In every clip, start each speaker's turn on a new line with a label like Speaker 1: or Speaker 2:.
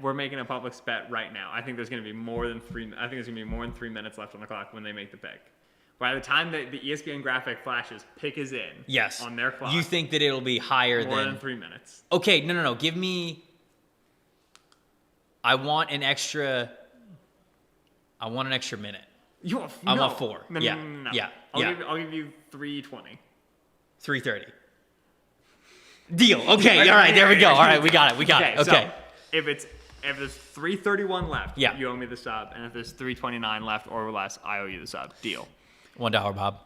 Speaker 1: we're making a Publix bet right now. I think there's going to be more than 3 minutes left on the clock when they make the pick. By the time the ESPN graphic flashes, pick is in.
Speaker 2: Yes.
Speaker 1: On their clock.
Speaker 2: You think that it'll be higher
Speaker 1: more than 3 minutes?
Speaker 2: Okay, no. Give me. I want an extra minute. I'm up 4.
Speaker 1: No.
Speaker 2: Yeah.
Speaker 1: I'll give you 3:20.
Speaker 2: 3:30. Deal. Okay. All right. There we go. All right. We got it. Okay.
Speaker 1: So if there's 3:31 left,
Speaker 2: yeah,
Speaker 1: you owe me the sub, and if there's 3:29 left or less, I owe you the sub. Deal.
Speaker 2: $1, Bob.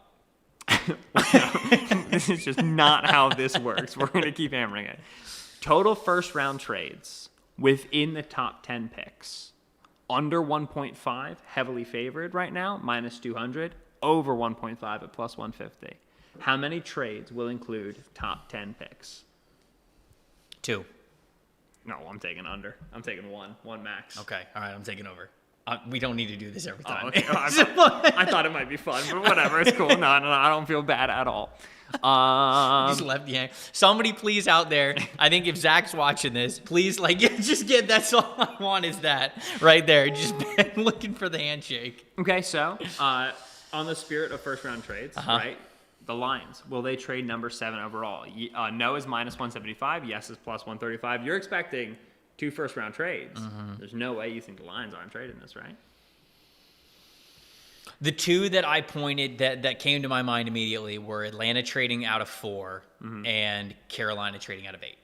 Speaker 1: This is just not how this works. We're going to keep hammering it. Total first round trades within the top 10 picks. Under 1.5, heavily favored right now, minus 200. Over 1.5 at plus 150. How many trades will include top 10 picks?
Speaker 2: 2.
Speaker 1: No, I'm taking under. I'm taking 1 max.
Speaker 2: Okay. All right. I'm taking over. We don't need to do this every time.
Speaker 1: Okay. I thought it might be fun, but whatever. It's cool. No, I don't feel bad at all.
Speaker 2: Just left the hand. Somebody please out there. I think if Zach's watching this, please just get. That's all I want is that right there. Just looking for the handshake.
Speaker 1: Okay, so on the spirit of first round trades, right? The Lions, will they trade number 7 overall? No is minus 175. Yes is plus 135. You're expecting 2 first round trades. There's no way you think the Lions aren't trading this, right?
Speaker 2: The 2 that I pointed that came to my mind immediately were Atlanta trading out of 4 and Carolina trading out of 8.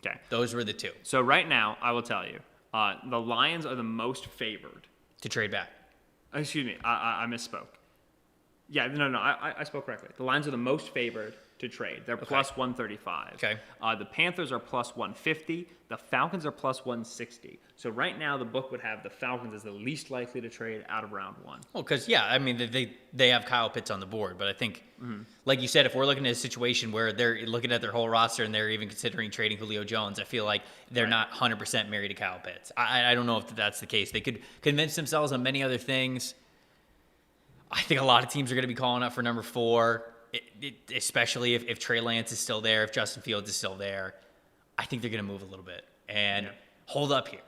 Speaker 1: Okay.
Speaker 2: Those were the 2.
Speaker 1: So right now, I will tell you, the Lions are the most favored.
Speaker 2: To trade back.
Speaker 1: Excuse me, I misspoke. Yeah, no, I spoke correctly. The Lions are the most favored to trade. They're plus 135.
Speaker 2: Okay.
Speaker 1: The Panthers are plus 150. The Falcons are plus 160. So right now, the book would have the Falcons as the least likely to trade out of round 1.
Speaker 2: Well, because, I mean, they have Kyle Pitts on the board. But I think, like you said, if we're looking at a situation where they're looking at their whole roster and they're even considering trading Julio Jones, I feel like they're not 100% married to Kyle Pitts. I don't know if that's the case. They could convince themselves on many other things. I think a lot of teams are going to be calling up for number 4, especially if Trey Lance is still there, if Justin Fields is still there. I think they're going to move a little bit. And hold up here.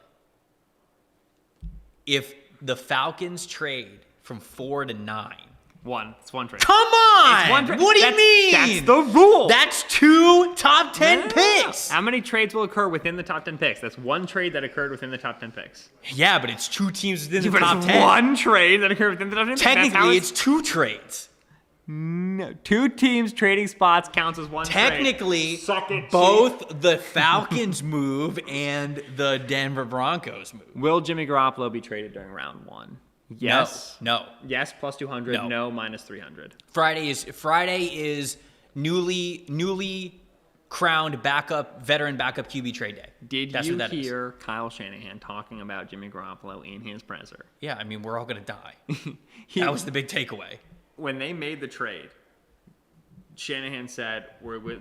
Speaker 2: If the Falcons trade from 4 to 9.
Speaker 1: It's one trade.
Speaker 2: Come on!
Speaker 1: It's one trade.
Speaker 2: What do you mean?
Speaker 1: That's the rule.
Speaker 2: That's 2 top 10 picks.
Speaker 1: How many trades will occur within the top 10 picks? That's 1 trade that occurred within the top 10 picks.
Speaker 2: Yeah, but it's 2 teams within the top 10.
Speaker 1: 1 trade that occurred within the top 10 picks.
Speaker 2: Technically, it's 2 trades.
Speaker 1: No, 2 teams trading spots counts as 1
Speaker 2: Technically,
Speaker 1: trade.
Speaker 2: both the Falcons move and the Denver Broncos move.
Speaker 1: Will Jimmy Garoppolo be traded during round 1? Yes.
Speaker 2: No.
Speaker 1: Yes, plus 200. No, minus 300.
Speaker 2: Friday is newly crowned veteran backup QB trade day.
Speaker 1: Did you hear Kyle Shanahan talking about Jimmy Garoppolo in his presser?
Speaker 2: Yeah, I mean, we're all going to die. That was the big takeaway.
Speaker 1: When they made the trade, Shanahan said,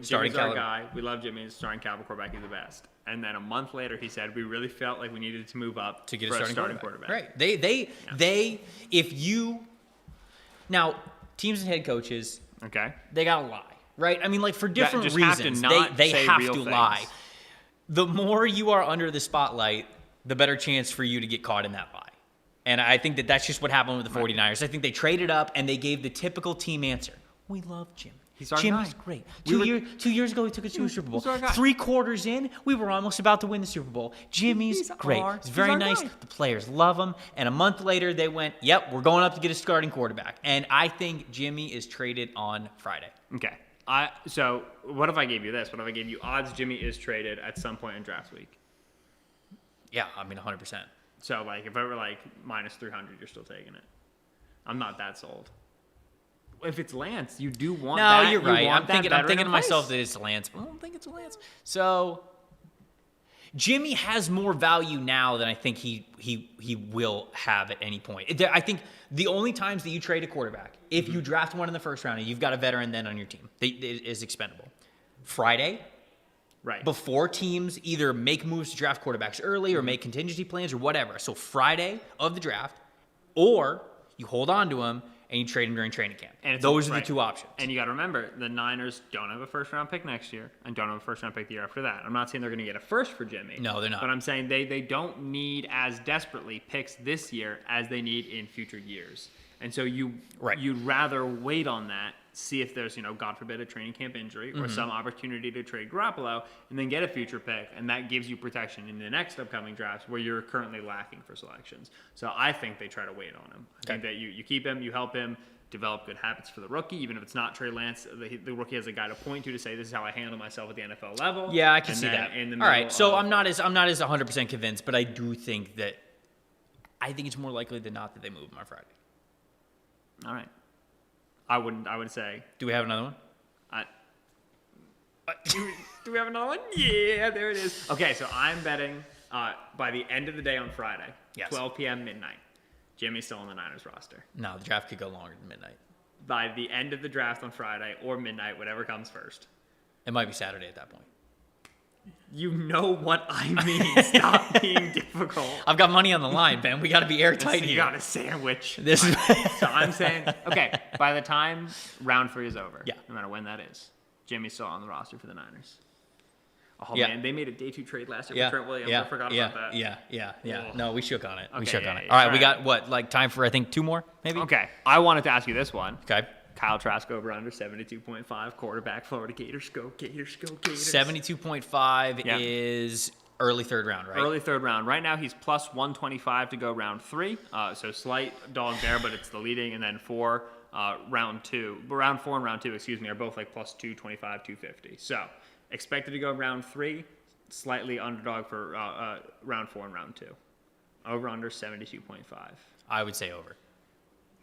Speaker 1: Jimmy's our guy. We love Jimmy. Starting caliber quarterback. He's the best. And then a month later, he said, we really felt like we needed to move up
Speaker 2: to get
Speaker 1: a
Speaker 2: a
Speaker 1: starting quarterback.
Speaker 2: Right. Now, teams and head coaches, they got to lie, right? I mean, like for different reasons, they have to lie. The more you are under the spotlight, the better chance for you to get caught in that lie. And I think that's just what happened with the 49ers. I think they traded up and they gave the typical team answer. We love Jim. Jimmy's great. 2 years ago, he took us to a Super Bowl. 3 quarters in, we were almost about to win the Super Bowl. Jimmy's great. He's very nice. Guy. The players love him. And a month later, they went, yep, we're going up to get a starting quarterback. And I think Jimmy is traded on Friday.
Speaker 1: Okay. So what if I gave you this? What if I gave you odds Jimmy is traded at some point in draft week?
Speaker 2: Yeah, I mean 100%.
Speaker 1: So if I were minus 300, you're still taking it. I'm not that sold. If it's Lance, you do want that.
Speaker 2: No, you're right. I'm thinking to myself that it's Lance, but I don't think it's Lance. So Jimmy has more value now than I think he will have at any point. I think the only times that you trade a quarterback, if you draft one in the first round and you've got a veteran then on your team, it is expendable. Friday, right before teams either make moves to draft quarterbacks early or make contingency plans or whatever. So Friday of the draft, or you hold on to him and you trade him during training camp. And those are the two options.
Speaker 1: And you got to remember, the Niners don't have a first-round pick next year and don't have a first-round pick the year after that. I'm not saying they're going to get a first for Jimmy.
Speaker 2: No, they're not.
Speaker 1: But I'm saying they don't need as desperately picks this year as they need in future years. And so you'd rather wait on that, see if there's, God forbid, a training camp injury or some opportunity to trade Garoppolo and then get a future pick. And that gives you protection in the next upcoming drafts where you're currently lacking for selections. So I think they try to wait on him. I think that you keep him, you help him develop good habits for the rookie, even if it's not Trey Lance. The rookie has a guy to point to say, this is how I handle myself at the NFL level.
Speaker 2: Yeah, I can see that. All right, so I'm not as 100% convinced, but I do think it's more likely than not that they move him on Friday.
Speaker 1: All right. I would say.
Speaker 2: Do we have another one?
Speaker 1: Do we have another one? Yeah, there it is. Okay, so I'm betting by the end of the day on Friday, 12 p.m. midnight, Jimmy's still on the Niners roster.
Speaker 2: No, the draft could go longer than midnight.
Speaker 1: By the end of the draft on Friday or midnight, whatever comes first.
Speaker 2: It might be Saturday at that point.
Speaker 1: You know what I mean. Stop being difficult.
Speaker 2: I've got money on the line, Ben. We got to be airtight here.
Speaker 1: You got a sandwich.
Speaker 2: So
Speaker 1: I'm saying, okay, by the time round 3 is over,
Speaker 2: no
Speaker 1: matter when that is, Jimmy's still on the roster for the Niners. Oh, man, they made a day 2 trade last year with Trent Williams. I forgot about that.
Speaker 2: Yeah. No, we shook on it.
Speaker 1: Okay,
Speaker 2: All right, we got time for, I think, 2 more, maybe?
Speaker 1: Okay. I wanted to ask you this one.
Speaker 2: Okay.
Speaker 1: Kyle Trask over under 72.5, quarterback, Florida Gators. Go Gators, go Gators.
Speaker 2: 72.5 is early third round, right?
Speaker 1: Early third round. Right now he's plus 125 to go round 3. So slight dog there, but it's the leading. And then round 4 and round 2, are both like plus 225, 250. So expected to go round 3, slightly underdog for round 4 and round 2. Over under 72.5.
Speaker 2: I would say over.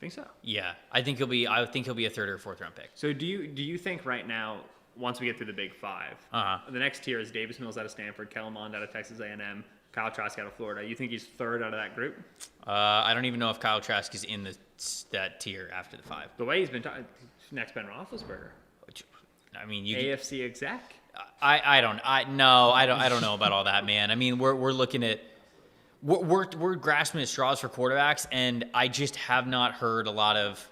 Speaker 1: Think so?
Speaker 2: Yeah, I think he'll be a third or fourth round pick.
Speaker 1: So do you think right now, once we get through the big 5, the next tier is Davis Mills out of Stanford, Kellen Mond out of Texas A&M, Kyle Trask out of Florida. You think he's third out of that group?
Speaker 2: I don't even know if Kyle Trask is in that tier after the 5.
Speaker 1: The way he's been talking, next Ben Roethlisberger.
Speaker 2: I mean,
Speaker 1: AFC exec.
Speaker 2: I don't know about all that, man. I mean, we're looking at. We're grasping at straws for quarterbacks, and I just have not heard a lot of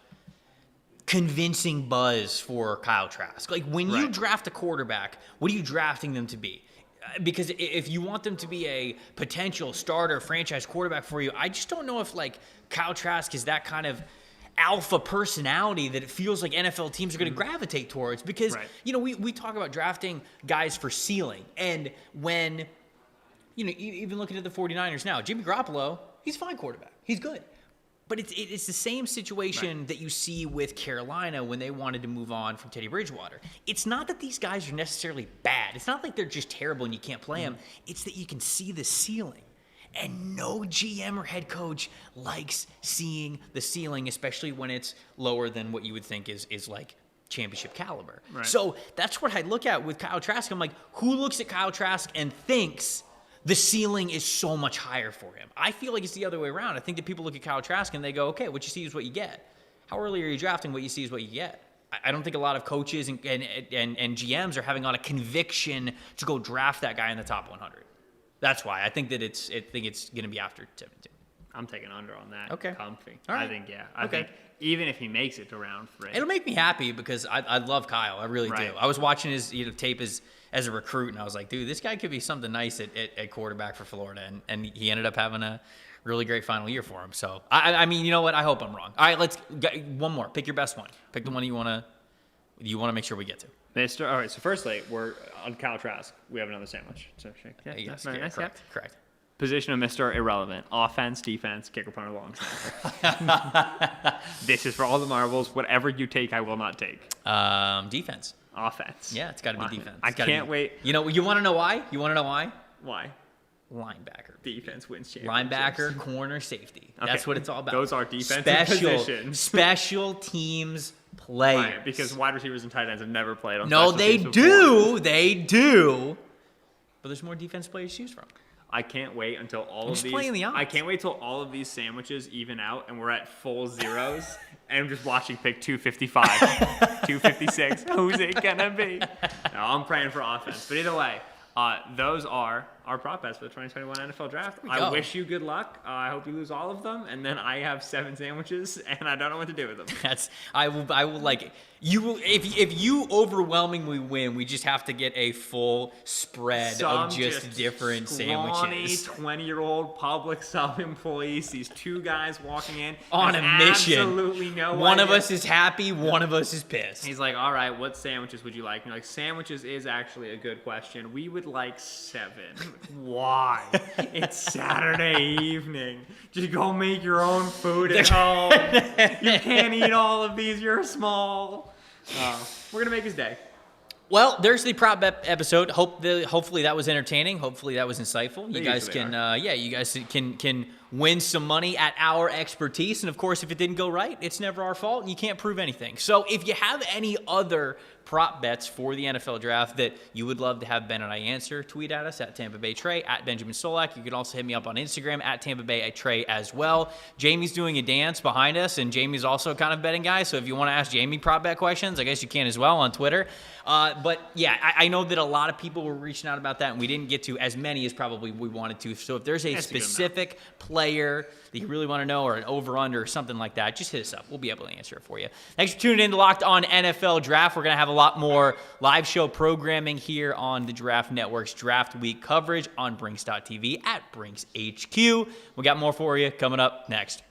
Speaker 2: convincing buzz for Kyle Trask. Like, when you draft a quarterback, what are you drafting them to be? Because if you want them to be a potential starter franchise quarterback for you, I just don't know if, like, Kyle Trask is that kind of alpha personality that it feels like NFL teams are going to gravitate towards. Because, we talk about drafting guys for ceiling, and when... even looking at the 49ers now, Jimmy Garoppolo, he's a fine quarterback. He's good. But it's the same situation that you see with Carolina when they wanted to move on from Teddy Bridgewater. It's not that these guys are necessarily bad. It's not like they're just terrible and you can't play them. It's that you can see the ceiling. And no GM or head coach likes seeing the ceiling, especially when it's lower than what you would think is like championship caliber. Right. So that's what I look at with Kyle Trask. I'm like, who looks at Kyle Trask and thinks the ceiling is so much higher for him? I feel like it's the other way around. I think that people look at Kyle Trask and they go, okay, what you see is what you get. How early are you drafting? What you see is what you get. I don't think a lot of coaches and GMs are having a lot of conviction to go draft that guy in the top 100. That's why I think that it's going to be after 72.
Speaker 1: I'm taking under on that.
Speaker 2: Okay.
Speaker 1: Comfy.
Speaker 2: All right.
Speaker 1: I think, I think even if he makes it to round 3.
Speaker 2: It'll make me happy because I love Kyle. I really do. I was watching his tape as a recruit, and I was like, dude, this guy could be something nice at quarterback for Florida. And he ended up having a really great final year for him. So, I mean, you know what? I hope I'm wrong. All right, let's get one more. Pick your best one. Pick the one you want to make sure we get to.
Speaker 1: All right, so firstly, we're on Kyle Trask. We have another sandwich. So shake.
Speaker 2: Yeah, yes, correct.
Speaker 1: Position of Mr. Irrelevant. Offense, defense, kicker, punter, long snapper. This is for all the marbles. Whatever you take, I will not take.
Speaker 2: Defense.
Speaker 1: Offense.
Speaker 2: Yeah, it's got to be defense.
Speaker 1: I can't wait.
Speaker 2: You want to know why?
Speaker 1: Why?
Speaker 2: Linebacker.
Speaker 1: Defense wins championships.
Speaker 2: Linebacker, corner, safety. Okay. That's what it's all about.
Speaker 1: Those are defensive positions.
Speaker 2: Special teams players.
Speaker 1: Right, because wide receivers and tight ends have never played on
Speaker 2: special
Speaker 1: teams
Speaker 2: before. They do. But there's more defense players to choose from.
Speaker 1: I can't wait until all of these. I can't wait till all of these sandwiches even out and we're at full zeros and I'm just watching pick 255, 256. Who's it gonna be? No, I'm praying for offense. But either way, those are our prop bets for the 2021 NFL Draft. I wish you good luck. I hope you lose all of them, and then I have 7 sandwiches, and I don't know what to do with them.
Speaker 2: I will like you will if you overwhelmingly win. We just have to get a full spread of just different sandwiches.
Speaker 1: 20-year-old public sub-employees. These 2 guys walking in
Speaker 2: on a mission.
Speaker 1: Absolutely no.
Speaker 2: One of us is happy. One of us is pissed.
Speaker 1: He's like, all right, what sandwiches would you like? And you're like, sandwiches is actually a good question. We would like 7. Why? It's Saturday evening. Just go make your own food at home. You can't eat all of these. You're small. We're gonna make his day.
Speaker 2: Well, there's the prop bet episode. Hopefully that was entertaining. Hopefully that was insightful. You guys can win some money at our expertise. And of course, if it didn't go right, it's never our fault, and you can't prove anything. So if you have any other prop bets for the NFL Draft that you would love to have Ben and I answer, tweet at us at Tampa Bay Trey, at Benjamin Solak. You can also hit me up on Instagram at Tampa Bay Trey as well. Jamie's doing a dance behind us, and Jamie's also kind of betting guy. So if you want to ask Jamie prop bet questions, I guess you can as well on Twitter. But yeah, I know that a lot of people were reaching out about that, and we didn't get to as many as probably we wanted to. So if there's a specific player that you really want to know, or an over-under or something like that, just hit us up. We'll be able to answer it for you. Thanks for tuning in to Locked On NFL Draft. We're going to have a lot more live show programming here on the Draft Network's Draft Week coverage on Brinks.tv at Brinks HQ. We got more for you coming up next.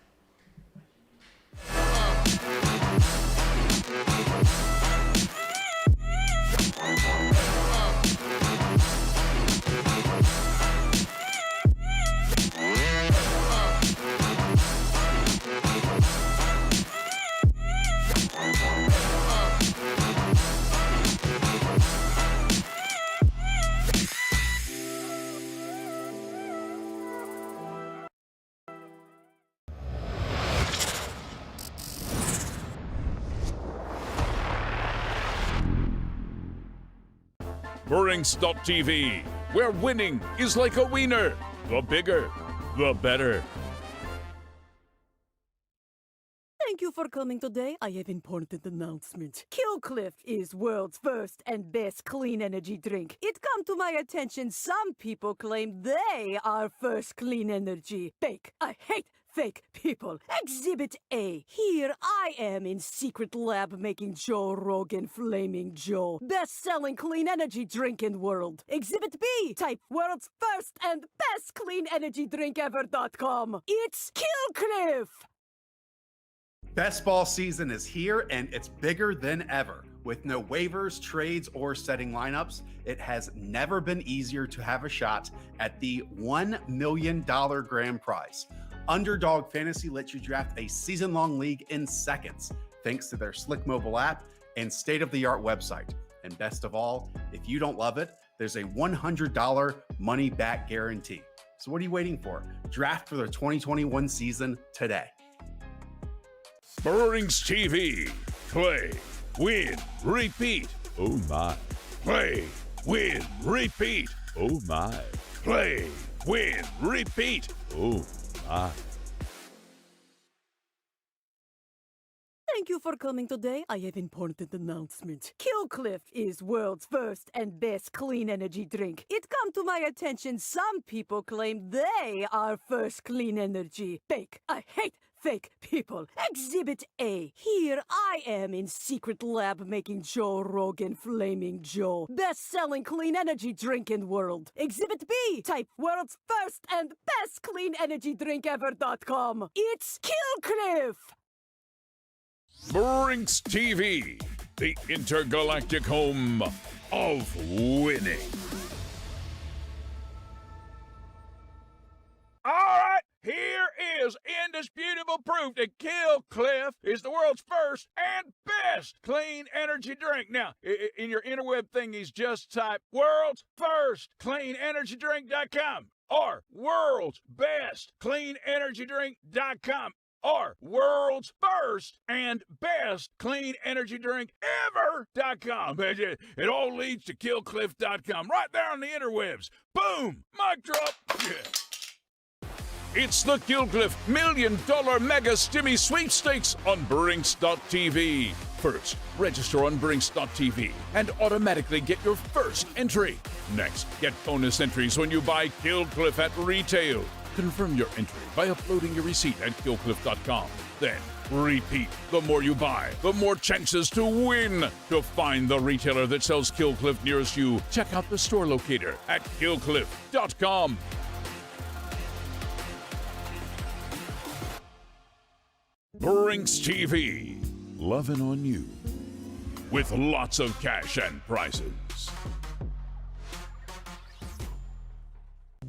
Speaker 3: Brinks.tv, where winning is like a wiener. The bigger, the better.
Speaker 4: Thank you for coming today. I have important announcement. Killcliff is world's first and best clean energy drink. It come to my attention some people claim they are first clean energy. Fake. I hate fake people. Exhibit A. Here I am in secret lab making Joe Rogan Flaming Joe. Best-selling clean energy drink in world. Exhibit B. Type world's first and best clean energy drink ever.com. It's Killcliff.
Speaker 5: Best ball season is here, and it's bigger than ever. With no waivers, trades, or setting lineups, it has never been easier to have a shot at the $1 million grand prize. Underdog Fantasy lets you draft a season-long league in seconds, thanks to their slick mobile app and state-of-the-art website. And best of all, if you don't love it, there's a $100 money-back guarantee. So what are you waiting for? Draft for the 2021 season today.
Speaker 3: Brinks TV. Play, win, repeat. Oh my. Play, win, repeat. Oh my. Play, win, repeat. Oh my.
Speaker 4: Thank you for coming today. I have important announcement. Killcliff is world's first and best clean energy drink. It come to my attention some people claim they are first clean energy. Fake. I hate fake people. Exhibit A. Here I am in secret lab making Joe Rogan Flaming Joe. Best-selling clean energy drink in world. Exhibit B. Type world's first and best clean energy drink ever.com. It's Killcliff.
Speaker 3: Brinks TV, the intergalactic home of winning. All right, here is indisputable proof that Killcliff is the world's first and best clean energy drink. Now, in your interweb thingies, just type world's first cleanenergydrink.com or world's best cleanenergydrink.com. or world's first and best clean energy drink ever.com. It all leads to killcliff.com right there on the interwebs. Boom! Mic drop. Yeah. It's the Killcliff $1 Million Mega Stimmy Sweepstakes on Brinks.tv. First, register on Brinks.tv and automatically get your first entry. Next, get bonus entries when you buy Kill Cliff at retail. Confirm your entry by uploading your receipt at killcliff.com. Then, repeat. The more you buy, the more chances to win. To find the retailer that sells Kill Cliff nearest you, check out the store locator at killcliff.com. Brinks TV, loving on you with lots of cash and prizes.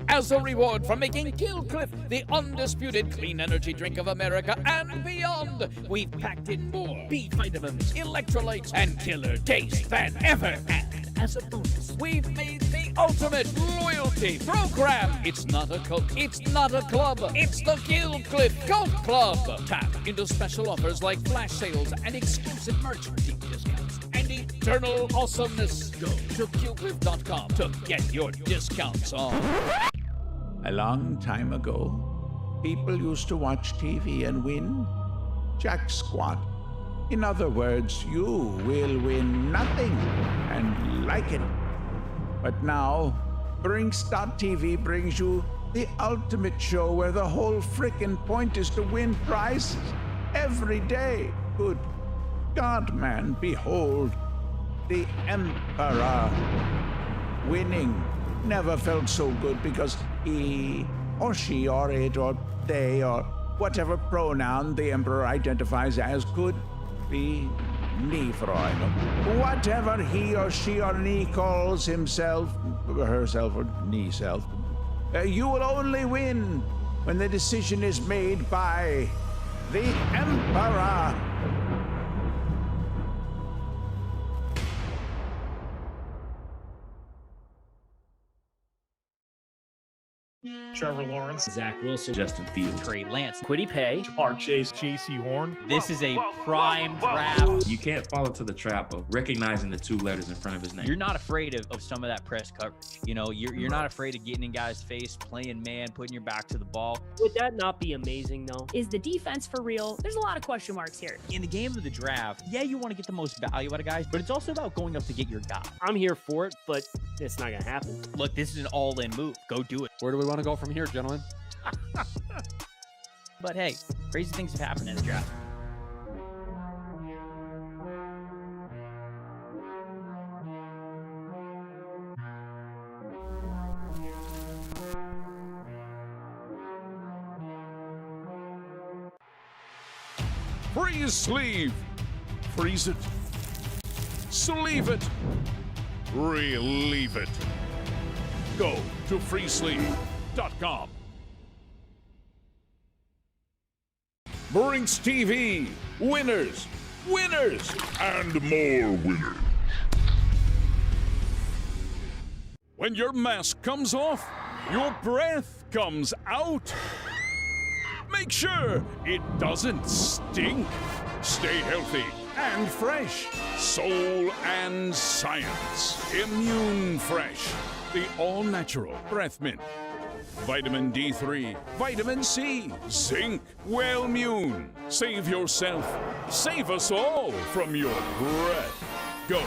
Speaker 3: As a reward for making Kill Cliff the undisputed clean energy drink of America and beyond, we've packed in more B vitamins, electrolytes, and killer taste than ever. And as a bonus, we've made the ultimate loyalty program. It's not a cult, it's not a club, it's the Kill Cliff Cult Club. Tap into special offers like flash sales and exclusive merch, deep discounts, and eternal awesomeness. Go to killcliff.com to get your discounts on.
Speaker 6: A long time ago, people used to watch TV and win jack squat. In other words, you will win nothing and like it. But now, Brinks.tv brings you the ultimate show where the whole frickin' point is to win prizes every day. Good God, man, behold, the Emperor winning. Never felt so good because he or she or it or they or whatever pronoun the Emperor identifies as could be me for all I know. Whatever he or she or he calls himself, herself or knee self, you will only win when the decision is made by the Emperor.
Speaker 7: Trevor Lawrence,
Speaker 8: Zach Wilson, Justin Fields,
Speaker 2: Trey Lance,
Speaker 8: Kwity Paye,
Speaker 7: Jamar Chase, J.C. Horn.
Speaker 2: This is a prime draft.
Speaker 8: You can't fall into the trap of recognizing the two letters in front of his name.
Speaker 2: You're not afraid of some of that press coverage. You know, you're not afraid of getting in guys' face, playing man, putting your back to the ball.
Speaker 9: Would that not be amazing, though? Is the defense for real? There's a lot of question marks here.
Speaker 2: In the game of the draft, yeah, you want to get the most value out of guys, but it's also about going up to get your guy.
Speaker 9: I'm here for it, but it's not going to happen.
Speaker 2: Look, this is an all-in move. Go do it.
Speaker 10: Where do we want to go from here, gentlemen?
Speaker 2: But hey, crazy things have happened in the draft.
Speaker 3: Freeze sleeve. Freeze it. Sleeve it. Relieve it. Go to freesleeve.com. Brinks TV. Winners, winners, and more winners. When your mask comes off, your breath comes out. Make sure it doesn't stink. Stay healthy and fresh. Soul and science. Immune Fresh. The all-natural breath mint. Vitamin D3, vitamin C, zinc, Wellmune. Save yourself, save us all from your breath. Go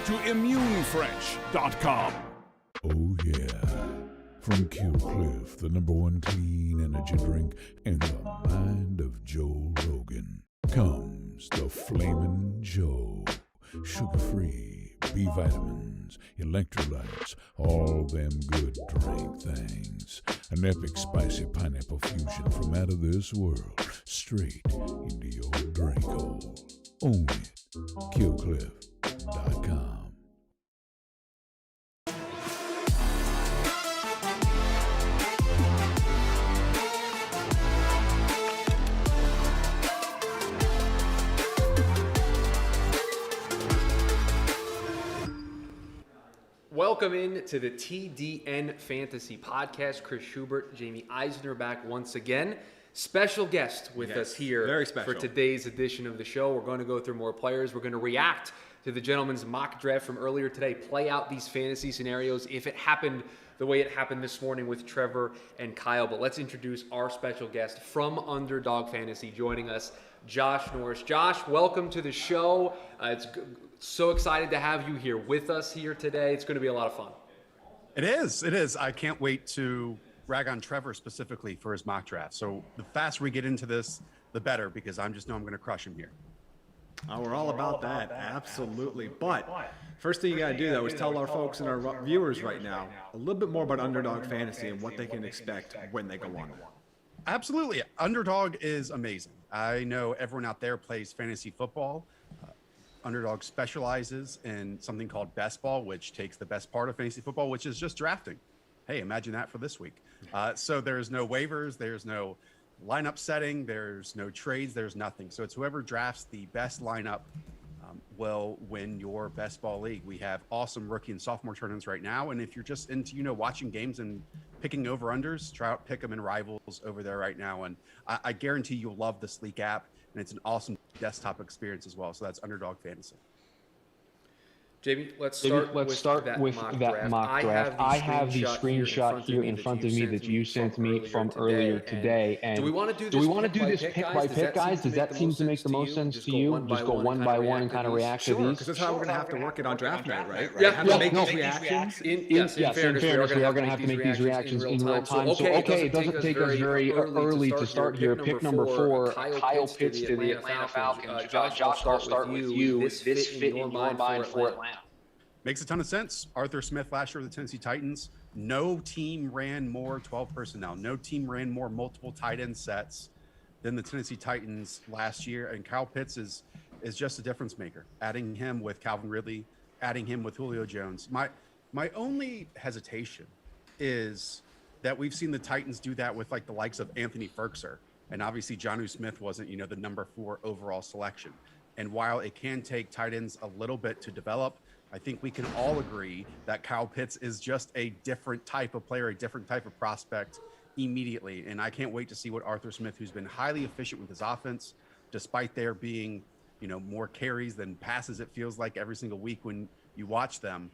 Speaker 3: to immunefresh.com.
Speaker 11: Oh yeah, from Kill Cliff, the #1 clean energy drink in the mind of Joe Rogan, comes the Flamin' Joe. Sugar-free, B vitamins, electrolytes, all them good drink things. An epic spicy pineapple fusion from out of this world, straight into your drink hole. Own it. KillCliff.com.
Speaker 12: Welcome in to the TDN Fantasy Podcast. Chris Schubert, Jamie Eisner back once again. Special guest with us here for today's edition of the show. We're going to go through more players. We're going to react to the gentleman's mock draft from earlier today, play out these fantasy scenarios if it happened the way it happened this morning with Trevor and Kyle. But let's introduce our special guest from Underdog Fantasy joining us, Josh Norris. Josh, welcome to the show. It's so excited to have you here with us here today. It's going to be a lot of fun.
Speaker 5: It is. I can't wait to rag on Trevor specifically for his mock draft. So the faster we get into this, the better, because I just know I'm going to crush him here.
Speaker 10: We're all about that. Absolutely. But first thing you got to do, though, is tell our folks and our viewers right now a little bit more about Underdog Fantasy and what they can expect when they go on.
Speaker 5: Absolutely. Underdog is amazing. I know everyone out there plays fantasy football. Underdog specializes in something called best ball, which takes the best part of fantasy football, which is just drafting. Hey, imagine that for this week. So there's no waivers, there's no lineup setting, there's no trades, there's nothing. So it's whoever drafts the best lineup will win your best ball league. We have awesome rookie and sophomore tournaments right now. And if you're just into, watching games and picking over-unders, try out Pick'em and Rivals over there right now. And I guarantee you'll love the Sleek app. And it's an awesome desktop experience as well. So that's Underdog Fantasy.
Speaker 12: Jamie, let's start with that mock draft.
Speaker 13: I have the screenshot here in front of me that you sent me from earlier today. And do we want to do this pick by pick, guys? Does that seem to make the most sense to you? Just go one by one and kind of react to these?
Speaker 10: Because that's how we're going to have to work it on draft night, right?
Speaker 12: Yeah.
Speaker 10: Have to make these reactions.
Speaker 13: In fairness, we are going to have to make these reactions in real time. So, it doesn't take us very early to start here. Pick number 4, Kyle Pitts to the Atlanta Falcons. Josh, I'll start with you. This fit in your mind for Atlanta?
Speaker 5: Makes a ton of sense. Arthur Smith last year with the Tennessee Titans. No team ran more 12 personnel. No team ran more multiple tight end sets than the Tennessee Titans last year. And Kyle Pitts is just a difference maker. Adding him with Calvin Ridley, adding him with Julio Jones. My only hesitation is that we've seen the Titans do that with the likes of Anthony Ferkser. And obviously Jonnu Smith wasn't, the number 4 overall selection. And while it can take tight ends a little bit to develop, I think we can all agree that Kyle Pitts is just a different type of player, a different type of prospect immediately. And I can't wait to see what Arthur Smith, who's been highly efficient with his offense, despite there being, more carries than passes, it feels like every single week when you watch them,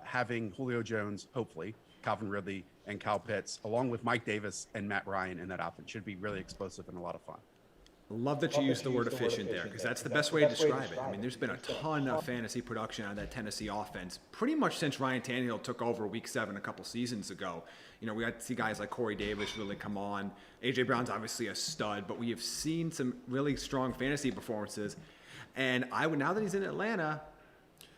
Speaker 5: having Julio Jones, hopefully, Calvin Ridley, and Kyle Pitts, along with Mike Davis and Matt Ryan in that offense, should be really explosive and a lot of fun.
Speaker 10: Love that you used the word efficient there, because that's the best way to describe it. I mean, there's been a ton of fantasy production out of that Tennessee offense pretty much since Ryan Tannehill took over Week 7 a couple seasons ago. We got to see guys like Corey Davis really come on. A.J. Brown's obviously a stud, but we have seen some really strong fantasy performances. And now that he's in Atlanta,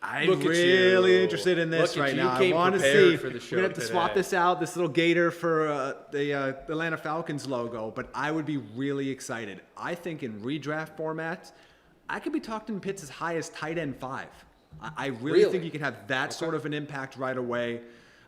Speaker 10: I'm really interested in this right now. I want to see. We're going to have to swap this out, this little gator for the Atlanta Falcons logo, but I would be really excited. I think in redraft formats, I could be talking Pitts as high as tight end 5. I really think you can have that sort of an impact right away.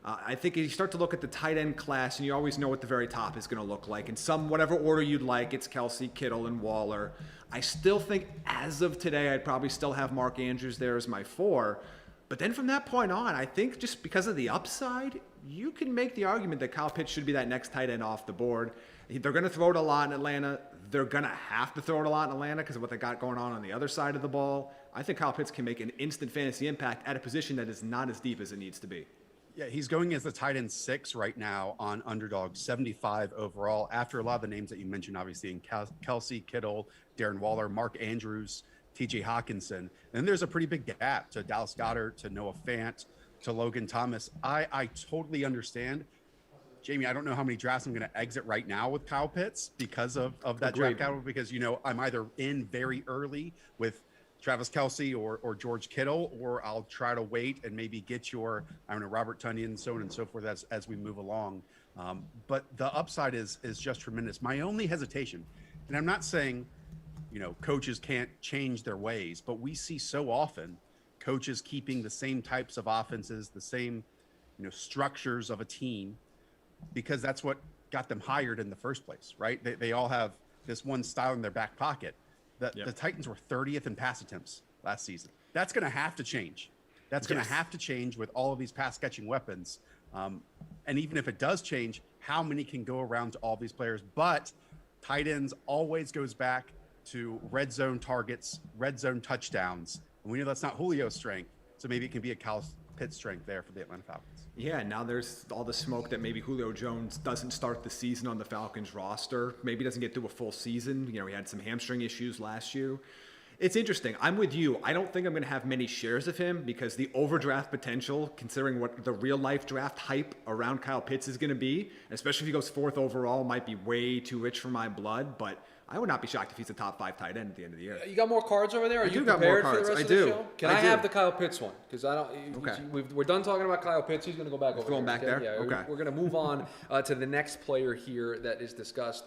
Speaker 10: I think you start to look at the tight end class, and you always know what the very top is going to look like. In whatever order you'd like, it's Kelsey, Kittle, and Waller. I still think, as of today, I'd probably still have Mark Andrews there as my 4. But then from that point on, I think just because of the upside, you can make the argument that Kyle Pitts should be that next tight end off the board. They're going to throw it a lot in Atlanta. They're going to have to throw it a lot in Atlanta because of what they got going on the other side of the ball. I think Kyle Pitts can make an instant fantasy impact at a position that is not as deep as it needs to be.
Speaker 5: Yeah, he's going as the tight end 6 right now on Underdog, 75 overall. After a lot of the names that you mentioned, obviously, in Kelsey, Kittle, Darren Waller, Mark Andrews, T.J. Hawkinson. And then there's a pretty big gap to Dallas Goedert, to Noah Fant, to Logan Thomas. I totally understand. Jamie, I don't know how many drafts I'm going to exit right now with Kyle Pitts because of that draft capital, because, I'm either in very early with Travis Kelce or George Kittle, or I'll try to wait and maybe get Robert Tonyan, so on and so forth as we move along. But the upside is just tremendous. My only hesitation, and I'm not saying, coaches can't change their ways, but we see so often coaches keeping the same types of offenses, the same, structures of a team, because that's what got them hired in the first place, right? They all have this one style in their back pocket. The Titans were 30th in pass attempts last season. That's going to have to change. That's going to have to change with all of these pass-catching weapons. And even if it does change, how many can go around to all these players? But tight ends always goes back to red zone targets, red zone touchdowns. And we know that's not Julio's strength, so maybe it can be a Kyle Pitts strength there for the Atlanta Falcons.
Speaker 10: Yeah, now there's all the smoke that maybe Julio Jones doesn't start the season on the Falcons roster. Maybe doesn't get through a full season. He had some hamstring issues last year. It's interesting. I'm with you. I don't think I'm going to have many shares of him because the overdraft potential, considering what the real-life draft hype around Kyle Pitts is going to be, especially if he goes 4th overall, might be way too rich for my blood. But I would not be shocked if he's a top 5 tight end at the end of the year.
Speaker 12: You got more cards over there? Are you prepared for the rest of the show? Can I have the Kyle Pitts one? Because I don't. Okay. We're done talking about Kyle Pitts. He's going to go back over
Speaker 10: going back there?
Speaker 12: Yeah.
Speaker 10: Okay.
Speaker 12: We're going to move on to the next player here that is discussed.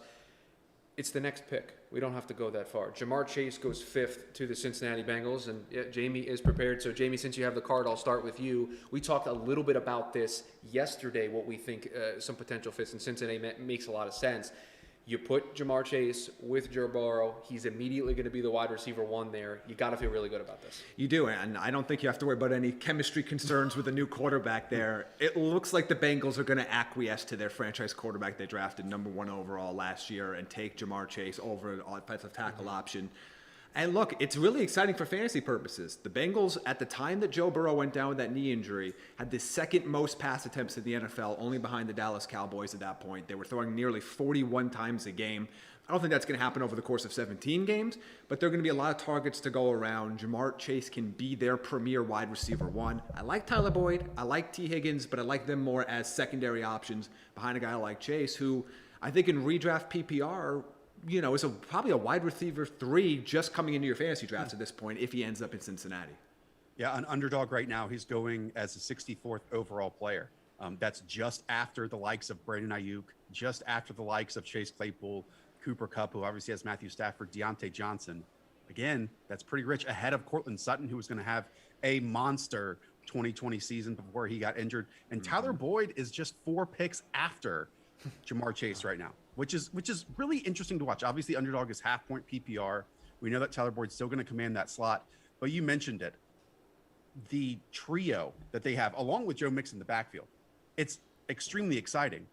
Speaker 12: It's the next pick. We don't have to go that far. Jamar Chase goes 5th to the Cincinnati Bengals, and Jamie is prepared. So, Jamie, since you have the card, I'll start with you. We talked a little bit about this yesterday, what we think some potential fits in Cincinnati makes a lot of sense. You put Jamar Chase with Joe Burrow. He's immediately going to be the wide receiver 1 there. You got to feel really good about this.
Speaker 10: You do, and I don't think you have to worry about any chemistry concerns with a new quarterback there. It looks like the Bengals are going to acquiesce to their franchise quarterback they drafted number 1 overall last year and take Jamar Chase over an offensive tackle option. And look, it's really exciting for fantasy purposes. The Bengals, at the time that Joe Burrow went down with that knee injury, had the 2nd most pass attempts in the NFL, only behind the Dallas Cowboys at that point. They were throwing nearly 41 times a game. I don't think that's going to happen over the course of 17 games, but there are going to be a lot of targets to go around. Jamar Chase can be their premier wide receiver 1. I like Tyler Boyd. I like T. Higgins, but I like them more as secondary options behind a guy like Chase, who I think in redraft PPR is probably a wide receiver 3 just coming into your fantasy drafts at this point if he ends up in Cincinnati.
Speaker 5: Yeah, an underdog right now. He's going as a 64th overall player. That's just after the likes of Brandon Ayuk, just after the likes of Chase Claypool, Cooper Kupp, who obviously has Matthew Stafford, Deontay Johnson. Again, that's pretty rich, ahead of Cortland Sutton, who was going to have a monster 2020 season before he got injured. And Tyler Boyd is just 4 picks after Jamar Chase right now, which is really interesting to watch. Obviously, underdog is half-point PPR. We know that Tyler Boyd's still going to command that slot, but you mentioned it. The trio that they have, along with Joe Mixon in the backfield, it's extremely exciting.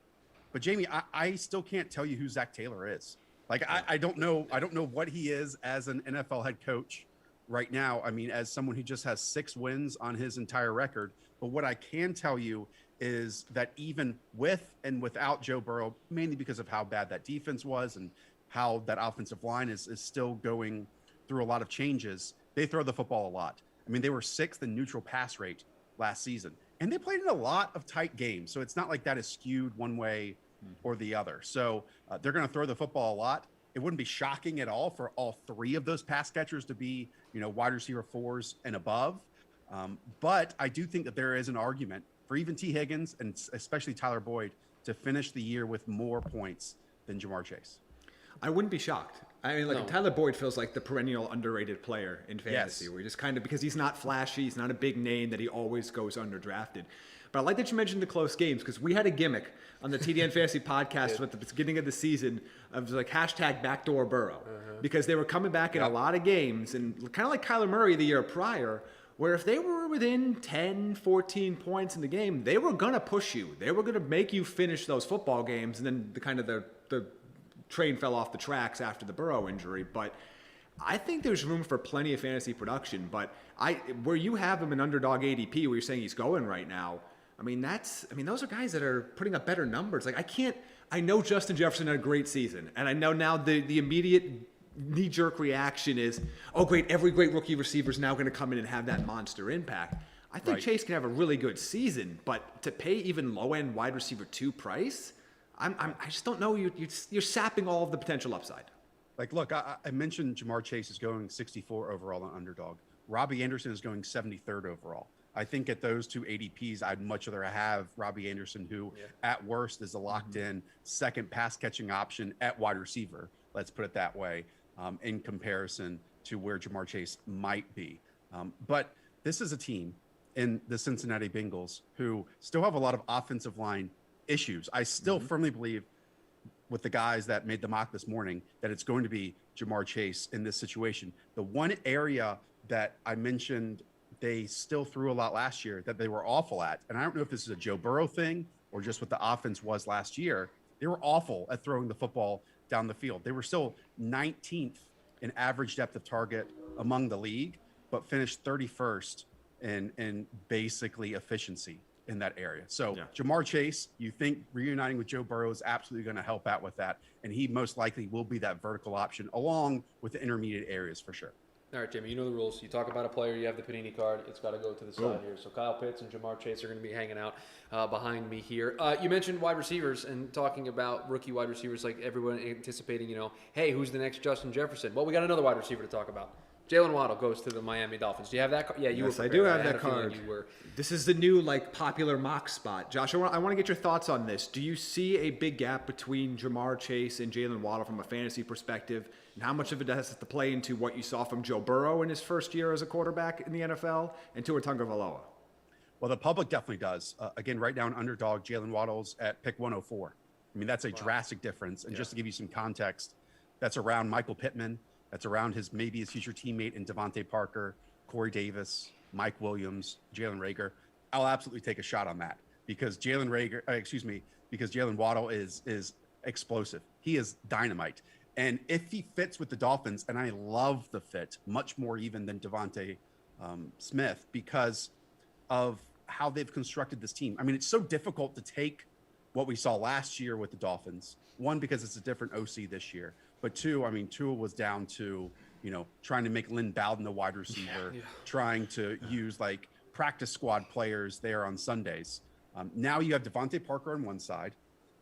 Speaker 5: But Jamie, I still can't tell you who Zach Taylor is. Like, I don't know what he is as an NFL head coach right now. I mean, as someone who just has 6 wins on his entire record. But what I can tell you is that even with and without Joe Burrow, mainly because of how bad that defense was and how that offensive line is still going through a lot of changes, they throw the football a lot. I mean, they were 6th in neutral pass rate last season, and they played in a lot of tight games. So it's not like that is skewed one way or the other. So they're going to throw the football a lot. It wouldn't be shocking at all for all 3 of those pass catchers to be, wide receiver 4s and above. But I do think that there is an argument for even T. Higgins and especially Tyler Boyd to finish the year with more points than Jamar Chase.
Speaker 10: I wouldn't be shocked. I mean, Tyler Boyd feels like the perennial underrated player in fantasy, where just kind of, because he's not flashy, he's not a big name, that he always goes underdrafted. But I like that you mentioned the close games, because we had a gimmick on the TDN Fantasy podcast at the beginning of the season of like hashtag backdoor Burrow, because they were coming back in a lot of games, and kind of like Kyler Murray the year prior, where if they were within 10, 14 points in the game, they were going to push you. They were going to make you finish those football games, and then the train fell off the tracks after the Burrow injury. But I think there's room for plenty of fantasy production. But where you have him in underdog ADP, where you're saying he's going right now, those are guys that are putting up better numbers. I know Justin Jefferson had a great season, and I know now the immediate knee-jerk reaction is, oh great, every great rookie receiver is now going to come in and have that monster impact. I think Chase can have a really good season, but to pay even low-end wide receiver 2 price, I just don't know. You're sapping all of the potential upside.
Speaker 5: Look, I mentioned Jamar Chase is going 64 overall on underdog. Robbie Anderson is going 73rd overall. I think at those 2 ADPs, I'd much rather have Robbie Anderson, who at worst is a locked-in second pass-catching option at wide receiver. Let's put it that way. In comparison to where Jamar Chase might be. But this is a team in the Cincinnati Bengals who still have a lot of offensive line issues. I still firmly believe, with the guys that made the mock this morning, that it's going to be Jamar Chase in this situation. The one area that I mentioned they still threw a lot last year that they were awful at, and I don't know if this is a Joe Burrow thing or just what the offense was last year, they were awful at throwing the football down the field. They were still 19th in average depth of target among the league, but finished 31st in basically efficiency in that area. So Jamar Chase, you think reuniting with Joe Burrow is absolutely going to help out with that. And he most likely will be that vertical option along with the intermediate areas for sure.
Speaker 12: All right, Jimmy, you know the rules. You talk about a player, you have the Panini card. It's got to go to the side here. So Kyle Pitts and Jamar Chase are going to be hanging out behind me here. You mentioned wide receivers and talking about rookie wide receivers, like everyone anticipating, hey, who's the next Justin Jefferson? Well, we got another wide receiver to talk about. Jaylen Waddle goes to the Miami Dolphins. Do you have that card? Yeah,
Speaker 10: yes, I do have that card. This is the new popular mock spot. Josh, I want to get your thoughts on this. Do you see a big gap between Jamar Chase and Jaylen Waddle from a fantasy perspective? And how much of it has to play into what you saw from Joe Burrow in his first year as a quarterback in the NFL and Tua Tagovailoa?
Speaker 5: Well, the public definitely does. Again, right now in underdog, Jaylen Waddle's at pick 104. I mean, that's a drastic difference. And just to give you some context, that's around Michael Pittman. That's around his future teammate in Devontae Parker, Corey Davis, Mike Williams, Jalen Reagor. I'll absolutely take a shot on that because Jaylen Waddle is explosive. He is dynamite. And if he fits with the Dolphins, and I love the fit much more even than Devontae Smith because of how they've constructed this team. I mean, it's so difficult to take what we saw last year with the Dolphins. One, because it's a different OC this year. But two, I mean, Tua was down to, trying to make Lynn Bowden the wide receiver, trying to use practice squad players there on Sundays. Now you have Devontae Parker on one side.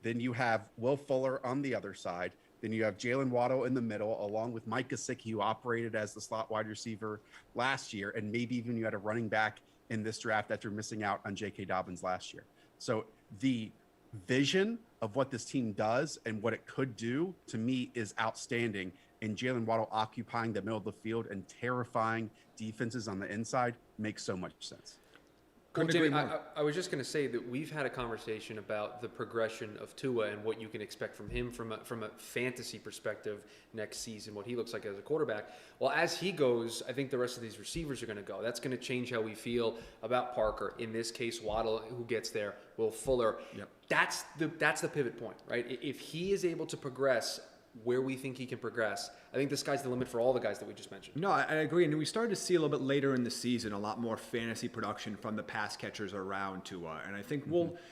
Speaker 5: Then you have Will Fuller on the other side. Then you have Jaylen Waddle in the middle, along with Mike Gesicki, who operated as the slot wide receiver last year. And maybe even you had a running back in this draft after missing out on J.K. Dobbins last year. So the vision of what this team does and what it could do to me is outstanding. And Jaylen Waddle occupying the middle of the field and terrifying defenses on the inside makes so much sense.
Speaker 12: Well, Jimmy, I was just going to say that we've had a conversation about the progression of Tua and what you can expect from him from a fantasy perspective next season, what he looks like as a quarterback. Well, as he goes, I think the rest of these receivers are going to go. That's going to change how we feel about Parker. In this case, Waddle, who gets there, Will Fuller. Yep. That's the pivot point, right? If he is able to progress where we think he can progress, I think the sky's the limit for all the guys that we just mentioned.
Speaker 10: No, I agree. And we started to see a little bit later in the season a lot more fantasy production from the pass catchers around Tua. And I think,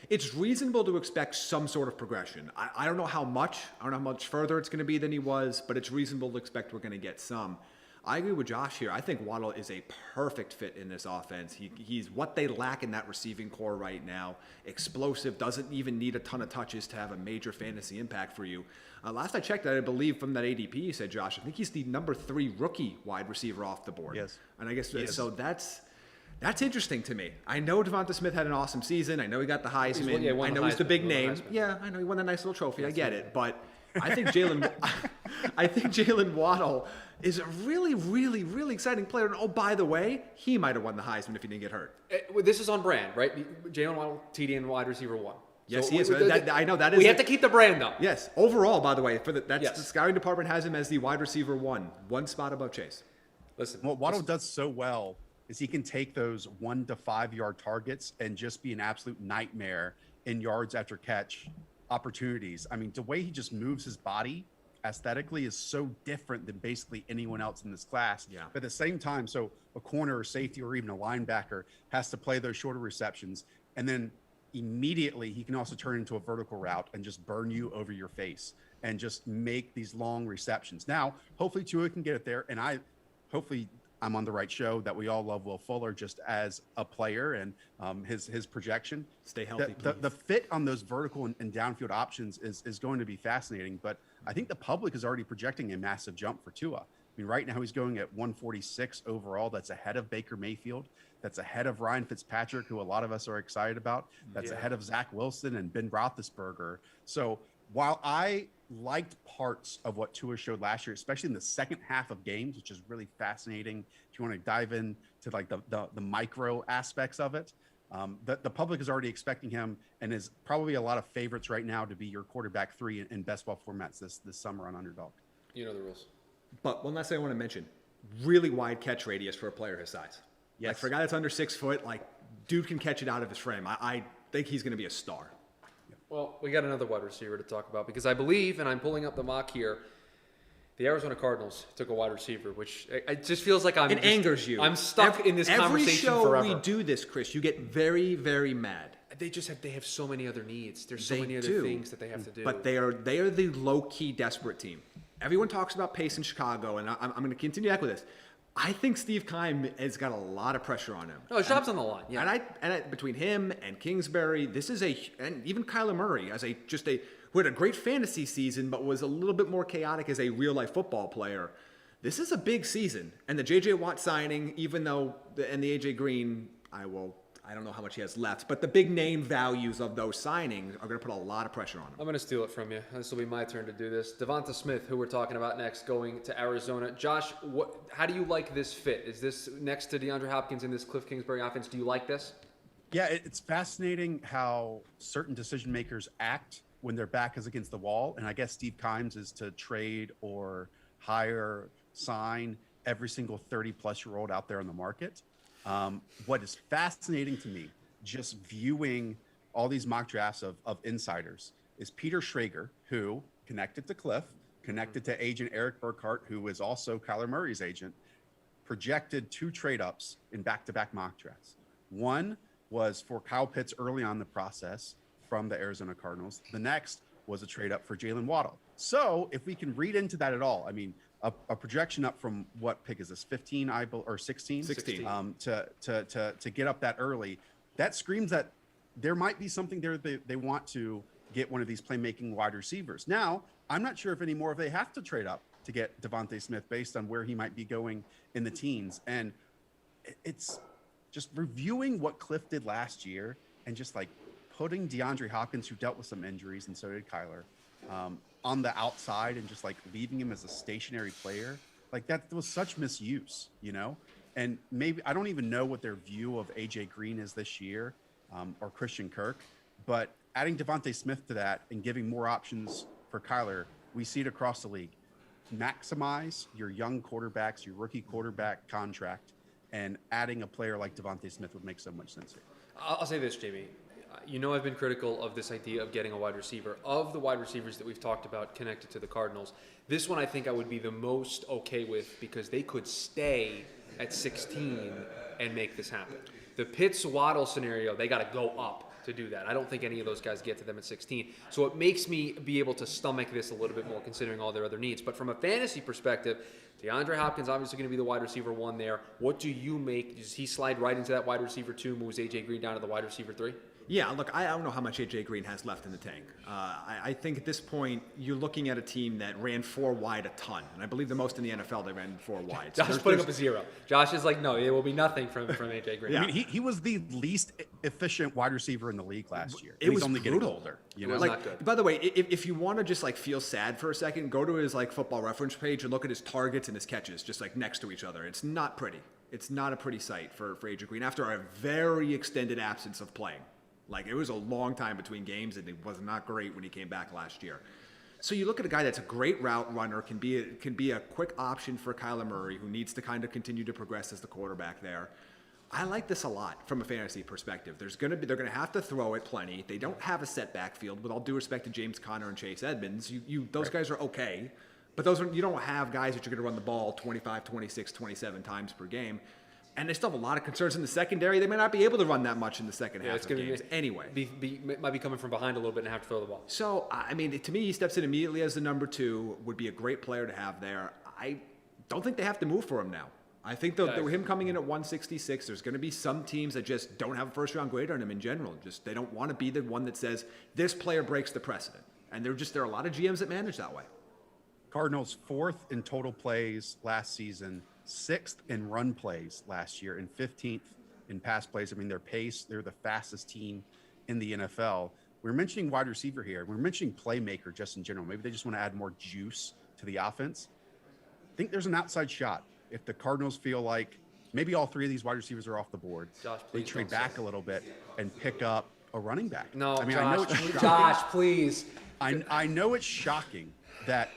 Speaker 10: it's reasonable to expect some sort of progression. I don't know how much. I don't know how much further it's going to be than he was, but it's reasonable to expect we're going to get some. I agree with Josh here. I think Waddle is a perfect fit in this offense. He's what they lack in that receiving core right now. Explosive, doesn't even need a ton of touches to have a major fantasy impact for you. Last I checked, I believe from that ADP you said, Josh, I think he's the number 3 rookie wide receiver off the board.
Speaker 5: Yes.
Speaker 10: And I guess so that's interesting to me. I know Devonta Smith had an awesome season. I know he got the Heisman. I know he's the big name. Yeah, I know he won a nice little trophy. I get it. But I think Jaylen Waddle is a really, really, really exciting player. And oh, by the way, he might have won the Heisman if he didn't get hurt.
Speaker 12: This is on brand, right? Jaylen Waddle, TD and wide receiver 1.
Speaker 10: Yes, he is. I know that is.
Speaker 12: We have to keep the brand, though.
Speaker 10: Yes. Overall, by the way, the scouting department has him as the wide receiver 1 spot above Chase.
Speaker 5: Listen, what Waddle does so well is he can take those 1 to 5 yard targets and just be an absolute nightmare in yards after catch opportunities. I mean, the way he just moves his body aesthetically is so different than basically anyone else in this class. Yeah. But at the same time, so a corner or safety or even a linebacker has to play those shorter receptions, and then immediately he can also turn into a vertical route and just burn you over your face and just make these long receptions. Now, hopefully Tua can get it there, and hopefully I'm on the right show that we all love Will Fuller just as a player and his projection.
Speaker 10: Stay healthy,
Speaker 5: the fit on those vertical and downfield options is going to be fascinating, but I think the public is already projecting a massive jump for Tua. I mean, right now he's going at 146 overall. That's ahead of Baker Mayfield. That's ahead of Ryan Fitzpatrick, who a lot of us are excited about. That's ahead of Zach Wilson and Ben Roethlisberger. So while I liked parts of what Tua showed last year, especially in the second half of games, which is really fascinating if you want to dive into like the micro aspects of it, the public is already expecting him and is probably a lot of favorites right now to be your quarterback 3 in best ball formats this summer on Underdog.
Speaker 12: You know the rules.
Speaker 10: But one last thing I want to mention, really wide catch radius for a player his size.
Speaker 5: Yes.
Speaker 10: Like for a guy that's under 6 foot, dude can catch it out of his frame. I think he's going to be a star.
Speaker 12: Well, we got another wide receiver to talk about because I believe, and I'm pulling up the mock here, the Arizona Cardinals took a wide receiver, which it just feels like
Speaker 10: angers you.
Speaker 12: I'm stuck in this conversation forever.
Speaker 10: Every show we do this, Chris, you get very, very mad.
Speaker 12: They have so many other needs. There's so many other things that they have to do.
Speaker 10: But they are the low-key desperate team. Everyone talks about pace in Chicago, and I'm going to continue to echo this. I think Steve Keim has got a lot of pressure on him.
Speaker 12: No, his job's on the line. Yeah,
Speaker 10: and between him and Kingsbury, and even Kyler Murray who had a great fantasy season, but was a little bit more chaotic as a real-life football player. This is a big season, and the J.J. Watt signing, even though and the A.J. Green, I don't know how much he has left, but the big name values of those signings are going to put a lot of pressure on him.
Speaker 12: I'm going to steal it from you. This will be my turn to do this. Devonta Smith, who we're talking about next, going to Arizona. Josh, how do you like this fit? Is this next to DeAndre Hopkins in this Cliff Kingsbury offense? Do you like this?
Speaker 5: Yeah, it's fascinating how certain decision makers act when their back is against the wall. And I guess Steve Keim's is to trade or hire, sign every single 30-plus-year-old out there on the market. What is fascinating to me, just viewing all these mock drafts of insiders, is Peter Schrager, who connected to Cliff, connected to agent Eric Burkhart, who is also Kyler Murray's agent, projected 2 trade-ups in back-to-back mock drafts. One was for Kyle Pitts early on in the process from the Arizona Cardinals. The next was a trade-up for Jaylen Waddle. So if we can read into that at all, I mean, a projection up from what pick is this, 15 or 16?
Speaker 10: 16.
Speaker 5: To get up that early, that screams that there might be something there they want to get one of these playmaking wide receivers. Now, I'm not sure if anymore if they have to trade up to get Devonta Smith based on where he might be going in the teens. And it's just reviewing what Cliff did last year and just like putting DeAndre Hopkins, who dealt with some injuries, and so did Kyler, on the outside and just like leaving him as a stationary player. Like that was such misuse, and maybe I don't even know what their view of AJ Green is this year, or Christian Kirk, but adding Devonta Smith to that and giving more options for Kyler, we see it across the league. Maximize your young quarterbacks, your rookie quarterback contract, and adding a player like Devonta Smith would make so much sense here.
Speaker 12: I'll say this, Jamie. I've been critical of this idea of getting a wide receiver. Of the wide receivers that we've talked about connected to the Cardinals, this one I think I would be the most okay with because they could stay at 16 and make this happen. The Pitts-Waddle scenario, they got to go up to do that. I don't think any of those guys get to them at 16. So it makes me be able to stomach this a little bit more considering all their other needs. But from a fantasy perspective, DeAndre Hopkins obviously going to be the wide receiver 1 there. What do you make? Does he slide right into that wide receiver 2, moves AJ Green down to the wide receiver 3?
Speaker 10: Yeah, look, I don't know how much AJ Green has left in the tank. I think at this point, you're looking at a team that ran 4 wide a ton. And I believe the most in the NFL, they ran 4 wide.
Speaker 12: Josh putting up a 0. Josh is like, no, it will be nothing from AJ Green.
Speaker 5: Yeah. I mean, he was the least efficient wide receiver in the league last year. It was only getting older.
Speaker 12: It was not good.
Speaker 10: By the way, if you want to just like feel sad for a second, go to his like football reference page and look at his targets and his catches just like next to each other. It's not pretty. It's not a pretty sight for AJ Green after a very extended absence of playing. Like, it was a long time between games, and it was not great when he came back last year. So you look at a guy that's a great route runner, can be a quick option for Kyler Murray, who needs to kind of continue to progress as the quarterback there. I like this a lot from a fantasy perspective. They're going to have to throw it plenty. They don't have a set backfield. With all due respect to James Conner and Chase Edmonds, those guys are okay, but you don't have guys that you're going to run the ball 25, 26, 27 times per game. And they still have a lot of concerns in the secondary. They may not be able to run that much in the second half of games anyway.
Speaker 12: Might be coming from behind a little bit and have to throw the ball.
Speaker 10: So, I mean, to me, he steps in immediately as the number 2, would be a great player to have there. I don't think they have to move for him now. I think that him coming in at 166, there's going to be some teams that just don't have a first-round grade on him in general. Just they don't want to be the one that says, this player breaks the precedent. And there are a lot of GMs that manage that way.
Speaker 5: Cardinals 4th in total plays last season, 6th in run plays last year, and 15th in pass plays. I mean, their pace, they're the fastest team in the NFL. We're mentioning wide receiver here. We're mentioning playmaker just in general. Maybe they just want to add more juice to the offense. I think there's an outside shot. If the Cardinals feel like maybe all 3 of these wide receivers are off the board,
Speaker 12: Josh,
Speaker 5: they trade back a little bit and pick up a running back.
Speaker 12: No,
Speaker 5: I mean,
Speaker 12: Josh,
Speaker 5: I know it's shocking.
Speaker 12: Josh, please.
Speaker 5: I know it's shocking that,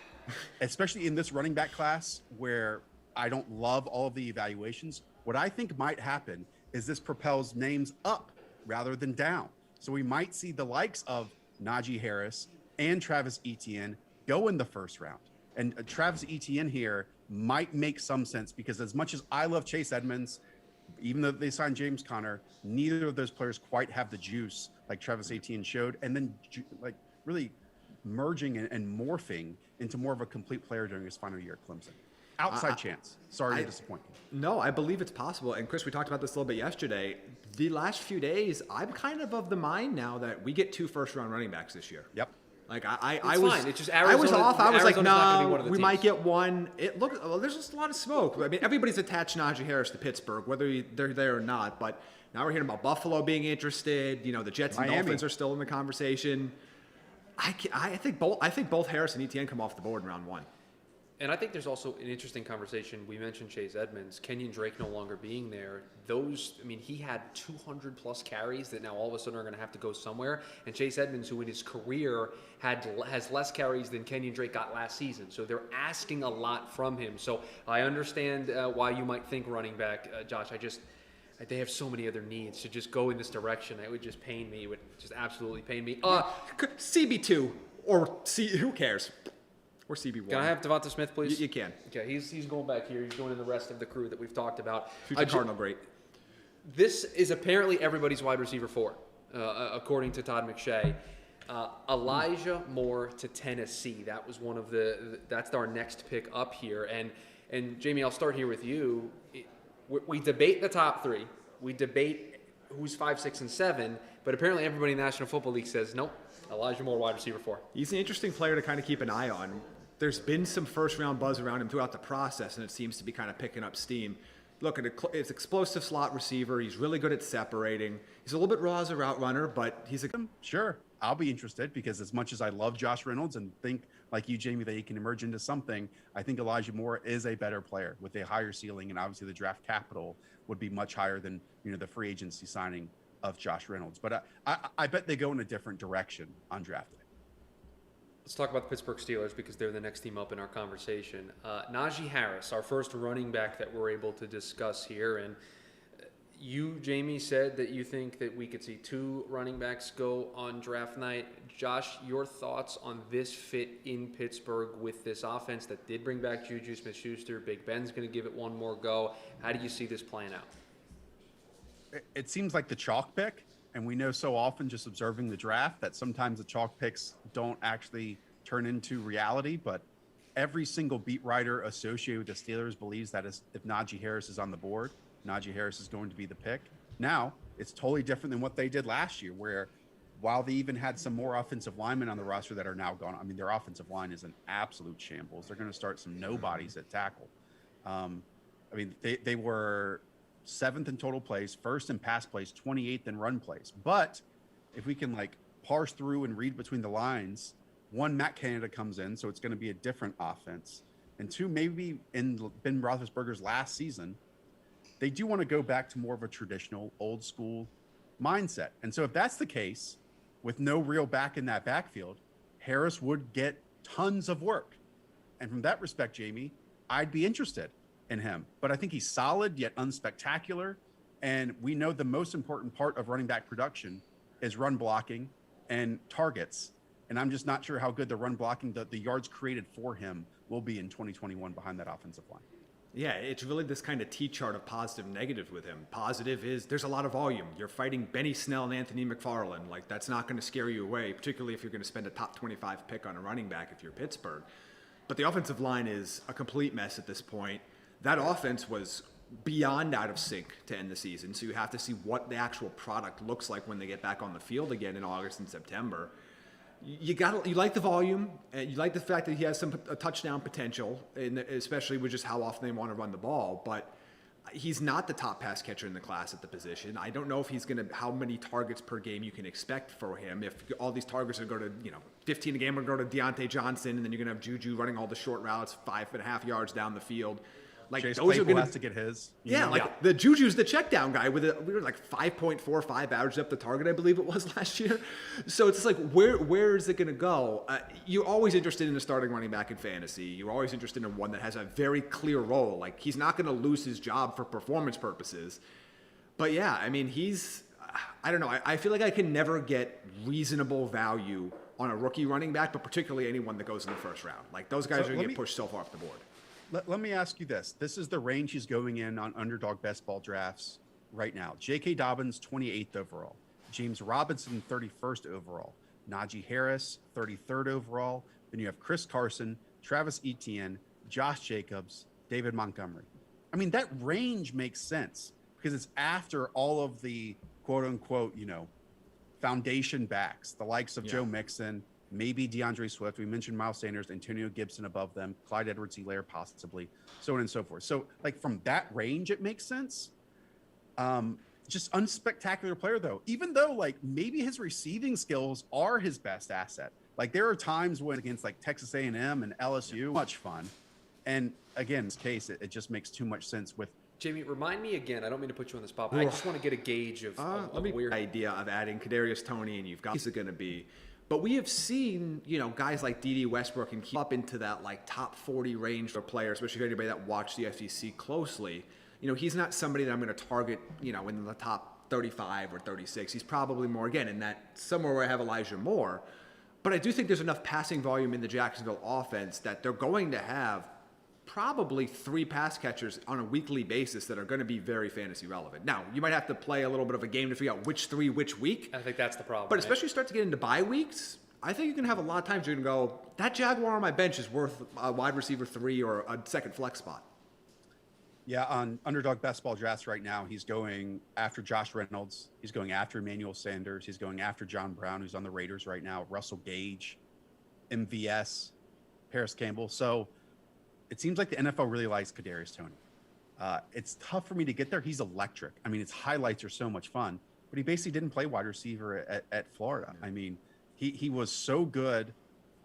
Speaker 5: especially in this running back class where I don't love all of the evaluations, what I think might happen is this propels names up rather than down. So we might see the likes of Najee Harris and Travis Etienne go in the first round. And Travis Etienne here might make some sense because as much as I love Chase Edmonds, even though they signed James Conner, neither of those players quite have the juice like Travis Etienne showed, and then like really merging and morphing into more of a complete player during his final year at Clemson. Outside chance. Sorry to disappoint you.
Speaker 10: No, I believe it's possible. And Chris, we talked about this a little bit yesterday. The last few days, I'm kind of the mind now that we get 2 first-round running backs this year.
Speaker 5: Yep.
Speaker 10: Like
Speaker 12: I was fine. It's just Arizona,
Speaker 10: I was off. I was like, no, we
Speaker 12: teams.
Speaker 10: might get one. It looked. Well, there's just a lot of smoke. I mean, everybody's attached Najee Harris to Pittsburgh, whether they're there or not. But now we're hearing about Buffalo being interested. The Jets and Dolphins are still in the conversation. I think both Harris and Etienne come off the board in round 1.
Speaker 12: And I think there's also an interesting conversation. We mentioned Chase Edmonds, Kenyon Drake no longer being there. He had 200 plus carries that now all of a sudden are going to have to go somewhere. And Chase Edmonds, who in his career has less carries than Kenyon Drake got last season. So they're asking a lot from him. So I understand why you might think running back, Josh. They have so many other needs to just go in this direction. It would just pain me. It would just absolutely pain me.
Speaker 10: CB2 or who cares? Or CB1.
Speaker 12: Can I have Devonta Smith, please?
Speaker 10: You can.
Speaker 12: Okay, he's going back here. He's joining the rest of the crew that we've talked about.
Speaker 10: Future Cardinal great.
Speaker 12: This is apparently everybody's wide receiver 4, according to Todd McShay. Elijah Moore to Tennessee. That was that's our next pick up here. And Jamie, I'll start here with you. We debate the top 3. We debate who's 5, 6, and 7. But apparently everybody in the National Football League says, nope, Elijah Moore, wide receiver 4.
Speaker 10: He's an interesting player to kind of keep an eye on. There's been some first-round buzz around him throughout the process, and it seems to be kind of picking up steam. Look, it's explosive slot receiver. He's really good at separating. He's a little bit raw as a route runner, but he's
Speaker 5: Sure, I'll be interested because as much as I love Josh Reynolds and think, like you, Jamie, that he can emerge into something, I think Elijah Moore is a better player with a higher ceiling, and obviously the draft capital would be much higher than the free agency signing of Josh Reynolds. But I bet they go in a different direction on draft day.
Speaker 12: Let's talk about the Pittsburgh Steelers because they're the next team up in our conversation. Najee Harris, our first running back that we're able to discuss here. And you, Jamie, said that you think that we could see 2 running backs go on draft night. Josh, your thoughts on this fit in Pittsburgh with this offense that did bring back Juju Smith-Schuster? Big Ben's going to give it one more go. How do you see this playing out?
Speaker 5: It seems like the chalk pick. And we know so often just observing the draft that sometimes the chalk picks don't actually turn into reality. But every single beat writer associated with the Steelers believes that if Najee Harris is on the board, Najee Harris is going to be the pick. Now, it's totally different than what they did last year, where while they even had some more offensive linemen on the roster that are now gone, I mean, their offensive line is an absolute shambles. They're going to start some nobodies at tackle. They were 7th in total plays, 1st in pass plays, 28th in run plays. But if we can parse through and read between the lines, 1, Matt Canada comes in, so it's going to be a different offense. And 2, maybe in Ben Roethlisberger's last season, they do want to go back to more of a traditional old school mindset. And so if that's the case, with no real back in that backfield, Harris would get tons of work. And from that respect, Jamie, I'd be interested in him, but I think he's solid yet unspectacular. And we know the most important part of running back production is run blocking and targets. And I'm just not sure how good the run blocking, the yards created for him will be in 2021 behind that offensive line.
Speaker 10: Yeah, it's really this kind of T-chart of positive and negative with him. Positive is there's a lot of volume. You're fighting Benny Snell and Anthony McFarland. That's not going to scare you away, particularly if you're going to spend a top 25 pick on a running back if you're Pittsburgh. But the offensive line is a complete mess at this point. That offense was beyond out of sync to end the season, so you have to see what the actual product looks like when they get back on the field again in August and September. You like the volume, and you like the fact that he has a touchdown potential, and especially with just how often they want to run the ball. But he's not the top pass catcher in the class at the position. I don't know if how many targets per game you can expect for him. If all these targets are going to 15 a game are going to Deontay Johnson, and then you're going to have Juju running all the short routes 5.5 yards down the field.
Speaker 5: Chase Claypool has to get his.
Speaker 10: The Juju's the check down guy we were 5.45 average up the target, I believe it was last year. So it's just where is it going to go? You're always interested in a starting running back in fantasy. You're always interested in one that has a very clear role. He's not going to lose his job for performance purposes. But yeah, I mean, I don't know. I feel like I can never get reasonable value on a rookie running back, but particularly anyone that goes in the first round. Those guys are going to get pushed so far off the board.
Speaker 5: Let me ask you this. This is the range he's going in on underdog best ball drafts right now. J.K. Dobbins, 28th overall. James Robinson, 31st overall. Najee Harris, 33rd overall. Then you have Chris Carson, Travis Etienne, Josh Jacobs, David Montgomery. I mean, that range makes sense because it's after all of the quote unquote, foundation backs, the likes of Joe Mixon, maybe DeAndre Swift. We mentioned Miles Sanders, Antonio Gibson above them, Clyde Edwards-Helaire possibly, so on and so forth. So like from that range, it makes sense. Just unspectacular player though, even though like maybe his receiving skills are his best asset. Like there are times when against like Texas A&M and LSU, much fun. And again, in this case, it just makes too much sense with.
Speaker 12: Jamie, remind me again. I don't mean to put you on the spot, but I just want to get a gauge of where
Speaker 10: idea of adding Kadarius Toney and you've got he's going to be. But we have seen, guys like D.D. Westbrook and keep up into that like top 40 range for players, especially for anybody that watched the SEC closely. He's not somebody that I'm going to target, in the top 35 or 36. He's probably more, again, in that somewhere where I have Elijah Moore. But I do think there's enough passing volume in the Jacksonville offense that they're going to have probably 3 pass catchers on a weekly basis that are going to be very fantasy relevant. Now, you might have to play a little bit of a game to figure out which 3, which week.
Speaker 12: I think that's the problem.
Speaker 10: But especially start to get into bye weeks, I think you can have a lot of times you're going to go, that Jaguar on my bench is worth a wide receiver 3 or a second flex spot.
Speaker 5: Yeah, on underdog best ball drafts right now, he's going after Josh Reynolds. He's going after Emmanuel Sanders. He's going after John Brown, who's on the Raiders right now, Russell Gage, MVS, Paris Campbell. So it seems like the NFL really likes Kadarius Toney. It's tough for me to get there. He's electric. I mean, his highlights are so much fun, but he basically didn't play wide receiver at Florida. I mean, he was so good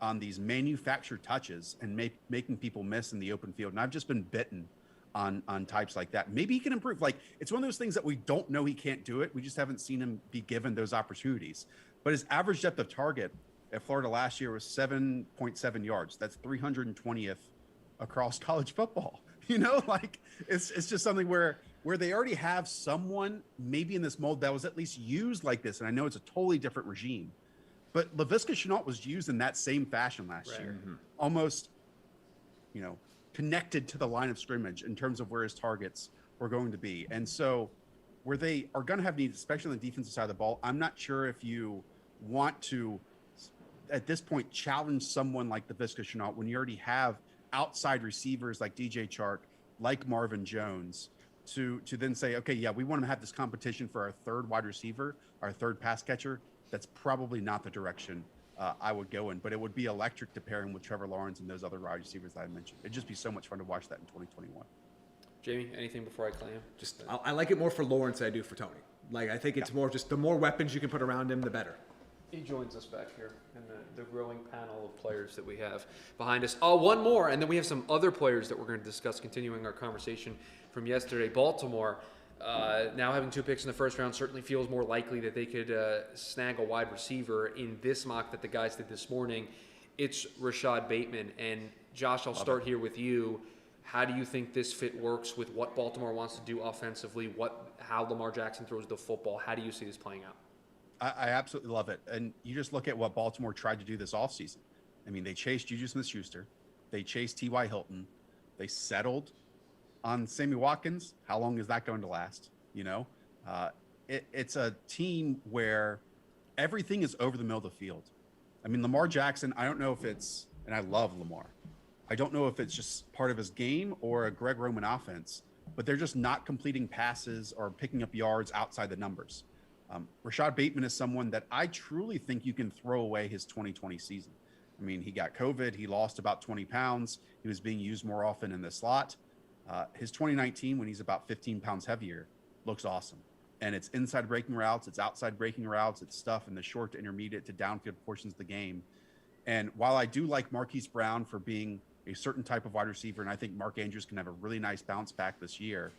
Speaker 5: on these manufactured touches and making people miss in the open field. And I've just been bitten on types like that. Maybe he can improve. Like, it's one of those things that we don't know he can't do it. We just haven't seen him be given those opportunities. But his average depth of target at Florida last year was 7.7 yards. That's 320th across college football. It's just something where they already have someone maybe in this mold that was at least used like this. And I know it's a totally different regime, but Laviska Shenault was used in that same fashion last year. Mm-hmm. Almost, connected to the line of scrimmage in terms of where his targets were going to be. And so where they are going to have needs, especially on the defensive side of the ball, I'm not sure if you want to, at this point, challenge someone like Laviska Shenault when you already have outside receivers like DJ Chark, like Marvin Jones, to then say, okay, yeah, we want to have this competition for our third wide receiver, our third pass catcher. That's probably not the direction I would go in, but it would be electric to pair him with Trevor Lawrence and those other wide receivers that I mentioned. It'd just be so much fun to watch that in 2021.
Speaker 12: Jamie, anything before I claim?
Speaker 10: I like it more for Lawrence than I do for Toney. Like, I think it's more just the more weapons you can put around him, the better.
Speaker 12: He joins us back here in the growing panel of players that we have behind us. One more, and then we have some other players that we're going to discuss, continuing our conversation from yesterday. Baltimore, now having 2 picks in the first round, certainly feels more likely that they could snag a wide receiver. In this mock that the guys did this morning, it's Rashad Bateman. And Josh, I'll start here with you. How do you think this fit works with what Baltimore wants to do offensively, how Lamar Jackson throws the football? How do you see this playing out?
Speaker 5: I absolutely love it. And you just look at what Baltimore tried to do this offseason. I mean, they chased Juju Smith-Schuster. They chased T.Y. Hilton. They settled on Sammy Watkins. How long is that going to last? It's a team where everything is over the middle of the field. I mean, Lamar Jackson, I don't know if it's, and I love Lamar, I don't know if it's just part of his game or a Greg Roman offense, but they're just not completing passes or picking up yards outside the numbers. Rashad Bateman is someone that I truly think you can throw away his 2020 season. I mean, he got COVID. He lost about 20 pounds. He was being used more often in the slot. His 2019, when he's about 15 pounds heavier, looks awesome. And it's inside breaking routes. It's outside breaking routes. It's stuff in the short to intermediate to downfield portions of the game. And while I do like Marquise Brown for being a certain type of wide receiver, and I think Mark Andrews can have a really nice bounce back this year,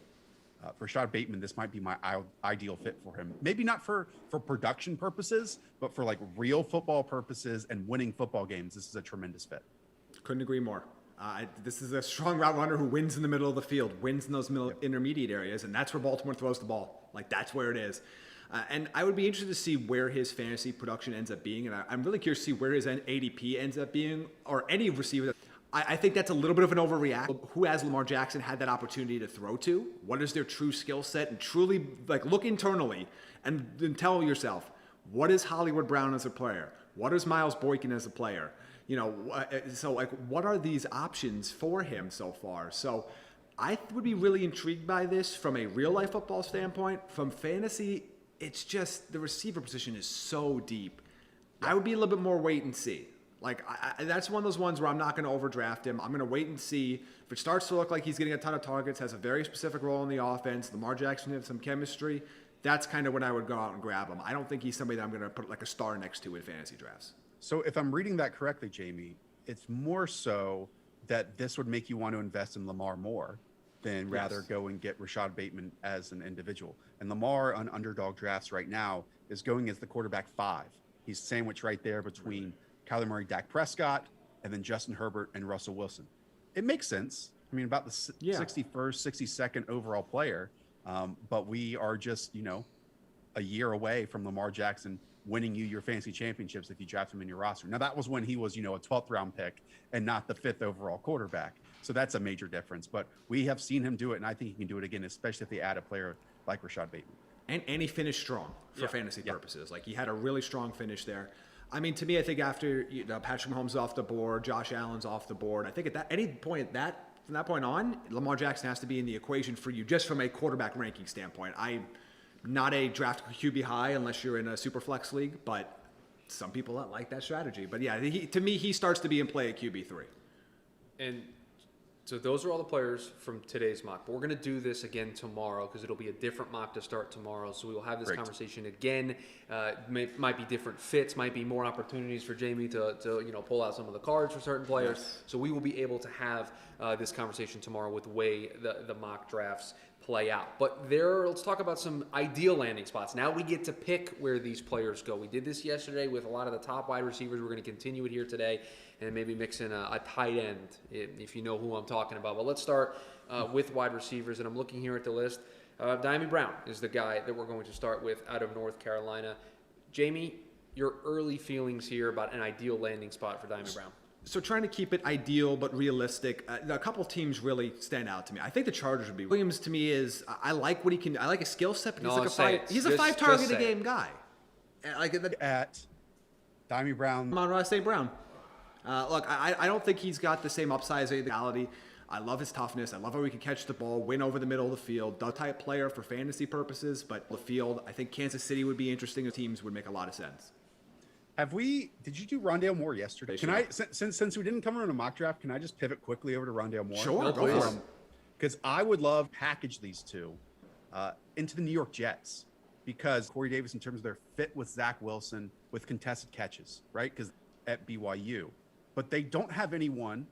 Speaker 5: for Rashad Bateman, this might be my ideal fit for him. Maybe not for production purposes, but for like real football purposes and winning football games. This is a tremendous fit.
Speaker 10: Couldn't agree more. This is a strong route runner who wins in the middle of the field, wins in those middle intermediate areas, and that's where Baltimore throws the ball. Like, that's where it is. And I would be interested to see where his fantasy production ends up being, and I'm really curious to see where his ADP ends up being, or any receiver. I think that's a little bit of an overreaction. Who has Lamar Jackson had that opportunity to throw to? What is their true skill set? And truly, like, look internally and tell yourself, what is Hollywood Brown as a player? What is Miles Boykin as a player? You know, so like, what are these options for him so far? So I would be really intrigued by this from a real life football standpoint. From fantasy, it's just the receiver position is so deep. I would be a little bit more wait and see. Like, that's one of those ones where I'm not going to overdraft him. I'm going to wait and see. If it starts to look like he's getting a ton of targets, has a very specific role in the offense, Lamar Jackson has some chemistry, that's kind of when I would go out and grab him. I don't think he's somebody that I'm going to put like a star next to in fantasy drafts.
Speaker 5: So if I'm reading that correctly, Jamie, it's more so that this would make you want to invest in Lamar more than rather go and get Rashad Bateman as an individual. And Lamar on underdog drafts right now is going as the quarterback 5. He's sandwiched right there between Kyler Murray, Dak Prescott, and then Justin Herbert and Russell Wilson. It makes sense. I mean, about the 61st, 62nd overall player. But we are just, a year away from Lamar Jackson winning you your fantasy championships if you draft him in your roster. Now, that was when he was, a 12th round pick and not the 5th overall quarterback. So that's a major difference. But we have seen him do it, and I think he can do it again, especially if they add a player like Rashad Bateman.
Speaker 10: And he finished strong for fantasy purposes. Like, he had a really strong finish there. I mean, to me, I think after Patrick Mahomes off the board, Josh Allen's off the board, I think from that point on, Lamar Jackson has to be in the equation for you just from a quarterback ranking standpoint. I'm not a draft QB high unless you're in a super flex league, but some people like that strategy. But yeah, to me, he starts to be in play at QB3.
Speaker 12: And so those are all the players from today's mock. But we're going to do this again tomorrow because it'll be a different mock to start tomorrow. So we will have this conversation again. Might be different fits, might be more opportunities for Jamie to pull out some of the cards for certain players. Yes. So we will be able to have this conversation tomorrow with the way the mock drafts play out. But let's talk about some ideal landing spots. Now we get to pick where these players go. We did this yesterday with a lot of the top wide receivers. We're going to continue it here today and maybe mix in a tight end if you know who I'm talking about. But let's start with wide receivers, and I'm looking here at the list. Dyami Brown is the guy that we're going to start with out of North Carolina. Jamie, your early feelings here about an ideal landing spot for Dyami Brown.
Speaker 10: So trying to keep it ideal but realistic, a couple of teams really stand out to me. I think the Chargers would be. Williams to me is, I like what he can. I like his skill set, but he's a 5 target a game guy.
Speaker 5: At Dyami Brown,
Speaker 10: Amon-Ra St. Brown. Look, I don't think he's got the same upside as reality. I love his toughness. I love how he can catch the ball, win over the middle of the field. The type player for fantasy purposes, but the field, I think Kansas City would be interesting. The teams would make a lot of sense.
Speaker 5: Did you do Rondale Moore yesterday? Can I, since we didn't come around a mock draft, can I just pivot quickly over to Rondale Moore?
Speaker 10: Sure, go for him.
Speaker 5: Because I would love to package these two into the New York Jets, because Corey Davis, in terms of their fit with Zach Wilson, with contested catches, right? Because at BYU, but they don't have anyone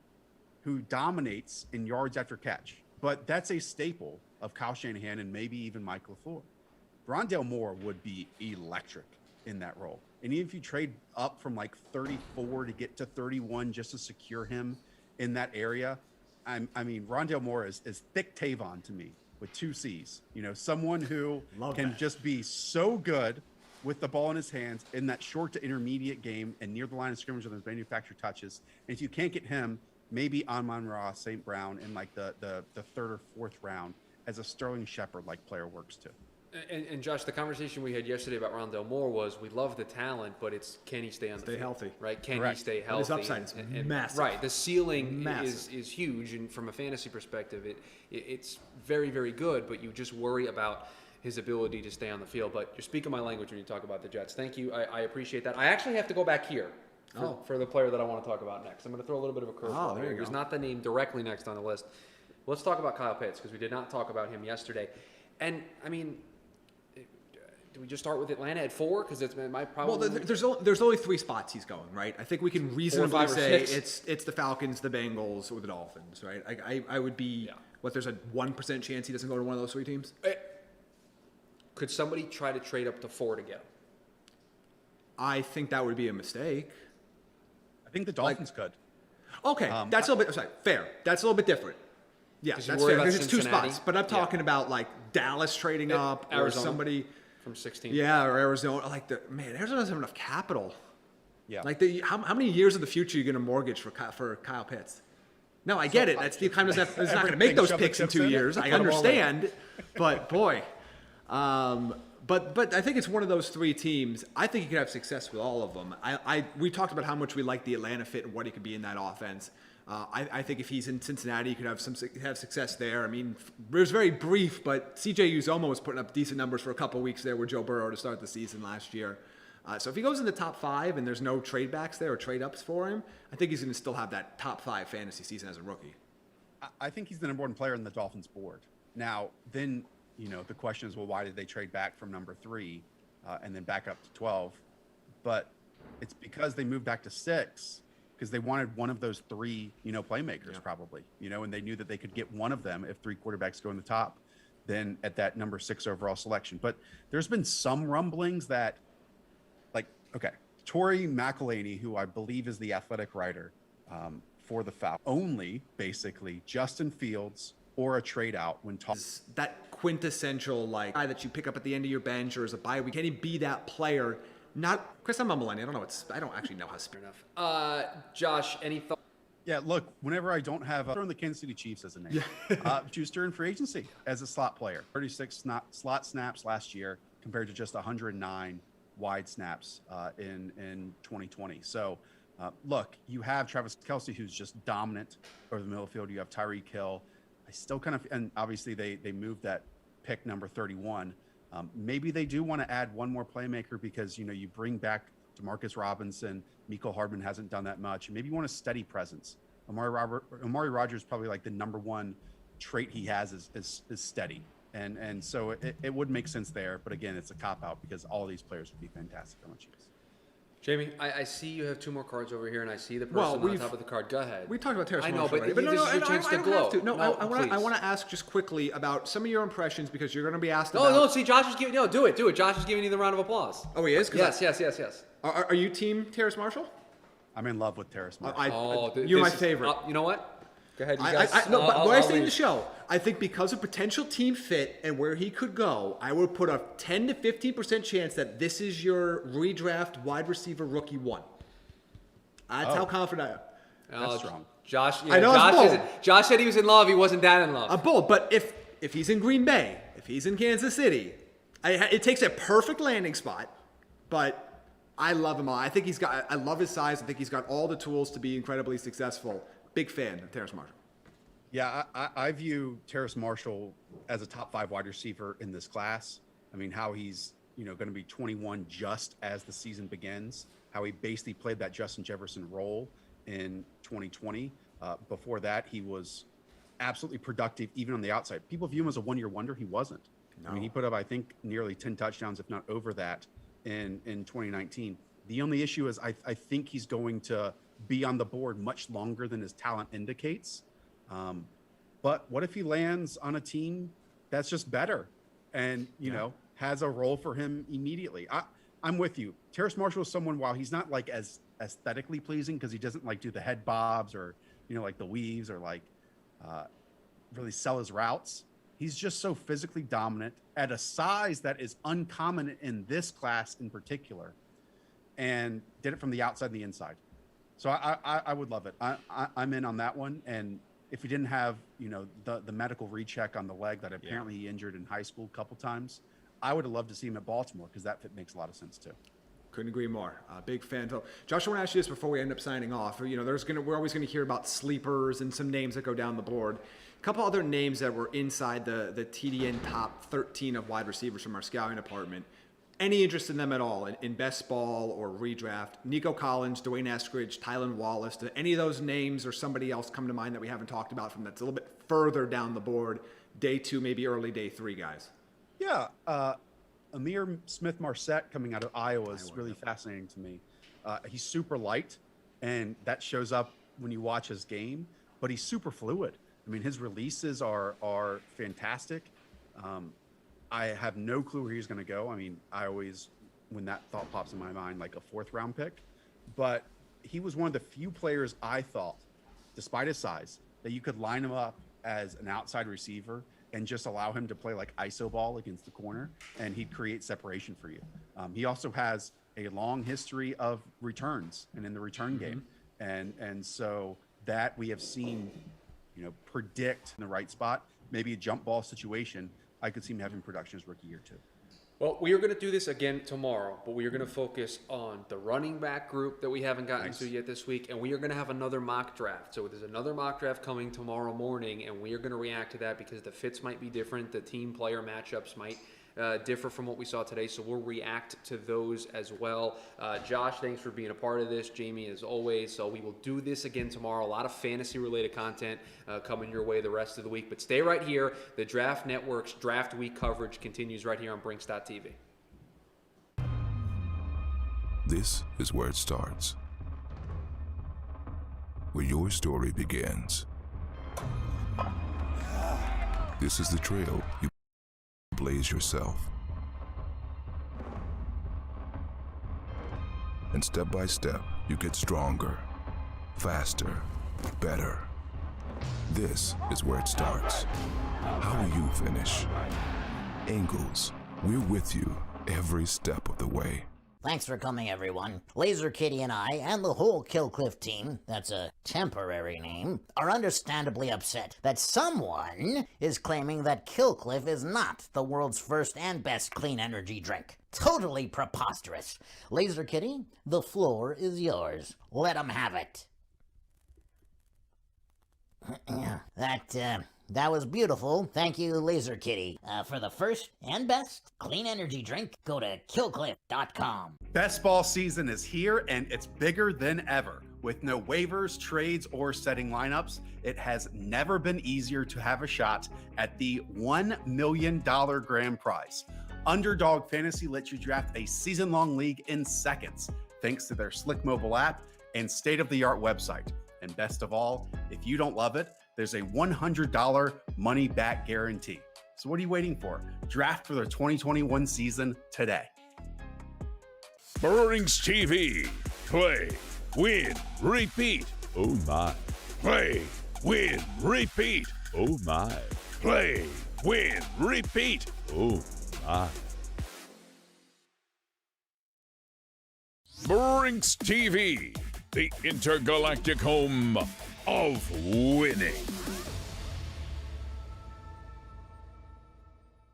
Speaker 5: who dominates in yards after catch. But that's a staple of Kyle Shanahan and maybe even Mike LaFleur. Rondale Moore would be electric in that role. And even if you trade up from like 34 to get to 31 just to secure him in that area, I mean, Rondale Moore is thick Tavon to me with 2 C's. Someone who can just be so good with the ball in his hands in that short to intermediate game and near the line of scrimmage on those manufactured touches. And if you can't get him, maybe Amon-Ra St. Brown in like the 3rd or 4th round as a Sterling Shepard-like player works too.
Speaker 12: And Josh, the conversation we had yesterday about Rondale Moore was we love the talent, but it's can he stay on the field?
Speaker 10: Healthy,
Speaker 12: right? Can he stay healthy?
Speaker 10: His upside is massive.
Speaker 12: Right, the ceiling is huge, and from a fantasy perspective, it's very, very good. But you just worry about his ability to stay on the field. But you're speaking my language when you talk about the Jets. Thank you. I appreciate that. I actually have to go back here for the player that I want to talk about next. I'm going to throw a little bit of a curveball here. He's not the name directly next on the list. Let's talk about Kyle Pitts because we did not talk about him yesterday. And I mean, do we just start with Atlanta at 4? Because it's my problem.
Speaker 10: Well, there's only 3 spots he's going, right? I think we can reasonably say it's the Falcons, the Bengals, or the Dolphins, right? I would be there's a 1% chance he doesn't go to one of those 3 teams.
Speaker 12: Could somebody try to trade up to 4 to get him?
Speaker 10: I think that would be a mistake.
Speaker 5: I think the Dolphins could.
Speaker 10: Okay, that's a little bit fair. That's a little bit different. Yeah, that's fair because it's 2 spots. But I'm talking about like Dallas trading up or somebody
Speaker 12: from 16.
Speaker 10: Yeah, or Arizona. Arizona doesn't have enough capital.
Speaker 5: Yeah.
Speaker 10: Like how many years of the future are you going to mortgage for Kyle Pitts? No, I get it. That's Steve Keim is not going to make those picks in 2 years. I understand, but boy, but I think it's one of those 3 teams. I think he could have success with all of them. We talked about how much we like the Atlanta fit and what he could be in that offense. I think if he's in Cincinnati, he could have success there. I mean, it was very brief, but C.J. Uzomah was putting up decent numbers for a couple of weeks there with Joe Burrow to start the season last year. So if he goes in the top 5 and there's no trade backs there or trade ups for him, I think he's going to still have that top 5 fantasy season as a rookie.
Speaker 5: I think he's the number 1 player in the Dolphins board. Now, then, the question is, well, why did they trade back from number 3 and then back up to 12? But it's because they moved back to 6 because they wanted one of those 3, playmakers probably, and they knew that they could get one of them if 3 quarterbacks go in the top, then at that number 6 overall selection. But there's been some rumblings that, Tori McElhaney, who I believe is the athletic writer for the Falcons, only basically Justin Fields or a trade out when talking.
Speaker 10: That quintessential guy that you pick up at the end of your bench or as a bye week. Can he be that player? Not Chris. I'm a millennial. I don't actually know how to speak
Speaker 12: enough. Josh, any thoughts?
Speaker 5: Yeah, look. Whenever I don't have throwing the Kansas City Chiefs as a name, Schuster in free agency as a slot player, 36 slot snaps last year compared to just 109 wide snaps in 2020. So, look, you have Travis Kelce, who's just dominant over the middle of the field. You have Tyreek Hill. I still and obviously they moved that pick number 31. Maybe they do want to add one more playmaker because, you bring back Demarcus Robinson. Mecole Hardman hasn't done that much. And maybe you want a steady presence. Amari Rodgers probably the number 1 trait he has is steady. And so it would make sense there. But again, it's a cop-out because all of these players would be fantastic on the Chiefs.
Speaker 12: Jamie, I see you have 2 more cards over here, and I see the person on top of the card. Go ahead.
Speaker 10: We talked about Terrace Marshall.
Speaker 12: I know, but
Speaker 10: already.
Speaker 12: this is your chance to glow.
Speaker 10: I want to ask just quickly about some of your impressions because you're going to be asked
Speaker 12: about... No, see, Josh is giving... No, do it. Josh is giving you the round of applause.
Speaker 10: Oh, he is?
Speaker 12: Yes.
Speaker 10: Are you team Terrace Marshall?
Speaker 5: I'm in love with Terrace Marshall.
Speaker 10: You're my favorite.
Speaker 12: You know what? Go ahead.
Speaker 10: What I say in the show, I think because of potential team fit and where he could go, I would put a 10 to 15% chance that this is your redraft wide receiver rookie 1. That's how confident I am.
Speaker 5: That's strong.
Speaker 12: Josh, I know Josh said he was in love. He wasn't that in love.
Speaker 10: I'm bold, but if he's in Green Bay, if he's in Kansas City, it takes a perfect landing spot. But I love him all. I love his size. I think he's got all the tools to be incredibly successful. Big fan of Terrace Marshall.
Speaker 5: Yeah, I view Terrace Marshall as a top 5 wide receiver in this class. I mean, how he's going to be 21 just as the season begins. How he basically played that Justin Jefferson role in 2020. Before that, he was absolutely productive even on the outside. People view him as a 1-year wonder. He wasn't. No. I mean, he put up, I think, nearly 10 touchdowns, if not over that, in 2019. The only issue is I think he's going to be on the board much longer than his talent indicates. But what if he lands on a team that's just better and, has a role for him immediately? I'm with you. Terrace Marshall is someone, while he's not as aesthetically pleasing because he doesn't do the head bobs or, the weaves or really sell his routes. He's just so physically dominant at a size that is uncommon in this class in particular, and did it from the outside and the inside. So I would love it. I'm in on that one. And if he didn't have, the medical recheck on the leg that apparently he injured in high school a couple times, I would have loved to see him at Baltimore because that fit makes a lot of sense too.
Speaker 10: Couldn't agree more. Big fan. Josh, I want to ask you this before we end up signing off. We're always going to hear about sleepers and some names that go down the board. A couple other names that were inside the TDN top 13 of wide receivers from our scouting department. Any interest in them at all in best ball or redraft? Nico Collins, Dwayne Eskridge, Tylan Wallace. Do any of those names or somebody else come to mind that we haven't talked about from that's a little bit further down the board, day 2, maybe early day 3 guys?
Speaker 5: Yeah. Amir Smith-Marset coming out of Iowa is really fascinating to me. He's super light, and that shows up when you watch his game, but he's super fluid. I mean, his releases are fantastic. I have no clue where he's going to go. I mean, I always, when that thought pops in my mind, like a 4th round pick, but he was one of the few players I thought, despite his size, that you could line him up as an outside receiver and just allow him to play like iso ball against the corner, and he'd create separation for you. He also has a long history of returns and in the return game. And so that we have seen predict in the right spot, maybe a jump ball situation, I could see him having production his rookie year too.
Speaker 12: Well, we are going to do this again tomorrow, but we are going to focus on the running back group that we haven't gotten to yet this week, and we are going to have another mock draft. So there's another mock draft coming tomorrow morning, and we are going to react to that because the fits might be different, the team player matchups might differ from what we saw today, so we'll react to those as well. Josh, thanks for being a part of this. Jamie, as always. So we will do this again tomorrow. A lot of fantasy-related content coming your way the rest of the week. But stay right here. The Draft Network's Draft Week coverage continues right here on Brinks.tv.
Speaker 14: This is where it starts, where your story begins. This is the trail you blaze yourself. And step by step, you get stronger, faster, better. This is where it starts. How will you finish? Angles, we're with you every step of the way.
Speaker 15: Thanks for coming, everyone. Laser Kitty and I, and the whole Killcliff team, that's a temporary name, are understandably upset that someone is claiming that Killcliff is not the world's first and best clean energy drink. Totally preposterous. Laser Kitty, the floor is yours. Let 'em have it. That was beautiful. Thank you, Laser Kitty. For the first and best clean energy drink, go to killcliff.com.
Speaker 5: Best ball season is here, and it's bigger than ever. With no waivers, trades, or setting lineups, it has never been easier to have a shot at the $1 million grand prize. Underdog Fantasy lets you draft a season-long league in seconds, thanks to their slick mobile app and state-of-the-art website. And best of all, if you don't love it, there's a $100 money-back guarantee. So what are you waiting for? Draft for the 2021 season today.
Speaker 3: Brinks TV. Play, win, repeat.
Speaker 11: Oh my.
Speaker 3: Play, win, repeat.
Speaker 11: Oh my.
Speaker 3: Play, win, repeat.
Speaker 11: Oh my.
Speaker 3: Brinks TV, the intergalactic home of winning.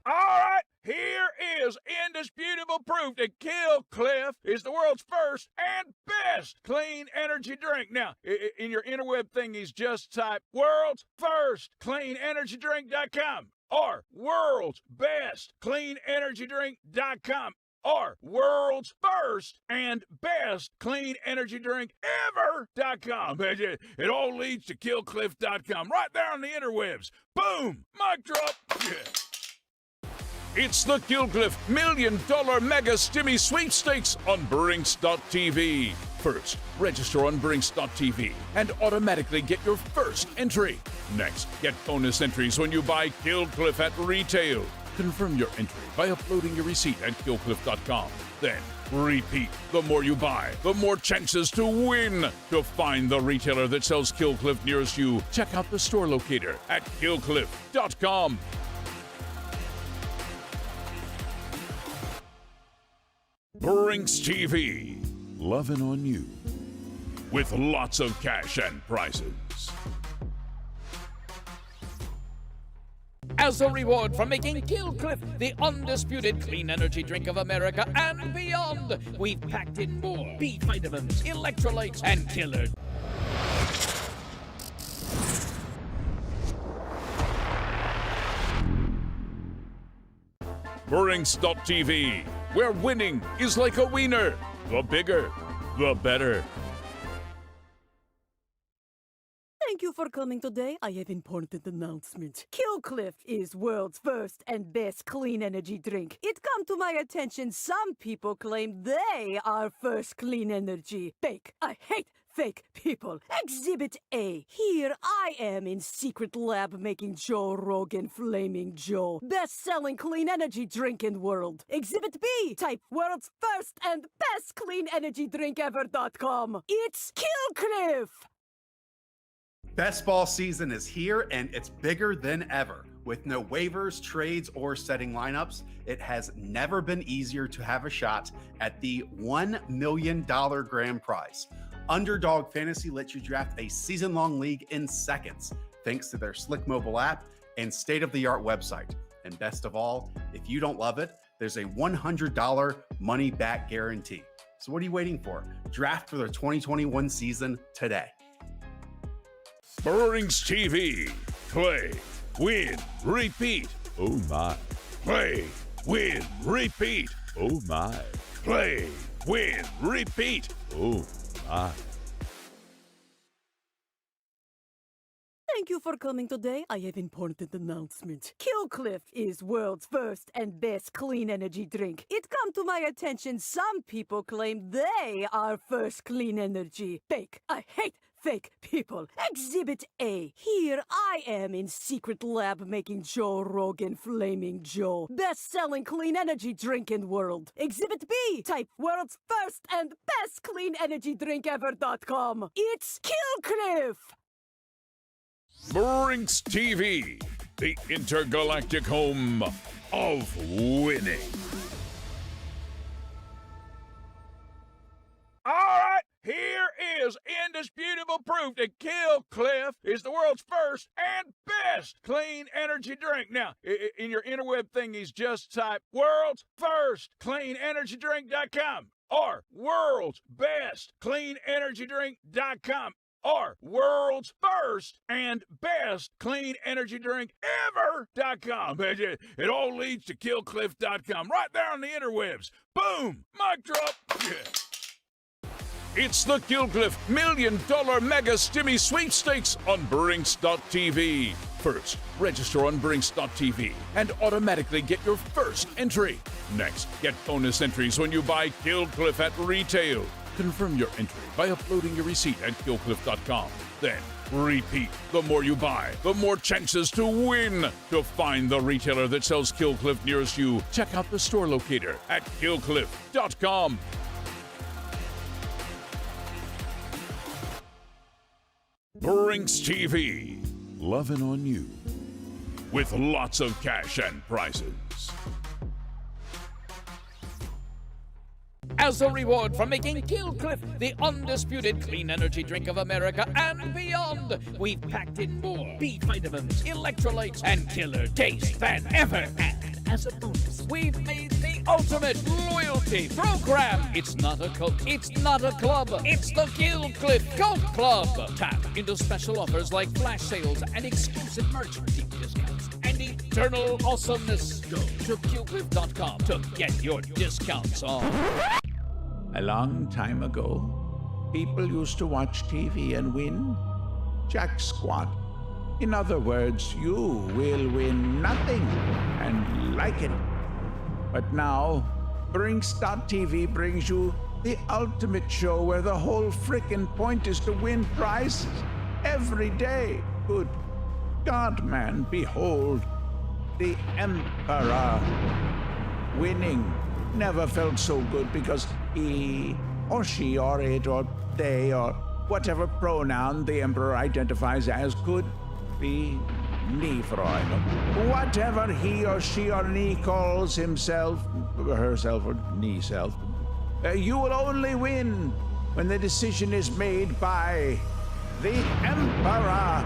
Speaker 3: All right, here is indisputable proof that Killcliff is the world's first and best clean energy drink. Now, in your interweb thingies, just type world's first cleanenergydrink.com or world's best cleanenergydrink.com. or world's first and best clean energy drink ever.com. It all leads to killcliff.com right there on the interwebs. Boom! Mic drop. Yeah. It's the Killcliff $1 Million Mega Stimmy Sweepstakes on Brinks.tv. First, register on Brinks.tv and automatically get your first entry. Next, get bonus entries when you buy Killcliff at retail. Confirm your entry by uploading your receipt at killcliff.com. Then, repeat. The more you buy, the more chances to win. To find the retailer that sells Killcliff nearest you, check out the store locator at killcliff.com. Brinks TV.
Speaker 11: Loving on you.
Speaker 3: With lots of cash and prizes.
Speaker 16: As a reward for making Killcliff the undisputed clean energy drink of America and beyond, we've packed in more B vitamins, electrolytes, and killer.
Speaker 3: Brinks.tv, where winning is like a wiener. The bigger, the better.
Speaker 4: Thank you for coming today. I have important announcement. Killcliff is world's first and best clean energy drink. It come to my attention some people claim they are first clean energy. Fake. I hate fake people. Exhibit A. Here I am in secret lab making Joe Rogan Flaming Joe. Best-selling clean energy drink in world. Exhibit B. Type world's first and best clean energy drink ever.com. It's Killcliff.
Speaker 5: Best ball season is here, and it's bigger than ever. With no waivers, trades, or setting lineups, it has never been easier to have a shot at the $1 million grand prize. Underdog Fantasy lets you draft a season-long league in seconds, thanks to their slick mobile app and state-of-the-art website. And best of all, if you don't love it, there's a $100 money-back guarantee. So what are you waiting for? Draft for the 2021 season today.
Speaker 3: Brings TV. Play, win, repeat.
Speaker 11: Oh my.
Speaker 3: Play, win, repeat.
Speaker 11: Oh my.
Speaker 3: Play, win, repeat.
Speaker 11: Oh my.
Speaker 4: Thank you for coming today. I have important announcement. Killcliff is world's first and best clean energy drink. It come to my attention some people claim they are first clean energy. Fake. I hate fake people. Exhibit A. Here I am in secret lab making Joe Rogan Flaming Joe. Best-selling clean energy drink in world. Exhibit B. Type world's first and best clean energy drink ever.com. It's Killcliff.
Speaker 3: Brinks TV, the intergalactic home of winning. All right, here is indisputable proof that Killcliff is the world's first and best clean energy drink. Now, in your interweb thingies, just type world's first cleanenergydrink.com or world's best cleanenergydrink.com. or world's first and best clean energy drink ever.com. It all leads to killcliff.com right there on the interwebs. Boom! Mic drop. Yeah. It's the Killcliff $1 Million Mega Stimmy Sweepstakes on Brinks.tv. First, register on Brinks.tv and automatically get your first entry. Next, get bonus entries when you buy Killcliff at retail. Confirm your entry by uploading your receipt at killcliff.com. Then, repeat. The more you buy, the more chances to win. To find the retailer that sells Killcliff nearest you, check out the store locator at killcliff.com. Brinks TV.
Speaker 11: Loving on you.
Speaker 3: With lots of cash and prizes.
Speaker 16: As a reward for making Killcliff the undisputed clean energy drink of America and beyond, we've packed in more B vitamins, electrolytes, and killer taste than ever. And as a bonus, we've made the ultimate loyalty program. It's not a cult, it's not a club, it's the Killcliff Cult Club. Tap into special offers like flash sales and exclusive merch, deep discounts, and eternal awesomeness. Go to killcliff.com to get your discounts on.
Speaker 6: A long time ago, people used to watch TV and win. Jack squat. In other words, you will win nothing and like it. But now, Brinks.tv brings you the ultimate show where the whole frickin' point is to win prizes every day. Good God, man, behold, the Emperor. Winning never felt so good because he or she or it or they or whatever pronoun the Emperor identifies as could be me, Freund. Whatever he or she or me calls himself, herself or me-self, you will only win when the decision is made by the Emperor.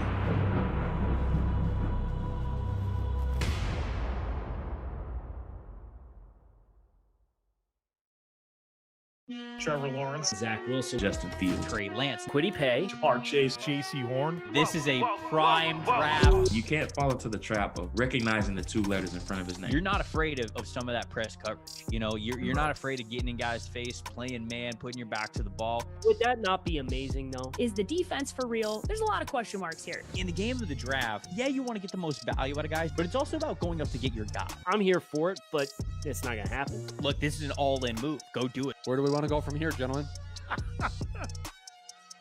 Speaker 7: Trevor Lawrence,
Speaker 8: Zach Wilson, Justin Fields,
Speaker 2: Trey Lance,
Speaker 9: Kwity Paye,
Speaker 7: Jamar Chase, J.C. Horn.
Speaker 2: This is a prime draft.
Speaker 8: You can't fall into the trap of recognizing the two letters in front of his name.
Speaker 2: You're not afraid of some of that press coverage. You know, you're not afraid of getting in guys' face, playing man, putting your back to the ball.
Speaker 9: Would that not be amazing, though? Is the defense for real? There's a lot of question marks here.
Speaker 2: In the game of the draft, yeah, you want to get the most value out of guys, but it's also about going up to get your guy.
Speaker 9: I'm here for it, but it's not going to happen.
Speaker 2: Look, this is an all-in move. Go do it.
Speaker 12: Where do we want to go from here, gentlemen?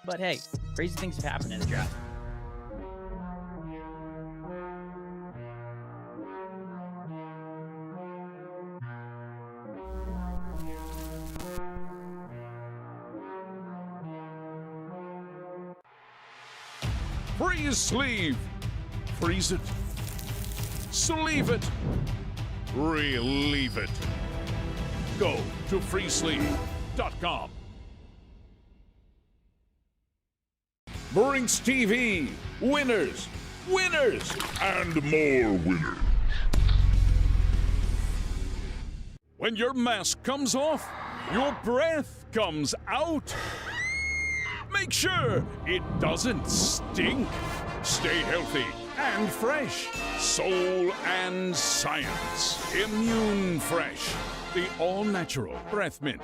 Speaker 2: But hey, crazy things have happened in the draft.
Speaker 3: Freeze sleeve. Freeze it. Sleeve it. Relieve it. Go to freesleeve.com. Brinks TV. Winners winners, and more winners. When your mask comes off, your breath comes out. Make sure it doesn't stink. Stay healthy and fresh. Soul and science. Immune Fresh. The all-natural breath mint.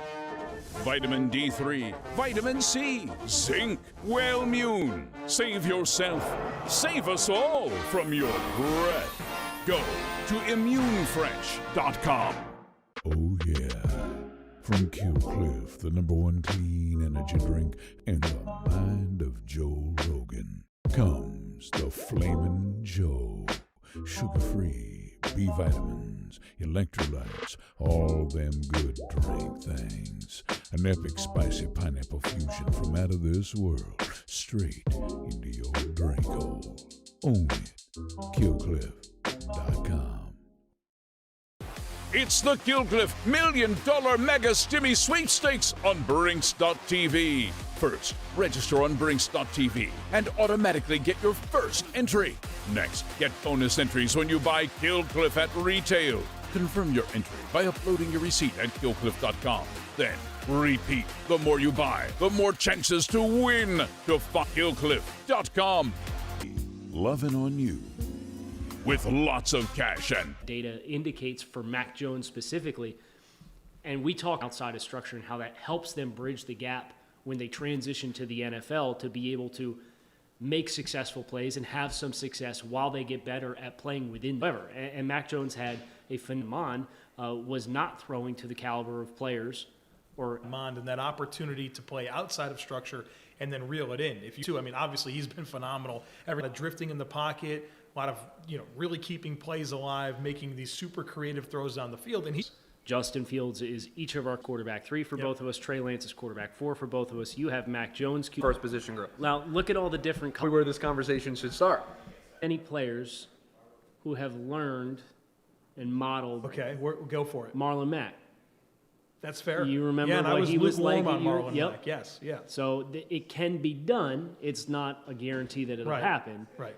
Speaker 3: Vitamin D3, vitamin C, zinc, Wellmune. Save yourself, save us all from your breath. Go to immunefresh.com.
Speaker 11: Oh yeah. From Kill Cliff, the #1 clean energy drink in the mind of Joe Rogan, comes the Flamin' Joe. Sugar-free, B vitamins, electrolytes, all them good drink things. An epic spicy pineapple fusion from out of this world, straight into your drink hole. Own it. KillCliff.com.
Speaker 3: It's the Killcliff $1 Million Mega Stimmy Sweepstakes on Brinks.tv. First, register on Brinks.tv and automatically get your first entry. Next, get bonus entries when you buy Killcliff at retail. Confirm your entry by uploading your receipt at Killcliff.com. Then, repeat. The more you buy, the more chances to win. To Killcliff.com.
Speaker 11: Loving on you.
Speaker 3: With lots of cash and
Speaker 9: data indicates for Mac Jones specifically, and we talk outside of structure and how that helps them bridge the gap when they transition to the NFL to be able to make successful plays and have some success while they get better at playing within. However, and Mac Jones had a phenomenon, was not throwing to the caliber of players or
Speaker 7: and that opportunity to play outside of structure and then reel it in. If you, I mean, obviously he's been phenomenal. Drifting in the pocket. A lot of, really keeping plays alive, making these super creative throws down the field. And
Speaker 9: Justin Fields is each of our quarterback 3 for both of us. Trey Lance is quarterback 4 for both of us. You have Mac Jones.
Speaker 12: First position group.
Speaker 9: Now, look at all the different
Speaker 12: where this conversation should start.
Speaker 9: Any players who have learned and modeled.
Speaker 7: Okay, go for it.
Speaker 9: Marlon Mack.
Speaker 7: That's fair.
Speaker 9: You remember what he was like?
Speaker 7: On Marlon Mack. Yes, yeah.
Speaker 9: So it can be done. It's not a guarantee that it'll happen.
Speaker 7: Right.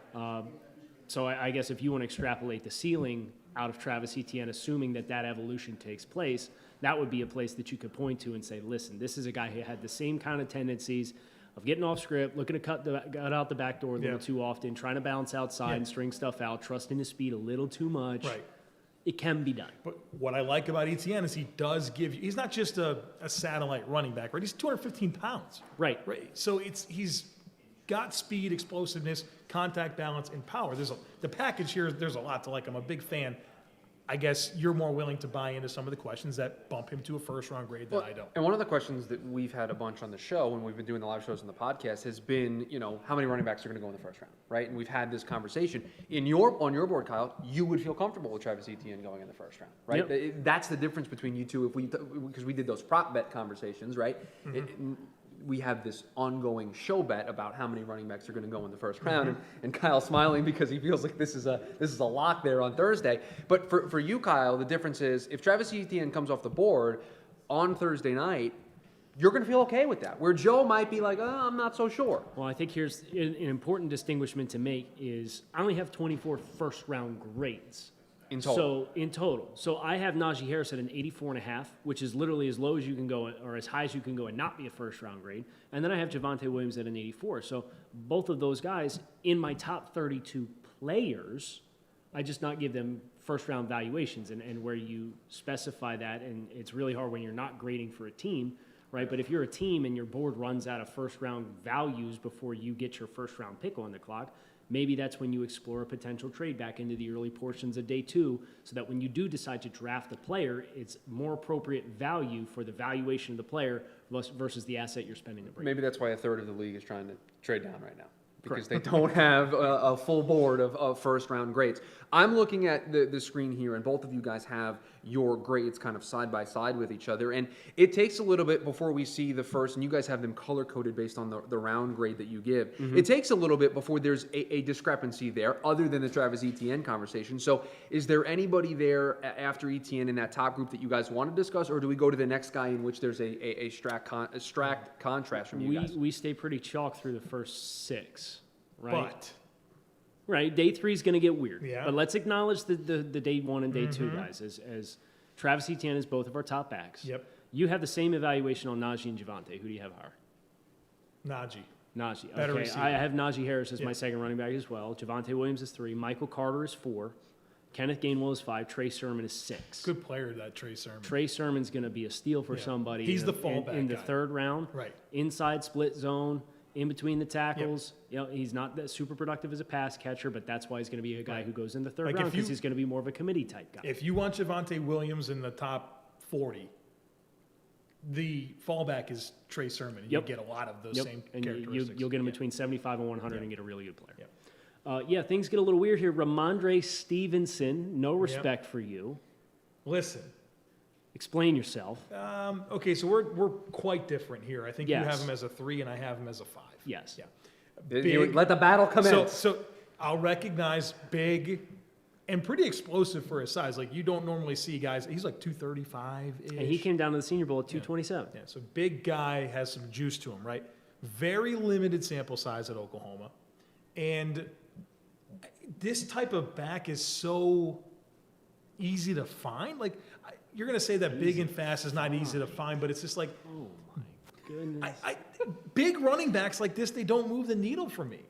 Speaker 9: So I guess if you want to extrapolate the ceiling out of Travis Etienne, assuming that evolution takes place, that would be a place that you could point to and say, listen, this is a guy who had the same kind of tendencies of getting off script, looking to cut out the back door a little too often, trying to bounce outside and string stuff out, trusting his speed a little too much.
Speaker 7: Right.
Speaker 9: It can be done.
Speaker 7: But what I like about Etienne is he does give you, he's not just a satellite running back, right? He's 215 pounds.
Speaker 9: Right.
Speaker 7: So he's got speed, explosiveness, contact balance, and power. The package here, there's a lot to like. I'm a big fan. I guess you're more willing to buy into some of the questions that bump him to a first-round grade than I don't.
Speaker 12: And one of the questions that we've had a bunch on the show when we've been doing the live shows on the podcast has been, how many running backs are going to go in the first round, right? And we've had this conversation. On your board, Kyle, you would feel comfortable with Travis Etienne going in the first round, right? Yep. That's the difference between you two. Because we did those prop bet conversations, right? Mm-hmm. We have this ongoing show bet about how many running backs are going to go in the first round, and Kyle's smiling because he feels like this is a lock there on Thursday. But for you, Kyle, the difference is if Travis Etienne comes off the board on Thursday night, you're going to feel okay with that. Where Joe might be like, I'm not so sure.
Speaker 9: Well, I think here's an important distinguishment to make is I only have 24 first-round grades.
Speaker 12: In total.
Speaker 9: So I have Najee Harris at an 84.5, which is literally as low as you can go or as high as you can go and not be a first-round grade. And then I have Javonte Williams at an 84. So both of those guys in my top 32 players, I just not give them first-round valuations. And where you specify that, and it's really hard when you're not grading for a team, right? But if you're a team and your board runs out of first-round values before you get your first-round pick on the clock, maybe that's when you explore a potential trade back into the early portions of day 2 so that when you do decide to draft a player, it's more appropriate value for the valuation of the player versus the asset you're spending to bring.
Speaker 12: Maybe that's why a third of the league is trying to trade down right now. Because they don't have a full board of first-round grades. I'm looking at the screen here, and both of you guys have your grades kind of side by side with each other. And it takes a little bit before we see the first, and you guys have them color-coded based on the round grade that you give. Mm-hmm. It takes a little bit before there's a discrepancy there, other than the Travis Etienne conversation. So is there anybody there after Etienne in that top group that you guys want to discuss, or do we go to the next guy in which there's a stract contrast from you guys?
Speaker 9: We stay pretty chalk through the first 6. Right.
Speaker 7: But
Speaker 9: Right. Day 3 is going to get weird.
Speaker 7: Yeah.
Speaker 9: But let's acknowledge the day 1 and day 2 guys as Travis Etienne is both of our top backs.
Speaker 7: Yep.
Speaker 9: You have the same evaluation on Najee and Javonte. Who do you have higher? Najee.
Speaker 7: Better
Speaker 9: Okay.
Speaker 7: receiver.
Speaker 9: I have Najee Harris as my second running back as well. Javonte Williams is 3. Michael Carter is 4. Kenneth Gainwell is 5. Trey Sermon is 6.
Speaker 7: Good player, that Trey Sermon.
Speaker 9: Trey Sermon's going to be a steal for somebody.
Speaker 7: He's the fallback
Speaker 9: in the
Speaker 7: guy.
Speaker 9: 3rd round.
Speaker 7: Right.
Speaker 9: Inside split zone, in between the tackles. He's not that super productive as a pass catcher, but that's why he's going to be a guy who goes in the 3rd round because he's going to be more of a committee type guy.
Speaker 7: If you want Javonte Williams in the top 40, the fallback is Trey Sermon. You get a lot of those same characteristics.
Speaker 9: You'll get him between 75 and 100 and get a really good player. Things get a little weird here. Ramondre Stevenson, no respect for you.
Speaker 7: Listen.
Speaker 9: Explain yourself.
Speaker 7: Okay, so we're quite different here. I think you have him as a 3 and I have him as a 5.
Speaker 9: Yes.
Speaker 7: Yeah.
Speaker 12: Let the battle commence.
Speaker 7: So I'll recognize big and pretty explosive for his size. Like, you don't normally see guys. He's like 235-ish.
Speaker 9: And he came down to the Senior Bowl at 227.
Speaker 7: Yeah, so big guy has some juice to him, right? Very limited sample size at Oklahoma. And this type of back is so easy to find. Like, you're going to say that big and fast is not easy to find, but it's just like,
Speaker 9: oh my goodness.
Speaker 7: Big running backs like this, they don't move the needle for me.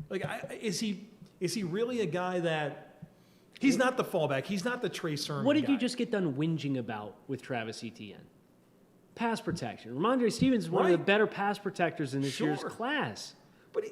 Speaker 7: Like, is he really a guy that he's not the fallback? He's not the Trey Sermon
Speaker 9: What did
Speaker 7: guy.
Speaker 9: you just get done whinging about with Travis Etienne? Pass protection. Ramondre Stevens is one of the better pass protectors in this year's class.
Speaker 7: But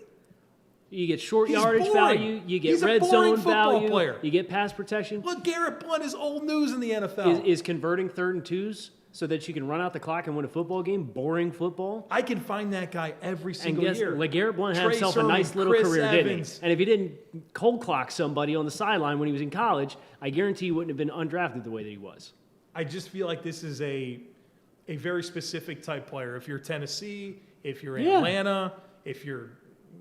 Speaker 9: you get short yardage
Speaker 7: boring.
Speaker 9: value. You get
Speaker 7: He's a
Speaker 9: red
Speaker 7: boring
Speaker 9: zone
Speaker 7: football
Speaker 9: value.
Speaker 7: player.
Speaker 9: You get pass protection.
Speaker 7: Look, Garrett Blunt is old news in the NFL.
Speaker 9: Is converting 3rd and 2s so that you can run out the clock and win a football game. Boring football.
Speaker 7: I can find that guy every single
Speaker 9: and guess,
Speaker 7: year.
Speaker 9: LeGarrette Blunt had
Speaker 7: Trey
Speaker 9: himself
Speaker 7: Sermon,
Speaker 9: a nice little
Speaker 7: Chris
Speaker 9: career,
Speaker 7: Evans.
Speaker 9: didn't he? And if he didn't cold clock somebody on the sideline when he was in college, I guarantee he wouldn't have been undrafted the way that he was.
Speaker 7: I just feel like this is a very specific type player. If you're Tennessee, if you're Atlanta, if you're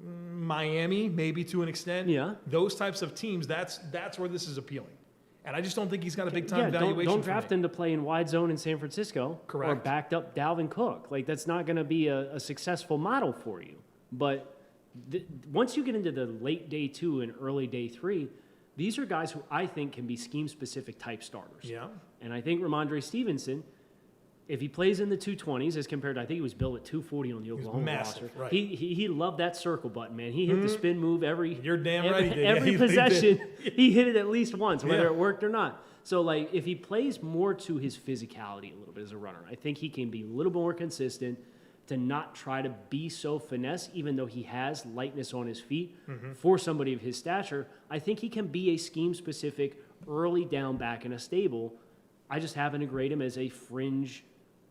Speaker 7: Miami, maybe to an extent, those types of teams, that's where this is appealing. And I just don't think he's got a big time valuation.
Speaker 9: Don't draft him to play in wide zone in San Francisco.
Speaker 7: Correct.
Speaker 9: Or backed up Dalvin Cook. Like, that's not going to be a successful model for you. But once you get into the late day 2 and early day 3, these are guys who I think can be scheme-specific type starters.
Speaker 7: Yeah.
Speaker 9: And I think Ramondre Stevenson, if he plays in the 220s as compared to, I think he was built at 240 on the Oklahoma roster.
Speaker 7: Right.
Speaker 9: He loved that circle button, man. He hit the spin move every
Speaker 7: You're damn right he did.
Speaker 9: every possession. He hit it at least once, whether it worked or not. So, like, if he plays more to his physicality a little bit as a runner, I think he can be a little more consistent to not try to be so finesse, even though he has lightness on his feet. For somebody of his stature, I think he can be a scheme-specific early down back in a stable. I just happen to grade him as a fringe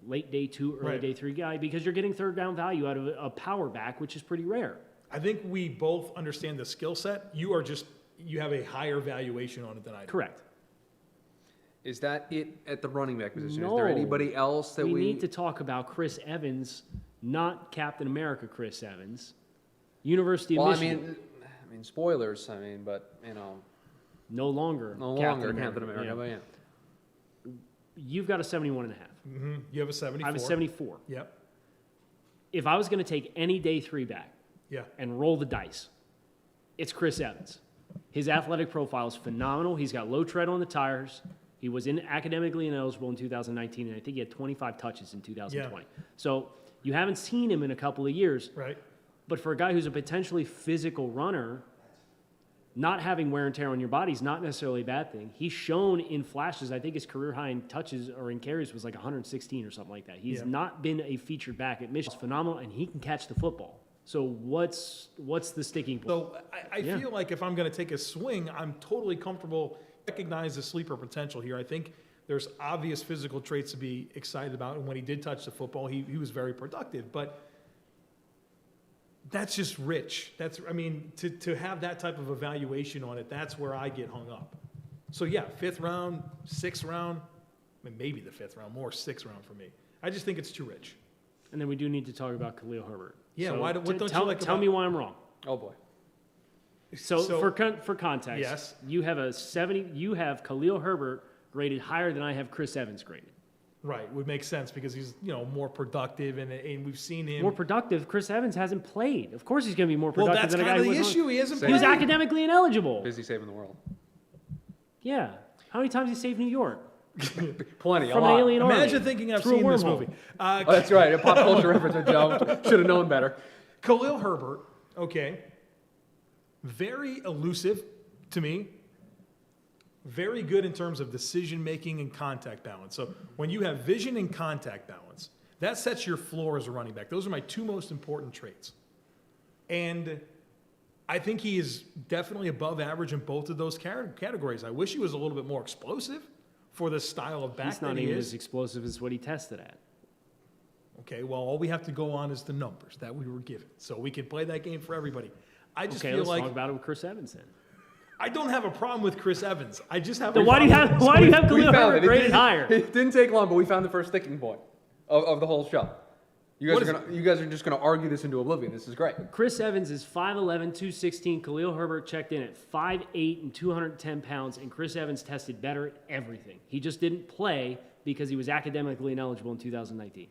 Speaker 9: late day 2, early day 3 guy because you're getting 3rd down value out of a power back, which is pretty rare.
Speaker 7: I think we both understand the skill set. You have a higher valuation on it than I do.
Speaker 9: Correct.
Speaker 12: Is that it at the running back position?
Speaker 9: No.
Speaker 12: Is there anybody else that we
Speaker 9: need to talk about? Chris Evans, not Captain America Chris Evans, University of Michigan.
Speaker 12: I mean, spoilers. But
Speaker 9: no longer
Speaker 12: Captain America. But
Speaker 9: you've got a 71.5.
Speaker 7: You have a 74.
Speaker 9: I have a 74.
Speaker 7: Yep.
Speaker 9: If I was going to take any day 3 back and roll the dice, it's Chris Evans. His athletic profile is phenomenal. He's got low tread on the tires. He was academically ineligible in 2019, and I think he had 25 touches in 2020. So you haven't seen him in a couple of years.
Speaker 7: Right.
Speaker 9: But for a guy who's a potentially physical runner, not having wear and tear on your body is not necessarily a bad thing. He's shown in flashes. I think his career high in touches or in carries was like 116 or something like that. He's not been a featured back at Michigan. It's phenomenal, and he can catch the football. So what's the sticking point?
Speaker 7: So I feel like if I'm going to take a swing, I'm totally comfortable. Recognize the sleeper potential here. I think there's obvious physical traits to be excited about, and when he did touch the football, he was very productive. But that's just rich. To have that type of evaluation on it, that's where I get hung up. So 5th round, 6th round, maybe the 5th round, more 6th round for me. I just think it's too rich.
Speaker 9: And then we do need to talk about Khalil Herbert.
Speaker 7: Yeah,
Speaker 9: so
Speaker 7: what don't you like
Speaker 9: tell me why I'm wrong.
Speaker 12: Oh boy.
Speaker 9: So for context,
Speaker 7: yes,
Speaker 9: you have You have Khalil Herbert graded higher than I have Chris Evans graded.
Speaker 7: Right, would make sense because he's more productive, and we've seen him
Speaker 9: more productive. Chris Evans hasn't played. Of course, he's going to be more productive than a guy who was.
Speaker 7: Well, that's kind of the issue. He hasn't played.
Speaker 9: He was academically ineligible.
Speaker 12: Busy saving the world.
Speaker 9: Yeah, how many times he saved New York?
Speaker 12: Plenty.
Speaker 9: From an alien army.
Speaker 7: Imagine thinking I've seen this movie.
Speaker 12: That's right. A pop culture reference. I jumped. Should have known better.
Speaker 7: Khalil Herbert. Okay. Very elusive to me. Very good in terms of decision making and contact balance. So when you have vision and contact balance, that sets your floor as a running back. Those are my two most important traits. And I think he is definitely above average in both of those categories. I wish he was a little bit more explosive for the style of back that he is.
Speaker 9: He's not even as explosive as what he tested at.
Speaker 7: Okay, well, all we have to go on is the numbers that we were given. So we can play that game for everybody. I just feel
Speaker 9: let's
Speaker 7: like
Speaker 9: talk about it with Chris Evans then.
Speaker 7: I don't have a problem with Chris Evans. I just have.
Speaker 9: Why do you have Khalil Herbert graded higher?
Speaker 12: It didn't take long, but we found the first sticking point of the whole show. You guys are just gonna argue this into oblivion. This is great.
Speaker 9: Chris Evans is 5'11", 216. Khalil Herbert checked in at 5'8" and 210 pounds, and Chris Evans tested better at everything. He just didn't play because he was academically ineligible in 2019.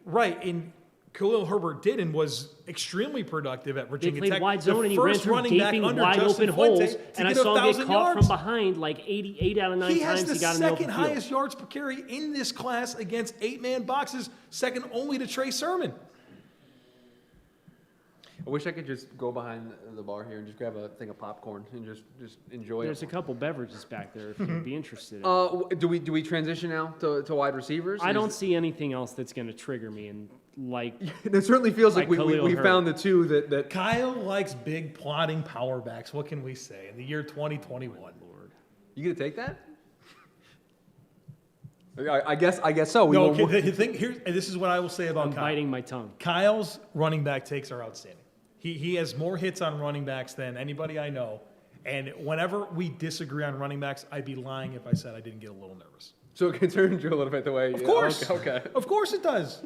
Speaker 7: Right, and Khalil Herbert did and was extremely productive at Virginia Tech.
Speaker 9: They played wide zone and he ran through gaping wide open holes, and I saw him get caught from behind like 8 out of 9 times he got in the open field.
Speaker 7: He has the second highest yards per carry in this class against 8-man boxes, second only to Trey Sermon.
Speaker 12: I wish I could just go behind the bar here and just grab a thing of popcorn and just enjoy
Speaker 9: There's a couple beverages back there if you'd be interested.
Speaker 12: Do we transition now to wide receivers?
Speaker 9: I don't see anything else that's going to trigger me, and
Speaker 12: it certainly feels like we found the two that
Speaker 7: Kyle likes big plotting power backs. What can we say in the year 2021? Lord,
Speaker 12: you gonna take that? I guess so.
Speaker 7: This is what I will say about Kyle.
Speaker 9: Biting my tongue.
Speaker 7: Kyle's running back takes are outstanding. He has more hits on running backs than anybody I know. And whenever we disagree on running backs, I'd be lying if I said I didn't get a little nervous.
Speaker 12: So it concerns you a little bit the way.
Speaker 7: Of course.
Speaker 12: Okay.
Speaker 7: Of course it does.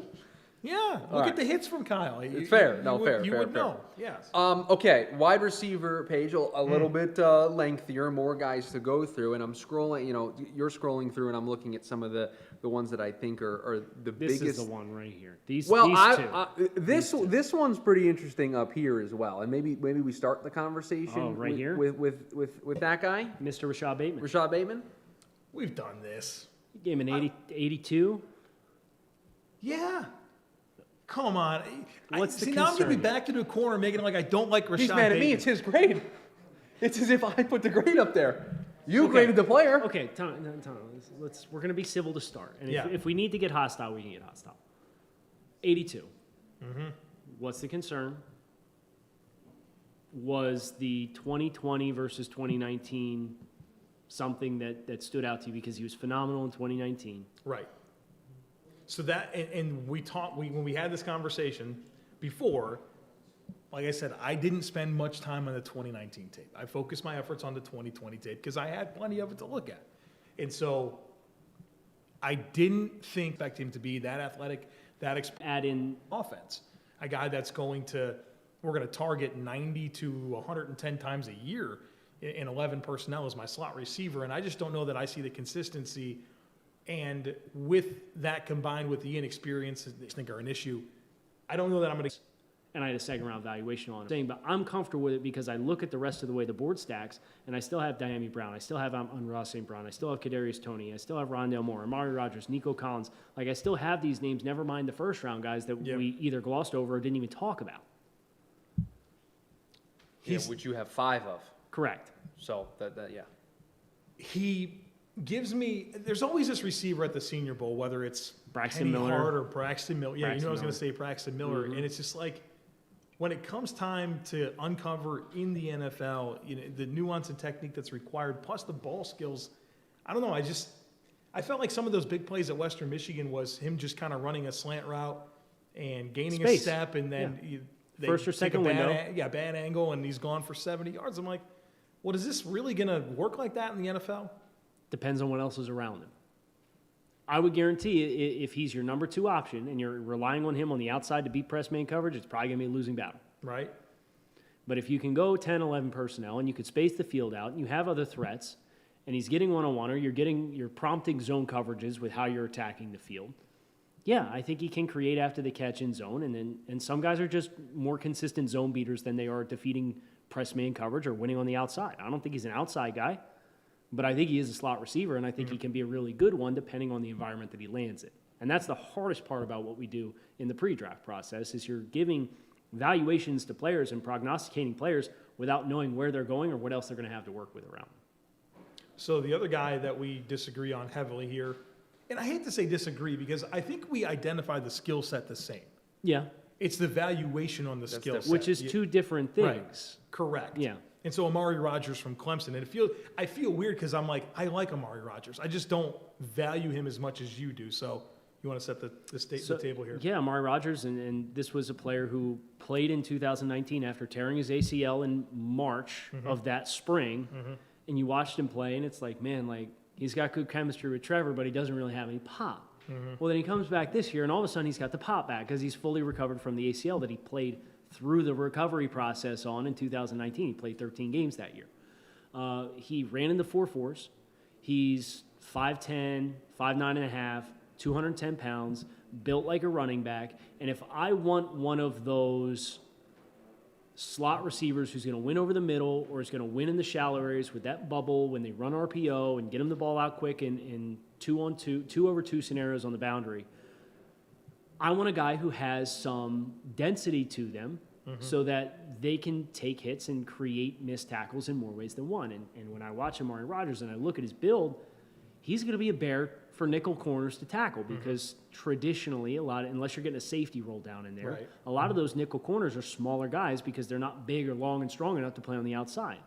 Speaker 7: Yeah. Look at the hits from Kyle.
Speaker 12: It's fair. Fair.
Speaker 7: You would know. Yes.
Speaker 12: Okay. Wide receiver page, a little bit lengthier, more guys to go through. And I'm scrolling, you're scrolling through and I'm looking at some of the ones that I think are the biggest.
Speaker 9: This is the one right here. These
Speaker 12: two. This one's pretty interesting up here as well. And maybe we start the conversation
Speaker 9: here
Speaker 12: with that guy,
Speaker 9: Mr. Rashad Bateman.
Speaker 12: Rashad Bateman.
Speaker 7: We've done this.
Speaker 9: You gave him an 82.
Speaker 7: Yeah. Come on.
Speaker 9: What's the concern?
Speaker 7: Now I'm going to be back to the corner making it like I don't like Rashad Bateman.
Speaker 12: He's mad at me. It's his grade. It's as if I put the grade up there. You graded the player.
Speaker 9: Okay, Tom, we're going to be civil to start. And if we need to get hostile, we can get hostile. 82.
Speaker 7: Mm-hmm.
Speaker 9: What's the concern? Was the 2020 versus 2019 something that stood out to you because he was phenomenal in 2019?
Speaker 7: Right. So that, and we talked, when we had this conversation before, like I said, I didn't spend much time on the 2019 tape. I focused my efforts on the 2020 tape because I had plenty of it to look at. And so I didn't expect him to be that athletic,
Speaker 9: add in
Speaker 7: offense. A guy that's we're going to target 90 to 110 times a year in 11 personnel as my slot receiver. And I just don't know that I see the consistency. And with that combined with the inexperience, I think are an issue. I don't know that I'm going to.
Speaker 9: And I had a second round valuation on it. But I'm comfortable with it because I look at the rest of the way the board stacks, and I still have Diami Brown. I still have Ross St. Brown. I still have Kadarius Toney. I still have Rondale Moore, Amari Rodgers, Nico Collins. Like, I still have these names, never mind the first round guys that we either glossed over or didn't even talk about.
Speaker 12: Which you have 5 of.
Speaker 9: Correct.
Speaker 12: So,
Speaker 7: He gives me, there's always this receiver at the Senior Bowl, whether it's
Speaker 9: Braxton Miller
Speaker 7: Hart or Braxton Miller. Yeah, I was going to say Braxton Miller. Mm-hmm. And it's just like, when it comes time to uncover in the NFL, the nuance and technique that's required, plus the ball skills, I don't know. I felt like some of those big plays at Western Michigan was him just kind of running a slant route and gaining a step, and then
Speaker 9: first or second window.
Speaker 7: Bad angle, and he's gone for 70 yards. I'm like, well, is this really going to work like that in the NFL?
Speaker 9: Depends on what else is around him. I would guarantee if he's your number 2 option and you're relying on him on the outside to beat press man coverage, it's probably going to be a losing battle.
Speaker 7: Right.
Speaker 9: But if you can go 10, 11 personnel and you could space the field out and you have other threats and he's getting one-on-one, or you're prompting zone coverages with how you're attacking the field. Yeah, I think he can create after the catch in zone, and some guys are just more consistent zone beaters than they are defeating press man coverage or winning on the outside. I don't think he's an outside guy, but I think he is a slot receiver, and I think he can be a really good one depending on the environment that he lands in. And that's the hardest part about what we do in the pre-draft process is you're giving valuations to players and prognosticating players without knowing where they're going or what else they're going to have to work with around them.
Speaker 7: So the other guy that we disagree on heavily here, and I hate to say disagree because I think we identify the skill set the same.
Speaker 9: Yeah.
Speaker 7: It's the valuation on the skill set.
Speaker 9: Which is two different things.
Speaker 7: Right. Correct.
Speaker 9: Yeah.
Speaker 7: And so Amari Rodgers from Clemson, and I feel weird because I'm like, I like Amari Rodgers. I just don't value him as much as you do. So you want to set the table here?
Speaker 9: Yeah, Amari Rodgers, and this was a player who played in 2019 after tearing his ACL in March of that spring. And you watched him play, and it's like, man, like he's got good chemistry with Trevor, but he doesn't really have any pop. Well, then he comes back this year, and all of a sudden he's got the pop back because he's fully recovered from the ACL that he played through the recovery process on in 2019. He played 13 games that year. He ran in the 4.4s. He's 5'10", 5'9.5", 210 pounds, built like a running back. And if I want one of those slot receivers who's going to win over the middle or is going to win in the shallow areas with that bubble when they run RPO and get him the ball out quick in 2-on-2, 2-over-2 scenarios on the boundary, I want a guy who has some density to them so that they can take hits and create missed tackles in more ways than one. And when I watch Amari Rodgers and I look at his build, he's going to be a bear for nickel corners to tackle because traditionally, unless you're getting a safety roll down in there, a lot of those nickel corners are smaller guys because they're not big or long and strong enough to play on the outside.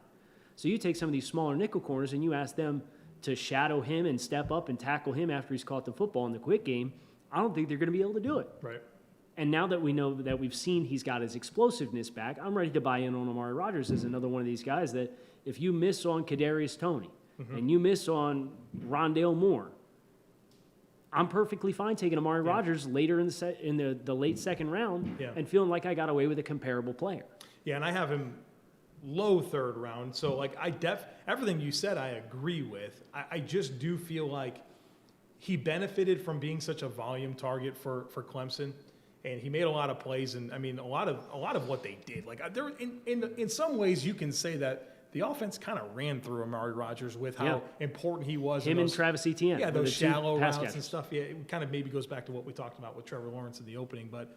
Speaker 9: So you take some of these smaller nickel corners and you ask them to shadow him and step up and tackle him after he's caught the football in the quick game, I don't think they're going to be able to do it.
Speaker 7: Right.
Speaker 9: And now that we know that we've seen he's got his explosiveness back, I'm ready to buy in on Amari Rodgers as another one of these guys that if you miss on Kadarius Toney and you miss on Rondale Moore, I'm perfectly fine taking Amari Rodgers later in the late second round and feeling like I got away with a comparable player.
Speaker 7: Yeah, and I have him low third round. So like everything you said I agree with. I just do feel like he benefited from being such a volume target for Clemson, and he made a lot of plays. And I mean, a lot of what they did, like there in some ways you can say that the offense kind of ran through Amari Rodgers with how important he was.
Speaker 9: Him and Travis Etienne.
Speaker 7: Yeah, those shallow routes and stuff. Yeah, it kind of maybe goes back to what we talked about with Trevor Lawrence in the opening. But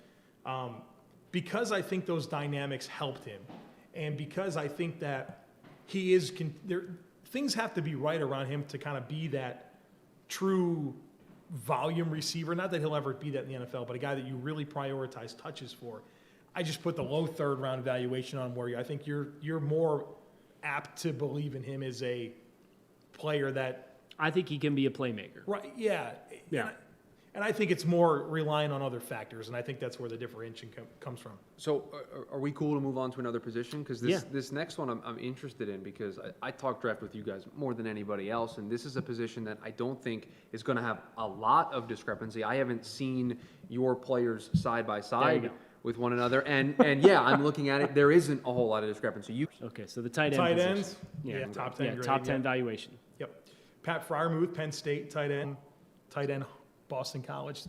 Speaker 7: because I think those dynamics helped him, and because I think that he is things have to be right around him to kind of be that true volume receiver. Not that he'll ever be that in the NFL, but a guy that you really prioritize touches for. I just put the low third round evaluation on where I think you're more apt to believe in him as a player that
Speaker 9: I think he can be a playmaker.
Speaker 7: Right. Yeah. Yeah. And I think it's more relying on other factors, and I think that's where the differentiation comes from.
Speaker 12: So are we cool to move on to another position? Because this next one I'm interested in because I talk draft with you guys more than anybody else, and this is a position that I don't think is going to have a lot of discrepancy. I haven't seen your players side by side with one another, and yeah, I'm looking at it. There isn't a whole lot of discrepancy.
Speaker 9: Okay, so the tight
Speaker 7: ends, top 10, grade,
Speaker 9: top 10 valuation.
Speaker 7: Yep. Pat Freiermuth, Penn State, tight end, Boston College,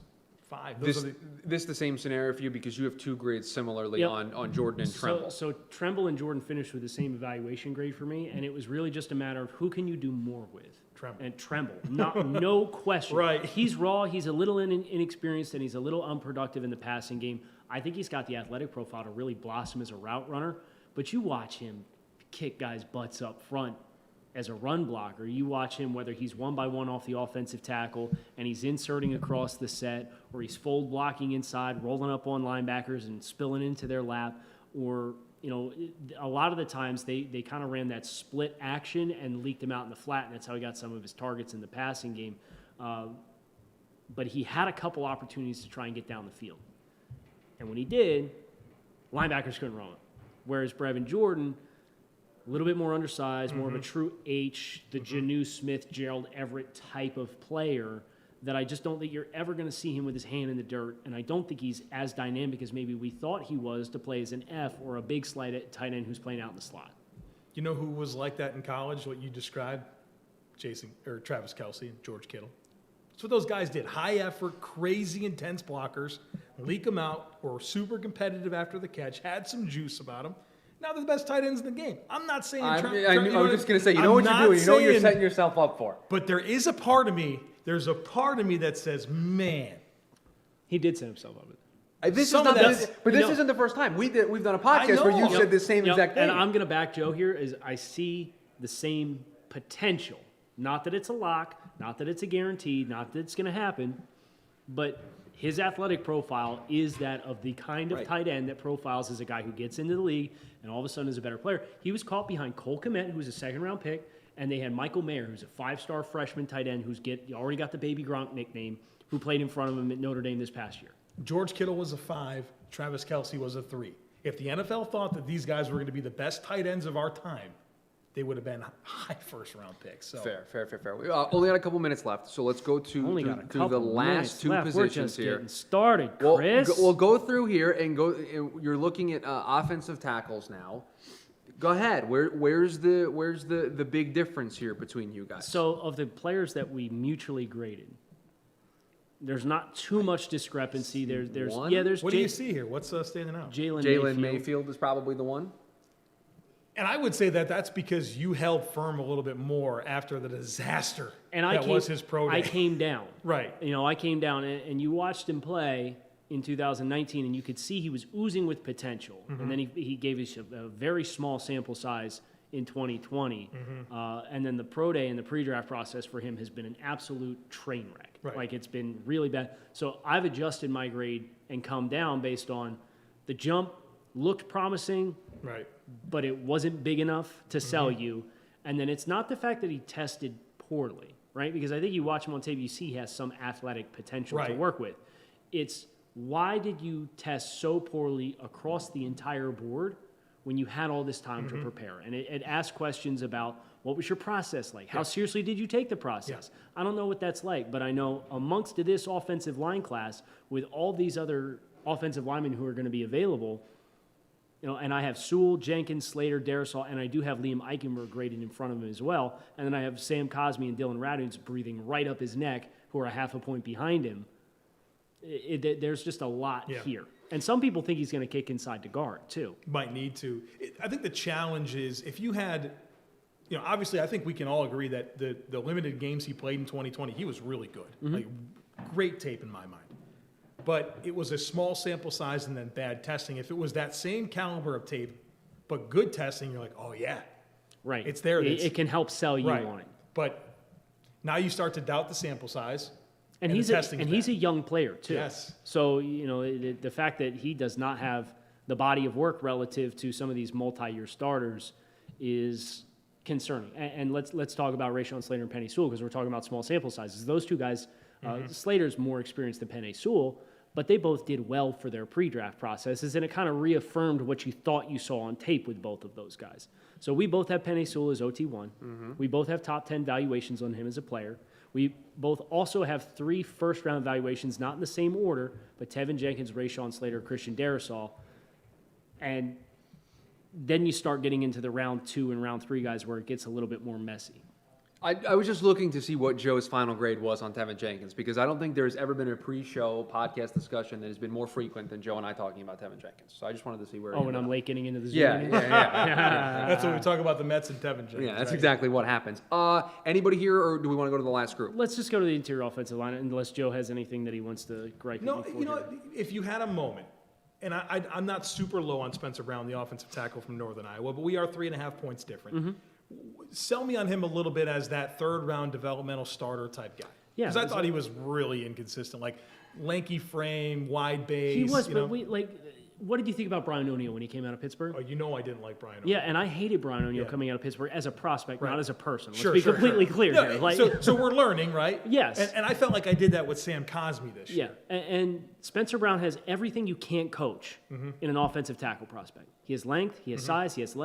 Speaker 7: 5.
Speaker 12: This is the same scenario for you because you have two grades similarly on Jordan and Tremble.
Speaker 9: So Tremble and Jordan finished with the same evaluation grade for me, and it was really just a matter of who can you do more with. Tremble, no question.
Speaker 7: Right.
Speaker 9: He's raw. He's a little inexperienced, and he's a little unproductive in the passing game. I think he's got the athletic profile to really blossom as a route runner. But you watch him kick guys' butts up front as a run blocker. You watch him whether he's 1-by-1 off the offensive tackle and he's inserting across the set, or he's fold blocking inside, rolling up on linebackers and spilling into their lap, or a lot of the times they kind of ran that split action and leaked him out in the flat, and that's how he got some of his targets in the passing game. But he had a couple opportunities to try and get down the field. And when he did, linebackers couldn't run it. Whereas Brevin Jordan, a little bit more undersized, more of a true H, the Janu Smith, Gerald Everett type of player that I just don't think you're ever going to see him with his hand in the dirt. And I don't think he's as dynamic as maybe we thought he was to play as an F or a big slide at tight end who's playing out in the slot.
Speaker 7: You know who was like that in college, what you described? Travis Kelce and George Kittle. That's what those guys did. High effort, crazy intense blockers, leak them out, were super competitive after the catch, had some juice about them. Now they're the best tight ends in the game. I'm not saying...
Speaker 12: I was just going to say, you know what you're doing. You know what you're setting yourself up for.
Speaker 7: But there is a part of me, that says, man.
Speaker 9: He did set himself up.
Speaker 12: This isn't the first time. We've done a podcast where you said the same exact thing.
Speaker 9: And I'm going to back Joe here. Is I see the same potential. Not that it's a lock, not that it's a guarantee, not that it's going to happen, but his athletic profile is that of the kind of tight end that profiles as a guy who gets into the league and all of a sudden is a better player. He was caught behind Cole Kmet, who was a second-round pick, and they had Michael Mayer, who's a five-star freshman tight end who's already got the Baby Gronk nickname, who played in front of him at Notre Dame this past year.
Speaker 7: George Kittle was a 5. Travis Kelce was a 3. If the NFL thought that these guys were going to be the best tight ends of our time, they would have been high first-round picks. So.
Speaker 12: Fair. We only got a couple minutes left, so let's go to the last two positions
Speaker 9: We're just
Speaker 12: here.
Speaker 9: Getting started, Chris.
Speaker 12: We'll go through here and go. You're looking at offensive tackles now. Go ahead. Where's the big difference here between you guys?
Speaker 9: So of the players that we mutually graded, there's not too much discrepancy. There's
Speaker 12: one?
Speaker 9: There's
Speaker 7: what do you see here? What's standing out?
Speaker 12: Jaylen Mayfield is probably the one.
Speaker 7: And I would say that's because you held firm a little bit more after the disaster was his pro day.
Speaker 9: I came down.
Speaker 7: Right.
Speaker 9: I came down, and you watched him play in 2019, and you could see he was oozing with potential. Mm-hmm. And then he gave us a very small sample size in 2020. Mm-hmm. And then the pro day and the pre-draft process for him has been an absolute train wreck.
Speaker 7: Right.
Speaker 9: Like, it's been really bad. So I've adjusted my grade and come down based on the jump looked promising.
Speaker 7: Right.
Speaker 9: But it wasn't big enough to sell you. And then it's not the fact that he tested poorly, right? Because I think you watch him on tape, you see he has some athletic potential to work with. It's why did you test so poorly across the entire board when you had all this time to prepare? And it asks questions about what was your process like? How seriously did you take the process? I don't know what that's like, but I know amongst this offensive line class with all these other offensive linemen who are going to be available, and I have Sewell, Jenkins, Slater, Darisaw, and I do have Liam Eichenberg graded in front of him as well. And then I have Sam Cosmi and Dylan Raduns breathing right up his neck, who are a half a point behind him. There's just a lot here. And some people think he's going to kick inside to guard, too.
Speaker 7: Might need to. I think the challenge is if you had, obviously I think we can all agree that the limited games he played in 2020, he was really good. Mm-hmm. Like, great tape in my mind. But it was a small sample size and then bad testing. If it was that same caliber of tape, but good testing, you're like, oh, yeah.
Speaker 9: Right.
Speaker 7: It's there.
Speaker 9: It can help sell you on it.
Speaker 7: But now you start to doubt the sample size.
Speaker 9: And he's a young player, too.
Speaker 7: Yes.
Speaker 9: So, the fact that he does not have the body of work relative to some of these multi-year starters is concerning. And let's talk about Rashawn Slater and Penei Sewell, because we're talking about small sample sizes. Those two guys, Slater's more experienced than Penei Sewell, but they both did well for their pre-draft processes, and it kind of reaffirmed what you thought you saw on tape with both of those guys. So we both have Penei Sewell as OT1. Mm-hmm. We both have top 10 valuations on him as a player. We both also have 3 first-round valuations, not in the same order, but Tevin Jenkins, Rashawn Slater, Christian Darisaw. And then you start getting into the round 2 and round 3 guys where it gets a little bit more messy.
Speaker 12: I was just looking to see what Joe's final grade was on Tevin Jenkins, because I don't think there's ever been a pre-show podcast discussion that has been more frequent than Joe and I talking about Tevin Jenkins. So I just wanted to see where.
Speaker 9: Oh, and I'm late getting into the Zoom.
Speaker 12: Yeah.
Speaker 7: That's when we talk about the Mets and Tevin Jenkins.
Speaker 12: Yeah, that's exactly what happens. Anybody here, or do we want to go to the last group?
Speaker 9: Let's just go to the interior offensive line, unless Joe has anything that he wants to gripe.
Speaker 7: No, if you had a moment, and I'm not super low on Spencer Brown, the offensive tackle from Northern Iowa, but we are 3.5 points different. Mm-hmm. Sell me on him a little bit as that third-round developmental starter type guy. Yeah, because I thought he was really inconsistent, like lanky frame, wide base.
Speaker 9: He was, but what did you think about Brian O'Neill when he came out of Pittsburgh?
Speaker 7: Oh, I didn't like Brian O'Neill.
Speaker 9: Yeah, and I hated Brian O'Neill coming out of Pittsburgh as a prospect, not as a person. Let's be completely clear here.
Speaker 7: So we're learning, right?
Speaker 9: Yes.
Speaker 7: And I felt like I did that with Sam Cosmi this year.
Speaker 9: Yeah, and Spencer Brown has everything you can't coach in an offensive tackle prospect. He has length, he has size, he has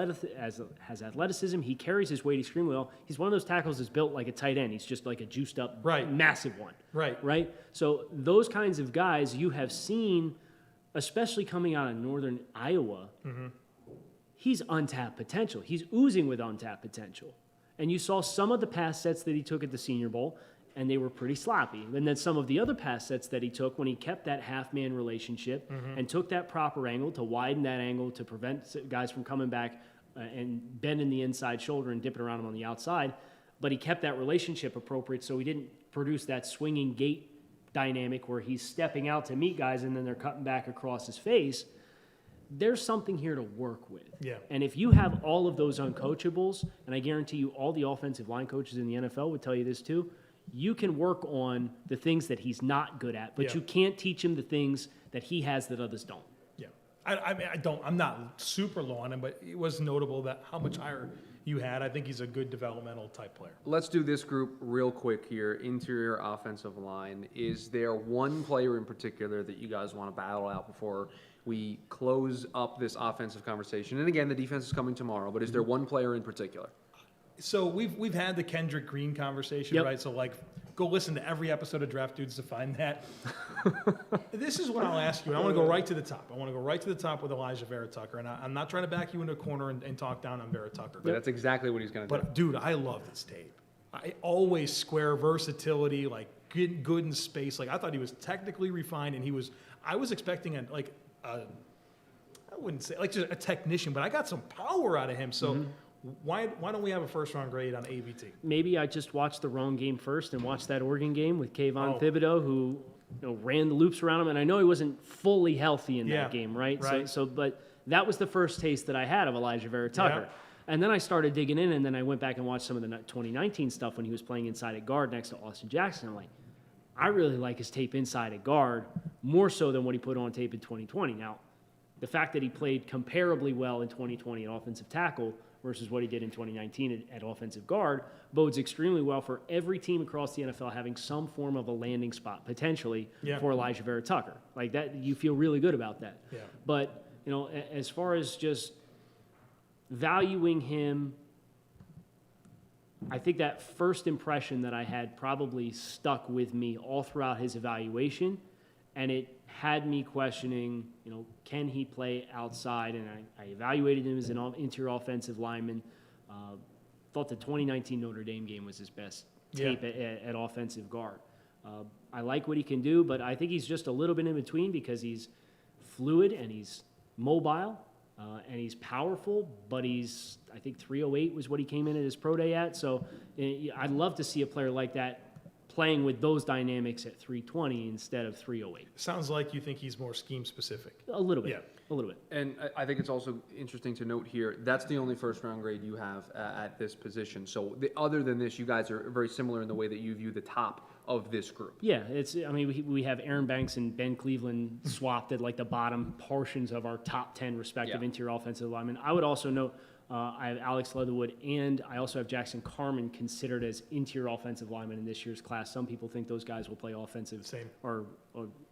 Speaker 9: athleticism, he carries his weight extremely well. He's one of those tackles that's built like a tight end. He's just like a juiced up, massive one. Right? So those kinds of guys you have seen, especially coming out of Northern Iowa, he's untapped potential. He's oozing with untapped potential. And you saw some of the pass sets that he took at the Senior Bowl, and they were pretty sloppy. And then some of the other pass sets that he took when he kept that half-man relationship and took that proper angle to widen that angle to prevent guys from coming back and bending the inside shoulder and dipping around him on the outside. But he kept that relationship appropriate, so he didn't produce that swinging gait dynamic where he's stepping out to meet guys and then they're cutting back across his face. There's something here to work with.
Speaker 7: Yeah.
Speaker 9: And if you have all of those uncoachables, and I guarantee you all the offensive line coaches in the NFL would tell you this too, you can work on the things that he's not good at, but you can't teach him the things that he has that others don't.
Speaker 7: Yeah. I'm not super low on him, but it was notable that how much higher you had. I think he's a good developmental type player.
Speaker 12: Let's do this group real quick here. Interior offensive line. Is there one player in particular that you guys want to battle out before we close up this offensive conversation? And again, the defense is coming tomorrow, but is there one player in particular?
Speaker 7: So we've had the Kendrick Green conversation, right? So like, go listen to every episode of Draft Dudes to find that. This is what I'll ask you. And I want to go right to the top. I want to go right to the top with Elijah Vera Tucker. And I'm not trying to back you into a corner and talk down on Vera Tucker.
Speaker 12: But that's exactly what he's going to do.
Speaker 7: But dude, I love this tape. I always square versatility, like good in space. Like I thought he was technically refined, and I was expecting I wouldn't say like just a technician, but I got some power out of him. So. Why don't we have a first-round grade on AVT?
Speaker 9: Maybe I just watched the wrong game first and watched that Oregon game with Kayvon Thibodeau, who ran the loops around him. And I know he wasn't fully healthy in that game, right? But that was the first taste that I had of Elijah Vera Tucker. Yeah. And then I started digging in, and then I went back and watched some of the 2019 stuff when he was playing inside at guard next to Austin Jackson. I'm like, I really like his tape inside at guard more so than what he put on tape in 2020. Now, the fact that he played comparably well in 2020 at offensive tackle versus what he did in 2019 at offensive guard bodes extremely well for every team across the NFL having some form of a landing spot potentially for Elijah Vera Tucker. Like that, you feel really good about that.
Speaker 7: Yeah.
Speaker 9: But as far as just valuing him, I think that first impression that I had probably stuck with me all throughout his evaluation, and it had me questioning, can he play outside? And I evaluated him as an interior offensive lineman. Thought the 2019 Notre Dame game was his best tape at offensive guard. I like what he can do, but I think he's just a little bit in between because he's fluid and he's mobile and he's powerful, but I think 308 was what he came in at his pro day at. So I'd love to see a player like that playing with those dynamics at 320 instead of 308.
Speaker 7: Sounds like you think he's more scheme specific.
Speaker 9: A little bit. Yeah. A little bit.
Speaker 12: And I think it's also interesting to note here, that's the only first round grade you have at this position. So other than this, you guys are very similar in the way that you view the top of this group.
Speaker 9: Yeah, we have Aaron Banks and Ben Cleveland swapped at like the bottom portions of our top 10 respective interior offensive linemen. I would also note I have Alex Leatherwood, and I also have Jackson Carman considered as interior offensive linemen in this year's class. Some people think those guys will play offensive, or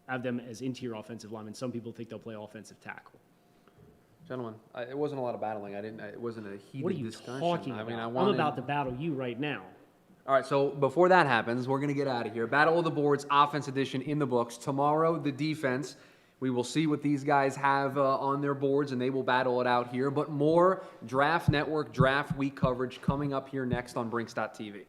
Speaker 9: have them as interior offensive linemen. Some people think they'll play offensive tackle.
Speaker 12: Gentlemen, it wasn't a lot of battling. It wasn't a heated discussion.
Speaker 9: What are you talking about? I'm about to battle you right now.
Speaker 12: All right, so before that happens, we're going to get out of here. Battle of the Boards, offense edition in the books. Tomorrow, the defense. We will see what these guys have on their boards, and they will battle it out here. But more Draft Network Draft Week coverage coming up here next on Brinks.tv.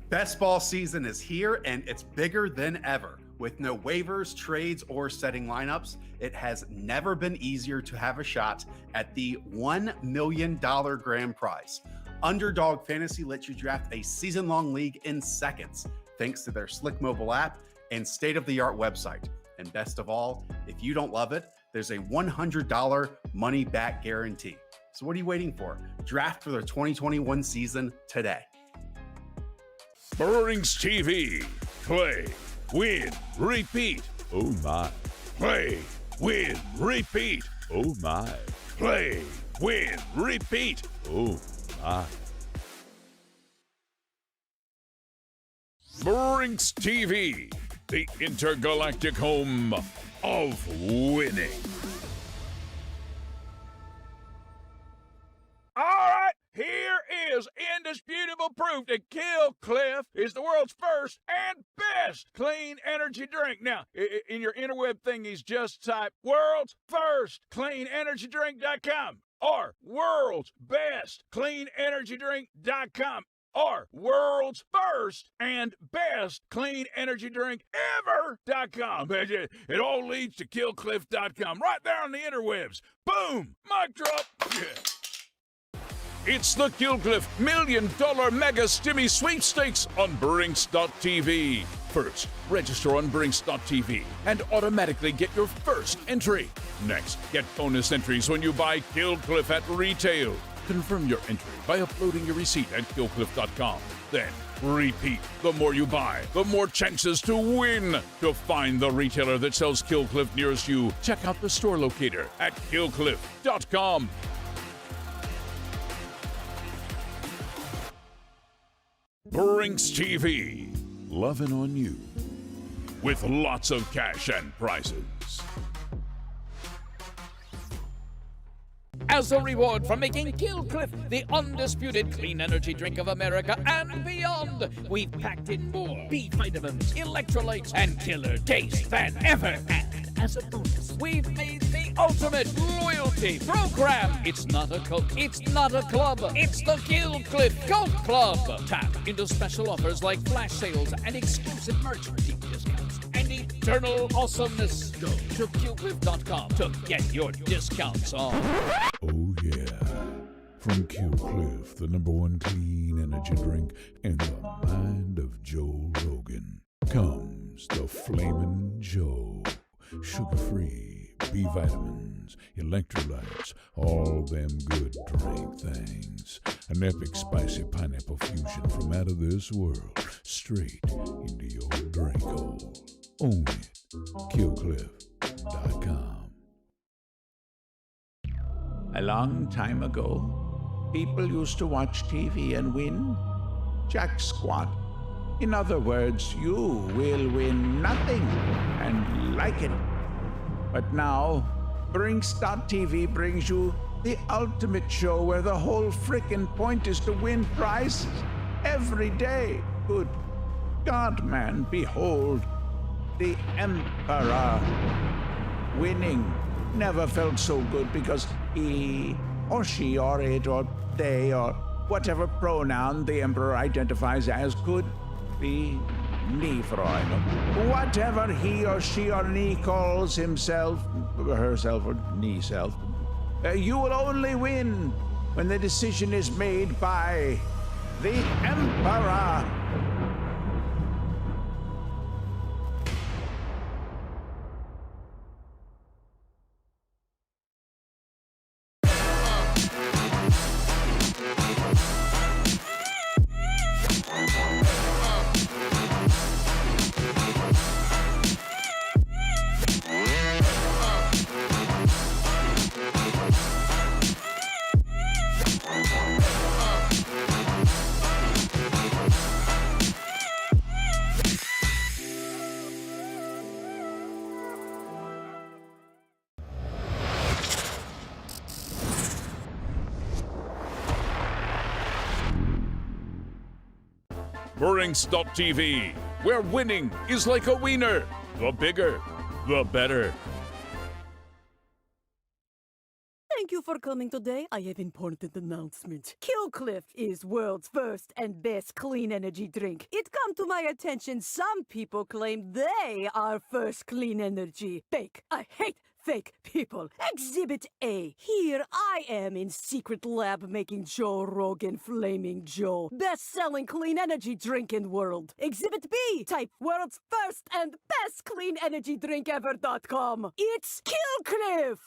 Speaker 5: Best ball season is here, and it's bigger than ever. With no waivers, trades, or setting lineups, it has never been easier to have a shot at the $1 million grand prize. Underdog Fantasy lets you draft a season-long league in seconds, thanks to their slick mobile app and state-of-the-art website. And best of all, if you don't love it, there's a $100 money-back guarantee. So what are you waiting for? Draft for the 2021 season today.
Speaker 11: Brinks TV. Play, win, repeat. Oh my. Play, win, repeat. Oh my. Play, win, repeat. Oh my. Brinks TV, the intergalactic home of winning.
Speaker 3: All right, here is indisputable proof that Kill Cliff is the world's first and best clean energy drink. Now, in your interweb thingies, just type world's first cleanenergydrink.com. or world's best clean energy drink.com. Or world's first and best clean energy drink ever.com. It all leads to killcliff.com right there on the interwebs. Boom! Mic drop. Yeah. It's the Killcliff $1 Million Mega Stimmy Sweepstakes on Brinks.tv. First, register on Brinks.tv and automatically get your first entry. Next, get bonus entries when you buy Killcliff at retail. Confirm your entry by uploading your receipt at killcliff.com. Then, repeat. The more you buy, the more chances to win. To find the retailer that sells Killcliff nearest you, check out the store locator at killcliff.com. Brinks TV, loving on you with lots of cash and prizes.
Speaker 16: As a reward for making Killcliff the undisputed clean energy drink of America and beyond, we've packed in more B vitamins, electrolytes, and killer taste than ever. And as a bonus, we've made the ultimate loyalty program. It's not a cult, it's not a club, it's the Killcliff Cult Club. Tap into special offers like flash sales and exclusive merch, deep discounts, and eternal awesomeness. Go to killcliff.com to get your discounts on.
Speaker 11: Oh yeah. From Killcliff, the #1 clean energy drink in the mind of Joe Rogan, comes the Flamin' Joe. Sugar-free, B vitamins, electrolytes, all them good drink things. An epic spicy pineapple fusion from out of this world, straight into your drink hole. Own it. Killcliff.com.
Speaker 6: A long time ago, people used to watch TV and win. Jack squat. In other words, you will win nothing and like it. But now, Brinks.tv brings you the ultimate show where the whole frickin' point is to win prizes every day. Good God, man, behold, the Emperor. Winning never felt so good because he or she or it or they or whatever pronoun the Emperor identifies as could be me, Freund. Whatever he or she or me calls himself, herself or knee self, you will only win when the decision is made by the Emperor.
Speaker 3: Brinks.tv, where winning is like a wiener. The bigger, the better.
Speaker 4: Thank you for coming today. I have important announcement. Killcliff is world's first and best clean energy drink. It come to my attention some people claim they are first clean energy. Fake. I hate fake people. Exhibit A. Here I am in secret lab making Joe Rogan Flaming Joe. Best-selling clean energy drink in world. Exhibit B. Type world's first and best clean energy drink ever.com. It's Killcliff.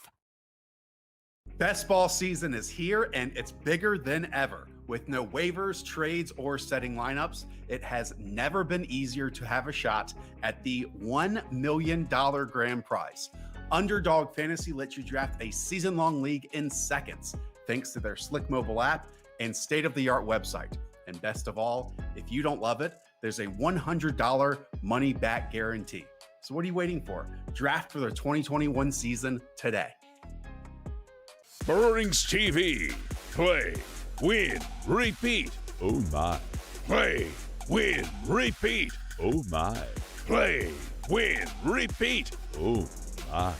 Speaker 5: Best ball season is here, and it's bigger than ever. With no waivers, trades, or setting lineups, it has never been easier to have a shot at the $1 million grand prize. Underdog Fantasy lets you draft a season-long league in seconds, thanks to their slick mobile app and state-of-the-art website. And best of all, if you don't love it, there's a $100 money-back guarantee. So what are you waiting for? Draft for the 2021 season today.
Speaker 3: Brinks TV. Play, win, repeat.
Speaker 11: Oh my.
Speaker 3: Play, win, repeat.
Speaker 11: Oh my.
Speaker 3: Play, win, repeat.
Speaker 11: Oh my.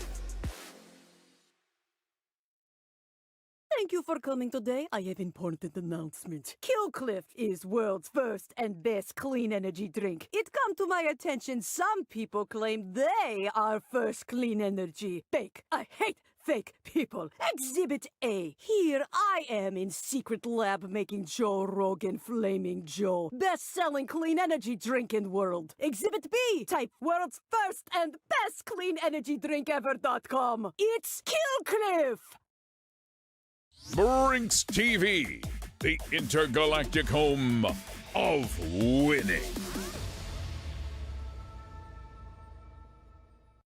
Speaker 4: Thank you for coming today. I have important announcement. Kill Cliff is world's first and best clean energy drink. It come to my attention some people claim they are first clean energy. Fake. I hate fake people. Exhibit A. Here I am in secret lab making Joe Rogan Flaming Joe. Best-selling clean energy drink in world. Exhibit B. Type world's first and best clean energy drink ever.com. It's Kill Cliff.
Speaker 3: Brinks TV, the intergalactic home of winning.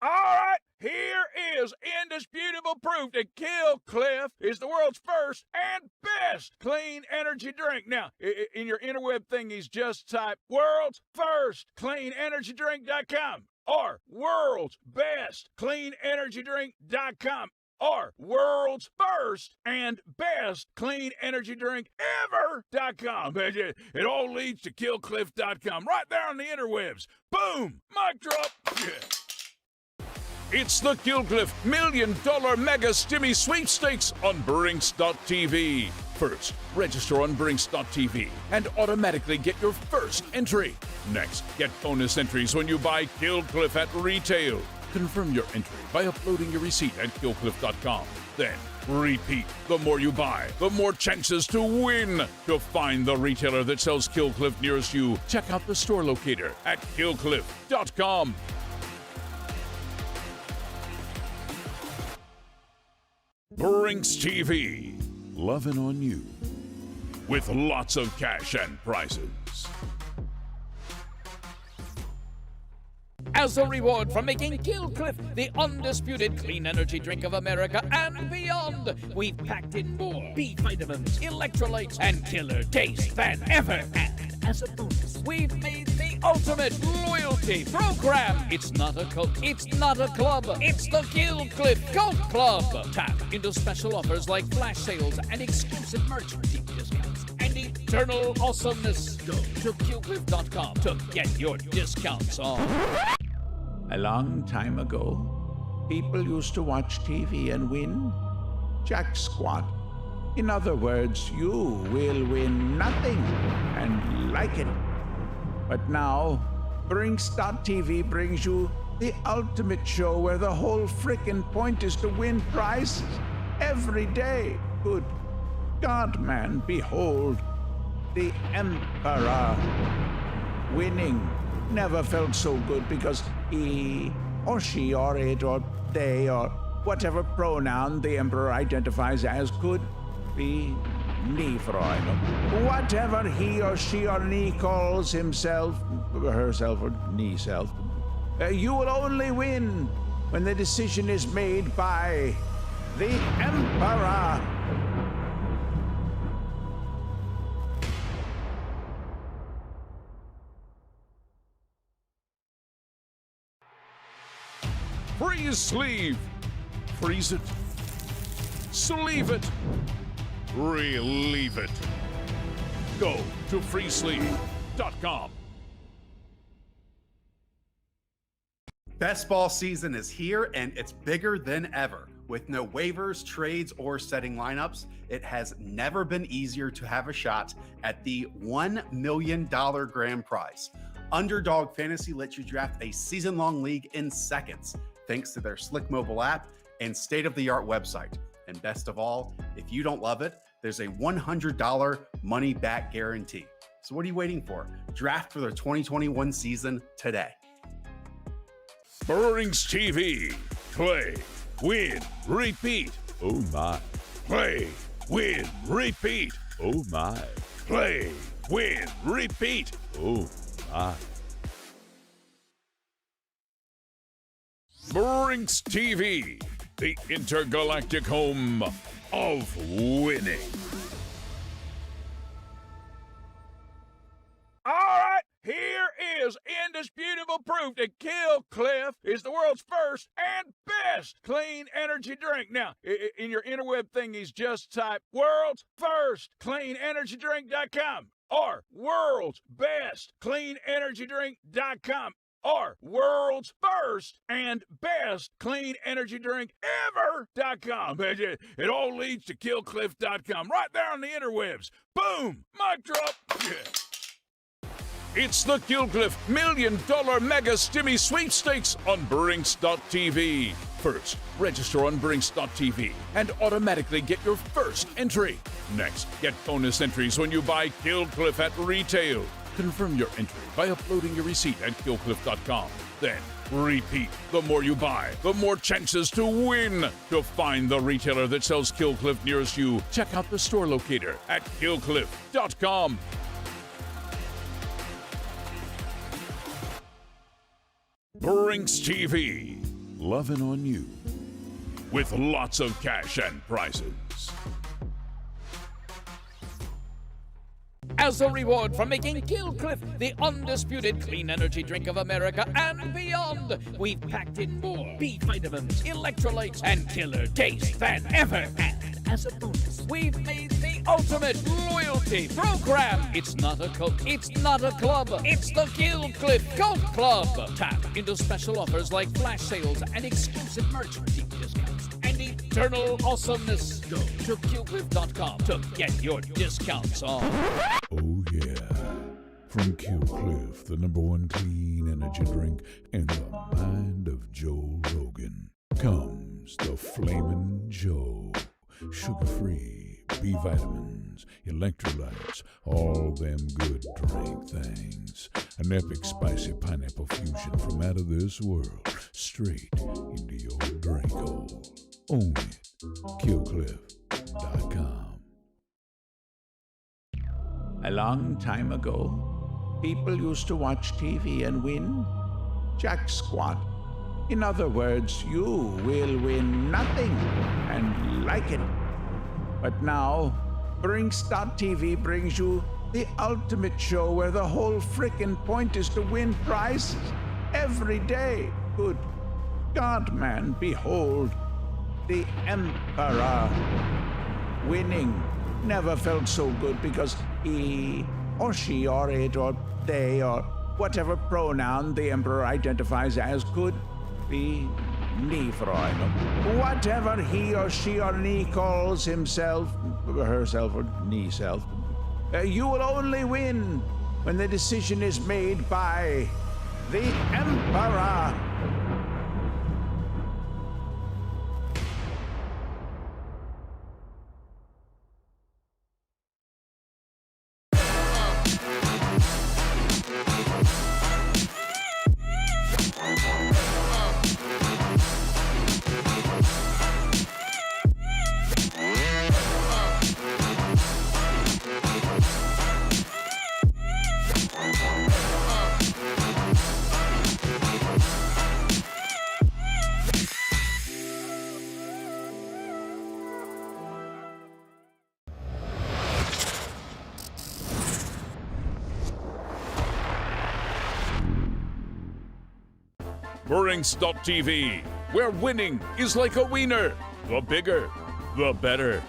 Speaker 3: All right, here is indisputable proof that Kill Cliff is the world's first and best clean energy drink. Now, in your interweb thingies, just type world's first cleanenergydrink.com or world's best cleanenergydrink.com. or world's first and best clean energy drink ever.com. It all leads to killcliff.com right there on the interwebs. Boom! Mic drop. Yeah. It's the Killcliff $1 Million Mega Stimmy Sweepstakes on Brinks.tv. First, register on Brinks.tv and automatically get your first entry. Next, get bonus entries when you buy Killcliff at retail. Confirm your entry by uploading your receipt at killcliff.com. Then, repeat. The more you buy, the more chances to win. To find the retailer that sells Killcliff nearest you, check out the store locator at killcliff.com. Brinks TV, loving on you with lots of cash and prizes.
Speaker 16: As a reward for making Kill Cliff the undisputed clean energy drink of America and beyond, we've packed in more B vitamins, electrolytes, and killer taste than ever. And as a bonus, we've made the ultimate loyalty program. It's not a cult, it's not a club, it's the Kill Cliff Cult Club. Tap into special offers like flash sales and exclusive merch, deep discounts, and eternal awesomeness. Go to killcliff.com to get your discounts on.
Speaker 6: A long time ago, people used to watch TV and win. Jack squat. In other words, you will win nothing and like it. But now, Brinks.tv brings you the ultimate show where the whole frickin' point is to win prizes every day. Good God, man, behold, the Emperor winning. Never felt so good because he or she or it or they or whatever pronoun the Emperor identifies as could be me, Freund. Whatever he or she or me calls himself, herself or knee self, you will only win when the decision is made by the Emperor.
Speaker 3: Freeze sleeve. Freeze it. Sleeve it. Relieve it. Go to freesleeve.com.
Speaker 5: Best ball season is here, and it's bigger than ever. With no waivers, trades, or setting lineups, it has never been easier to have a shot at the $1 million grand prize. Underdog Fantasy lets you draft a season-long league in seconds, thanks to their slick mobile app and state-of-the-art website. And best of all, if you don't love it, there's a $100 money-back guarantee. So what are you waiting for? Draft for the 2021 season today.
Speaker 3: Brinks TV. Play, win, repeat.
Speaker 11: Oh my.
Speaker 3: Play, win, repeat.
Speaker 11: Oh my.
Speaker 3: Play, win, repeat.
Speaker 11: Oh my.
Speaker 3: Brinks TV, the intergalactic home of winning. All right, here is indisputable proof that Kill Cliff is the world's first and best clean energy drink. Now, in your interweb thingies, just type world's first cleanenergydrink.com or world's best cleanenergydrink.com or world's first and best clean energy drink ever.com. It all leads to killcliff.com, right there on the interwebs. Boom! Mic drop. Yeah. It's the Killcliff $1 Million Mega Stimmy Sweepstakes on Brinks.tv. First, register on Brinks.tv and automatically get your first entry. Next, get bonus entries when you buy Killcliff at retail. Confirm your entry by uploading your receipt at killcliff.com. Then, repeat. The more you buy, the more chances to win. To find the retailer that sells Killcliff nearest you, check out the store locator at killcliff.com. Brinks TV. Loving on you. With lots of cash and prizes.
Speaker 16: As a reward for making Killcliff the undisputed clean energy drink of America and beyond, we've packed in more B vitamins, electrolytes, and killer taste than ever. And as a bonus, we've made the ultimate loyalty program. It's not a cult, it's not a club, it's the Killcliff Cult Club. Tap into special offers like flash sales and exclusive merch, deep discounts, and eternal awesomeness. Go to killcliff.com to get your discounts on.
Speaker 11: Oh yeah. From Killcliff, the #1 clean energy drink in the mind of Joe Rogan, comes the Flamin' Joe. Sugar-free, B vitamins, electrolytes, all them good drink things. An epic spicy pineapple fusion from out of this world, straight into your drink hole. Own it. Killcliff.com.
Speaker 6: A long time ago, people used to watch TV and win. Jack squat. In other words, you will win nothing and like it. But now, Brinks.tv brings you the ultimate show where the whole frickin' point is to win prizes every day. Good God, man, behold, the Emperor. Winning never felt so good because he or she or it or they or whatever pronoun the Emperor identifies as could be me, Freud. Whatever he or she or me calls himself, herself or me-self, you will only win when the decision is made by the Emperor.
Speaker 3: Brinks.tv, where winning is like a wiener. The bigger, the better.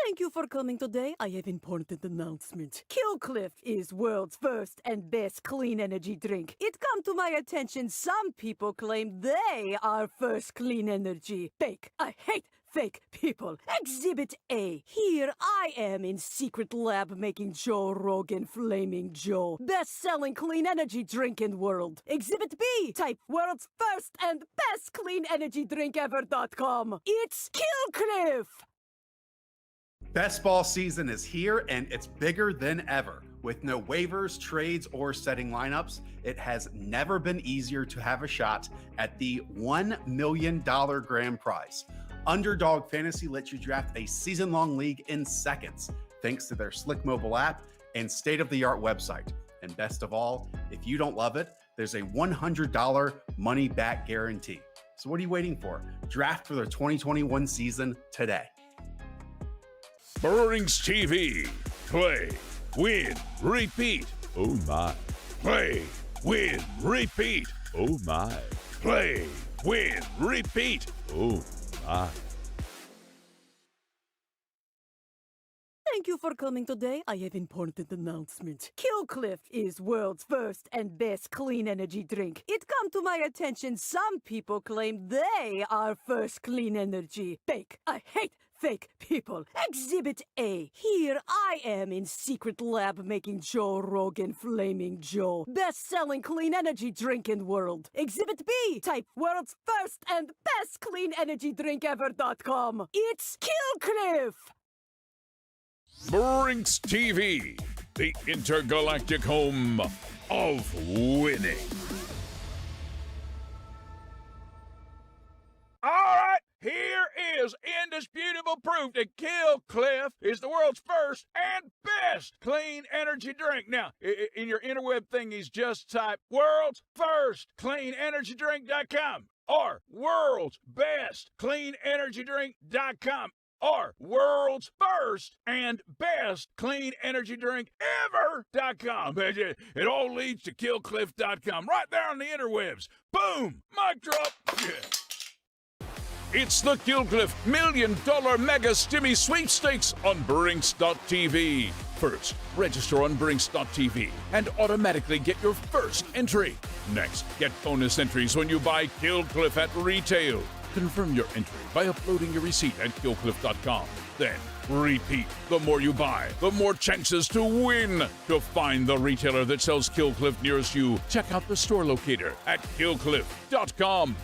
Speaker 4: Thank you for coming today. I have important announcement. Killcliff is world's first and best clean energy drink. It come to my attention some people claim they are first clean energy. Fake. I hate fake people. Exhibit A. Here I am in secret lab making Joe Rogan Flaming Joe. Best-selling clean energy drink in world. Exhibit B. Type world's first and best clean energy drink ever.com. It's Killcliff.
Speaker 5: Best ball season is here, and it's bigger than ever. With no waivers, trades, or setting lineups, it has never been easier to have a shot at the $1 million grand prize. Underdog Fantasy lets you draft a season-long league in seconds, thanks to their slick mobile app and state-of-the-art website. And best of all, if you don't love it, there's a $100 money-back guarantee. So what are you waiting for? Draft for the 2021 season today.
Speaker 3: Brinks TV. Play, win, repeat.
Speaker 11: Oh my.
Speaker 3: Play, win, repeat.
Speaker 11: Oh my.
Speaker 3: Play, win, repeat.
Speaker 11: Oh my.
Speaker 4: Thank you for coming today. I have important announcement. Kill Cliff is world's first and best clean energy drink. It come to my attention some people claim they are first clean energy. Fake. I hate fake people. Exhibit A. Here I am in secret lab making Joe Rogan Flaming Joe. Best-selling clean energy drink in world. Exhibit B. Type world's first and best clean energy drink ever.com. It's Kill Cliff.
Speaker 11: Brinks TV, the intergalactic home of winning.
Speaker 3: All right, here is indisputable proof that Kill Cliff is the world's first and best clean energy drink. Now, in your interweb thingies, just type world's first cleanenergydrink.com or world's best cleanenergydrink.com. or world's first and best clean energy drink ever.com. It all leads to killcliff.com right there on the interwebs. Boom! Mic drop. Yeah.
Speaker 11: It's the Killcliff $1 Million Mega Stimmy Sweepstakes on Brinks.tv. First, register on Brinks.tv and automatically get your first entry. Next, get bonus entries when you buy Killcliff at retail. Confirm your entry by uploading your receipt at killcliff.com. Then, repeat. The more you buy, the more chances to win. To find the retailer that sells Killcliff nearest you, check out the store locator at killcliff.com.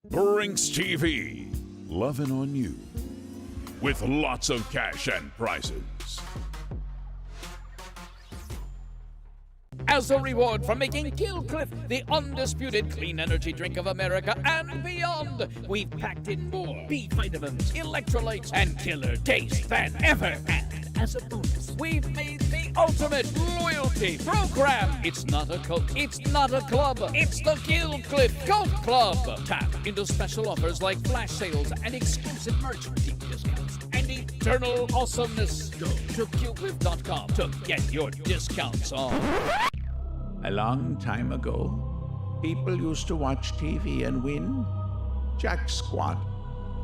Speaker 11: Brinks TV, loving on you with lots of cash and prizes.
Speaker 16: As a reward for making Kill Cliff the undisputed clean energy drink of America and beyond, we've packed in more B vitamins, electrolytes, and killer taste than ever. And as a bonus, we've made the ultimate loyalty program. It's not a cult, it's not a club, it's the Kill Cliff Cult Club. Tap into special offers like flash sales and exclusive merch, deep discounts, and eternal awesomeness. Go to killcliff.com to get your discounts on.
Speaker 6: A long time ago, people used to watch TV and win. Jack squat.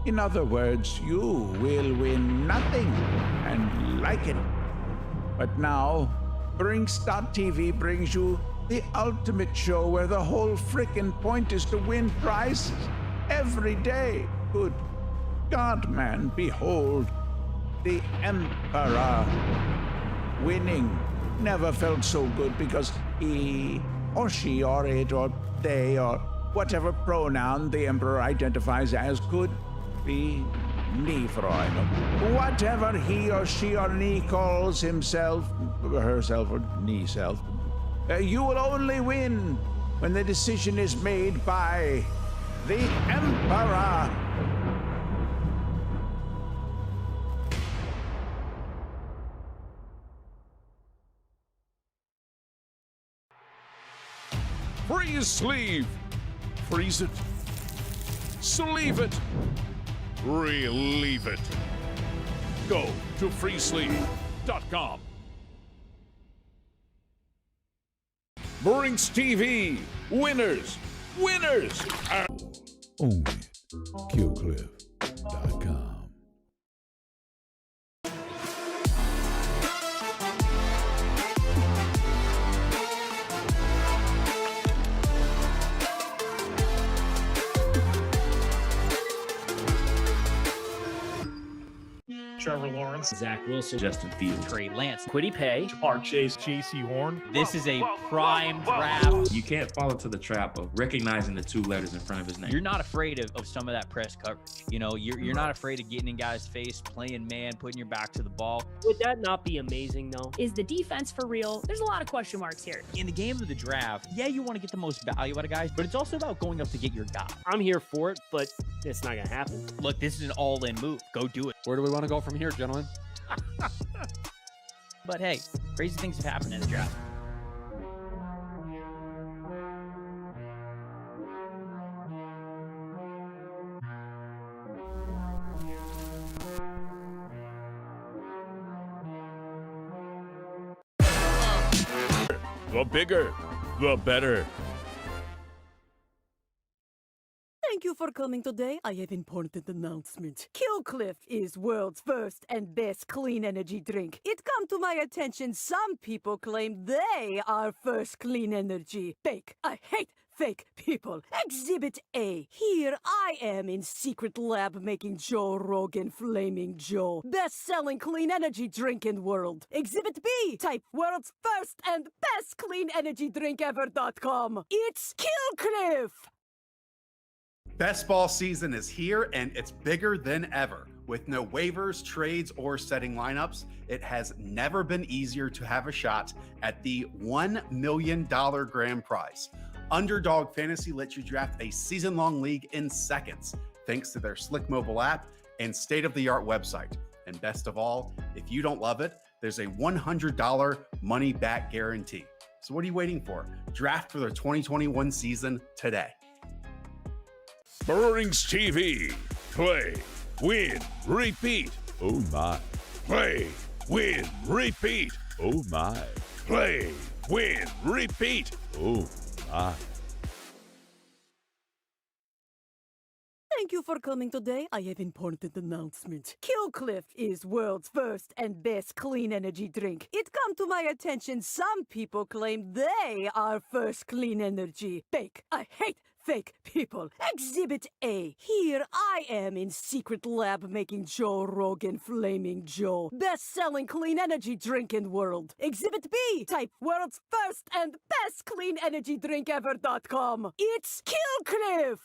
Speaker 6: In other words, you will win nothing and like it. But now, Brinks.tv brings you the ultimate show where the whole frickin' point is to win prizes every day. Good God, man, behold, the Emperor. Winning never felt so good because he or she or it or they or whatever pronoun the Emperor identifies as could be me Freud. Whatever he or she or me calls himself, herself or knee self, you will only win when the decision is made by the Emperor.
Speaker 11: Freeze sleeve. Freeze it. Sleeve it. Relieve it. Go to freesleeve.com. Brinks TV. Winners. Winners. Own it. Killcliff.com.
Speaker 9: Trevor Lawrence, Zach Wilson,
Speaker 8: Justin Fields,
Speaker 9: Trey Lance, Kwity Paye,
Speaker 7: Jamar Chase, J.C. Horn.
Speaker 2: This is a prime draft.
Speaker 8: You can't fall into the trap of recognizing the two letters in front of his name.
Speaker 2: You're not afraid of some of that press coverage. You know, you're not afraid of getting in guys' face, playing man, putting your back to the ball.
Speaker 9: Would that not be amazing, though?
Speaker 17: Is the defense for real? There's a lot of question marks here.
Speaker 2: In the game of the draft, yeah, you want to get the most value out of guys, but it's also about going up to get your guy.
Speaker 9: I'm here for it, but it's not going to happen.
Speaker 2: Look, this is an all-in move. Go do it.
Speaker 12: Where do we want to go from here, gentlemen?
Speaker 2: But hey, crazy things have happened in the draft.
Speaker 11: The bigger, the better.
Speaker 4: Thank you for coming today. I have important announcement. Killcliff is world's first and best clean energy drink. It come to my attention some people claim they are first clean energy. Fake. I hate fake people. Exhibit A. Here I am in secret lab making Joe Rogan Flaming Joe. Best-selling clean energy drink in world. Exhibit B. Type world's first and best clean energy drink ever.com. It's Killcliff.
Speaker 5: Best ball season is here, and it's bigger than ever. With no waivers, trades, or setting lineups, it has never been easier to have a shot at the $1 million grand prize. Underdog Fantasy lets you draft a season-long league in seconds, thanks to their slick mobile app and state-of-the-art website. And best of all, if you don't love it, there's a $100 money-back guarantee. So what are you waiting for? Draft for the 2021 season today.
Speaker 11: Brings TV. Play, win, repeat. Oh my. Play, win, repeat. Oh my. Play, win, repeat. Oh my.
Speaker 4: Thank you for coming today. I have important announcement. Killcliff is world's first and best clean energy drink. It come to my attention some people claim they are first clean energy. Fake. I hate fake people. Exhibit A. Here I am in secret lab making Joe Rogan Flaming Joe. Best-selling clean energy drink in world. Exhibit B. Type world's first and best clean energy drink ever.com. It's Killcliff.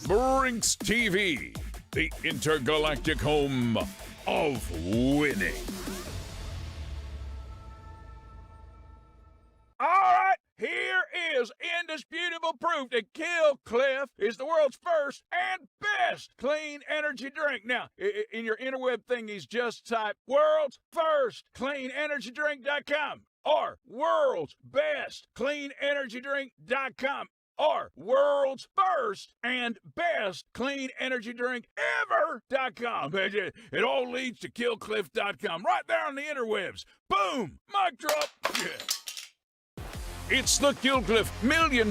Speaker 11: Brinks TV, the intergalactic home of winning.
Speaker 3: All right, here is indisputable proof that Killcliff is the world's first and best clean energy drink. Now, in your interweb thingies, just type world's first cleanenergydrink.com or world's best cleanenergydrink.com. or world's first and best clean energy drink ever.com. It all leads to killcliff.com right there on the interwebs. Boom! Mic drop. Yeah.
Speaker 11: It's the Killcliff $1 Million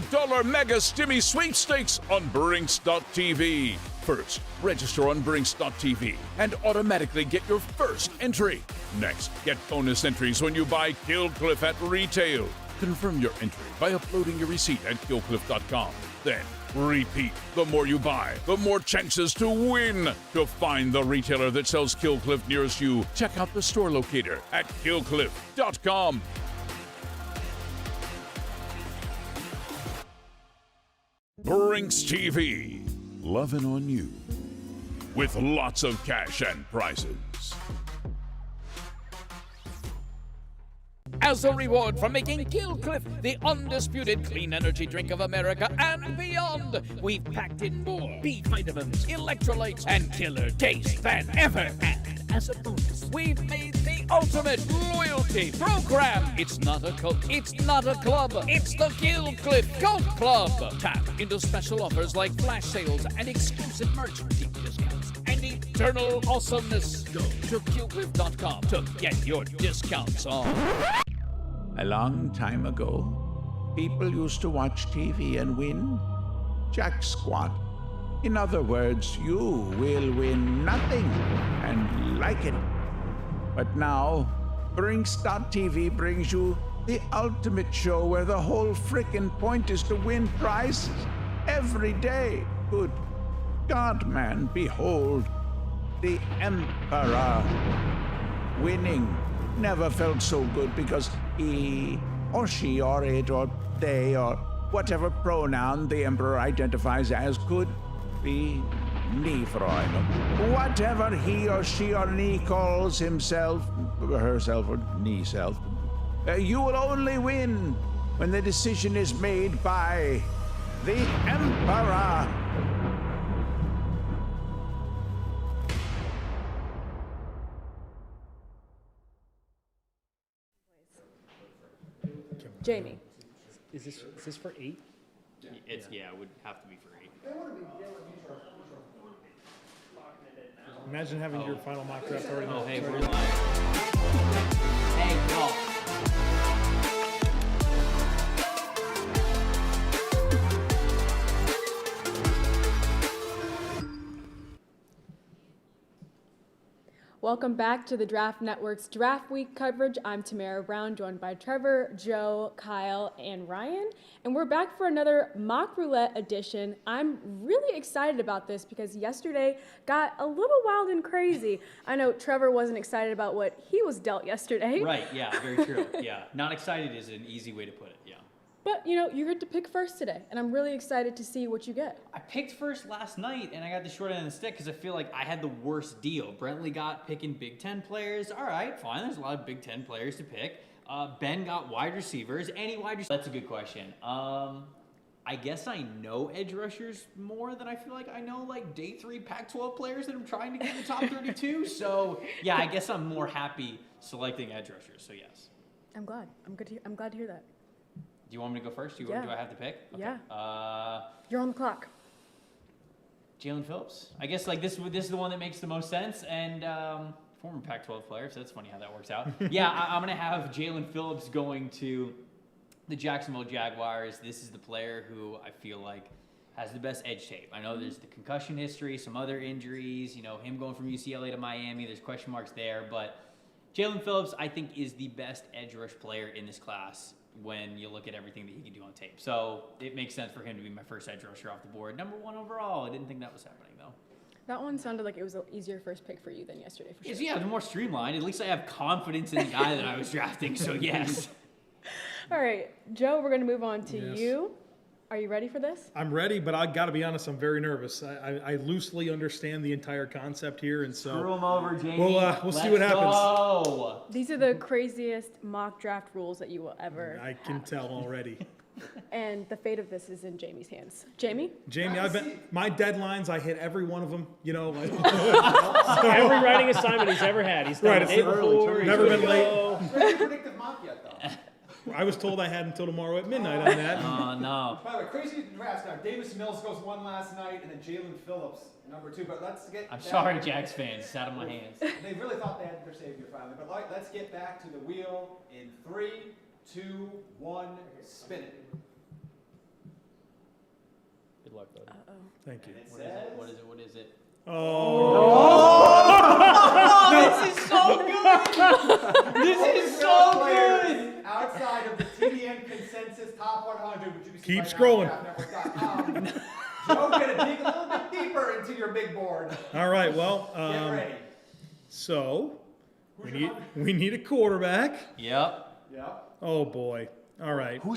Speaker 11: Mega Stimmy Sweepstakes on Brinks.tv. First, register on Brinks.tv and automatically get your first entry. Next, get bonus entries when you buy Killcliff at retail. Confirm your entry by uploading your receipt at killcliff.com. Then, repeat. The more you buy, the more chances to win. To find the retailer that sells Killcliff nearest you, check out the store locator at killcliff.com. Brinks TV, loving on you with lots of cash and prizes.
Speaker 16: As a reward for making Killcliff the undisputed clean energy drink of America and beyond, we've packed in more B vitamins, electrolytes, and killer taste than ever. And as a bonus, we've made the ultimate loyalty program. It's not a cult, it's not a club, it's the Killcliff Cult Club. Tap into special offers like flash sales and exclusive merch, deep discounts, and eternal awesomeness. Go to killcliff.com to get your discounts on.
Speaker 6: A long time ago, people used to watch TV and win. Jack squat. In other words, you will win nothing and like it. But now, Brinks.tv brings you the ultimate show where the whole frickin' point is to win prizes every day. Good God, man, behold, the Emperor winning. Never felt so good because he or she or it or they or whatever pronoun the Emperor identifies as could be me, Freund. Whatever he or she or me calls himself, herself or me self, you will only win when the decision is made by the Emperor.
Speaker 9: Jamie, is this for 8?
Speaker 2: It would have to be for 8.
Speaker 7: Imagine having your final mock draft already.
Speaker 2: Oh, hey, we're live. Hey, y'all.
Speaker 18: Welcome back to the Draft Network's Draft Week coverage. I'm Tamara Brown, joined by Trevor, Joe, Kyle, and Ryan. And we're back for another mock roulette edition. I'm really excited about this because yesterday got a little wild and crazy. I know Trevor wasn't excited about what he was dealt yesterday.
Speaker 2: Right, yeah, very true. Yeah, not excited is an easy way to put it, yeah.
Speaker 18: But, you get to pick first today, and I'm really excited to see what you get.
Speaker 2: I picked first last night, and I got the short end of the stick because I feel like I had the worst deal. Brentley got picking Big Ten players. All right, fine. There's a lot of Big Ten players to pick. Ben got wide receivers. Any wide receivers? That's a good question. I guess I know edge rushers more than I feel like I know, like, day 3 Pac-12 players that I'm trying to get in the top 32. So, yeah, I guess I'm more happy selecting edge rushers, so yes.
Speaker 18: I'm glad. I'm glad to hear that.
Speaker 2: Do you want me to go first? Do I have to pick? Okay.
Speaker 18: Yeah. You're on the clock.
Speaker 2: Jaylen Phillips. I guess this is the one that makes the most sense. And former Pac-12 player, so that's funny how that works out. Yeah, I'm going to have Jaylen Phillips going to the Jacksonville Jaguars. This is the player who I feel like has the best edge tape. I know there's the concussion history, some other injuries, him going from UCLA to Miami. There's question marks there. But Jaylen Phillips, I think, is the best edge rush player in this class when you look at everything that he can do on tape. So it makes sense for him to be my first edge rusher off the board. Number 1 overall. I didn't think that was happening, though.
Speaker 18: That one sounded like it was an easier first pick for you than yesterday, for sure.
Speaker 2: Yeah, the more streamlined. At least I have confidence in the guy that I was drafting, so yes.
Speaker 18: All right, Joe, we're going to move on to you. Are you ready for this?
Speaker 7: I'm ready, but I got to be honest, I'm very nervous. I loosely understand the entire concept here, and so
Speaker 2: screw him over, Jamie.
Speaker 7: We'll see what happens.
Speaker 2: Go.
Speaker 18: These are the craziest mock draft rules that you will ever.
Speaker 7: I can tell already.
Speaker 18: And the fate of this is in Jamie's hands. Jamie,
Speaker 7: my deadlines. I hit every one of them.
Speaker 9: Every writing assignment he's ever had. He's done
Speaker 7: right,
Speaker 9: the day before.
Speaker 7: Never been late.
Speaker 10: Very predictive mock yet, though.
Speaker 7: I was told I had until tomorrow at midnight on that.
Speaker 2: Oh, no.
Speaker 10: By the way, crazy drafts now. Davis Mills goes 1 last night, and then Jaylen Phillips, number 2. But let's get.
Speaker 2: I'm sorry, Jags fans. It's out of my hands.
Speaker 10: They really thought they had their savior finally. But let's get back to the wheel in 3, 2, 1, spin it.
Speaker 9: Good luck, buddy.
Speaker 7: Thank you.
Speaker 2: What is it?
Speaker 10: This is so good! This is so good! Outside of the TDN consensus top 100, which you can see
Speaker 7: keep scrolling.
Speaker 10: Joe's going to dig a little bit deeper into your big board.
Speaker 7: All right, well,
Speaker 10: get ready.
Speaker 7: So we need a quarterback.
Speaker 2: Yep.
Speaker 7: Oh boy. All right.
Speaker 2: Who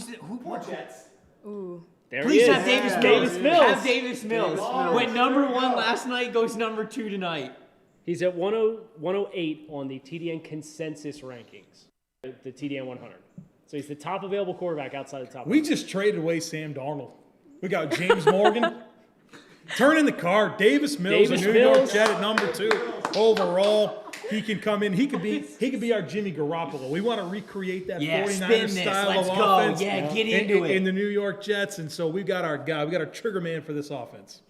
Speaker 10: Jets?
Speaker 18: Ooh.
Speaker 9: There
Speaker 2: Please
Speaker 9: he is.
Speaker 2: have Davis Mills. Have Davis Mills.
Speaker 10: Mills.
Speaker 2: Went number 1 last night, goes number 2 tonight.
Speaker 9: He's at 108 on the TDN consensus rankings, the TDN 100. So he's the top available quarterback outside the top.
Speaker 7: We just traded away Sam Darnold. We got James Morgan. Turn in the card. Davis Mills, a New York Jet at number 2 overall. He can come in. He could be our Jimmy Garoppolo. We want to recreate that 49ers style of offense.
Speaker 2: Yeah, get into it.
Speaker 7: In the New York Jets, and so we've got our guy. We got our trigger man for this offense.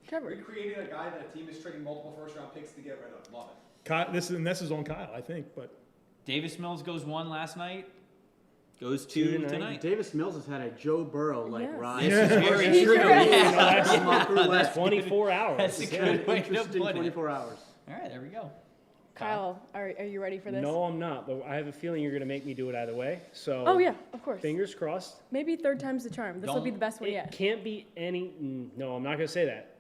Speaker 18: Trevor.
Speaker 10: Recreating a guy that a team is trading multiple first-round picks to get rid of. Love it.
Speaker 7: Kyle, this is on Kyle, I think. But
Speaker 2: Davis Mills goes 1 last night. Goes 2 tonight.
Speaker 19: Davis Mills has had a Joe Burrow rise.
Speaker 2: This is very true.
Speaker 9: That's 24 hours.
Speaker 2: That's a good way to
Speaker 19: Interesting
Speaker 2: put it.
Speaker 19: 24 hours.
Speaker 2: All right, there we go.
Speaker 18: Kyle, are you ready for this?
Speaker 9: No, I'm not, but I have a feeling you're going to make me do it either way. So.
Speaker 18: Oh yeah, of course.
Speaker 9: Fingers crossed.
Speaker 18: Maybe 3rd time's the charm. This will be the best one yet.
Speaker 9: It can't be any. No, I'm not going to say that.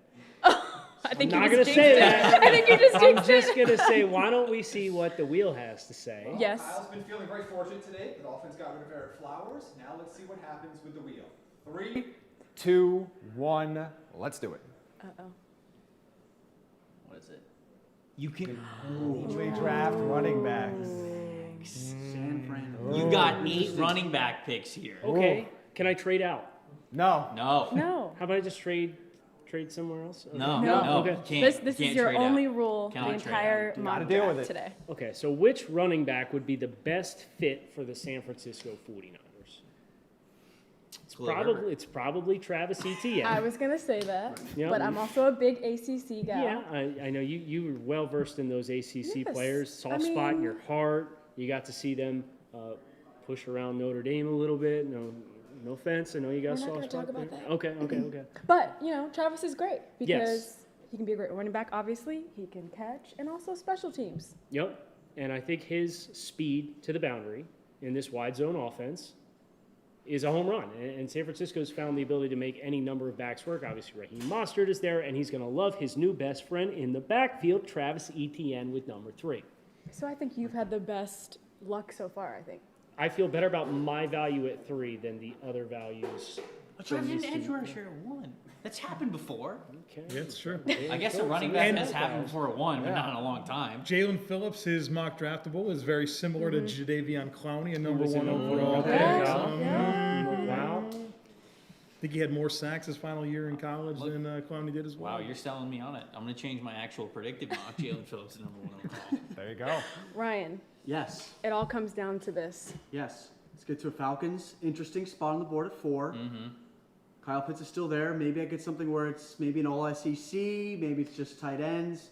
Speaker 18: I think
Speaker 9: I'm
Speaker 18: you
Speaker 9: not going
Speaker 18: just
Speaker 9: to say
Speaker 18: jinxed
Speaker 9: that.
Speaker 18: it. I think you just
Speaker 9: I'm
Speaker 18: jinxed
Speaker 9: just
Speaker 18: it.
Speaker 9: going to say, why don't we see what the wheel has to say?
Speaker 18: Yes.
Speaker 10: Kyle's been feeling very fortunate today. The Dolphins got rid of Eric Flowers. Now let's see what happens with the wheel. 3, 2, 1. Let's do it.
Speaker 18: Uh-oh.
Speaker 2: What is it? You can
Speaker 19: We draft running backs.
Speaker 2: San Fran. You got 8 running back picks here.
Speaker 9: Okay. Can I trade out?
Speaker 19: No.
Speaker 18: No.
Speaker 9: How about I just trade somewhere else? Okay.
Speaker 2: No.
Speaker 9: Okay.
Speaker 18: This is your only rule the entire mock draft today.
Speaker 9: Okay, so which running back would be the best fit for the San Francisco 49ers? It's probably Travis Etienne.
Speaker 18: I was going to say that,
Speaker 9: Yep.
Speaker 18: but I'm also a big ACC guy.
Speaker 9: Yeah, I know you were well versed in those ACC
Speaker 18: Yes.
Speaker 9: players. Soft spot in your heart. You got to see them push around Notre Dame a little bit. No offense. I know you got
Speaker 18: We're not
Speaker 9: soft
Speaker 18: gonna
Speaker 9: spot
Speaker 18: talk about
Speaker 9: there.
Speaker 18: that.
Speaker 9: Okay.
Speaker 18: But, Travis is great because He can be a great running back, obviously. He can catch, and also special teams.
Speaker 9: Yep. And I think his speed to the boundary in this wide zone offense is a home run. And San Francisco's found the ability to make any number of backs work. Obviously, Raheem Mostert is there, and he's going to love his new best friend in the backfield, Travis Etienne, with number 3.
Speaker 18: So I think you've had the best luck so far, I think.
Speaker 9: I feel better about my value at 3 than the other values.
Speaker 2: But you have an edge rusher at 1. That's happened before.
Speaker 9: Okay.
Speaker 7: Yeah, it's true.
Speaker 2: I guess a running back has happened before at 1, but not in a long time.
Speaker 7: Jalen Phillips, his mock draftable, is very similar to Jadeveon Clowney, a number 1 overall pick.
Speaker 9: Wow.
Speaker 7: I think he had more sacks his final year in college than Clowney did as well.
Speaker 2: Wow, you're selling me on it. I'm going to change my actual predicted mock. Jalen Phillips is number 1 overall.
Speaker 19: There you go.
Speaker 18: Ryan.
Speaker 19: Yes.
Speaker 18: It all comes down to this.
Speaker 19: Yes. Let's get to a Falcons. Interesting spot on the board at 4.
Speaker 2: Mm-hmm.
Speaker 19: Kyle Pitts is still there. Maybe I get something where it's maybe an all-SEC. Maybe it's just tight ends.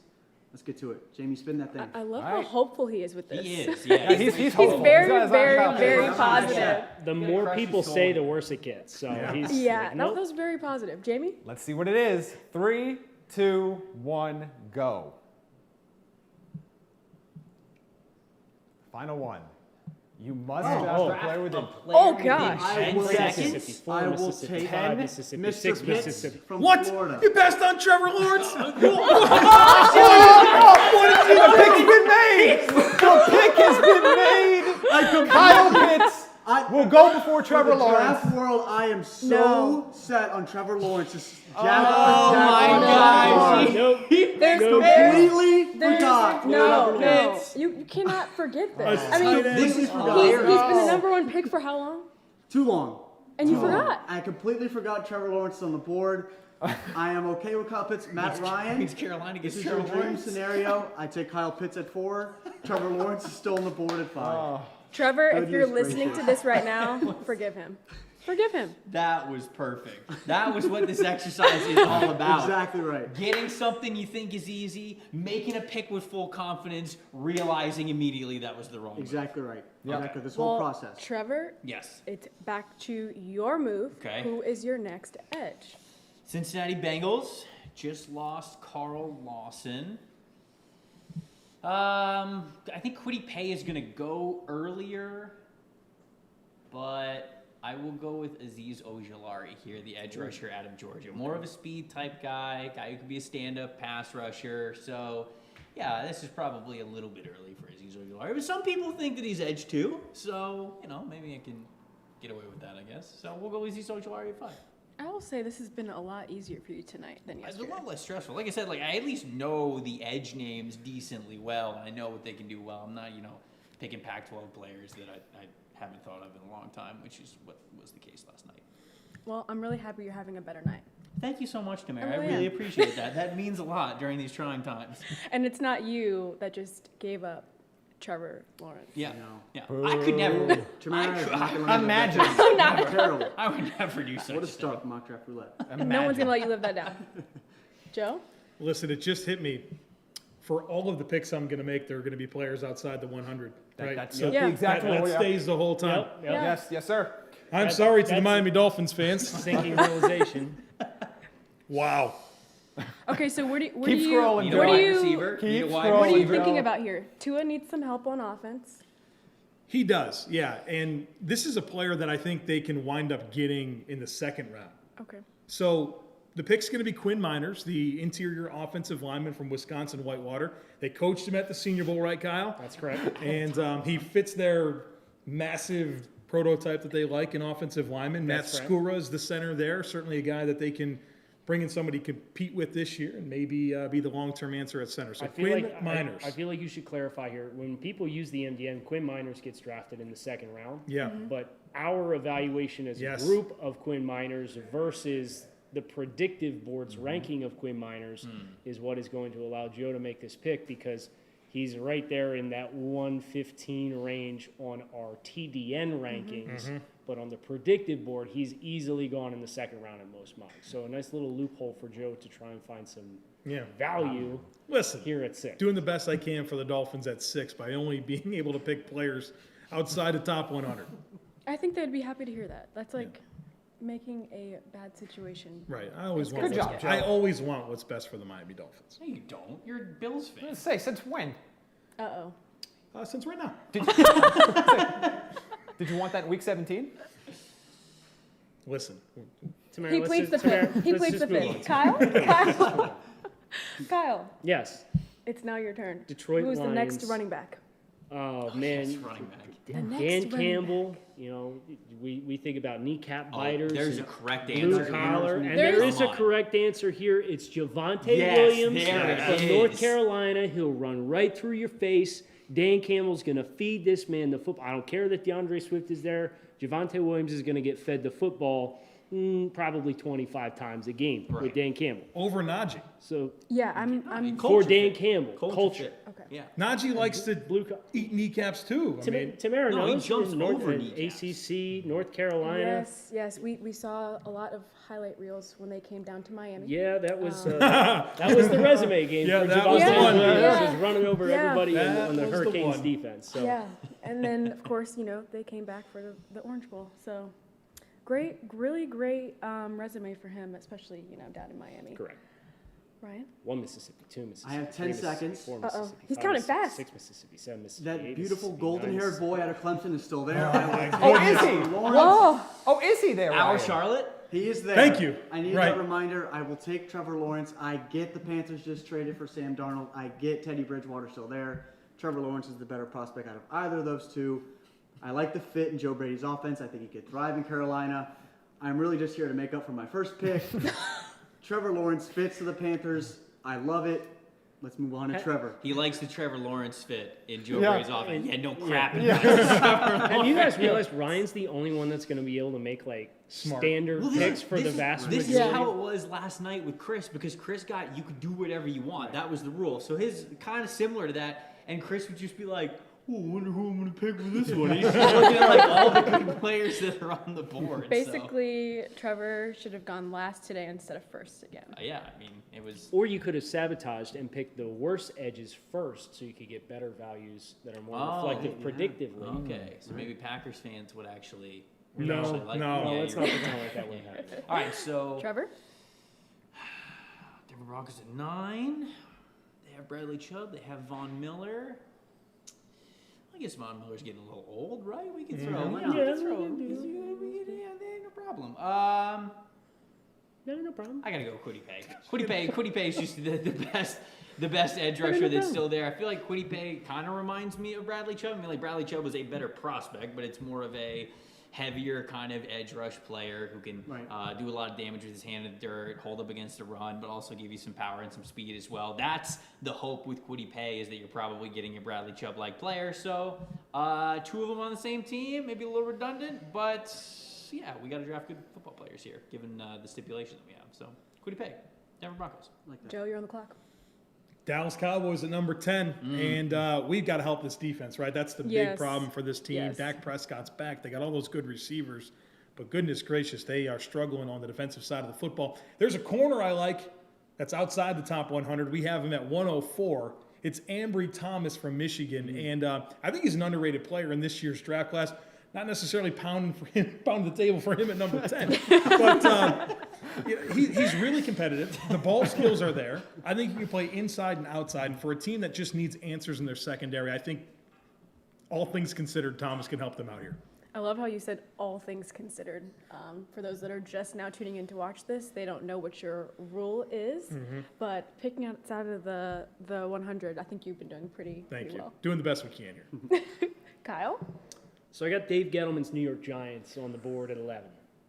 Speaker 19: Let's get to it. Jamie, spin that thing.
Speaker 18: I love how hopeful he is with this.
Speaker 2: He is, yeah.
Speaker 19: He's hopeful.
Speaker 18: He's very, very positive.
Speaker 9: The more people say, the worse it gets. So he's like, nope.
Speaker 18: That was very positive. Jamie?
Speaker 20: Let's see what it is. 3, 2, 1, go. Final one. You must draft a player within.
Speaker 18: Oh, gosh.
Speaker 19: I will take
Speaker 9: Mississippi,
Speaker 19: Mr.
Speaker 9: 6
Speaker 19: Pitts
Speaker 9: Mississippi.
Speaker 19: from
Speaker 7: What?
Speaker 19: Florida.
Speaker 7: You passed on Trevor Lawrence?
Speaker 20: The pick's been made. The pick has been made. Kyle Pitts will go before Trevor Lawrence.
Speaker 19: Draft world, I am so set on Trevor Lawrence.
Speaker 2: Oh my gosh.
Speaker 18: There's
Speaker 19: completely forgot.
Speaker 18: No. You cannot forget this. I mean, he's been the number 1 pick for how long?
Speaker 19: Too long.
Speaker 18: And you forgot.
Speaker 19: I completely forgot Trevor Lawrence is on the board. I am okay with Kyle Pitts. Matt Ryan.
Speaker 2: Means Carolina gets
Speaker 19: This is your dream scenario. I take Kyle Pitts at 4. Trevor Lawrence is still on the board at 5.
Speaker 18: Trevor, if you're listening to this right now, forgive him. Forgive him.
Speaker 2: That was perfect. That was what this exercise is all about.
Speaker 19: Exactly right.
Speaker 2: Getting something you think is easy, making a pick with full confidence, realizing immediately that was the wrong
Speaker 19: Exactly right.
Speaker 20: Yep.
Speaker 19: Exactly. This whole process.
Speaker 18: Trevor,
Speaker 2: Yes.
Speaker 18: it's back to your move.
Speaker 2: Okay.
Speaker 18: Who is your next edge?
Speaker 2: Cincinnati Bengals just lost Carl Lawson. I think Kwity Paye is going to go earlier, but I will go with Azeez Ojulari here, the edge rusher out of Georgia. More of a speed type guy who could be a stand-up pass rusher. So, yeah, this is probably a little bit early for Azeez Ojulari. But some people think that he's edge too. So, maybe I can get away with that, I guess. So we'll go with Azeez Ojulari at 5.
Speaker 18: I will say this has been a lot easier for you tonight than yesterday.
Speaker 2: It's a lot less stressful. Like I said, I at least know the edge names decently well. I know what they can do well. I'm not, picking Pac-12 players that I haven't thought of in a long time, which is what was the case last night.
Speaker 18: Well, I'm really happy you're having a better night.
Speaker 2: Thank you so much, Tamara.
Speaker 18: Oh,
Speaker 2: I really appreciate that. That means a lot during these trying times.
Speaker 18: And it's not you that just gave up Trevor Lawrence.
Speaker 2: Yeah. Yeah. I could never.
Speaker 20: Imagine.
Speaker 19: Terrible.
Speaker 2: I would never do such
Speaker 19: What a start, mock draft roulette.
Speaker 18: No one's going to let you live that down. Joe?
Speaker 7: Listen, it just hit me. For all of the picks I'm going to make, there are going to be players outside the 100. Right?
Speaker 20: That's the exact
Speaker 7: that
Speaker 20: rule,
Speaker 7: stays the whole time.
Speaker 20: Yes, sir.
Speaker 7: I'm sorry to the Miami Dolphins fans.
Speaker 9: Sinking realization.
Speaker 7: Wow.
Speaker 18: Okay, so what are you thinking about here? Tua needs some help on offense.
Speaker 7: He does, yeah. And this is a player that I think they can wind up getting in the second round.
Speaker 18: Okay.
Speaker 7: So the pick's going to be Quinn Miners, the interior offensive lineman from Wisconsin Whitewater. They coached him at the Senior Bowl, right, Kyle?
Speaker 9: That's correct.
Speaker 7: And he fits their massive prototype that they like in offensive lineman. Matt Skura is the center there, certainly a guy that they can bring in somebody to compete with this year and maybe be the long-term answer at center. So Quinn Miners.
Speaker 9: I feel like you should clarify here. When people use the MDN, Quinn Miners gets drafted in the second round.
Speaker 7: Yeah.
Speaker 9: But our evaluation as a group of Quinn Miners versus the predictive board's ranking of Quinn Miners is what is going to allow Joe to make this pick, because he's right there in that 115 range on our TDN rankings. But on the predictive board, he's easily gone in the second round in most mocks. So a nice little loophole for Joe to try and find some value here at 6.
Speaker 7: Doing the best I can for the Dolphins at 6 by only being able to pick players outside the top 100.
Speaker 18: I think they'd be happy to hear that. That's making a bad situation.
Speaker 7: Right. I always want.
Speaker 20: Good job,
Speaker 7: I always want what's best for the Miami Dolphins.
Speaker 2: No, you don't. You're a Bills fan.
Speaker 20: Let's say, since when?
Speaker 18: Uh-oh.
Speaker 7: Since right now.
Speaker 20: Did you want that in week 17?
Speaker 7: Listen.
Speaker 18: Tamara, he pleads the fifth. He pleads the fifth. Kyle? Kyle.
Speaker 9: Yes.
Speaker 18: It's now your turn.
Speaker 9: Detroit
Speaker 18: Who's
Speaker 9: Lions.
Speaker 18: the next running back?
Speaker 9: Oh, man.
Speaker 2: Running back.
Speaker 9: Dan Campbell, you know, we think about kneecap biters.
Speaker 2: There's a correct
Speaker 9: blue
Speaker 2: answer.
Speaker 9: collar, and there is a correct answer here. It's Javonte Williams from North Carolina. He'll run right through your face. Dan Campbell's going to feed this man the football. I don't care that DeAndre Swift is there. Javonte Williams is going to get fed the football probably 25 times a game with Dan Campbell.
Speaker 7: Over Najee.
Speaker 9: So
Speaker 18: yeah, I'm
Speaker 9: for Dan Campbell. Culture.
Speaker 18: Okay.
Speaker 2: Yeah.
Speaker 7: Najee likes to eat kneecaps too.
Speaker 9: Tamara knows.
Speaker 2: he jumps over
Speaker 9: ACC, North Carolina.
Speaker 18: Yes. We saw a lot of highlight reels when they came down to Miami.
Speaker 9: Yeah, that was the resume game for
Speaker 7: that was
Speaker 9: Javonte
Speaker 7: the one.
Speaker 9: Williams, just running over everybody on the
Speaker 7: was the
Speaker 9: Hurricanes
Speaker 7: one.
Speaker 9: defense. So.
Speaker 18: Yeah, and then of course they came back for the Orange Bowl. So really great resume for him, especially down in Miami.
Speaker 9: Correct.
Speaker 18: Ryan?
Speaker 9: 1 Mississippi, 2 Mississippi.
Speaker 19: I have 10
Speaker 9: 3 Mississippi,
Speaker 19: seconds.
Speaker 9: 4
Speaker 18: Uh-oh.
Speaker 9: Mississippi,
Speaker 18: He's
Speaker 9: 5
Speaker 18: counting
Speaker 9: Mississippi,
Speaker 18: fast.
Speaker 9: 6 Mississippi, 7 Mississippi,
Speaker 19: That
Speaker 9: 8
Speaker 19: beautiful
Speaker 9: Mississippi,
Speaker 19: golden-haired
Speaker 9: 9
Speaker 19: boy out of Clemson is still there.
Speaker 20: Oh, is he? Oh, is he there?
Speaker 2: Our
Speaker 20: Ryan?
Speaker 2: Charlotte?
Speaker 19: He is there.
Speaker 7: Thank you.
Speaker 19: I need
Speaker 7: Right.
Speaker 19: that reminder. I will take Trevor Lawrence. I get the Panthers just traded for Sam Darnold. I get Teddy Bridgewater still there. Trevor Lawrence is the better prospect out of either of those two. I like the fit in Joe Brady's offense. I think he could thrive in Carolina. I'm really just here to make up for my first pick. Trevor Lawrence fits to the Panthers. I love it. Let's move on to Trevor.
Speaker 2: He likes the Trevor Lawrence fit in Joe Brady's offense. Yeah, no crap.
Speaker 9: Have you guys realized Ryan's the only one that's going to be able to make standard picks for the vast majority?
Speaker 2: This is how it was last night with Chris, because Chris you could do whatever you want. That was the rule. So his kind of similar to that, and Chris would just be like, I wonder who I'm going to pick for this one. He's just looking at all the good players that are on the board.
Speaker 18: Basically, Trevor should have gone last today instead of first again.
Speaker 2: Yeah, I mean, it was...
Speaker 9: Or you could have sabotaged and picked the worst edges first so you could get better values that are more reflective predictively.
Speaker 2: Okay, so maybe Packers fans would actually...
Speaker 9: No, let's not pretend like that wouldn't happen.
Speaker 2: All right, so...
Speaker 18: Trevor?
Speaker 2: Denver Broncos at 9. They have Bradley Chubb. They have Von Miller. I guess Von Miller's getting a little old, right? We can throw him. No problem.
Speaker 9: No problem.
Speaker 2: I gotta go Kwity Paye. Kwity Paye is just the best edge rusher that's still there. I feel like Kwity Paye kind of reminds me of Bradley Chubb. I mean, Bradley Chubb was a better prospect, but it's more of a heavier kind of edge rush player who can do a lot of damage with his hand in the dirt, hold up against the run, but also give you some power and some speed as well. That's the hope with Kwity Paye, is that you're probably getting a Bradley Chubb-like player. So 2 of them on the same team, maybe a little redundant, but yeah, we got to draft good football players here, given the stipulation that we have. So Kwity Paye, Denver Broncos.
Speaker 19: Like that.
Speaker 18: Joe, you're on the clock.
Speaker 7: Dallas Cowboys at number 10, and we've got to help this defense, right? That's the big problem for this team.
Speaker 18: Yes.
Speaker 7: Dak Prescott's back. They got all those good receivers, but goodness gracious, they are struggling on the defensive side of the football. There's a corner I like that's outside the top 100. We have him at 104. It's Ambry Thomas from Michigan, and I think he's an underrated player in this year's draft class. Not necessarily pounding the table for him at number 10, but he's really competitive. The ball skills are there. I think he can play inside and outside. And for a team that just needs answers in their secondary, I think all things considered, Thomas can help them out here.
Speaker 18: I love how you said all things considered. For those that are just now tuning in to watch this, they don't know what your rule is, but picking outside of the 100, I think you've been doing pretty well.
Speaker 7: Doing the best we can here.
Speaker 18: Kyle?
Speaker 9: So I got Dave Gettleman's New York Giants on the board at 11.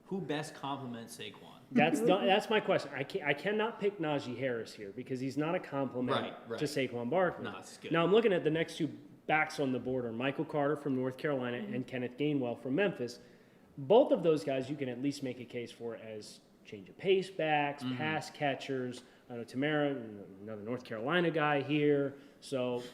Speaker 2: Who best compliments Saquon?
Speaker 9: That's my question. I cannot pick Najee Harris here because he's not a compliment to Saquon Barkley.
Speaker 2: No, it's good.
Speaker 9: Now I'm looking at the next 2 backs on the board are Michael Carter from North Carolina and Kenneth Gainwell from Memphis. Both of those guys you can at least make a case for as change of pace backs, pass catchers. I know Tamara, another North Carolina guy here. So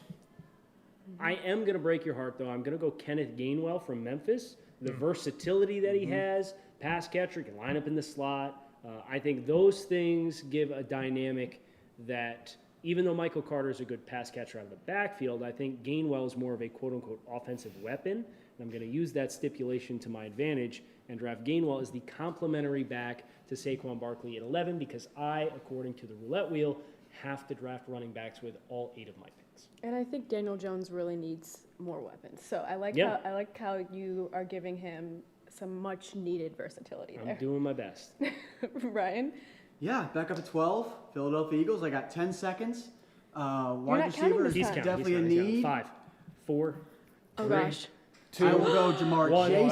Speaker 9: I am going to break your heart, though. I'm going to go Kenneth Gainwell from Memphis. The versatility that he has, pass catcher, can line up in the slot. I think those things give a dynamic that even though Michael Carter is a good pass catcher out of the backfield, I think Gainwell is more of a quote-unquote offensive weapon, and I'm going to use that stipulation to my advantage and draft Gainwell as the complementary back to Saquon Barkley at 11 because I, according to the roulette wheel, have to draft running backs with all 8 of my picks.
Speaker 18: And I think Daniel Jones really needs more weapons. So I like how you are giving him some much needed versatility there.
Speaker 9: I'm doing my best.
Speaker 18: Ryan?
Speaker 19: Yeah, back up to 12. Philadelphia Eagles. I got 10 seconds. Wide receiver is definitely a need.
Speaker 9: 5, 4.
Speaker 18: Oh gosh.
Speaker 19: 2. I will go Jamar Chase.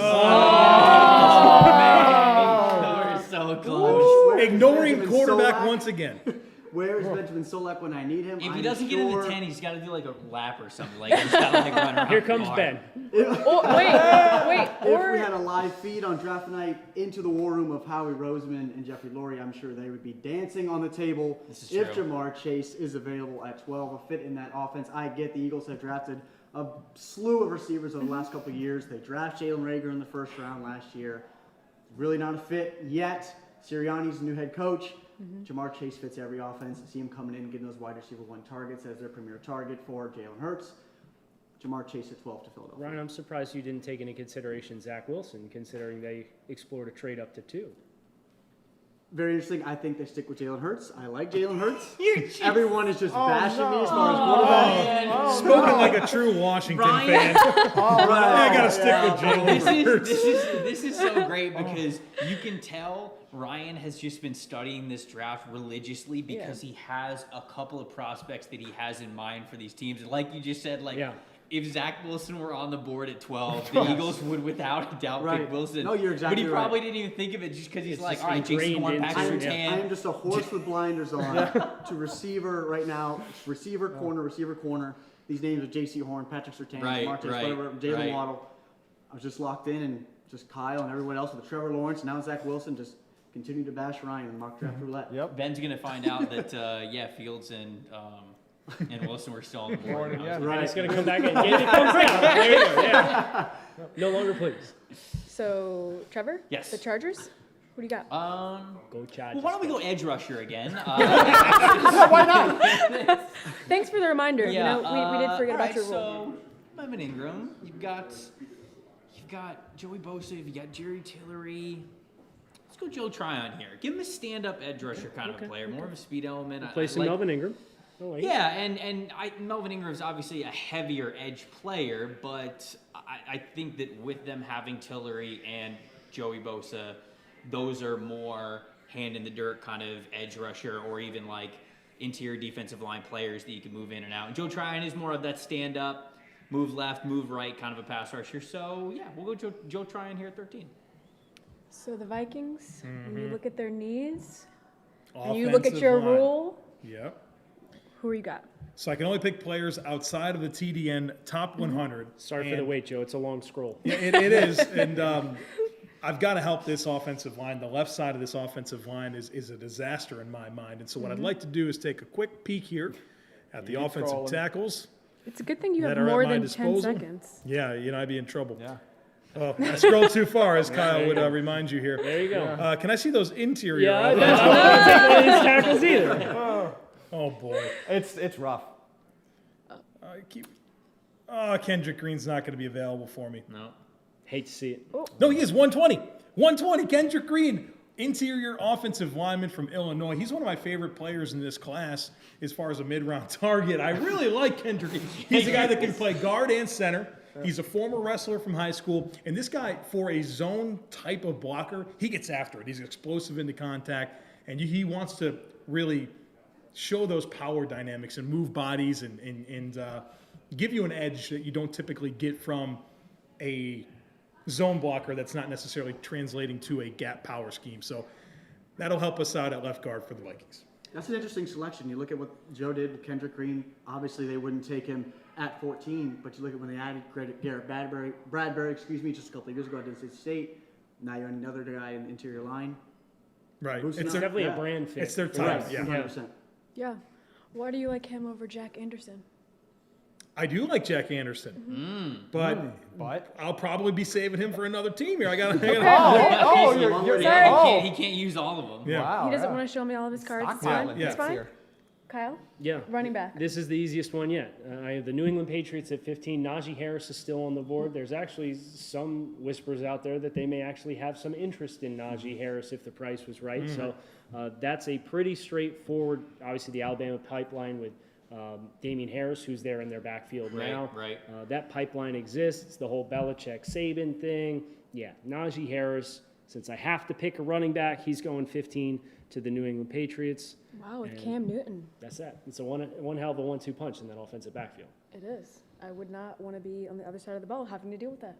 Speaker 2: Man, we're so close.
Speaker 20: Ignoring quarterback once again.
Speaker 19: Where is Benjamin Solak when I need him?
Speaker 2: If he doesn't get in the 10, he's got to do like a lap or something. Like he's got to like run around.
Speaker 9: Here comes Ben.
Speaker 18: Wait.
Speaker 19: If we had a live feed on draft night into the war room of Howie Roseman and Jeffrey Lurie, I'm sure they would be dancing on the table if Jamar Chase is available at 12, a fit in that offense. I get the Eagles have drafted a slew of receivers over the last couple of years. They drafted Jalen Reagor in the first round last year. Really not a fit yet. Sirianni's the new head coach. Jamar Chase fits every offense. I see him coming in and getting those wide receiver 1 targets as their premier target for Jalen Hurts. Jamar Chase at 12 to Philadelphia.
Speaker 9: Ryan, I'm surprised you didn't take into consideration Zach Wilson, considering they explored a trade up to 2.
Speaker 19: Very interesting. I think they stick with Jalen Hurts. I like Jalen Hurts. Everyone is just bashing me as far as quarterback.
Speaker 20: Spoken like a true Washington fan. I got to stick with Jalen Hurts.
Speaker 2: This is so great because you can tell Ryan has just been studying this draft religiously because he has a couple of prospects that he has in mind for these teams. And like you just said, if Zach Wilson were on the board at 12, the Eagles would without a doubt pick Wilson.
Speaker 19: No, you're exactly
Speaker 2: right. But he probably didn't even think of it just because he's like, all right, Jason Horn, Patrick Surtain.
Speaker 19: I am just a horse with blinders on to receiver right now. Receiver, corner. These names are J.C. Horn, Patrick Surtain, Jaylen Waddle. I was just locked in and just Kyle and everyone else with Trevor Lawrence. Now Zach Wilson just continue to bash Ryan and mock draft roulette.
Speaker 2: Yep. Ben's going to find out that, Fields and Wilson were still on the board.
Speaker 9: And it's going to come back and it comes down. There you go. Yeah. No longer please.
Speaker 18: So, Trevor?
Speaker 2: Yes.
Speaker 18: The Chargers? What do you got?
Speaker 9: Go Chargers.
Speaker 2: Well, why don't we go edge rusher again?
Speaker 18: Why not? Thanks for the reminder.
Speaker 2: Yeah,
Speaker 18: we did forget about your rule.
Speaker 2: So, Evan Ingram, you've got Joey Bosa, you've got Jerry Tillery. Let's go Joe Tryon here. Give him a stand-up edge rusher kind of player, more of a speed element.
Speaker 9: Replacing Melvin Ingram.
Speaker 2: Melvin Ingram is obviously a heavier edge player, but I think that with them having Tillery and Joey Bosa, those are more hand-in-the-dirt kind of edge rusher or even like interior defensive line players that you can move in and out. And Joe Tryon is more of that stand-up, move left, move right kind of a pass rusher. So, yeah, we'll go Joe Tryon here at 13.
Speaker 18: So the Vikings, when you look at their knees, and you look at your rule, who you got?
Speaker 20: So I can only pick players outside of the TDN top 100.
Speaker 9: Sorry for the wait, Joe. It's a long scroll.
Speaker 20: Yeah, it is. And I've got to help this offensive line. The left side of this offensive line is a disaster in my mind. And so what I'd like to do is take a quick peek here at the offensive tackles.
Speaker 18: It's a good thing you have more than 10 seconds.
Speaker 20: Yeah, I'd be in trouble. Yeah. Oh, I scrolled too far, as Kyle would remind you here.
Speaker 9: There you go.
Speaker 20: Can I see those interior?
Speaker 9: Yeah, I don't want to take one of these tackles either.
Speaker 20: Oh boy,
Speaker 21: it's rough.
Speaker 20: Kendrick Green's not going to be available for me.
Speaker 9: No, hate to see it.
Speaker 18: Oh.
Speaker 20: No, he is 120. 120. Kendrick Green, interior offensive lineman from Illinois. He's one of my favorite players in this class as far as a mid-round target. I really like Kendrick Green. He's a guy that can play guard and center. He's a former wrestler from high school. And this guy, for a zone type of blocker, he gets after it. He's explosive into contact. And he wants to really show those power dynamics and move bodies and give you an edge that you don't typically get from a zone blocker that's not necessarily translating to a gap power scheme. So that'll help us out at left guard for the Vikings.
Speaker 19: That's an interesting selection. You look at what Joe did with Kendrick Green. Obviously, they wouldn't take him at 14, but you look at when they added Garrett Bradbury, just a couple of years ago at NC State. Now you're another guy in the interior line.
Speaker 20: Right.
Speaker 9: It's definitely a brand fit.
Speaker 20: It's their time.
Speaker 19: Right. 100%.
Speaker 18: Yeah. Why do you like him over Jack Anderson?
Speaker 20: I do like Jack Anderson, but I'll probably be saving him for another team here.
Speaker 2: He can't use all of them.
Speaker 20: Yeah.
Speaker 18: Wow, he doesn't want to show me all of his cards. It's fine.
Speaker 20: Yeah.
Speaker 18: It's fine. Kyle?
Speaker 9: Yeah.
Speaker 18: Running back.
Speaker 9: This is the easiest one yet. I have the New England Patriots at 15. Najee Harris is still on the board. There's actually some whispers out there that they may actually have some interest in Najee Harris if the price was right. So that's a pretty straightforward, obviously the Alabama pipeline with Damian Harris, who's there in their backfield now.
Speaker 2: Right.
Speaker 9: That pipeline exists. The whole Belichick-Saban thing. Yeah, Najee Harris, since I have to pick a running back, he's going 15 to the New England Patriots.
Speaker 18: Wow, with Cam Newton.
Speaker 9: That's that. It's a one hell of a 1-2 punch in that offensive backfield.
Speaker 18: It is. I would not want to be on the other side of the ball having to deal with that.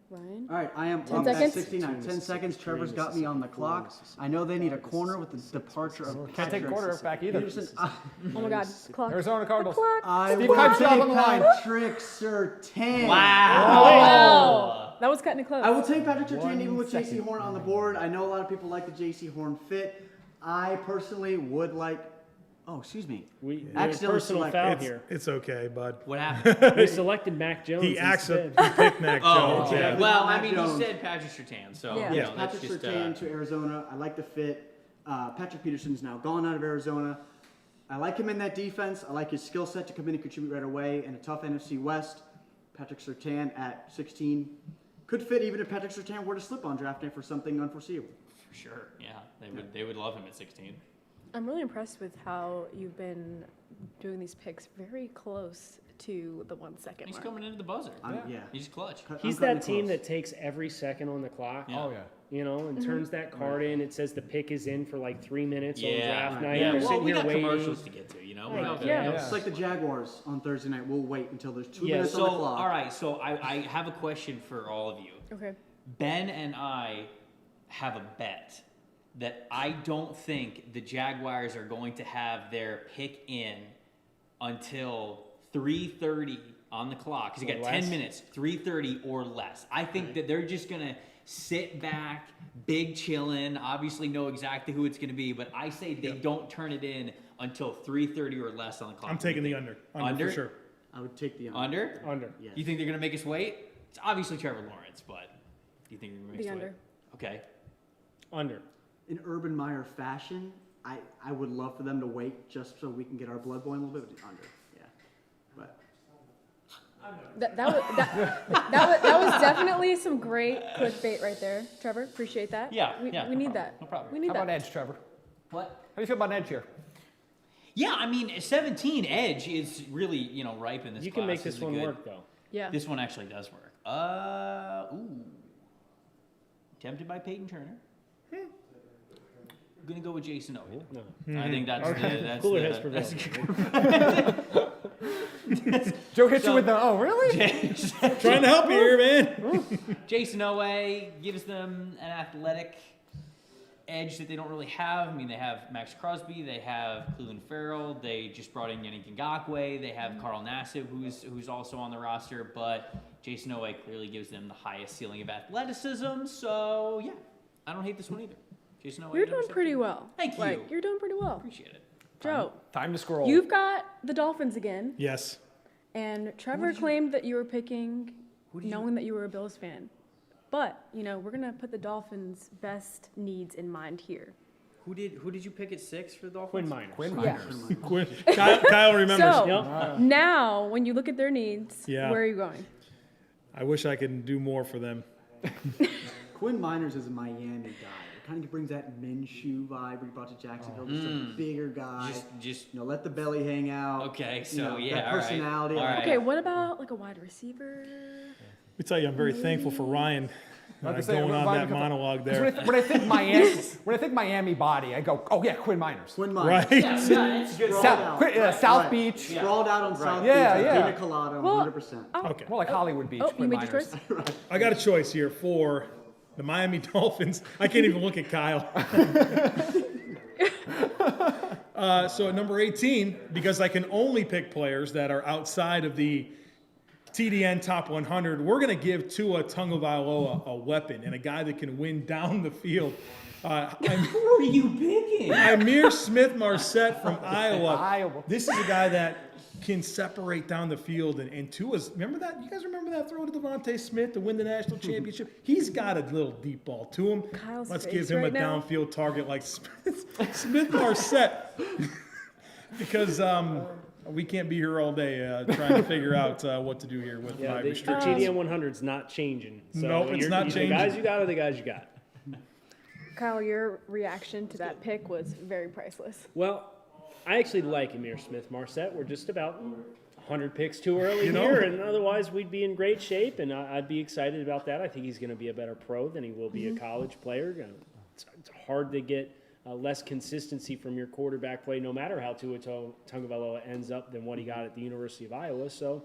Speaker 18: Ryan?
Speaker 19: All right, I am
Speaker 18: 10
Speaker 19: up
Speaker 18: seconds.
Speaker 19: at 69. 10 seconds. Trevor's got me on the clock. I know they need a corner with the departure of
Speaker 21: Can't take quarterback back either.
Speaker 19: Peterson.
Speaker 18: Oh my God, clock.
Speaker 21: Arizona Cardinals.
Speaker 19: I
Speaker 21: Steve
Speaker 19: will
Speaker 21: Keim's
Speaker 19: take
Speaker 21: job on the line.
Speaker 19: Patrick Surtain.
Speaker 18: Wow. That was cutting it close.
Speaker 19: I will take Patrick Surtain even with J.C. Horn on the board. I know a lot of people like the J.C. Horn fit. I personally would like. Oh, excuse me.
Speaker 9: Personal foul here.
Speaker 20: It's okay, bud.
Speaker 2: What happened?
Speaker 9: We selected Mac Jones.
Speaker 20: He
Speaker 9: instead.
Speaker 20: picked Mac Jones.
Speaker 2: Okay.
Speaker 20: Yeah.
Speaker 2: Well,
Speaker 19: Mac
Speaker 2: I mean,
Speaker 19: Jones.
Speaker 2: he said Patrick Surtain, so
Speaker 18: Yeah.
Speaker 2: you know, that's
Speaker 19: Patrick
Speaker 2: just
Speaker 19: Surtain to Arizona. I like the fit. Patrick Peterson's now gone out of Arizona. I like him in that defense. I like his skill set to come in and contribute right away in a tough NFC West. Patrick Surtain at 16 could fit even if Patrick Surtain were to slip on draft day for something unforeseeable.
Speaker 2: for sure. Yeah, they would love him at 16.
Speaker 18: I'm really impressed with how you've been doing these picks very close to the 1 second
Speaker 2: He's
Speaker 18: mark.
Speaker 2: coming into the buzzer.
Speaker 19: Yeah.
Speaker 2: He's clutch.
Speaker 9: He's that team that takes every second on the clock.
Speaker 2: Yeah.
Speaker 21: Oh, yeah.
Speaker 9: You know, and turns that card in. It says the pick is in for like 3 minutes on draft night.
Speaker 2: Yeah,
Speaker 9: You're
Speaker 2: well,
Speaker 9: sitting
Speaker 2: we
Speaker 9: here
Speaker 2: got
Speaker 9: waiting.
Speaker 2: commercials to get to, you know? We're not
Speaker 18: Yeah.
Speaker 2: gonna-
Speaker 19: It's like the Jaguars on Thursday night. We'll wait until there's 2 minutes
Speaker 2: so,
Speaker 19: on the clock.
Speaker 2: all right, so I have a question for all of you.
Speaker 18: Okay.
Speaker 2: Ben and I have a bet that I don't think the Jaguars are going to have their pick in until 3:30 on the clock. Because you got 10 minutes, 3:30 or less. I think that they're just going to sit back, big chillin', obviously know exactly who it's going to be, but I say they don't turn it in until 3:30 or less on the clock.
Speaker 20: I'm taking the under. Under for sure.
Speaker 19: I would take the under.
Speaker 2: Under?
Speaker 19: Yes.
Speaker 2: You think they're going to make us wait? It's obviously Trevor Lawrence, but do you think they're going to make
Speaker 18: The
Speaker 2: us
Speaker 18: under.
Speaker 2: wait? Okay.
Speaker 9: Under.
Speaker 19: In Urban Meyer fashion, I would love for them to wait just so we can get our blood boiling a little bit with the under. Yeah. But
Speaker 18: That was definitely some great clickbait right there, Trevor. Appreciate that. We need that.
Speaker 2: No problem.
Speaker 18: We need
Speaker 21: How
Speaker 18: that.
Speaker 21: about Edge, Trevor?
Speaker 2: What?
Speaker 21: How do you feel about Edge here?
Speaker 2: Yeah, I mean, 17 Edge is really, ripe in this
Speaker 9: You
Speaker 2: class.
Speaker 9: can make this one
Speaker 2: good.
Speaker 9: work, though.
Speaker 18: Yeah.
Speaker 2: This one actually does work. Tempted by Peyton Turner. I'm going to go with Jason Owen.
Speaker 9: No.
Speaker 2: I think that's that's
Speaker 9: Cooler
Speaker 2: the,
Speaker 9: has prevailed.
Speaker 21: Joe hit you with the, oh, really?
Speaker 20: Trying to help you here, man.
Speaker 2: Jason Owe gives them an athletic edge that they don't really have. I mean, they have Max Crosby, they have Cleveland Farrell, they just brought in Yannick Ngakoue, they have Carl Nassib, who's also on the roster, but Jason Owe clearly gives them the highest ceiling of athleticism. So yeah, I don't hate this one either. Jason Owe.
Speaker 18: You're doing pretty well.
Speaker 2: Thank you.
Speaker 18: Like, you're doing pretty well.
Speaker 2: Appreciate it.
Speaker 18: Joe,
Speaker 21: Time to scroll.
Speaker 18: you've got the Dolphins again,
Speaker 20: Yes.
Speaker 18: and Trevor claimed that you were picking knowing that you were a Bills fan. But, we're going to put the Dolphins' best needs in mind here.
Speaker 2: Who did you pick at 6 for the Dolphins?
Speaker 9: Quinn Miners.
Speaker 21: Quinn
Speaker 18: Yeah.
Speaker 21: Miners.
Speaker 20: Kyle remembers.
Speaker 18: So, now, when you look at their needs,
Speaker 20: Yeah.
Speaker 18: where are you going?
Speaker 20: I wish I could do more for them.
Speaker 19: Quinn Miners is a Miami guy. It kind of brings that Minshew vibe we brought to Jacksonville. Just a bigger guy.
Speaker 2: Just
Speaker 19: let the belly hang out.
Speaker 2: Okay, so
Speaker 19: that personality.
Speaker 2: All right.
Speaker 18: Okay, what about like a wide receiver?
Speaker 20: Let me tell you, I'm very thankful for Ryan going on that monologue there.
Speaker 21: When I think Miami body, I go, oh yeah, Quinn Miners.
Speaker 19: Quinn Miners.
Speaker 20: Right?
Speaker 2: Yeah, it's good.
Speaker 21: South Beach.
Speaker 19: Sprawled out on South Beach.
Speaker 21: Yeah.
Speaker 19: Pina colada,
Speaker 18: Well,
Speaker 19: 100%.
Speaker 20: Okay.
Speaker 21: More like Hollywood Beach.
Speaker 18: Oh,
Speaker 21: Quinn
Speaker 18: you made your
Speaker 21: Miners.
Speaker 18: choice?
Speaker 20: I got a choice here for the Miami Dolphins. I can't even look at Kyle. So at number 18, because I can only pick players that are outside of the TDN top 100, we're going to give Tua Tagovailoa a weapon and a guy that can win down the field.
Speaker 2: Who are you picking?
Speaker 20: Amir Smith-Marset from Iowa.
Speaker 21: Iowa.
Speaker 20: This is a guy that can separate down the field. And Tua's, remember that? You guys remember that throw to Devontae Smith to win the national championship? He's got a little deep ball to him.
Speaker 18: Kyle's
Speaker 20: Let's
Speaker 18: face
Speaker 20: give him
Speaker 18: right
Speaker 20: a
Speaker 18: now.
Speaker 20: downfield target like Smith-Marset. Because we can't be here all day trying to figure out what to do here with my restrictions.
Speaker 9: TDN 100's not changing. So
Speaker 20: nope, it's not changing.
Speaker 9: The guys you got are the guys you got.
Speaker 18: Kyle, your reaction to that pick was very priceless.
Speaker 9: Well, I actually like Emir Smith-Marset. We're just about 100 picks too early here, and otherwise we'd be in great shape, and I'd be excited about that. I think he's going to be a better pro than he will be a college player. It's hard to get less consistency from your quarterback play, no matter how Tua Tagovailoa ends up than what he got at the University of Iowa. So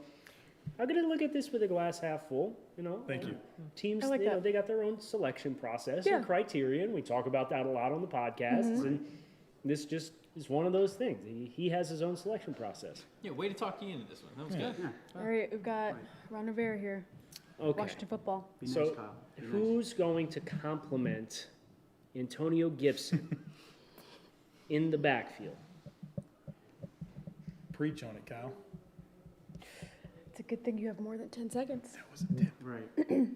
Speaker 9: I'm going to look at this with a glass half full.
Speaker 20: Thank you.
Speaker 9: Teams, they got their own selection process and criteria, and we talk about that a lot on the podcasts. And this just is one of those things. He has his own selection process.
Speaker 2: Yeah, way to talk you into this one. That was good.
Speaker 18: Yeah. All right, we've got Ron Rivera here.
Speaker 9: Okay.
Speaker 18: Washington football.
Speaker 9: So who's going to complement Antonio Gibson in the backfield?
Speaker 20: Preach on it, Kyle.
Speaker 18: It's a good thing you have more than 10 seconds.
Speaker 20: That was a dip.
Speaker 19: Right.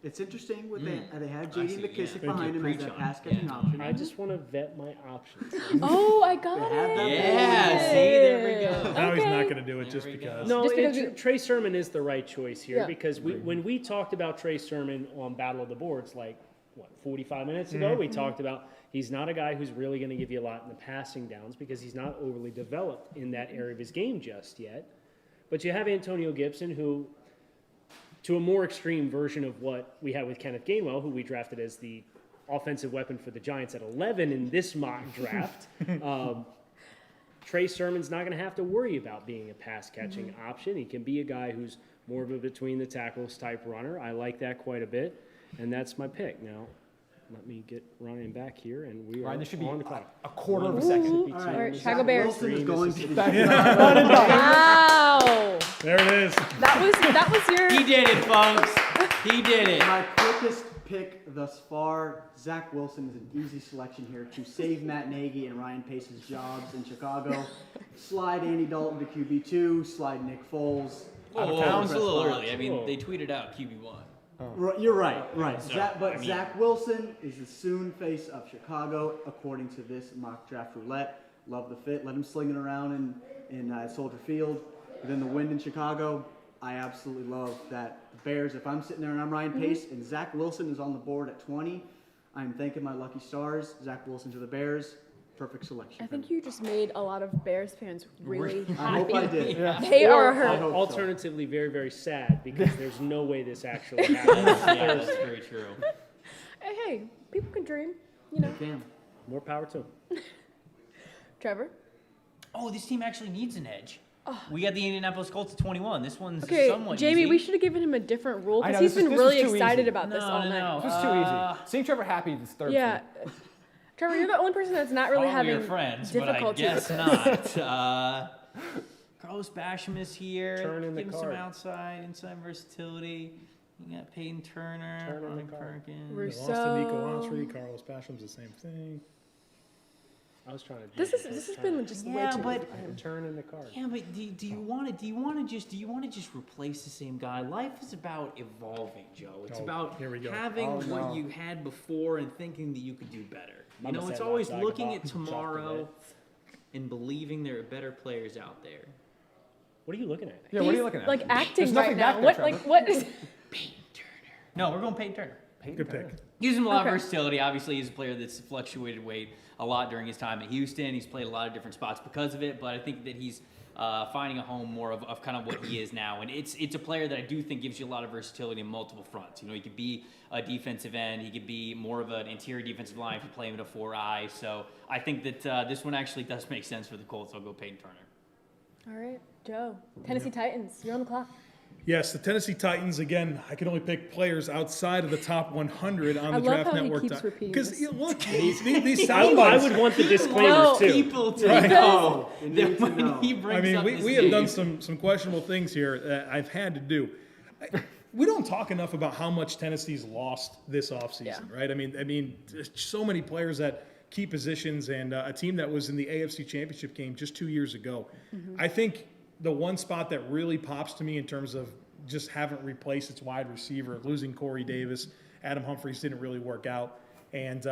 Speaker 19: It's interesting what they have J.D. McKissick behind him as that pass-catching option.
Speaker 9: I just want to vet my options.
Speaker 18: Oh, I got it.
Speaker 2: Yeah, see, there we go.
Speaker 20: Now he's not going to do it just because.
Speaker 9: No, Trey Sermon is the right choice here because when we talked about Trey Sermon on Battle of the Boards, 45 minutes ago, we talked about he's not a guy who's really going to give you a lot in the passing downs because he's not overly developed in that area of his game just yet. But you have Antonio Gibson, who, to a more extreme version of what we had with Kenneth Gainwell, who we drafted as the offensive weapon for the Giants at 11 in this mock draft. Trey Sermon's not going to have to worry about being a pass-catching option. He can be a guy who's more of a between-the-tackles type runner. I like that quite a bit, and that's my pick. Now, let me get Ryan back here, and we are
Speaker 21: this should be
Speaker 9: on the clock.
Speaker 21: A quarter of a second.
Speaker 18: All right, Chicago Bears.
Speaker 19: Wilson is going to
Speaker 18: Wow.
Speaker 20: There it is.
Speaker 18: That was your.
Speaker 2: He did it, folks. He did it.
Speaker 19: My quickest pick thus far. Zach Wilson is an easy selection here to save Matt Nagy and Ryan Pace's jobs in Chicago. Slide Andy Dalton to QB2. Slide Nick Foles.
Speaker 2: It's a little early. I mean, they tweeted out QB1.
Speaker 19: You're right.
Speaker 2: So,
Speaker 19: Zach Wilson is the soon face of Chicago, according to this mock draft roulette. Love the fit. Let him sling it around in Soldier Field. But then the wind in Chicago, I absolutely love that. Bears, if I'm sitting there and I'm Ryan Pace and Zach Wilson is on the board at 20, I'm thanking my lucky stars. Zach Wilson to the Bears. Perfect selection.
Speaker 18: I think you just made a lot of Bears fans really happy.
Speaker 19: I hope I did.
Speaker 18: Yeah. They are hurt.
Speaker 9: Alternatively, very, very sad because there's no way this actually happens.
Speaker 2: Yeah, that's very true.
Speaker 18: Hey, people can dream,
Speaker 19: They can.
Speaker 9: More power to them.
Speaker 18: Trevor?
Speaker 2: Oh, this team actually needs an edge. We got the Indianapolis Colts at 21. This one's
Speaker 18: Okay,
Speaker 2: somewhat
Speaker 18: Jamie,
Speaker 2: easy.
Speaker 18: we should have given him a different rule because he's been really excited about this all night.
Speaker 21: This was too easy. Seeing Trevor happy is third.
Speaker 18: Yeah. Trevor, you're the only person that's not really having
Speaker 2: your friends,
Speaker 18: difficulty
Speaker 2: but I
Speaker 18: with
Speaker 2: guess
Speaker 18: this.
Speaker 2: not. Carlos Basham is here.
Speaker 9: Turn in the
Speaker 2: Give him some
Speaker 9: card.
Speaker 2: inside versatility. You got Peyton Turner, Ronnie Perkins.
Speaker 20: They lost to Nico Autry. Carlos Basham's the same thing.
Speaker 9: I was trying to.
Speaker 18: This has been just way too.
Speaker 2: But
Speaker 9: turn in the card.
Speaker 2: Yeah, but do you want to just replace the same guy? Life is about evolving, Joe. It's about having what you had before and thinking that you could do better. It's always looking at tomorrow and believing there are better players out there.
Speaker 9: What are you looking at?
Speaker 21: Yeah, what are you looking at?
Speaker 18: Like acting
Speaker 21: There's
Speaker 18: right
Speaker 21: nothing
Speaker 18: now.
Speaker 21: back there,
Speaker 18: What is?
Speaker 2: Peyton Turner. No, we're going Peyton Turner.
Speaker 20: Good pick.
Speaker 2: Gives him a lot of versatility. Obviously, he's a player that's fluctuated weight a lot during his time at Houston. He's played a lot of different spots because of it, but I think that he's finding a home more of kind of what he is now. And it's a player that I do think gives you a lot of versatility in multiple fronts. He could be a defensive end. He could be more of an interior defensive line if you play him at a 4-eye. So I think that this one actually does make sense for the Colts. I'll go Peyton Turner.
Speaker 18: All right, Joe. Tennessee Titans, you're on the clock.
Speaker 20: Yes, the Tennessee Titans, again, I can only pick players outside of the top 100 on the Draft Network. Because, look, these sound bites.
Speaker 9: I would want the disclaimers, too.
Speaker 2: People to know that when he brings up
Speaker 20: we have done some questionable things here that I've had to do. We don't talk enough about how much Tennessee's lost this offseason, right? I mean, so many players at key positions and a team that was in the AFC Championship game just 2 years ago. I think the one spot that really pops to me in terms of just haven't replaced its wide receiver, losing Corey Davis, Adam Humphries didn't really work out. And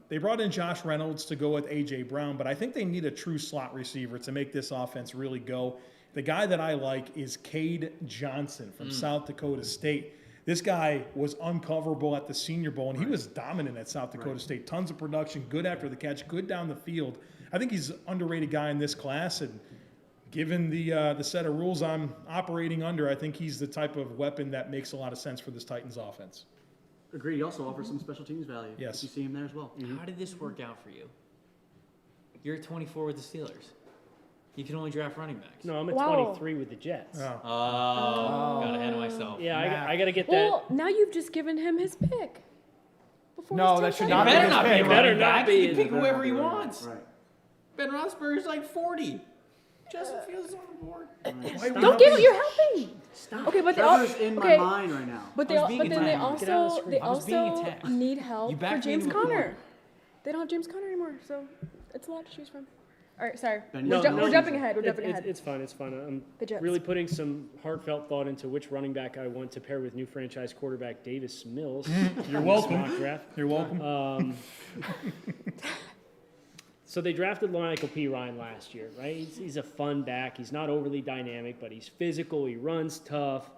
Speaker 20: they brought in Josh Reynolds to go with A.J. Brown, but I think they need a true slot receiver to make this offense really go. The guy that I like is Cade Johnson from South Dakota State. This guy was uncoverable at the Senior Bowl, and he was dominant at South Dakota State. Tons of production, good after the catch, good down the field. I think he's an underrated guy in this class, and given the set of rules I'm operating under, I think he's the type of weapon that makes a lot of sense for this Titans offense.
Speaker 19: Agreed. He also offers some special teams value.
Speaker 20: Yes.
Speaker 19: You see him there as well.
Speaker 2: How did this work out for you? You're at 24 with the Steelers. You can only draft running backs.
Speaker 9: No, I'm at 23 with the Jets.
Speaker 2: Got ahead of myself.
Speaker 9: Yeah, I got to get that.
Speaker 18: Well, now you've just given him his pick.
Speaker 21: No, that should not be
Speaker 2: better
Speaker 21: his
Speaker 2: not be
Speaker 21: pick.
Speaker 2: a running back. He can pick whoever he wants.
Speaker 19: Right.
Speaker 2: Ben Roethlisberger's like 40. Justin Fields is on the board.
Speaker 18: Don't give it. You're helping. Stop. Okay, but
Speaker 19: Trevor's in my mind right now.
Speaker 18: But they also need help for James Conner. They don't have James Conner anymore, so it's a lot to choose from. All right, sorry. We're jumping ahead.
Speaker 9: It's fun. It's fun. I'm really putting some heartfelt thought into which running back I want to pair with new franchise quarterback Davis Mills.
Speaker 20: You're welcome. You're welcome.
Speaker 9: So they drafted Michael P. Ryan last year, right? He's a fun back. He's not overly dynamic, but he's physical. He runs tough.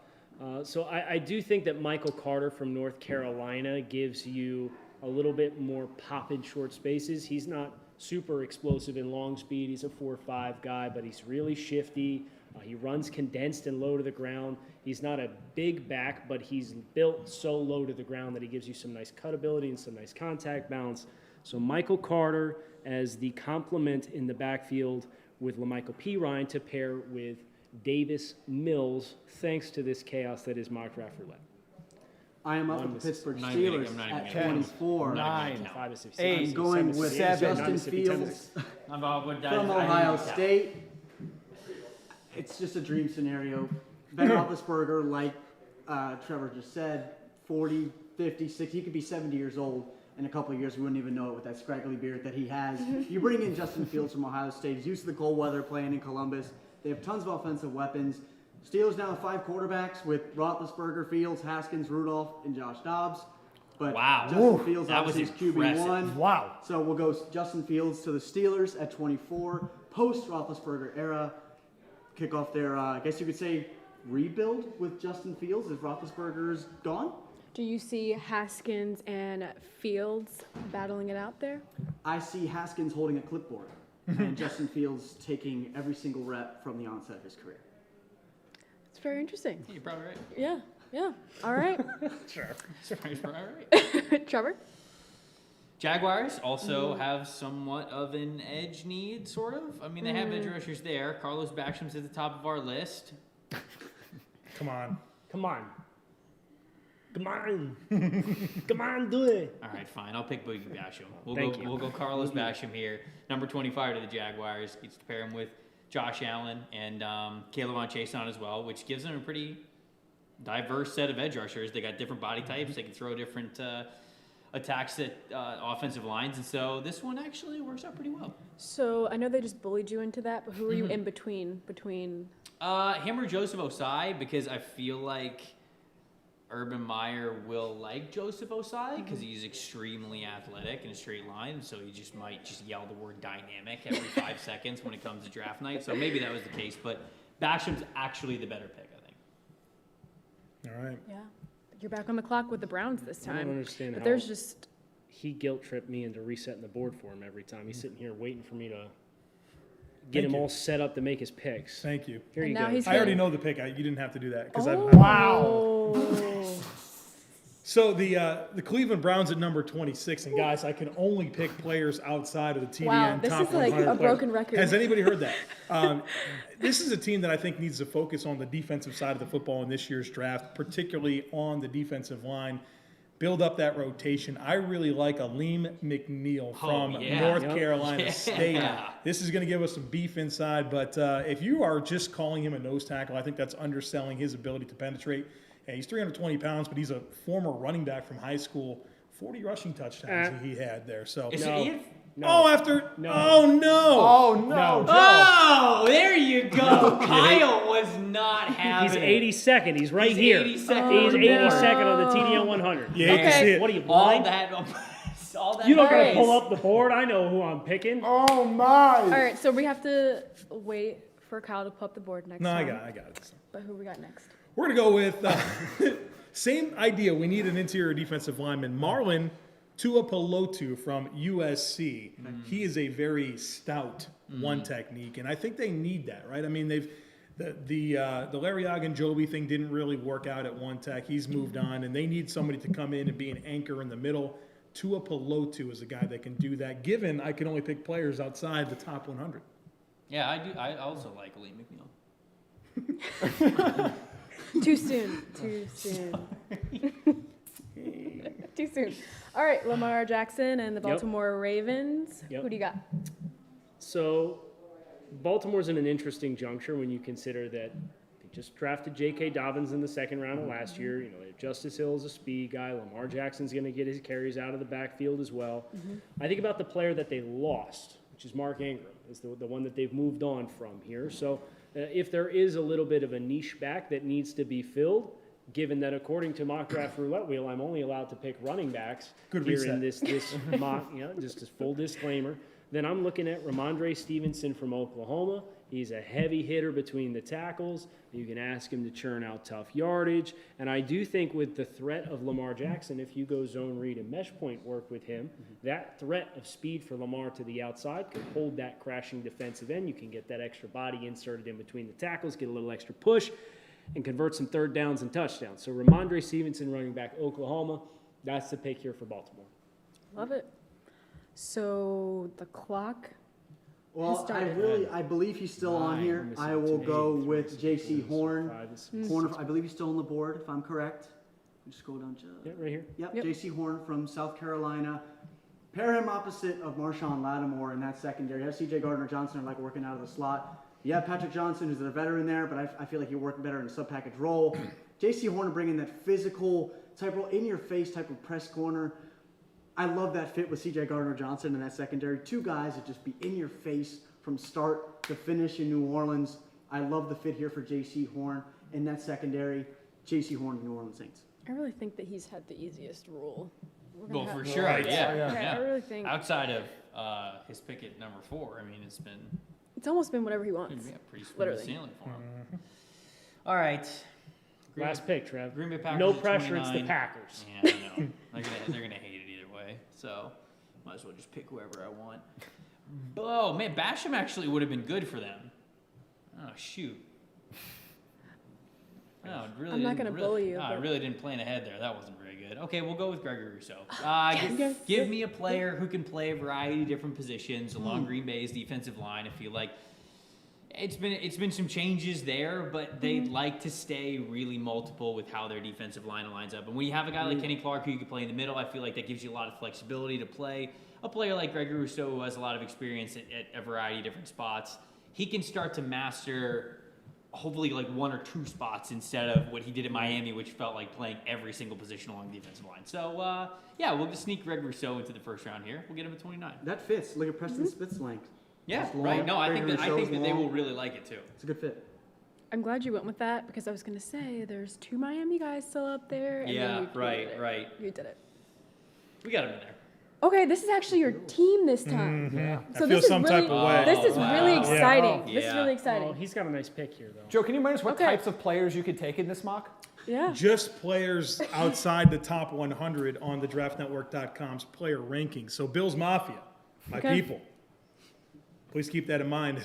Speaker 9: So I do think that Michael Carter from North Carolina gives you a little bit more pop in short spaces. He's not super explosive in long speed. He's a 4.5 guy, but he's really shifty. He runs condensed and low to the ground. He's not a big back, but he's built so low to the ground that he gives you some nice cut ability and some nice contact balance. So Michael Carter as the complement in the backfield with LaMichael P. Ryan to pair with Davis Mills, thanks to this chaos that is mock draft roulette.
Speaker 19: I am up with the Pittsburgh Steelers at 24.
Speaker 9: 9, 5, 6,
Speaker 19: 8. I'm going with Justin Fields from Ohio State. It's just a dream scenario. Ben Roethlisberger, like Trevor just said, 40, 50, 60. He could be 70 years old. In a couple of years, we wouldn't even know it with that scraggly beard that he has. You bring in Justin Fields from Ohio State. He's used to the cold weather playing in Columbus. They have tons of offensive weapons. Steelers now have 5 quarterbacks with Roethlisberger, Fields, Haskins, Rudolph, and Josh Dobbs. But Justin Fields obviously is QB1.
Speaker 20: Wow.
Speaker 19: So we'll go Justin Fields to the Steelers at 24. Post-Roethlisberger era. Kick off their, I guess you could say, rebuild with Justin Fields as Roethlisberger's gone.
Speaker 18: Do you see Haskins and Fields battling it out there?
Speaker 19: I see Haskins holding a clipboard and Justin Fields taking every single rep from the onset of his career.
Speaker 18: It's very interesting.
Speaker 2: You're probably right.
Speaker 18: Yeah. All right.
Speaker 2: Sure. You're probably right.
Speaker 18: Trevor?
Speaker 2: Jaguars also have somewhat of an edge need, sort of. I mean, they have edge rushers there. Carlos Backstrom's at the top of our list.
Speaker 20: Come on.
Speaker 9: Come on, do it.
Speaker 2: All right, fine. I'll pick Boogie Basham. We'll go Carlos Basham here. Number 25 to the Jaguars. Gets to pair him with Josh Allen and Kelvin Chase on as well, which gives them a pretty diverse set of edge rushers. They got different body types. They can throw different attacks at offensive lines. And so this one actually works out pretty well.
Speaker 18: So I know they just bullied you into that, but who are you in between?
Speaker 2: Him or Joseph Osai, because I feel like Urban Meyer will like Joseph Osai because he's extremely athletic in a straight line, so he just might just yell the word dynamic every 5 seconds when it comes to draft night. So maybe that was the case, but Basham's actually the better pick, I think.
Speaker 20: All right.
Speaker 18: Yeah. You're back on the clock with the Browns this time.
Speaker 9: I don't understand
Speaker 18: but
Speaker 9: how
Speaker 18: there's just
Speaker 9: he guilt tripped me into resetting the board for him every time. He's sitting here waiting for me to get him all set up to make his picks.
Speaker 20: Thank you.
Speaker 9: Here you go.
Speaker 20: I already know the pick. You didn't have to do that.
Speaker 18: Wow.
Speaker 20: So the Cleveland Browns at number 26, and guys, I can only pick players outside of the TDN
Speaker 18: wow, this
Speaker 20: top
Speaker 18: is like
Speaker 20: 100
Speaker 18: a broken record.
Speaker 20: Has anybody heard that? This is a team that I think needs to focus on the defensive side of the football in this year's draft, particularly on the defensive line. Build up that rotation. I really like Aleem McNeil from North Carolina State. This is going to give us some beef inside, but if you are just calling him a nose tackle, I think that's underselling his ability to penetrate. And he's 320 pounds, but he's a former running back from high school. 40 rushing touchdowns he had there. So
Speaker 9: No.
Speaker 20: Oh no!
Speaker 21: Oh no!
Speaker 2: Oh, there you go. Kyle was not having
Speaker 9: He's 82nd. He's right here.
Speaker 2: 82nd.
Speaker 9: He's 82nd on the TDN 100.
Speaker 20: Yeah, you can see it.
Speaker 9: What are you,
Speaker 2: all
Speaker 9: blind?
Speaker 2: that All that
Speaker 9: You don't gotta
Speaker 18: Nice.
Speaker 9: pull up the board. I know who I'm picking.
Speaker 21: Oh my!
Speaker 18: All right, so we have to wait for Kyle to pull up the board next
Speaker 20: No, I
Speaker 18: time.
Speaker 20: got it.
Speaker 18: But who we got next?
Speaker 20: We're going to go with same idea. We need an interior defensive lineman. Marlon Tuipulotu from USC. He is a very stout one technique, and I think they need that, right? I mean, the Larry Ogunjobi thing didn't really work out at one tech. He's moved on, and they need somebody to come in and be an anchor in the middle. Tuipulotu is a guy that can do that, given I can only pick players outside the top 100.
Speaker 2: Yeah, I do. I also like Lee McNeil.
Speaker 18: Too soon. Too soon. All right, Lamar Jackson and the Baltimore Ravens.
Speaker 9: Yep.
Speaker 18: Who do you got?
Speaker 9: So Baltimore's in an interesting juncture when you consider that they just drafted J.K. Dobbins in the second round of last year. You know, Justice Hill is a speed guy. Lamar Jackson's going to get his carries out of the backfield as well. I think about the player that they lost, which is Mark Ingram, is the one that they've moved on from here. So if there is a little bit of a niche back that needs to be filled, given that according to mock draft roulette wheel, I'm only allowed to pick running backs in this mock, just as full disclaimer, then I'm looking at Ramondre Stevenson from Oklahoma. He's a heavy hitter between the tackles. You can ask him to churn out tough yardage. And I do think with the threat of Lamar Jackson, if you go zone read and mesh point work with him, that threat of speed for Lamar to the outside can hold that crashing defensive end. You can get that extra body inserted in between the tackles, get a little extra push, and convert some third downs and touchdowns. So Ramondre Stevenson, running back, Oklahoma, that's the pick here for Baltimore.
Speaker 18: Love it. So the clock.
Speaker 19: Well, I believe he's still on here. I will go with J.C. Horn. Horn, I believe he's still on the board, if I'm correct. Just scroll down.
Speaker 9: Right here.
Speaker 19: Yep. J.C. Horn from South Carolina. Pair him opposite of Marshawn Lattimore in that secondary. You have C.J. Gardner-Johnson like working out of the slot. You have Patrick Johnson, who's a veteran there, but I feel like he worked better in a sub-package role. J.C. Horn bringing that physical type role, in-your-face type of press corner. I love that fit with C.J. Gardner-Johnson in that secondary. Two guys that just be in your face from start to finish in New Orleans. I love the fit here for J.C. Horn in that secondary. J.C. Horn, New Orleans Saints.
Speaker 18: I really think that he's had the easiest role.
Speaker 2: Well, for sure, yeah.
Speaker 18: I really think.
Speaker 2: Outside of his pick at number 4, I mean,
Speaker 18: it's almost been whatever he wants.
Speaker 2: Yeah, pretty smooth sailing for him. All right.
Speaker 9: Last pick, Trev.
Speaker 2: Green Bay Packers.
Speaker 9: No pressure, it's the Packers.
Speaker 2: Yeah, I know. They're gonna hate it either way. So might as well just pick whoever I want. Oh man, Basham actually would have been good for them. Oh shoot. No, really.
Speaker 18: I'm not gonna bully you.
Speaker 2: I really didn't plan ahead there. That wasn't very good. Okay, we'll go with Gregory Rousseau. Give me a player who can play a variety of different positions along Green Bay's defensive line. I feel like it's been some changes there, but they like to stay really multiple with how their defensive line lines up. And when you have a guy like Kenny Clark who you can play in the middle, I feel like that gives you a lot of flexibility to play. A player like Gregory Rousseau who has a lot of experience at a variety of different spots, he can start to master hopefully like one or two spots instead of what he did at Miami, which felt like playing every single position along the defensive line. So, we'll just sneak Gregory Rousseau into the first round here. We'll get him at 29.
Speaker 19: That fits. Look at Preston Smith's length.
Speaker 2: Yeah, right. No, I think that they will really like it too.
Speaker 19: It's a good fit.
Speaker 18: I'm glad you went with that because I was going to say there's 2 Miami guys still up there. And
Speaker 2: yeah, right.
Speaker 18: You did it.
Speaker 2: We got him in there.
Speaker 18: Okay, this is actually your team this time. So
Speaker 20: I feel some type of way.
Speaker 18: This is really exciting.
Speaker 2: Yeah.
Speaker 18: This is really exciting.
Speaker 9: Oh, he's got a nice pick here, though.
Speaker 21: Joe, can you remind us what types of players you could take in this mock?
Speaker 18: Yeah.
Speaker 20: Just players outside the top 100 on the DraftNetwork.com's player rankings. So Bills Mafia, my people. Please keep that in mind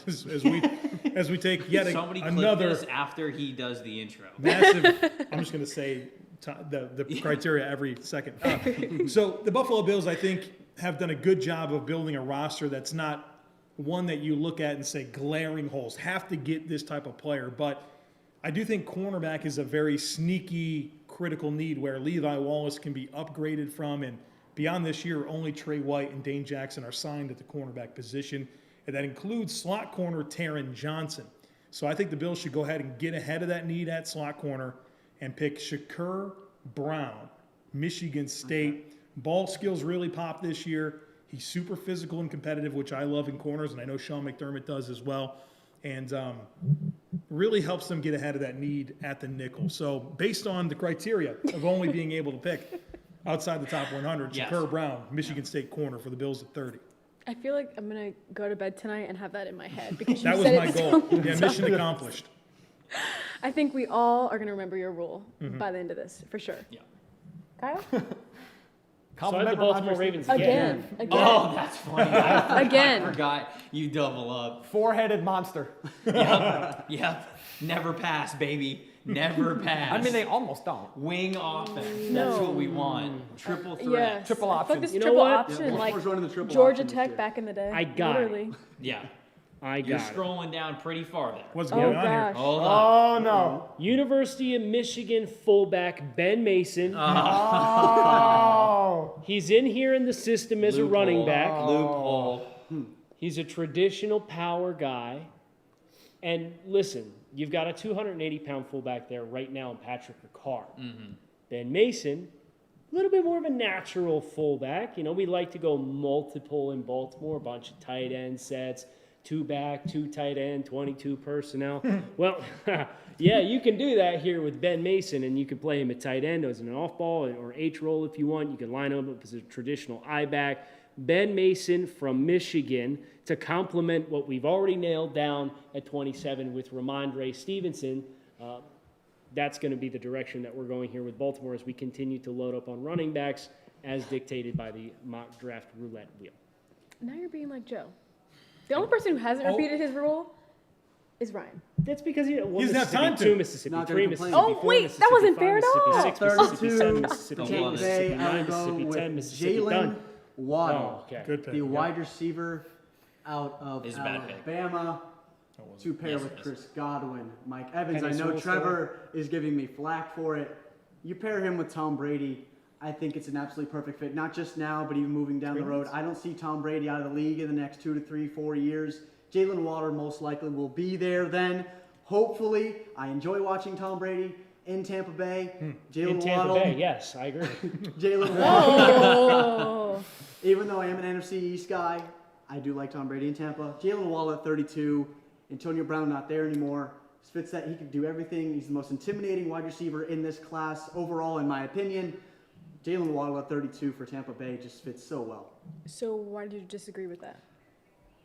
Speaker 20: as we take yet another
Speaker 2: this after he does the intro.
Speaker 20: Massive. I'm just going to say the criteria every second. So the Buffalo Bills, I think, have done a good job of building a roster that's not one that you look at and say glaring holes. Have to get this type of player, but I do think cornerback is a very sneaky, critical need where Levi Wallace can be upgraded from, and beyond this year, only Trey White and Dane Jackson are signed at the cornerback position. And that includes slot corner Taron Johnson. So I think the Bills should go ahead and get ahead of that need at slot corner and pick Shakur Brown, Michigan State. Ball skills really popped this year. He's super physical and competitive, which I love in corners, and I know Sean McDermott does as well. And really helps them get ahead of that need at the nickel. So based on the criteria of only being able to pick outside the top 100.
Speaker 2: Yes.
Speaker 20: Shakur Brown, Michigan State corner for the Bills at 30.
Speaker 18: I feel like I'm going to go to bed tonight and have that in my head because you
Speaker 20: That was
Speaker 18: said
Speaker 20: my
Speaker 18: it
Speaker 20: goal.
Speaker 18: so
Speaker 20: Yeah, mission accomplished.
Speaker 18: I think we all are going to remember your rule by the end of this, for sure.
Speaker 2: Yeah.
Speaker 18: Kyle?
Speaker 9: So I have the Baltimore Ravens
Speaker 18: Again.
Speaker 2: Oh, that's funny.
Speaker 18: Again.
Speaker 2: I forgot you double up.
Speaker 21: Four-headed monster.
Speaker 2: Yep. Never pass, baby. Never pass.
Speaker 21: I mean, they almost don't.
Speaker 2: Wing offense.
Speaker 18: No.
Speaker 2: That's what we want. Triple threat.
Speaker 18: Yes.
Speaker 21: Triple
Speaker 18: I feel like
Speaker 21: option.
Speaker 18: this
Speaker 9: You know
Speaker 18: triple
Speaker 9: what?
Speaker 18: option,
Speaker 19: Yeah,
Speaker 18: like
Speaker 19: Baltimore's running the triple
Speaker 18: Georgia
Speaker 19: option this
Speaker 18: Tech
Speaker 19: year.
Speaker 18: back in the day.
Speaker 9: I got it.
Speaker 18: Literally.
Speaker 2: Yeah.
Speaker 9: I
Speaker 2: You're
Speaker 9: got it.
Speaker 2: scrolling down pretty far there.
Speaker 20: What's
Speaker 18: Oh,
Speaker 20: going on
Speaker 18: gosh.
Speaker 20: here?
Speaker 2: Hold on.
Speaker 21: Oh, no.
Speaker 9: University of Michigan fullback Ben Mason.
Speaker 21: Oh.
Speaker 9: He's in here in the system as a running back.
Speaker 2: Loophole.
Speaker 9: He's a traditional power guy. And listen, you've got a 280-pound fullback there right now in Patrick Ricard. Ben Mason, a little bit more of a natural fullback. You know, we like to go multiple in Baltimore, a bunch of tight end sets, 2 back, 2 tight end, 22 personnel. Well, yeah, you can do that here with Ben Mason, and you can play him at tight end as an off-ball or H-roll if you want. You can line him up as a traditional I-back. Ben Mason from Michigan to complement what we've already nailed down at 27 with Ramondre Stevenson. That's going to be the direction that we're going here with Baltimore as we continue to load up on running backs as dictated by the mock draft roulette wheel.
Speaker 18: Now you're being like Joe. The only person who hasn't repeated his rule is Ryan.
Speaker 9: That's because he
Speaker 20: doesn't have time to.
Speaker 9: 2 Mississippi,
Speaker 19: Not
Speaker 9: 3
Speaker 19: gonna
Speaker 9: Mississippi,
Speaker 19: complain.
Speaker 9: 4
Speaker 18: Oh, wait,
Speaker 9: Mississippi,
Speaker 18: that wasn't
Speaker 9: 5
Speaker 18: fair at
Speaker 9: Mississippi,
Speaker 18: all.
Speaker 9: 6 Mississippi, 7
Speaker 19: 32,
Speaker 9: Mississippi, 8
Speaker 19: Tampa
Speaker 9: Mississippi,
Speaker 19: Bay, I
Speaker 9: 9
Speaker 19: will go
Speaker 9: Mississippi,
Speaker 19: with
Speaker 9: 10 Mississippi.
Speaker 19: Jaylen
Speaker 9: Done.
Speaker 19: Waddle,
Speaker 9: Oh, okay.
Speaker 20: Good pick.
Speaker 19: the
Speaker 20: yeah.
Speaker 19: wide receiver out of
Speaker 2: Is a bad pick.
Speaker 19: Alabama, to pair
Speaker 2: Yes,
Speaker 19: with
Speaker 2: it is.
Speaker 19: Chris Godwin. Mike Evans,
Speaker 9: Penny
Speaker 19: I know
Speaker 9: Sewell
Speaker 19: Trevor is giving me flack for it. You pair him with Tom Brady, I think it's an absolutely perfect fit. Not just now, but even moving down the road. I don't see Tom Brady out of the league in the next 2 to 3, 4 years. Jaylen Waddle most likely will be there then. Hopefully, I enjoy watching Tom Brady in Tampa Bay.
Speaker 9: In
Speaker 19: Jaylen
Speaker 9: Tampa
Speaker 19: Waddle.
Speaker 9: Bay, yes, I agree.
Speaker 19: Jaylen Waddle.
Speaker 18: Oh.
Speaker 19: Even though I am an NFC East guy, I do like Tom Brady in Tampa. Jaylen Waddle at 32. Antonio Brown not there anymore. Fits that he can do everything. He's the most intimidating wide receiver in this class overall, in my opinion. Jaylen Waddle at 32 for Tampa Bay just fits so well.
Speaker 18: So why did you disagree with that?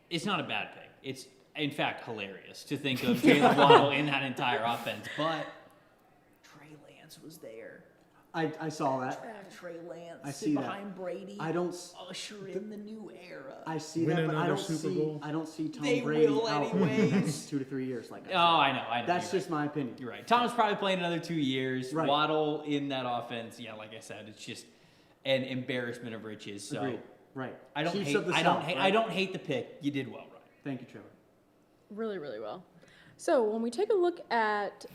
Speaker 2: It's not a bad pick. It's, in fact, hilarious to think of Jaylen Waddle in that entire offense. But Trey Lance was there.
Speaker 19: I saw that.
Speaker 2: Trey Lance
Speaker 19: I see that.
Speaker 2: behind Brady.
Speaker 19: I don't
Speaker 2: usher in the new era.
Speaker 19: I see
Speaker 20: Win
Speaker 19: that, but
Speaker 20: another Super Bowl.
Speaker 19: I don't see Tom
Speaker 2: They
Speaker 19: Brady
Speaker 2: will
Speaker 19: out for
Speaker 2: anyways.
Speaker 19: 2 to 3 years like that.
Speaker 2: Oh, I know.
Speaker 19: That's
Speaker 2: You're
Speaker 19: just my opinion.
Speaker 2: You're right. Tom's probably playing another 2 years.
Speaker 19: Right.
Speaker 2: Waddle in that offense, yeah, like I said, it's just an embarrassment of riches. So
Speaker 19: Agreed. Right.
Speaker 2: I don't
Speaker 19: Chiefs
Speaker 2: hate.
Speaker 19: of the
Speaker 2: I
Speaker 19: South,
Speaker 2: don't hate.
Speaker 19: right?
Speaker 2: I don't hate the pick. You did well, Ryan.
Speaker 19: Thank you, Trevor.
Speaker 18: Really, really well. So when we take a look at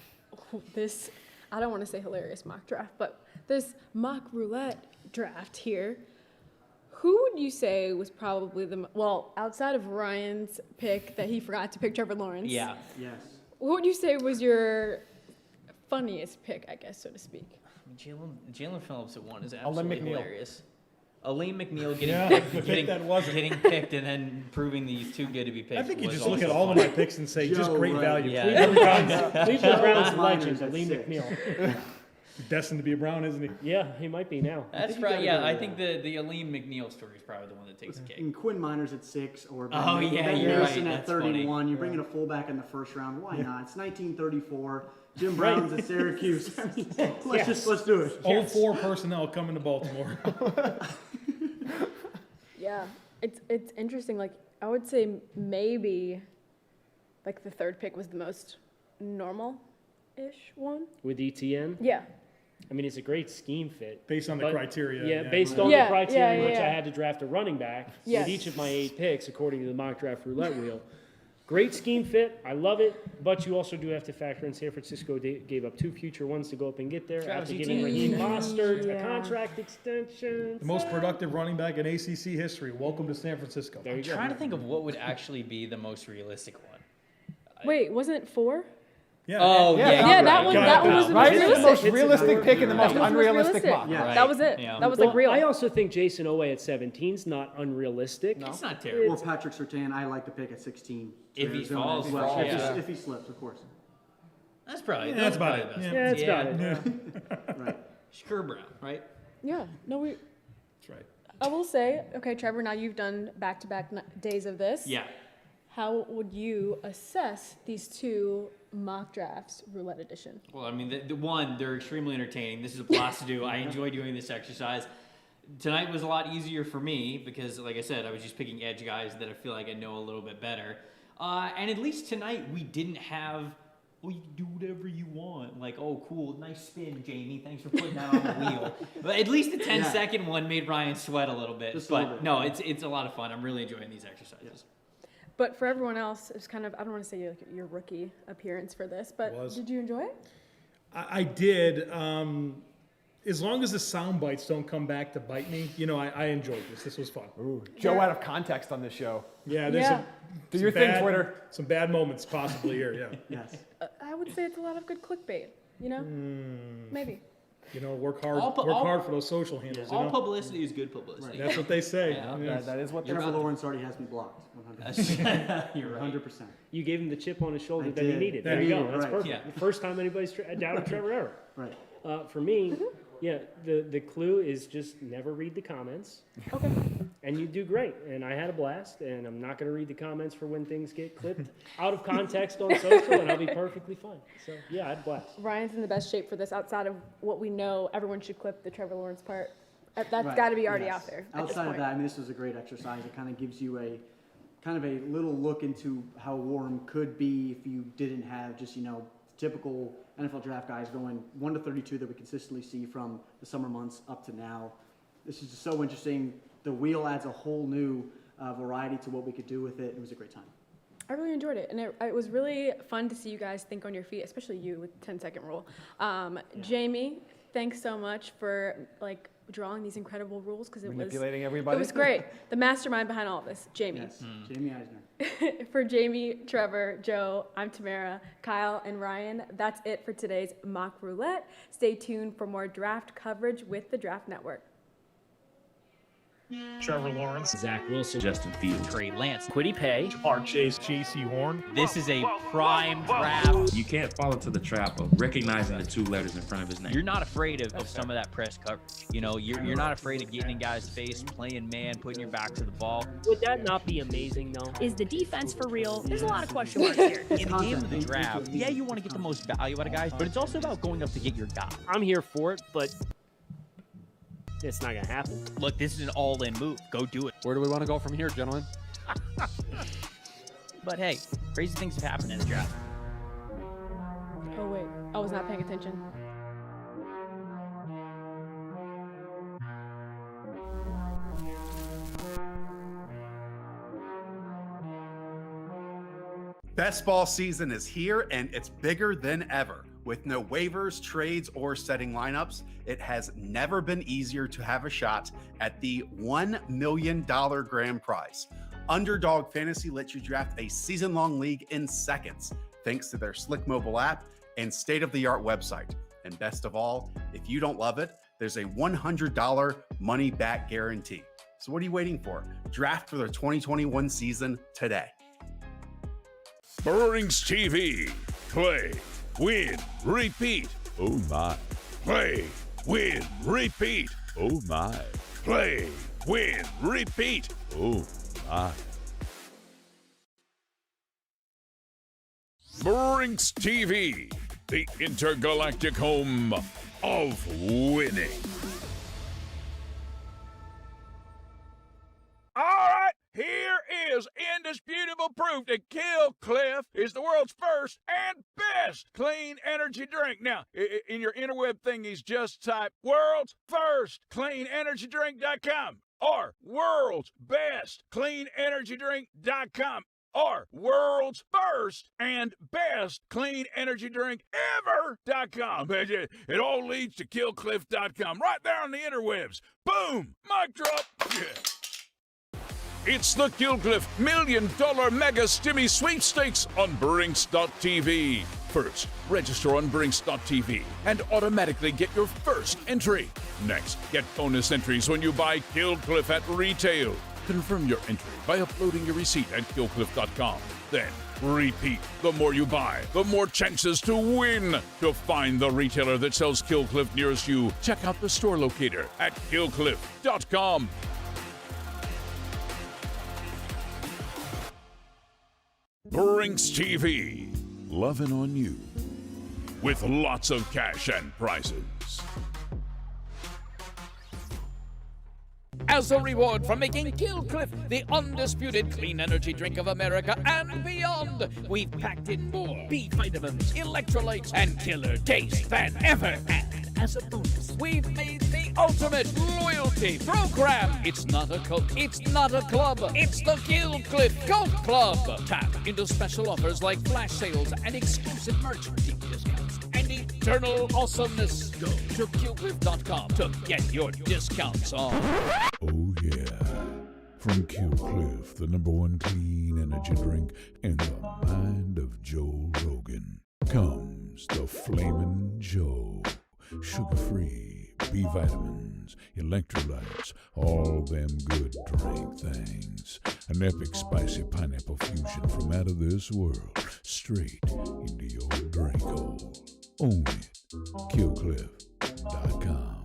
Speaker 18: this, I don't want to say hilarious mock draft, but this mock roulette draft here, who would you say was probably well, outside of Ryan's pick that he forgot to pick Trevor Lawrence?
Speaker 2: Yeah.
Speaker 19: Yes.
Speaker 18: What would you say was your funniest pick, I guess, so to speak?
Speaker 2: Jalen Phillips at 1 is
Speaker 21: Aleem
Speaker 2: absolutely
Speaker 21: McNeil.
Speaker 2: hilarious. Aleem McNeil getting
Speaker 20: Yeah,
Speaker 2: picked,
Speaker 20: the pick that wasn't.
Speaker 2: getting picked and then proving that he's too good to be picked.
Speaker 20: I think you
Speaker 2: was
Speaker 20: just look at
Speaker 2: also
Speaker 20: all of
Speaker 2: funny.
Speaker 20: my picks and say, just
Speaker 19: Joe,
Speaker 20: great
Speaker 19: right.
Speaker 20: value.
Speaker 2: Yeah.
Speaker 9: Cleveland Browns legend,
Speaker 19: Miners at
Speaker 9: Aleem
Speaker 19: 6.
Speaker 9: McNeil.
Speaker 20: Destined to be a Brown, isn't he?
Speaker 9: Yeah, he might be now.
Speaker 2: That's right. Yeah, I think the Aleem McNeil story is probably the one that takes the cake.
Speaker 19: And Quinn Miners at 6 or Ben,
Speaker 2: Oh, yeah,
Speaker 19: Ben
Speaker 2: you're
Speaker 19: Mason
Speaker 2: right.
Speaker 19: at
Speaker 2: That's
Speaker 19: 31.
Speaker 2: funny.
Speaker 19: You bring in a fullback in the first round. Why not? It's 1934. Jim Brown's at Syracuse. Let's do it.
Speaker 20: All 4 personnel coming to Baltimore.
Speaker 18: Yeah, it's interesting. Like, I would say maybe, like, the third pick was the most normal-ish one.
Speaker 9: With ETN?
Speaker 18: Yeah.
Speaker 9: I mean, it's a great scheme fit.
Speaker 20: Based on the criteria.
Speaker 9: Yeah, based on
Speaker 18: Yeah,
Speaker 9: the criteria
Speaker 18: yeah,
Speaker 9: in which
Speaker 18: yeah.
Speaker 9: I had to draft a running back
Speaker 18: Yes.
Speaker 9: with each of my 8 picks, according to the mock draft roulette wheel. Great scheme fit. I love it. But you also do have to factor in San Francisco gave up 2 future ones to go up and get there
Speaker 2: Travis
Speaker 9: after giving Raheem
Speaker 2: Etienne.
Speaker 9: Mostert
Speaker 18: Yeah.
Speaker 9: a contract extension.
Speaker 20: The most productive running back in ACC history. Welcome to San Francisco.
Speaker 9: There you
Speaker 2: I'm
Speaker 9: go.
Speaker 2: trying to think of what would actually be the most realistic one.
Speaker 18: Wait, wasn't it 4?
Speaker 20: Yeah.
Speaker 2: Oh, yeah.
Speaker 18: Yeah,
Speaker 2: you're
Speaker 18: that
Speaker 2: right.
Speaker 18: one.
Speaker 2: You're
Speaker 18: That
Speaker 2: right.
Speaker 18: one was the
Speaker 21: Right?
Speaker 18: most
Speaker 21: It's the
Speaker 18: realistic.
Speaker 21: most realistic pick and the most
Speaker 18: That was
Speaker 21: unrealistic
Speaker 18: realistic.
Speaker 21: mock.
Speaker 19: Yeah.
Speaker 18: That was it.
Speaker 2: Yeah.
Speaker 18: That was like real.
Speaker 9: I also think Jason Owe at 17 is not unrealistic.
Speaker 2: It's not terrible.
Speaker 19: Or Patrick Surtain. I like the pick at 16.
Speaker 2: If he
Speaker 19: Arizona
Speaker 2: falls,
Speaker 19: as well.
Speaker 2: yeah.
Speaker 19: If he slips, of course.
Speaker 2: That's probably
Speaker 20: Yeah, that's about
Speaker 2: probably
Speaker 20: it.
Speaker 2: the best
Speaker 9: Yeah,
Speaker 2: one.
Speaker 9: that's about it.
Speaker 19: Right.
Speaker 2: Shakur Brown, right?
Speaker 18: Yeah. No, we.
Speaker 20: That's right.
Speaker 18: I will say, okay, Trevor, now you've done back-to-back days of this.
Speaker 2: Yeah.
Speaker 18: How would you assess these two mock drafts, roulette edition?
Speaker 2: Well, I mean, the one, they're extremely entertaining. This is a blast to do. I enjoy doing this exercise. Tonight was a lot easier for me because, like I said, I was just picking edge guys that I feel like I know a little bit better. And at least tonight we didn't have, well, you can do whatever you want. Like, oh, cool, nice spin, Jamie. Thanks for putting that on the wheel. But at least the 10-second one made Ryan sweat a little bit.
Speaker 19: Just a
Speaker 2: but
Speaker 19: little bit.
Speaker 2: no, it's a lot of fun. I'm really enjoying these exercises.
Speaker 19: Yes.
Speaker 18: But for everyone else, it's kind of, I don't want to say like your rookie appearance for this, but did you enjoy it?
Speaker 20: I did. As long as the sound bites don't come back to bite me, I enjoyed this. This was fun.
Speaker 21: Ooh, Joe out of context on this show.
Speaker 20: Yeah, there's
Speaker 21: do your thing, Twitter.
Speaker 20: Some bad moments possibly here, yeah.
Speaker 19: Yes.
Speaker 18: I would say it's a lot of good clickbait, Maybe.
Speaker 20: Work hard for those social handles.
Speaker 2: All publicity is good publicity.
Speaker 20: That's what they say.
Speaker 19: Yeah, that is what Trevor Lawrence already has me blocked.
Speaker 2: 100%. You're right.
Speaker 19: 100%.
Speaker 9: You gave him the chip on his shoulder
Speaker 19: I
Speaker 9: that he
Speaker 19: did.
Speaker 9: needed.
Speaker 19: That
Speaker 9: There
Speaker 19: he
Speaker 9: you go.
Speaker 19: needed,
Speaker 9: That's
Speaker 19: right.
Speaker 9: perfect.
Speaker 2: Yeah.
Speaker 9: The first time anybody's doubted Trevor ever.
Speaker 19: Right.
Speaker 9: For me, the clue is just never read the comments.
Speaker 18: Okay.
Speaker 9: And you do great. And I had a blast. And I'm not going to read the comments for when things get clipped out of context on social, and I'll be perfectly fine. So, yeah, I had a blast.
Speaker 18: Ryan's in the best shape for this outside of what we know. Everyone should clip the Trevor Lawrence part. That's
Speaker 19: Right.
Speaker 18: got to be already
Speaker 19: Yes.
Speaker 18: out there.
Speaker 19: Outside of that, this was a great exercise. It kind of gives you a little look into how warm could be if you didn't have just, typical NFL draft guys going 1 to 32 that we consistently see from the summer months up to now. This is just so interesting. The wheel adds a whole new variety to what we could do with it. It was a great time.
Speaker 18: I really enjoyed it, and it was really fun to see you guys think on your feet, especially you with 10-second rule. Jamie, thanks so much for drawing these incredible rules because it was
Speaker 21: manipulating everybody.
Speaker 18: It was great. The mastermind behind all of this, Jamie.
Speaker 19: Yes, Jamie Eisner.
Speaker 18: For Jamie, Trevor, Joe, I'm Tamara, Kyle, and Ryan. That's it for today's mock roulette. Stay tuned for more draft coverage with the Draft Network.
Speaker 1: Trevor Lawrence,
Speaker 9: Zach Wilson,
Speaker 8: Justin Fields,
Speaker 2: Trey Lance,
Speaker 1: Quiddy Pay, Jamar Chase, J.C. Horn.
Speaker 2: This is a prime draft.
Speaker 8: You can't fall into the trap of recognizing the 2 letters in front of his name.
Speaker 2: You're not afraid of some of that press coverage. You're not afraid of getting in guys' face, playing man, putting your back to the ball.
Speaker 9: Would that not be amazing, though?
Speaker 17: Is the defense for real? There's a lot of question marks here.
Speaker 2: In the game of the draft, yeah, you want to get the most value out of guys, but it's also about going up to get your guy.
Speaker 9: I'm here for it, but it's not going to happen.
Speaker 2: Look, this is an all-in move. Go do it.
Speaker 12: Where do we want to go from here, gentlemen?
Speaker 2: But hey, crazy things have happened in the draft.
Speaker 18: Oh, wait. I was not paying attention.
Speaker 5: Best ball season is here, and it's bigger than ever. With no waivers, trades, or setting lineups, it has never been easier to have a shot at the $1 million grand prize. Underdog Fantasy lets you draft a season-long league in seconds, thanks to their slick mobile app and state-of-the-art website. And best of all, if you don't love it, there's a $100 money-back guarantee. So what are you waiting for? Draft for the 2021 season today.
Speaker 11: Brings TV. Play, win, repeat. Oh my. Play, win, repeat. Oh my. Play, win, repeat. Oh my. Brings TV, the intergalactic home of winning.
Speaker 3: All right, here is indisputable proof that Kill Cliff is the world's first and best clean energy drink. Now, in your interweb thingies, just type world's first cleanenergydrink.com or world's best cleanenergydrink.com or world's first and best clean energy drink ever.com. It all leads to killcliff.com right there on the interwebs. Boom! Mic drop. Yeah.
Speaker 11: It's the Killcliff $1 Million Mega Stimmy Sweepstakes on Brinks.tv. First, register on Brinks.tv and automatically get your first entry. Next, get bonus entries when you buy Killcliff at retail. Confirm your entry by uploading your receipt at killcliff.com. Then, repeat. The more you buy, the more chances to win. To find the retailer that sells Kill Cliff nearest you, check out the store locator at killcliff.com. Brinks TV, loving on you with lots of cash and prizes.
Speaker 16: As a reward for making Kill Cliff the undisputed clean energy drink of America and beyond, we've packed in more B vitamins, electrolytes, and killer taste than ever. And as a bonus, we've made the ultimate loyalty program. It's not a cult, it's not a club, it's the Kill Cliff Cult Club. Tap into special offers like flash sales and exclusive merch, deep discounts, and eternal awesomeness. Go to killcliff.com to get your discounts on.
Speaker 11: Oh yeah. From Kill Cliff, the #1 clean energy drink in the mind of Joe Rogan, comes the Flamin' Joe. Sugar-free, B vitamins, electrolytes, all them good drink things. An epic spicy pineapple fusion from out of this world, straight into your drink hole. Own it. KillCliff.com.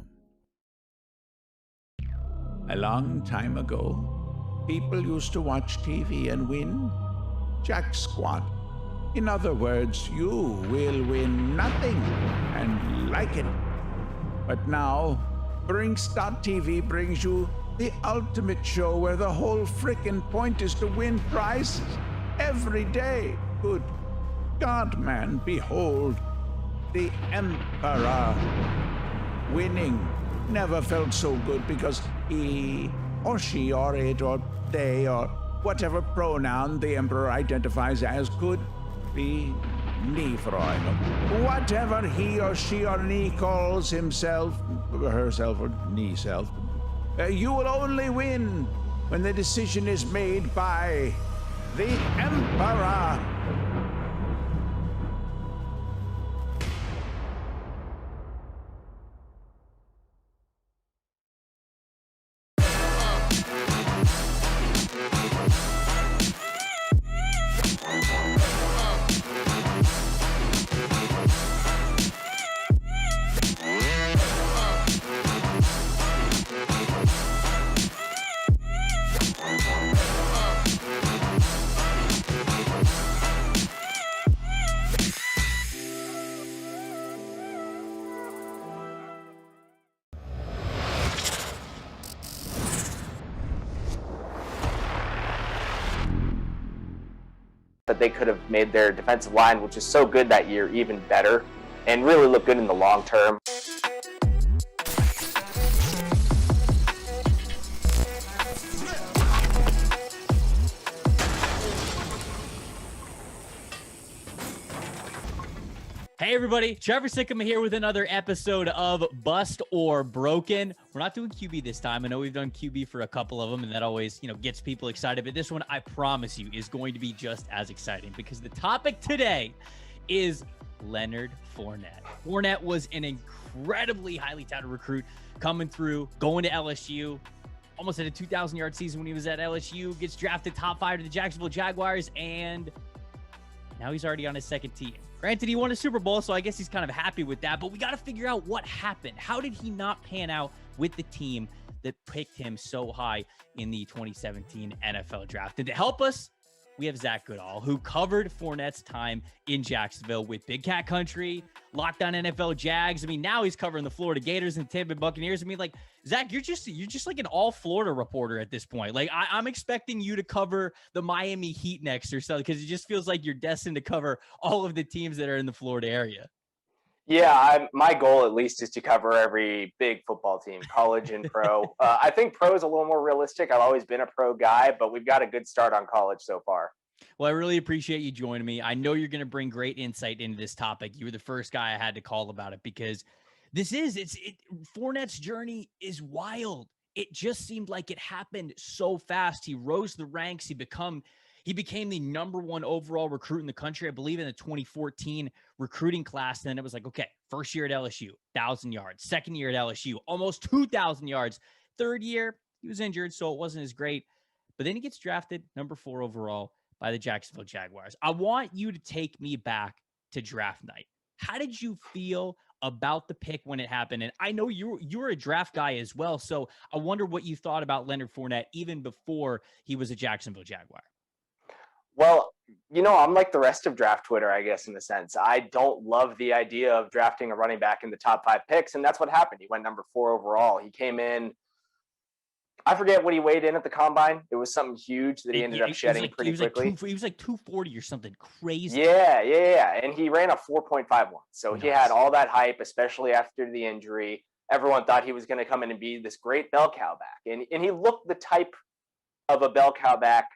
Speaker 6: A long time ago, people used to watch TV and win. Jack squat. In other words, you will win nothing and like it. But now, Brinks.tv brings you the ultimate show where the whole frickin' point is to win prizes every day. Good God, man, behold, the Emperor. Winning never felt so good because he or she or it or they or whatever pronoun the Emperor identifies as could be me for all I know. Whatever he or she or me calls himself, herself or knee-self, you will only win when the decision is made by the Emperor.
Speaker 13: That they could have made their defensive line, which is so good that year, even better, and really look good in the long term.
Speaker 2: Hey everybody, Trevor Sikkema here with another episode of Bust or Broken. We're not doing QB this time. I know we've done QB for a couple of them, and that always, gets people excited. But this one, I promise you, is going to be just as exciting because the topic today is Leonard Fournette. Fournette was an incredibly highly touted recruit coming through, going to LSU. Almost had a 2,000-yard season when he was at LSU. Gets drafted top 5 to the Jacksonville Jaguars, and now he's already on his second team. Granted, he won a Super Bowl, so I guess he's kind of happy with that, but we got to figure out what happened. How did he not pan out with the team that picked him so high in the 2017 NFL Draft? And to help us, we have Zach Goodall, who covered Fournette's time in Jacksonville with Big Cat Country, Lockdown NFL Jags. I mean, now he's covering the Florida Gators and Tampa Bay Buccaneers. I mean, like, Zach, you're just like an all Florida reporter at this point. Like, I'm expecting you to cover the Miami Heat next or something, because it just feels like you're destined to cover all of the teams that are in the Florida area.
Speaker 13: Yeah, my goal at least is to cover every big football team, college and pro. I think pro is a little more realistic. I've always been a pro guy, but we've got a good start on college so far.
Speaker 2: Well, I really appreciate you joining me. I know you're going to bring great insight into this topic. You were the first guy I had to call about it because Fournette's journey is wild. It just seemed like it happened so fast. He rose the ranks. He became the #1 overall recruit in the country, I believe, in the 2014 recruiting class. Then it was like, okay, first year at LSU, 1,000 yards. Second year at LSU, almost 2,000 yards. Third year, he was injured, so it wasn't as great. But then he gets drafted number 4 overall by the Jacksonville Jaguars. I want you to take me back to draft night. How did you feel about the pick when it happened? And I know you're a draft guy as well, so I wonder what you thought about Leonard Fournette even before he was a Jacksonville Jaguar.
Speaker 13: Well, I'm like the rest of draft Twitter, I guess, in a sense. I don't love the idea of drafting a running back in the top 5 picks, and that's what happened. He went number 4 overall. He came in, I forget what he weighed in at the combine. It was something huge that he ended up shedding pretty quickly.
Speaker 2: He was like 240 or something crazy.
Speaker 13: Yeah. And he ran a 4.51. So he had all that hype, especially after the injury. Everyone thought he was going to come in and be this great bell cow back. And he looked the type of a bell cow back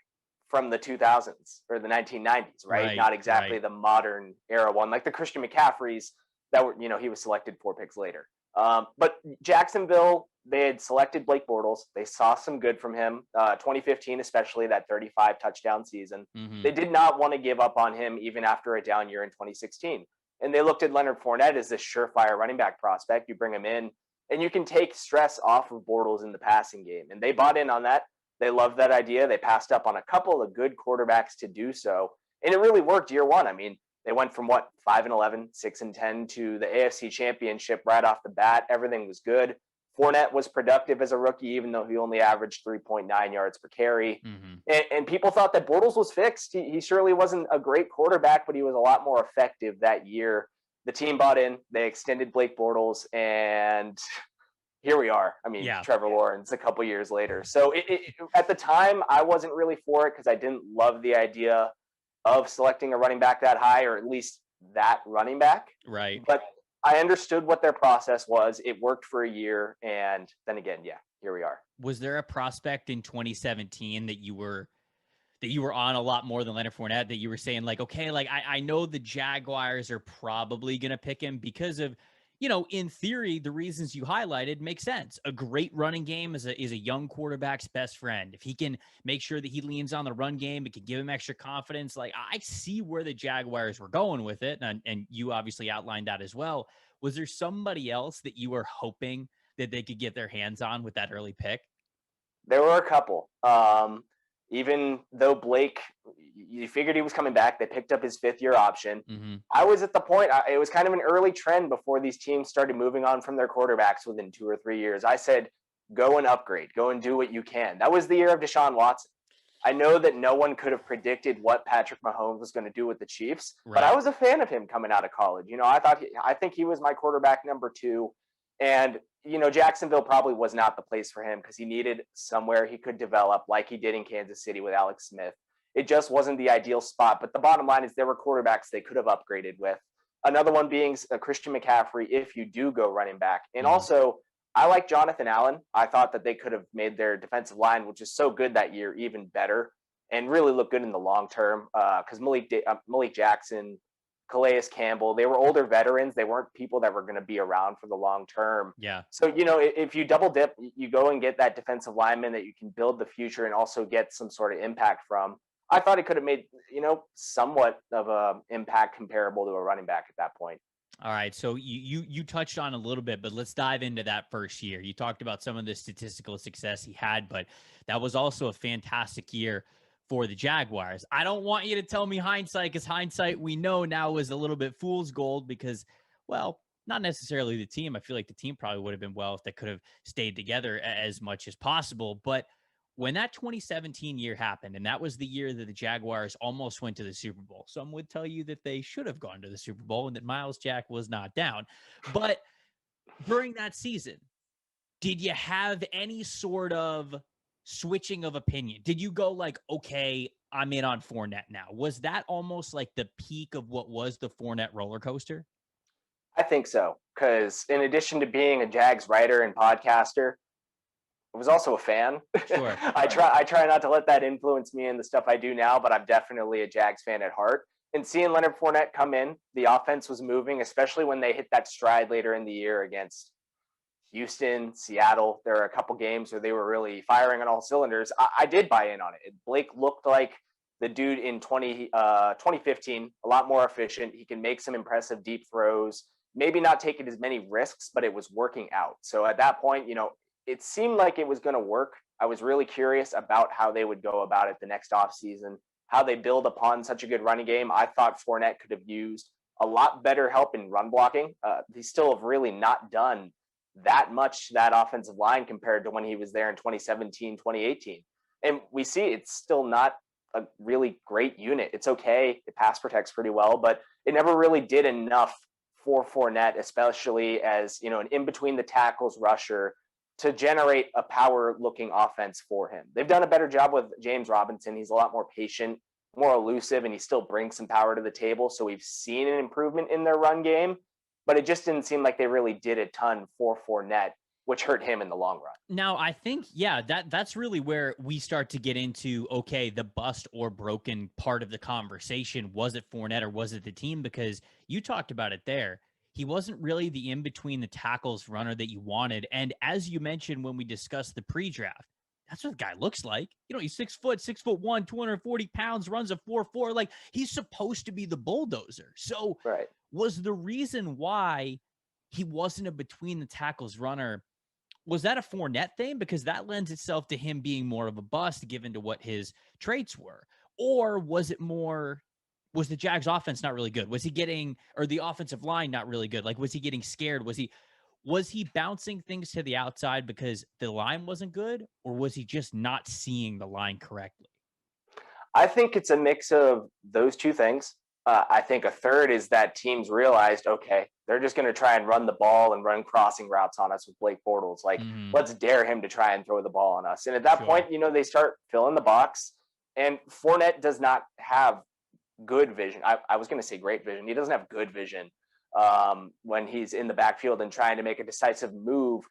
Speaker 13: from the 2000s or the 1990s, right? Not exactly the modern era one, like the Christian McCaffreys that were, he was selected 4 picks later. But Jacksonville, they had selected Blake Bortles. They saw some good from him, 2015, especially that 35 touchdown season. They did not want to give up on him even after a down year in 2016. And they looked at Leonard Fournette as this surefire running back prospect. You bring him in and you can take stress off of Bortles in the passing game. And they bought in on that. They loved that idea. They passed up on a couple of good quarterbacks to do so. And it really worked year one. I mean, they went from 5-11, 6-10 to the AFC Championship right off the bat. Everything was good. Fournette was productive as a rookie, even though he only averaged 3.9 yards per carry. And people thought that Bortles was fixed. He surely wasn't a great quarterback, but he was a lot more effective that year. The team bought in. They extended Blake Bortles, and here we are. I mean, Trevor Lawrence a couple years later. So at the time, I wasn't really for it because I didn't love the idea of selecting a running back that high, or at least that running back.
Speaker 2: Right.
Speaker 13: But I understood what their process was. It worked for a year. And then again, here we are.
Speaker 2: Was there a prospect in 2017 that you were on a lot more than Leonard Fournette, that you were saying like, okay, like I know the Jaguars are probably going to pick him because of, in theory, the reasons you highlighted make sense. A great running game is a young quarterback's best friend. If he can make sure that he leans on the run game, it can give him extra confidence. Like, I see where the Jaguars were going with it, and you obviously outlined that as well. Was there somebody else that you were hoping that they could get their hands on with that early pick?
Speaker 13: There were a couple. Even though Blake, you figured he was coming back, they picked up his 5th-year option. I was at the point, it was kind of an early trend before these teams started moving on from their quarterbacks within 2 or 3 years. I said, go and upgrade, go and do what you can. That was the year of Deshaun Watson. I know that no one could have predicted what Patrick Mahomes was going to do with the Chiefs, but I was a fan of him coming out of college. I think he was my quarterback number 2. And, Jacksonville probably was not the place for him because he needed somewhere he could develop like he did in Kansas City with Alex Smith. It just wasn't the ideal spot. But the bottom line is there were quarterbacks they could have upgraded with. Another one being Christian McCaffrey if you do go running back. And also, I like Jonathan Allen. I thought that they could have made their defensive line, which is so good that year, even better and really look good in the long term because Malik Jackson, Calais Campbell, they were older veterans. They weren't people that were going to be around for the long term.
Speaker 2: Yeah.
Speaker 13: So, if you double dip, you go and get that defensive lineman that you can build the future and also get some sort of impact from. I thought it could have made, somewhat of a impact comparable to a running back at that point.
Speaker 2: All right. So you touched on a little bit, but let's dive into that first year. You talked about some of the statistical success he had, but that was also a fantastic year for the Jaguars. I don't want you to tell me hindsight, because hindsight we know now is a little bit fool's gold because, well, not necessarily the team. I feel like the team probably would have been well if they could have stayed together as much as possible. But when that 2017 year happened, and that was the year that the Jaguars almost went to the Super Bowl, some would tell you that they should have gone to the Super Bowl and that Myles Jack was not down. But during that season, did you have any sort of switching of opinion? Did you go like, okay, I'm in on Fournette now? Was that almost like the peak of what was the Fournette roller coaster?
Speaker 13: I think so, because in addition to being a Jags writer and podcaster, I was also a fan.
Speaker 2: Sure.
Speaker 13: I try not to let that influence me in the stuff I do now, but I'm definitely a Jags fan at heart. And seeing Leonard Fournette come in, the offense was moving, especially when they hit that stride later in the year against Houston, Seattle. There are a couple games where they were really firing on all cylinders. I did buy in on it. Blake looked like the dude in 2015, a lot more efficient. He can make some impressive deep throws, maybe not taking as many risks, but it was working out. So at that point, it seemed like it was going to work I was really curious about how they would go about it the next offseason, how they build upon such a good running game. I thought Fournette could have used a lot better help in run blocking. They still have really not done that much to that offensive line compared to when he was there in 2017, 2018. And we see it's still not a really great unit. It's okay. It pass protects pretty well, but it never really did enough for Fournette, especially as, you know, an in between the tackles rusher to generate a power looking offense for him. They've done a better job with James Robinson. He's a lot more patient, more elusive, and he still brings some power to the table. So we've seen an improvement in their run game, but it just didn't seem like they really did a ton for Fournette, which hurt him in the long run.
Speaker 2: Now, I think, yeah, that's really where we start to get into, okay, the bust or broken part of the conversation. Was it Fournette or was it the team? Because you talked about it there. He wasn't really the in-between the tackles runner that you wanted. And as you mentioned when we discussed the pre-draft, that's what the guy looks like. You know, he's 6'1", 240 pounds, runs a 4.4. Like, he's supposed to be the bulldozer. So was the reason why he wasn't a between the tackles runner, was that a Fournette thing? Because that lends itself to him being more of a bust given to what his traits were. Or was it more, was the Jags offense not really good? Was he getting, or the offensive line not really good? Like, was he getting scared? Was he bouncing things to the outside because the line wasn't good? Or was he just not seeing the line correctly?
Speaker 13: I think it's a mix of those two things. I think a third is that teams realized, okay, they're just going to try and run the ball and run crossing routes on us with Blake Bortles. Like, let's dare him to try and throw the ball on us. And at that point, you know, they start filling the box. And Fournette does not have good vision. I was going to say great vision. He doesn't have good vision when he's in the backfield and trying to make a decisive move.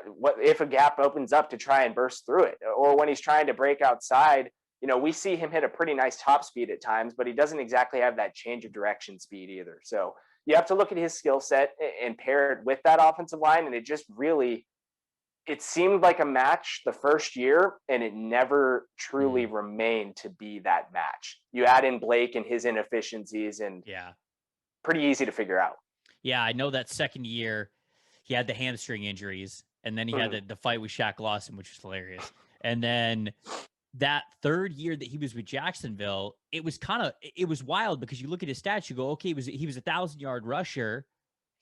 Speaker 13: What if a gap opens up to try and burst through it? Or when he's trying to break outside, you know, we see him hit a pretty nice top speed at times, but he doesn't exactly have that change of direction speed either. So you have to look at his skill set and pair it with that offensive line. And it just really, it seemed like a match the first year, and it never truly remained to be that match. You add in Blake and his inefficiencies, and pretty easy to figure out.
Speaker 2: Yeah, I know that second year he had the hamstring injuries, and then he had the fight with Shaq Lawson, which was hilarious. And then that third year that he was with Jacksonville, it was wild because you look at his stats, you go, okay, he was 1,000-yard rusher.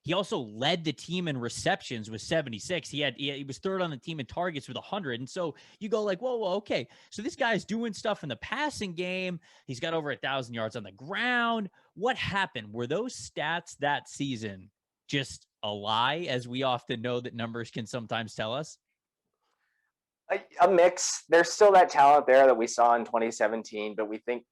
Speaker 2: He also led the team in receptions with 76. He was third on the team in targets with 100. And so you go like, whoa, okay. So this guy's doing stuff in the passing game. He's got over 1,000 yards on the ground. What happened? Were those stats that season just a lie, as we often know that numbers can sometimes tell us?
Speaker 13: A mix. There's still that talent there that we saw in 2017, but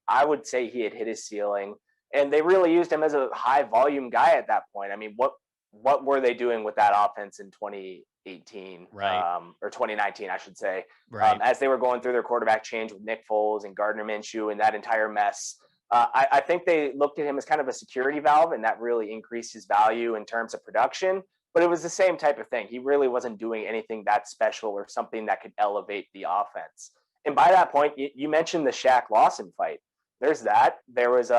Speaker 13: I would say he had hit his ceiling, and they really used him as a high volume guy at that point. I mean, what were they doing with that offense in 2018, or 2019, I should say, as they were going through their quarterback change with Nick Foles and Gardner Minshew and that entire mess? I think they looked at him as kind of a security valve, and that really increased his value in terms of production. But it was the same type of thing. He really wasn't doing anything that special or something that could elevate the offense. And by that point, you mentioned the Shaq Lawson fight. There's that. There was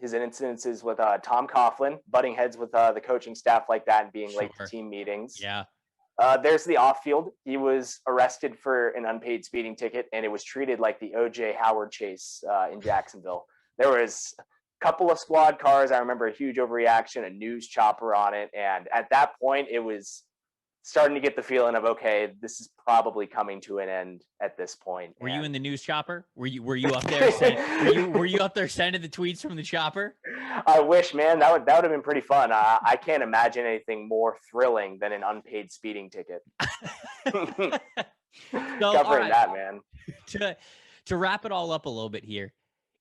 Speaker 13: his incidences with Tom Coughlin, butting heads with the coaching staff like that and being late to team meetings.
Speaker 2: Yeah.
Speaker 13: There's the off-field. He was arrested for an unpaid speeding ticket, and it was treated like the O.J. Howard chase in Jacksonville. There was couple of squad cars. I remember a huge overreaction, a news chopper on it. And at that point, it was starting to get the feeling of, okay, this is probably coming to an end at this point.
Speaker 2: Were you in the news chopper? Were you up there? were you up there sending the tweets from the chopper?
Speaker 13: I wish, man. That would have been pretty fun. I can't imagine anything more thrilling than an unpaid speeding ticket. Covering that, man.
Speaker 2: To wrap it all up a little bit here,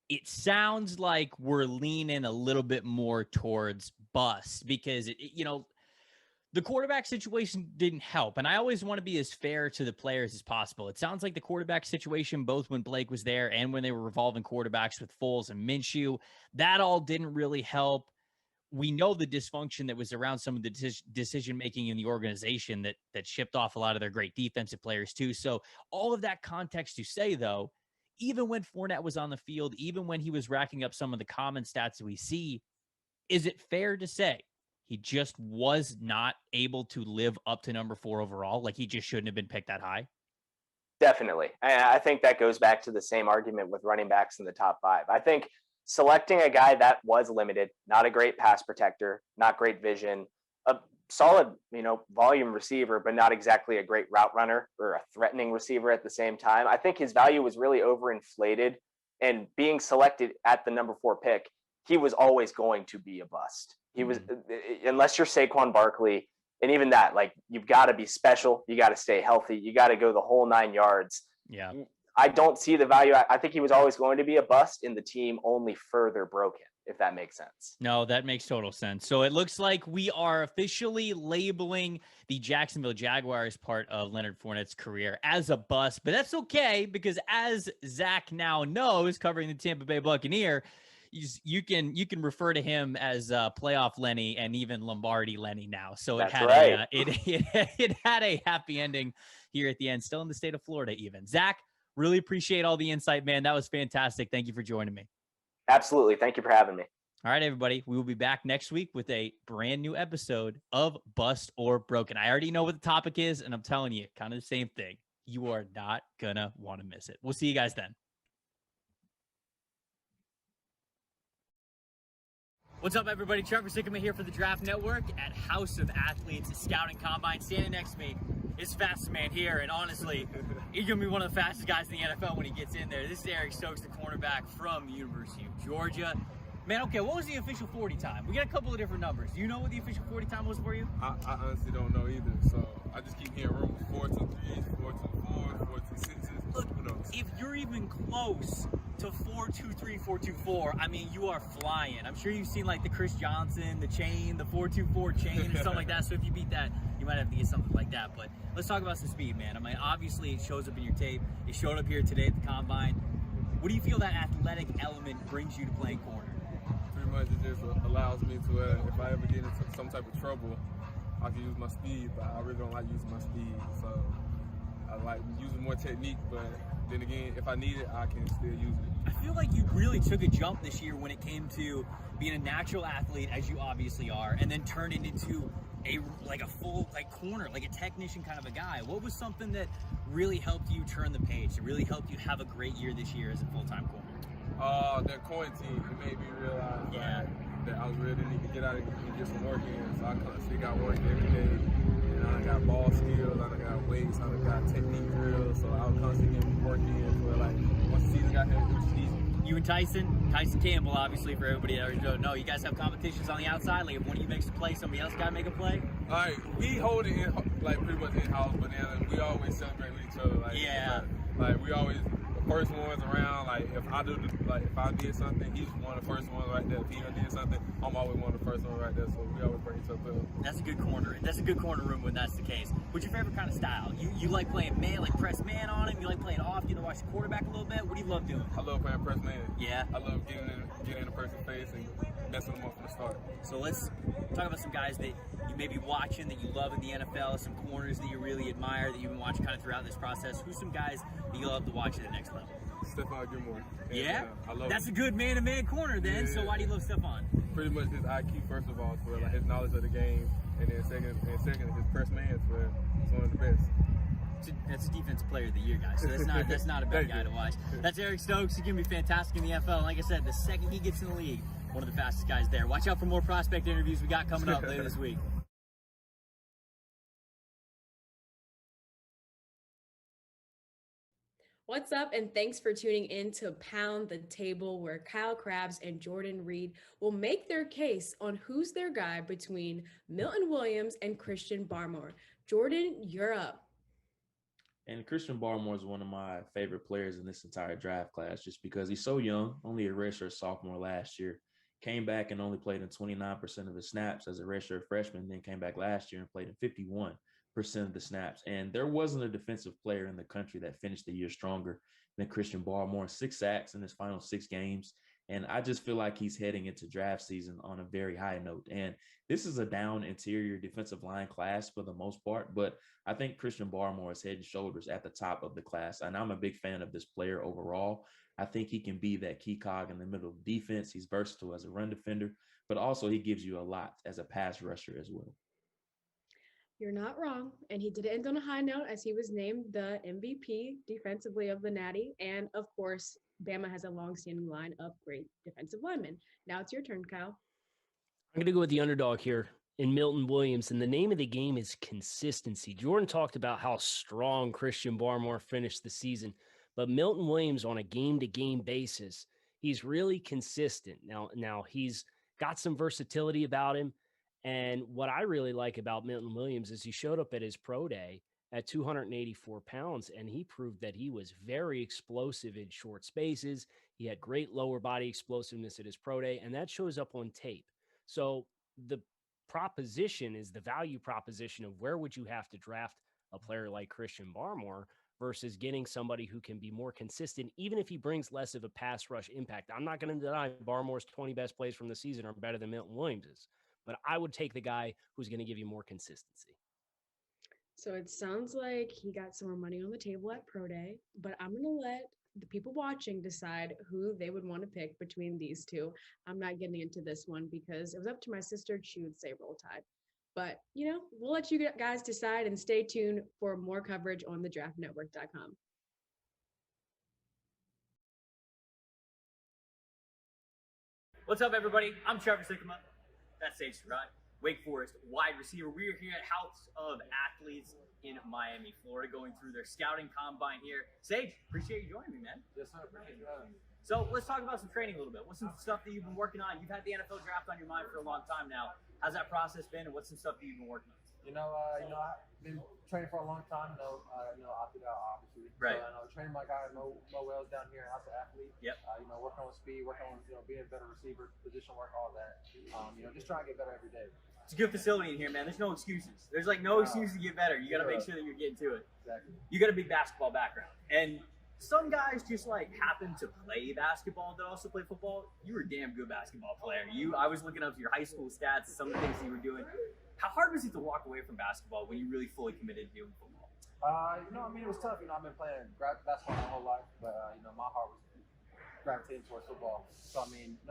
Speaker 2: it sounds like we're leaning a little bit more towards bust because, the quarterback situation didn't help. And I always want to be as fair to the players as possible. It sounds like the quarterback situation, both when Blake was there and when they were revolving quarterbacks with Foles and Minshew, that all didn't really help. We know the dysfunction that was around some of the decision-making in the organization that shipped off a lot of their great defensive players too. So all of that context to say, though, even when Fournette was on the field, even when he was racking up some of the common stats that we see, is it fair to say he just was not able to live up to number 4 overall? Like, he just shouldn't have been picked that high?
Speaker 13: Definitely. I think that goes back to the same argument with running backs in the top 5. I think selecting a guy that was limited, not a great pass protector, not great vision, a solid, volume receiver, but not exactly a great route runner or a threatening receiver at the same time. I think his value was really overinflated, and being selected at the number 4 pick, he was always going to be a bust. He was, unless you're Saquon Barkley, and even that, like, you've got to be special. You got to stay healthy. You got to go the whole 9 yards.
Speaker 2: Yeah.
Speaker 13: I don't see the value. I think he was always going to be a bust, and the team only further broke him, if that makes sense.
Speaker 2: No, that makes total sense. So it looks like we are officially labeling the Jacksonville Jaguars part of Leonard Fournette's career as a bust, but that's okay, because as Zach now knows, covering the Tampa Bay Buccaneer, you can refer to him as playoff Lenny and even Lombardi Lenny now. So it had a happy ending here at the end, still in the state of Florida even. Zach, really appreciate all the insight, man. That was fantastic. Thank you for joining me.
Speaker 13: Absolutely. Thank you for having me.
Speaker 2: All right, everybody. We will be back next week with a brand new episode of Bust or Broken. I already know what the topic is, and I'm telling you, kind of the same thing. You are not going to want to miss it. We'll see you guys then. What's up, everybody? Trevor Sickman here for the Draft Network at House of Athletes Scouting Combine. Standing next to me is fastest man here, and honestly, he's going to be one of the fastest guys in the NFL when he gets in there. This is Eric Stokes, the cornerback from the University of Georgia. Man, okay, what was the official 40 time? We got a couple of different numbers. Do you know what the official 40 time was for you?
Speaker 14: I honestly don't know either, so I just keep hearing rumors. 4.23s, 4.24s, 4.26s.
Speaker 2: Look, if you're even close to 4.23, 4.24, I mean, you are flying. I'm sure you've seen like the Chris Johnson, the chain, the 4.24 chain and stuff like that. So if you beat that, you might have to get something like that. But let's talk about some speed, man. I mean, obviously it shows up in your tape. It showed up here today at the Combine. What do you feel that athletic element brings you to playing corner?
Speaker 14: Pretty much it just allows me to, if I ever get into some type of trouble, I can use my speed, but I really don't like using my speed. So I like using more technique, but then again, if I need it, I can still use it.
Speaker 2: I feel like you really took a jump this year when it came to being a natural athlete, as you obviously are, and then turning into a full corner, like a technician kind of a guy. What was something that really helped you turn the page, that really helped you have a great year this year as a full-time corner?
Speaker 14: That quarantine, it made me realize that I really need to get out and get some work in. So I constantly got work every day. And I got ball skills, I got weights, I got technique drills. So I was constantly getting work in for once the season got here, it was just easy.
Speaker 2: You and Tyson Campbell, obviously, for everybody that don't know, you guys have competitions on the outside. Like if one of you makes a play, somebody else got to make a play.
Speaker 14: We hold it in, pretty much in-house, but then we always celebrate with each other. We always the first ones around. If I did something, he's one of the first ones right there. If he did something, I'm always one of the first ones right there. So we always bring each other up.
Speaker 2: That's a good corner. That's a good corner room when that's the case. What's your favorite kind of style? You like playing man, like press man on him? You like playing off? You know, watch the quarterback a little bit? What do you love doing?
Speaker 14: I love playing press man.
Speaker 2: Yeah.
Speaker 14: I love getting in the person's face and messing them up from the start.
Speaker 2: So let's talk about some guys that you may be watching that you love in the NFL, some corners that you really admire that you've been watching kind of throughout this process. Who's some guys that you love to watch at the next level?
Speaker 14: Stephon Gilmore.
Speaker 2: Yeah?
Speaker 14: I love
Speaker 2: That's
Speaker 14: him.
Speaker 2: a good man-to-man corner then, so why do you love Stephon?
Speaker 14: Pretty much his IQ, first of all, for his knowledge of the game, and then second his press man for one of the best.
Speaker 2: That's defensive player of the year, guys. So that's not a bad guy to watch. That's Eric Stokes. He's going to be fantastic in the NFL. And like I said, the second he gets in the league, one of the fastest guys there. Watch out for more prospect interviews we got coming up later this week.
Speaker 18: What's up, and thanks for tuning in to Pound the Table, where Kyle Krabs and Jordan Reed will make their case on who's their guy between Milton Williams and Christian Barmore. Jordan, you're up.
Speaker 8: And Christian Barmore is one of my favorite players in this entire draft class just because he's so young, only a redshirt sophomore last year, came back and only played in 29% of his snaps as a redshirt freshman, then came back last year and played in 51% of the snaps. And there wasn't a defensive player in the country that finished the year stronger than Christian Barmore. 6 sacks in his final 6 games. And I just feel like he's heading into draft season on a very high note. And this is a down interior defensive line class for the most part, but I think Christian Barmore is head and shoulders at the top of the class. And I'm a big fan of this player overall. I think he can be that key cog in the middle of defense. He's versatile as a run defender, but also he gives you a lot as a pass rusher as well.
Speaker 15: You're not wrong. And he did end on a high note as he was named the MVP defensively of the Natty. And of course, Bama has a long-standing line of great defensive linemen. Now it's your turn, Kyle.
Speaker 9: I'm going to go with the underdog here in Milton Williams. And the name of the game is consistency. Jordan talked about how strong Christian Barmore finished the season, but Milton Williams on a game-to-game basis, he's really consistent. Now he's got some versatility about him. And what I really like about Milton Williams is he showed up at his pro day at 284 pounds, and he proved that he was very explosive in short spaces. He had great lower body explosiveness at his pro day, and that shows up on tape. So the proposition is the value proposition of where would you have to draft a player like Christian Barmore versus getting somebody who can be more consistent, even if he brings less of a pass rush impact. I'm not going to deny Barmore's 20 best plays from the season are better than Milton Williams's, but I would take the guy who's going to give you more consistency.
Speaker 15: So it sounds like he got some more money on the table at Pro Day, but I'm going to let the people watching decide who they would want to pick between these two. I'm not getting into this one because it was up to my sister. She would say Roll Tide. But, we'll let you guys decide and stay tuned for more coverage on thedraftnetwork.com.
Speaker 2: What's up, everybody? I'm Trevor Sikkema. That's Sage Surratt, Wake Forest wide receiver. We're here at House of Athletes in Miami, Florida, going through their scouting combine here. Sage, appreciate you joining me, man.
Speaker 14: Yes, sir. Appreciate you having me.
Speaker 2: So let's talk about some training a little bit. What's some stuff that you've been working on? You've had the NFL draft on your mind for a long time now. How's that process been, and what's some stuff that you've been working on?
Speaker 14: I've been training for a long time. Opted out, obviously.
Speaker 2: Right.
Speaker 14: So, training my guy Mo Wells down here, House of Athlete.
Speaker 2: Yep.
Speaker 14: Working on speed, working on being a better receiver, position work, all that. Just trying to get better every day.
Speaker 2: It's a good facility in here, man. There's no excuses. There's no excuse to get better. You got to make sure that you're getting to it.
Speaker 14: Exactly.
Speaker 2: You got a big basketball background, and some guys just happen to play basketball that also play football. You were a damn good basketball player. I was looking up your high school stats, some of the things you were doing. How hard was it to walk away from basketball when you really fully committed to doing football?
Speaker 14: It was tough. I've been playing basketball my whole life, but my heart was gravitating towards football. So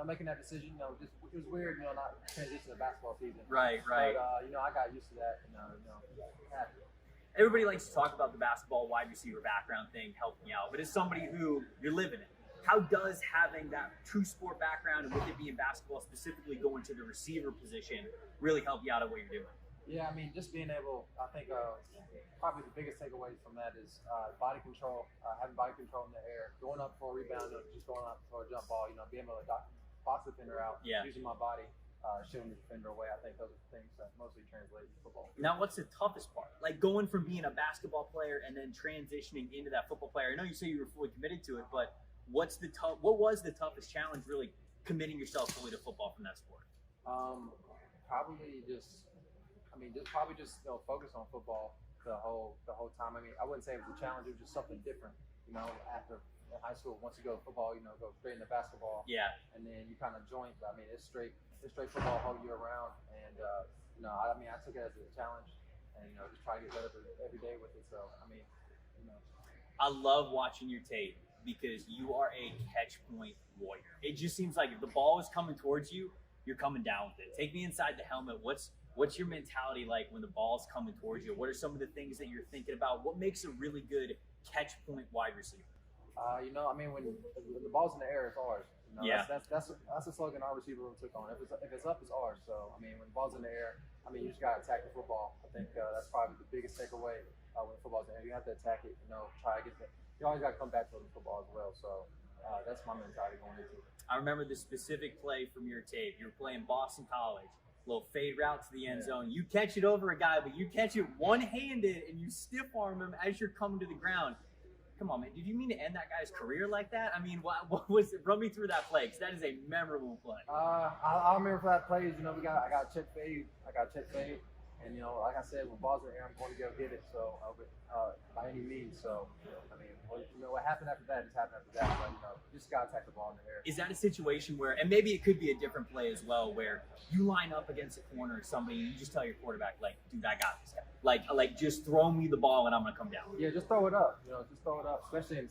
Speaker 14: making that decision, it was weird, not transition to basketball season.
Speaker 2: Right.
Speaker 14: But I got used to that, happy.
Speaker 2: Everybody likes to talk about the basketball wide receiver background thing helping you out, but as somebody who you're living it, how does having that true sport background and with it being basketball specifically going to the receiver position really help you out at what you're doing?
Speaker 14: Yeah, just being able, I think probably the biggest takeaway from that is body control, having body control in the air, going up for a rebound, just going up for a jump ball, being able to box the defender out, using my body, shooting the defender away. I think those are the things that mostly translate to football.
Speaker 2: Now, what's the toughest part? Going from being a basketball player and then transitioning into that football player. I know you say you were fully committed to it, but what was the toughest challenge really committing yourself fully to football from that sport?
Speaker 14: Probably just focus on football the whole time. I wouldn't say it was a challenge. It was just something different. After high school, once you go to football, go straight into basketball.
Speaker 2: Yeah.
Speaker 14: And then you kind of join. It's straight football whole year round. And I took it as a challenge, and just try to get better every day with it. So
Speaker 2: I love watching your tape because you are a catch point warrior. It just seems like if the ball is coming towards you, you're coming down with it. Take me inside the helmet. What's your mentality like when the ball's coming towards you? What are some of the things that you're thinking about? What makes a really good catch point wide receiver?
Speaker 14: When the ball's in the air, it's ours. That's a slogan our receiver room took on. If it's up, it's ours. So when the ball's in the air, you just gotta attack the football. I think that's probably the biggest takeaway when the football's in the air. You have to attack it. Try to get the. You always gotta come back to the football as well. So that's my mentality going into it.
Speaker 2: I remember the specific play from your tape. You were playing Boston College. Little fade route to the end zone. You catch it over a guy, but you catch it one-handed and you stiff arm him as you're coming to the ground. Come on, man. Did you mean to end that guy's career like that? What was it? Run me through that play, because that is a memorable play.
Speaker 14: I remember for that play, I got check fade. And, like I said, when balls are in the air, I'm going to go get it. So, by any means. So, what happened after that just happened after that. But, you just got to attack the ball in the air.
Speaker 2: Is that a situation where, and maybe it could be a different play as well, where you line up against a corner or somebody and you just tell your quarterback, dude, I got this guy. Just throw me the ball and I'm going to come down.
Speaker 14: Yeah, just throw it up. Just throw it up. Especially in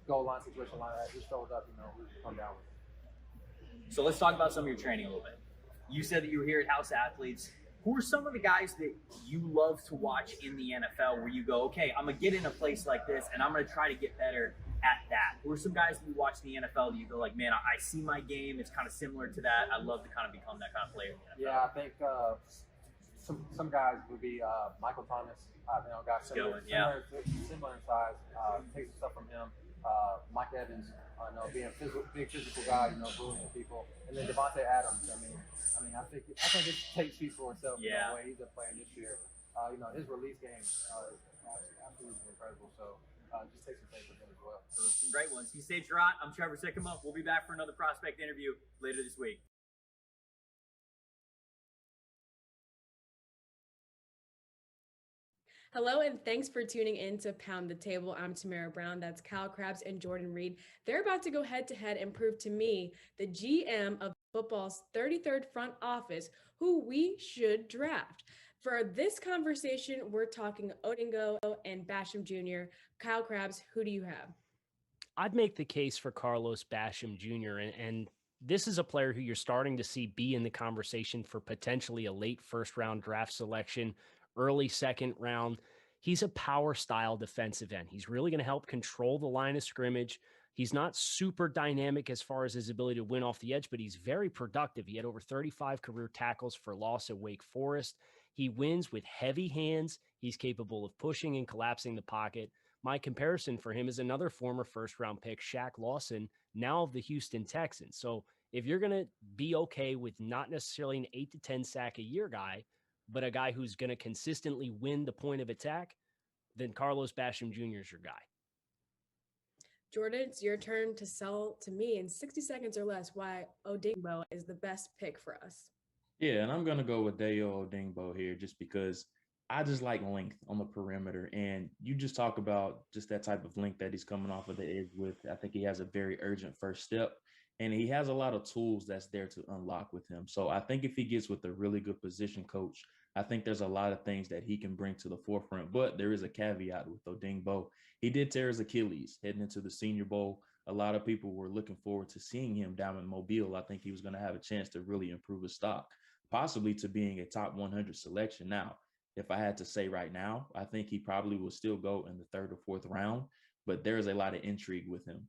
Speaker 14: goal line situation like that. Just throw it up, we come down with it.
Speaker 2: So let's talk about some of your training a little bit. You said that you were here at House Athletes. who are some of the guys that you love to watch in the NFL where you go, okay, I'm going to get in a place like this and I'm going to try to get better at that? Who are some guys that you watch in the NFL that you go like, man, I see my game. It's kind of similar to that. I love to kind of become that kind of player in the NFL.
Speaker 4: Yeah, I think some guys would be Michael Thomas. Got similar in size. Take some stuff from him. Mike Evans, being a big physical guy, bullying people, and then Devontae Adams. I think it takes speaks for itself.
Speaker 2: Yeah,
Speaker 4: the way he's been playing this year. His release game is absolutely incredible. So just take some things with him as well.
Speaker 2: So some great ones. He stayed Gerard. I'm Trevor Sycamore. We'll be back for another prospect interview later this week.
Speaker 15: Hello, and thanks for tuning in to Pound the Table. I'm Tamara Brown. That's Kyle Krabs and Jordan Reed. They're about to go head-to-head and prove to me, the GM of football's 33rd front office, who we should draft. For this conversation, we're talking Odingo and Basham Jr. Kyle Krabs, who do you have?
Speaker 9: I'd make the case for Carlos Basham Jr., and this is a player who you're starting to see be in the conversation for potentially a late first-round draft selection, early second round. He's a power style defensive end. He's really going to help control the line of scrimmage. He's not super dynamic as far as his ability to win off the edge, but he's very productive. He had over 35 career tackles for loss at Wake Forest. He wins with heavy hands. He's capable of pushing and collapsing the pocket. My comparison for him is another former first round pick, Shaq Lawson, now of the Houston Texans. So if you're going to be okay with not necessarily an 8 to 10 sack a year guy, but a guy who's going to consistently win the point of attack, then Carlos Basham Jr. is your guy.
Speaker 15: Jordan, it's your turn to sell to me in 60 seconds or less why Odingbo is the best pick for us.
Speaker 8: Yeah, and I'm going to go with Dayo Odingbo here just because I just like length on the perimeter. And you just talk about just that type of length that he's coming off of the edge with. I think he has a very urgent first step. And he has a lot of tools that's there to unlock with him. So I think if he gets with a really good position coach, I think there's a lot of things that he can bring to the forefront. But there is a caveat with Odingbo. He did tear his Achilles heading into the Senior Bowl. A lot of people were looking forward to seeing him down in Mobile. I think he was going to have a chance to really improve his stock, possibly to being a top 100 selection. Now, if I had to say right now, I think he probably will still go in the third or fourth round, but there is a lot of intrigue with him.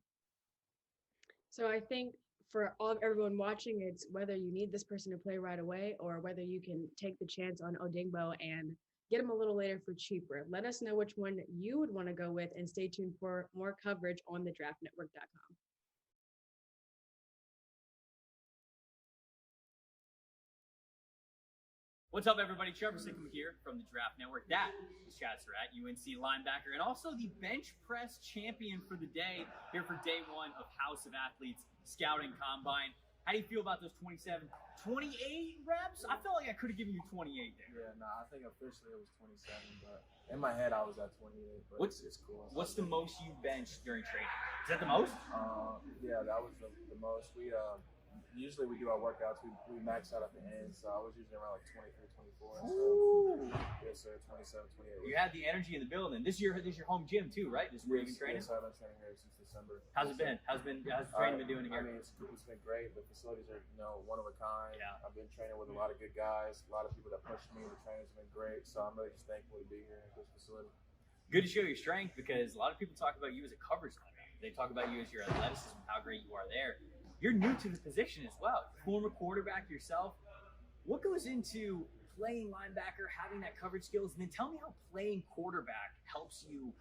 Speaker 15: So I think for everyone watching, it's whether you need this person to play right away or whether you can take the chance on Odingbo and get him a little later for cheaper. Let us know which one you would want to go with and stay tuned for more coverage on thedraftnetwork.com.
Speaker 2: What's up, everybody? Trevor Sycamore here from the Draft Network. That is Chad Surratt, UNC linebacker, and also the bench press champion for the day here for day one of House of Athletes Scouting Combine. How do you feel about those 28 reps? I felt like I could have given you 28 there.
Speaker 14: Yeah, no, I think officially it was 27, but in my head I was at 28. But it's cool.
Speaker 2: What's the most you benched during training? Is that the most?
Speaker 14: Yeah, that was the most. We usually we do our workouts. We max out at the end, so I was usually around like 23, 24. And
Speaker 2: Ooh.
Speaker 14: Yes, sir. 27, 28.
Speaker 2: You had the energy in the building. This is your home gym too, right? This is where you've been training.
Speaker 14: Yes, I've been training here since December.
Speaker 2: How's it been? How's the training been doing here?
Speaker 14: I mean, it's been great. The facilities are one of a kind.
Speaker 2: Yeah.
Speaker 14: I've been training with a lot of good guys, a lot of people that pushed me. The training's been great, so I'm really just thankful to be here at this facility.
Speaker 2: Good to show your strength because a lot of people talk about you as a coverage linebacker. They talk about you as your athleticism, how great you are there. You're new to the position as well. Former quarterback yourself. What goes into playing linebacker, having that coverage skills, and then tell me how playing quarterback helps you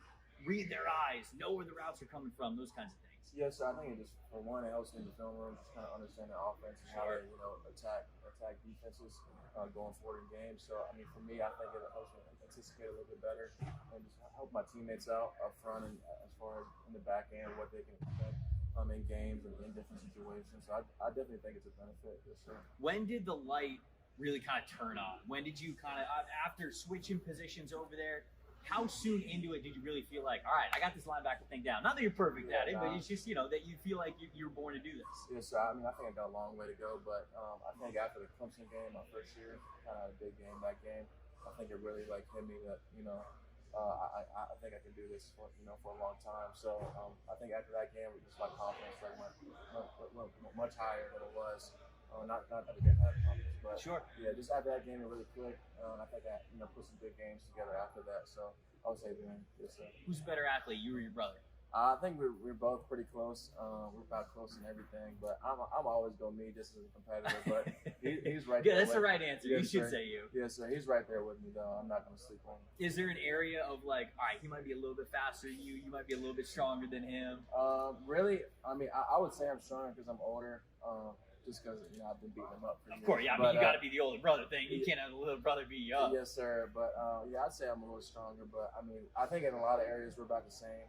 Speaker 2: read their eyes, know where the routes are coming from, those kinds of things.
Speaker 14: Yes, I think it just, for one, it helps me in the film room just kind of understand the offense and how to, attack defenses going forward in games. So, I mean, for me, I think it helps me anticipate a little bit better and just help my teammates out up front and as far as in the back end, what they can expect in games and in different situations. So I definitely think it's a benefit. Yes, sir.
Speaker 2: When did the light really kind of turn on? When did you kind of, after switching positions over there, how soon into it did you really feel like, all right, I got this linebacker thing down? Not that you're perfect at it, but it's just, that you feel like you're born to do this.
Speaker 14: Yes, I mean, I think I got a long way to go, but I think after the Clemson game, my first year, kind of a big game, that game, I think it really hit me that, I think I can do this for a long time. So I think after that game, just my confidence went much higher than it was
Speaker 10: Not that we didn't have confidence, but
Speaker 2: sure.
Speaker 10: Yeah, just after that game, it really clicked. I think I put some good games together after that. So I would say, yes, sir.
Speaker 2: Who's a better athlete, you or your brother?
Speaker 10: I think we're both pretty close. We're about close in everything, but I'm always go me just as a competitor. But he's right there.
Speaker 2: Yeah, that's the right answer.
Speaker 10: Yes,
Speaker 2: you should
Speaker 10: sir.
Speaker 2: say you.
Speaker 10: Yes, sir. He's right there with me, though. I'm not going to sleep on him.
Speaker 2: Is there an area of like, all right, he might be a little bit faster than you. You might be a little bit stronger than him.
Speaker 10: Really, I mean, I would say I'm stronger because I'm older. Just because I've been beating him up for years.
Speaker 2: Of course, yeah. I mean, you got to be the older brother thing. You can't have the little brother beat you up.
Speaker 10: Yes, sir. But yeah, I'd say I'm a little stronger. But I mean, I think in a lot of areas we're about the same.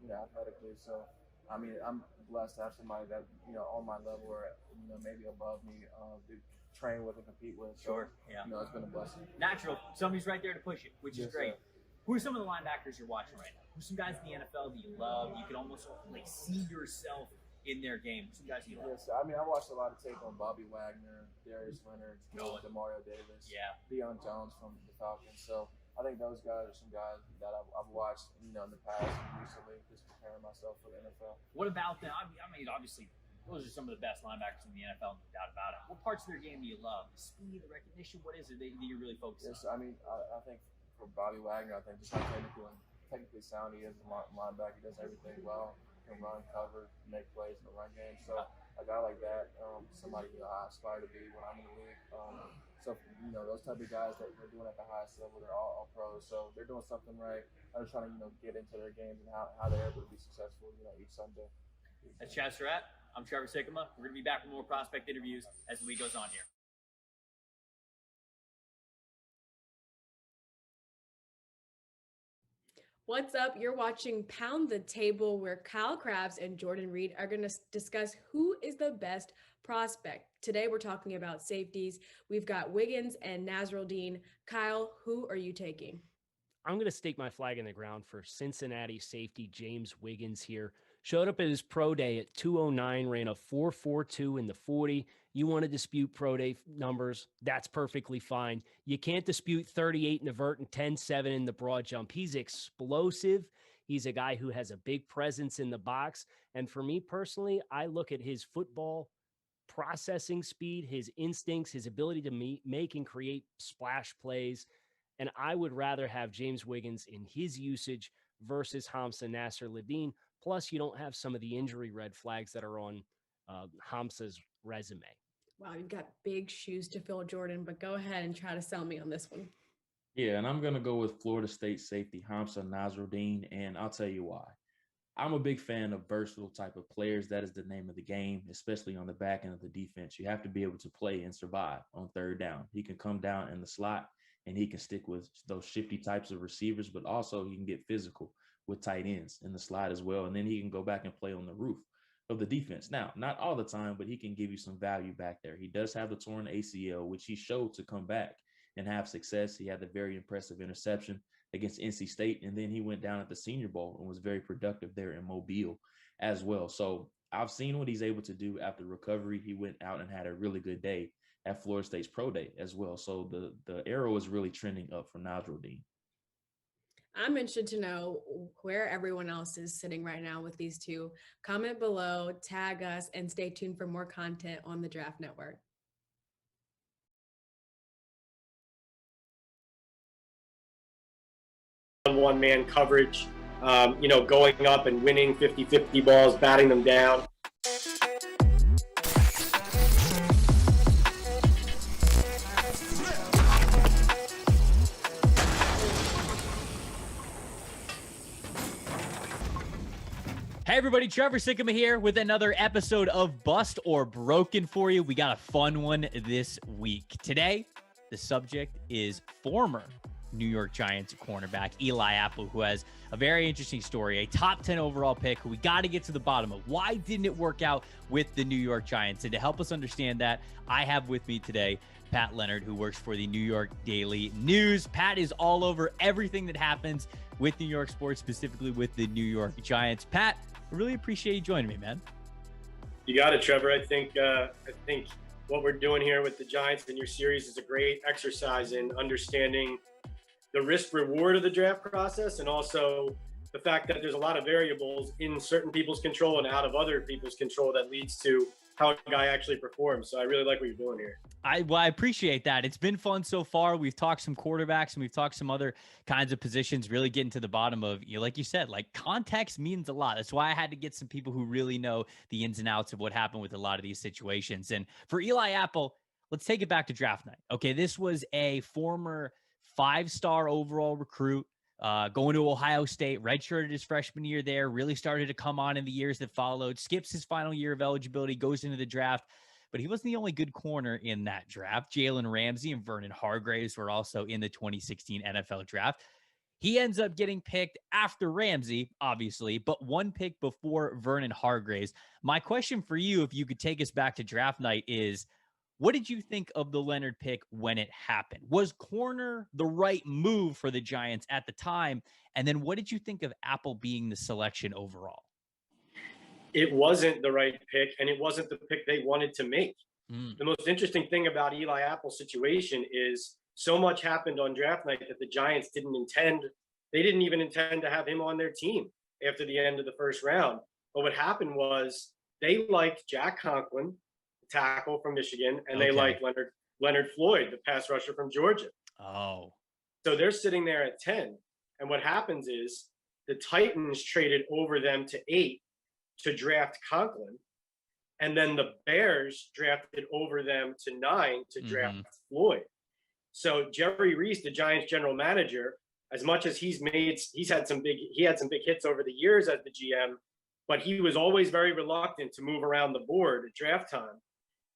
Speaker 10: Athletically. So, I mean, I'm blessed to have somebody that on my level or maybe above me to train with and compete with. So,
Speaker 2: sure. Yeah.
Speaker 10: It's been a blessing.
Speaker 2: Natural. Somebody's right there to push it, which is great.
Speaker 10: Sir.
Speaker 2: Who are some of the linebackers you're watching right now? Who's some guys in the NFL that you love? You can almost like see yourself in their game. Some guys you love.
Speaker 10: Yes, I mean, I watched a lot of tape on Bobby Wagner, Darius Leonard, Demario Davis, Deion Jones from the Falcons. So I think those guys are some guys that I've watched, in the past and recently, just preparing myself for the NFL.
Speaker 2: What about them? I mean, obviously, those are some of the best linebackers in the NFL, no doubt about it. What parts of their game do you love? The speed, the recognition. What is it that you're really focused on?
Speaker 10: Yes, I mean, I think for Bobby Wagner, I think just how technically sound he is as a linebacker. He does everything well. Can run, cover, make plays in the run game. So a guy like that, somebody I aspire to be when I'm in the league. So those type of guys that they're doing at the highest level, they're all pros. So they're doing something right. They're trying to get into their games and how they're able to be successful. Each Sunday.
Speaker 2: That's Chad Surratt. I'm Trevor Sikkema. We're gonna be back with more prospect interviews as the week goes on here.
Speaker 15: What's up? You're watching Pound the Table, where Kyle Krabs and Jordan Reed are going to discuss who is the best prospect. Today, we're talking about safeties. We've got Wiggins and Nasruddin. Kyle, who are you taking?
Speaker 9: I'm going to stake my flag in the ground for Cincinnati safety James Wiggins here. Showed up at his pro day at 209, ran a 4.42 in the 40. You want to dispute pro day numbers, that's perfectly fine. You can't dispute 38 in the vert and 10.7 in the broad jump. He's explosive. He's a guy who has a big presence in the box. And for me personally, I look at his football processing speed, his instincts, his ability to make and create splash plays. And I would rather have James Wiggins in his usage versus Hamza Nasruddin. Plus, you don't have some of the injury red flags that are on Hamza's resume.
Speaker 15: Wow, you've got big shoes to fill, Jordan, but go ahead and try to sell me on this one.
Speaker 8: Yeah, and I'm going to go with Florida State safety Hamza Nasruddin, and I'll tell you why. I'm a big fan of versatile type of players. That is the name of the game, especially on the back end of the defense. You have to be able to play and survive on third down. He can come down in the slot, and he can stick with those shifty types of receivers, but also he can get physical with tight ends in the slot as well. And then he can go back and play on the roof of the defense. Now, not all the time, but he can give you some value back there. He does have the torn ACL, which he showed to come back and have success. He had the very impressive interception against NC State, and then he went down at the Senior Bowl and was very productive there in Mobile as well. So I've seen what he's able to do after recovery. He went out and had a really good day at Florida State's Pro Day as well. So the arrow is really trending up for Nasruddin.
Speaker 15: I'm interested to know where everyone else is sitting right now with these two. Comment below, tag us, and stay tuned for more content on the Draft Network.
Speaker 22: One-man coverage, going up and winning 50-50 balls, batting them down.
Speaker 2: Hey everybody, Trevor Sikkema here with another episode of Bust or Broken for you. We got a fun one this week. Today, the subject is former New York Giants cornerback Eli Apple, who has a very interesting story, a top 10 overall pick who we got to get to the bottom of. Why didn't it work out with the New York Giants? And to help us understand that, I have with me today Pat Leonard, who works for the New York Daily News. Pat is all over everything that happens with New York sports, specifically with the New York Giants. Pat, I really appreciate you joining me, man.
Speaker 22: You got it, Trevor. I think what we're doing here with the Giants in your series is a great exercise in understanding the risk reward of the draft process, and also the fact that there's a lot of variables in certain people's control and out of other people's control that leads to how a guy actually performs. So I really like what you're doing here.
Speaker 2: I appreciate that. It's been fun so far. We've talked some quarterbacks and we've talked some other kinds of positions, really getting to the bottom of, like you said, like context means a lot. That's why I had to get some people who really know the ins and outs of what happened with a lot of these situations. And for Eli Apple, let's take it back to draft night. Okay, this was a former 5-star overall recruit, going to Ohio State, redshirted his freshman year there, really started to come on in the years that followed, skips his final year of eligibility, goes into the draft. But he wasn't the only good corner in that draft. Jalen Ramsey and Vernon Hargreaves were also in the 2016 NFL draft. He ends up getting picked after Ramsey, obviously, but one pick before Vernon Hargreaves. My question for you, if you could take us back to draft night, is what did you think of the Leonard pick when it happened? Was corner the right move for the Giants at the time? And then what did you think of Apple being the selection overall?
Speaker 22: It wasn't the right pick, and it wasn't the pick they wanted to make. The most interesting thing about Eli Apple's situation is so much happened on draft night that the Giants didn't even intend to have him on their team after the end of the first round. But what happened was they liked Jack Conklin, the tackle from Michigan, and they liked Leonard Floyd, the pass rusher from Georgia.
Speaker 2: Oh.
Speaker 22: So they're sitting there at 10. And what happens is the Titans traded over them to 8 to draft Conklin, and then the Bears drafted over them to 9 to draft Floyd. So Jerry Reese, the Giants general manager, as much as he had some big hits over the years as the GM, but he was always very reluctant to move around the board at draft time.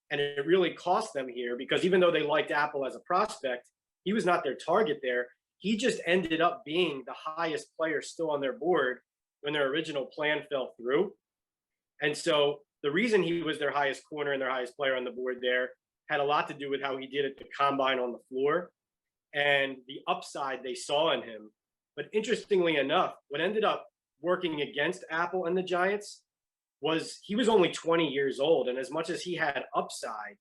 Speaker 22: And it really cost them here because even though they liked Apple as a prospect, he was not their target there. He just ended up being the highest player still on their board when their original plan fell through. And so the reason he was their highest corner and their highest player on the board there had a lot to do with how he did at the combine on the floor and the upside they saw in him. But interestingly enough, what ended up working against Apple and the Giants was he was only 20 years old. And as much as he had upside,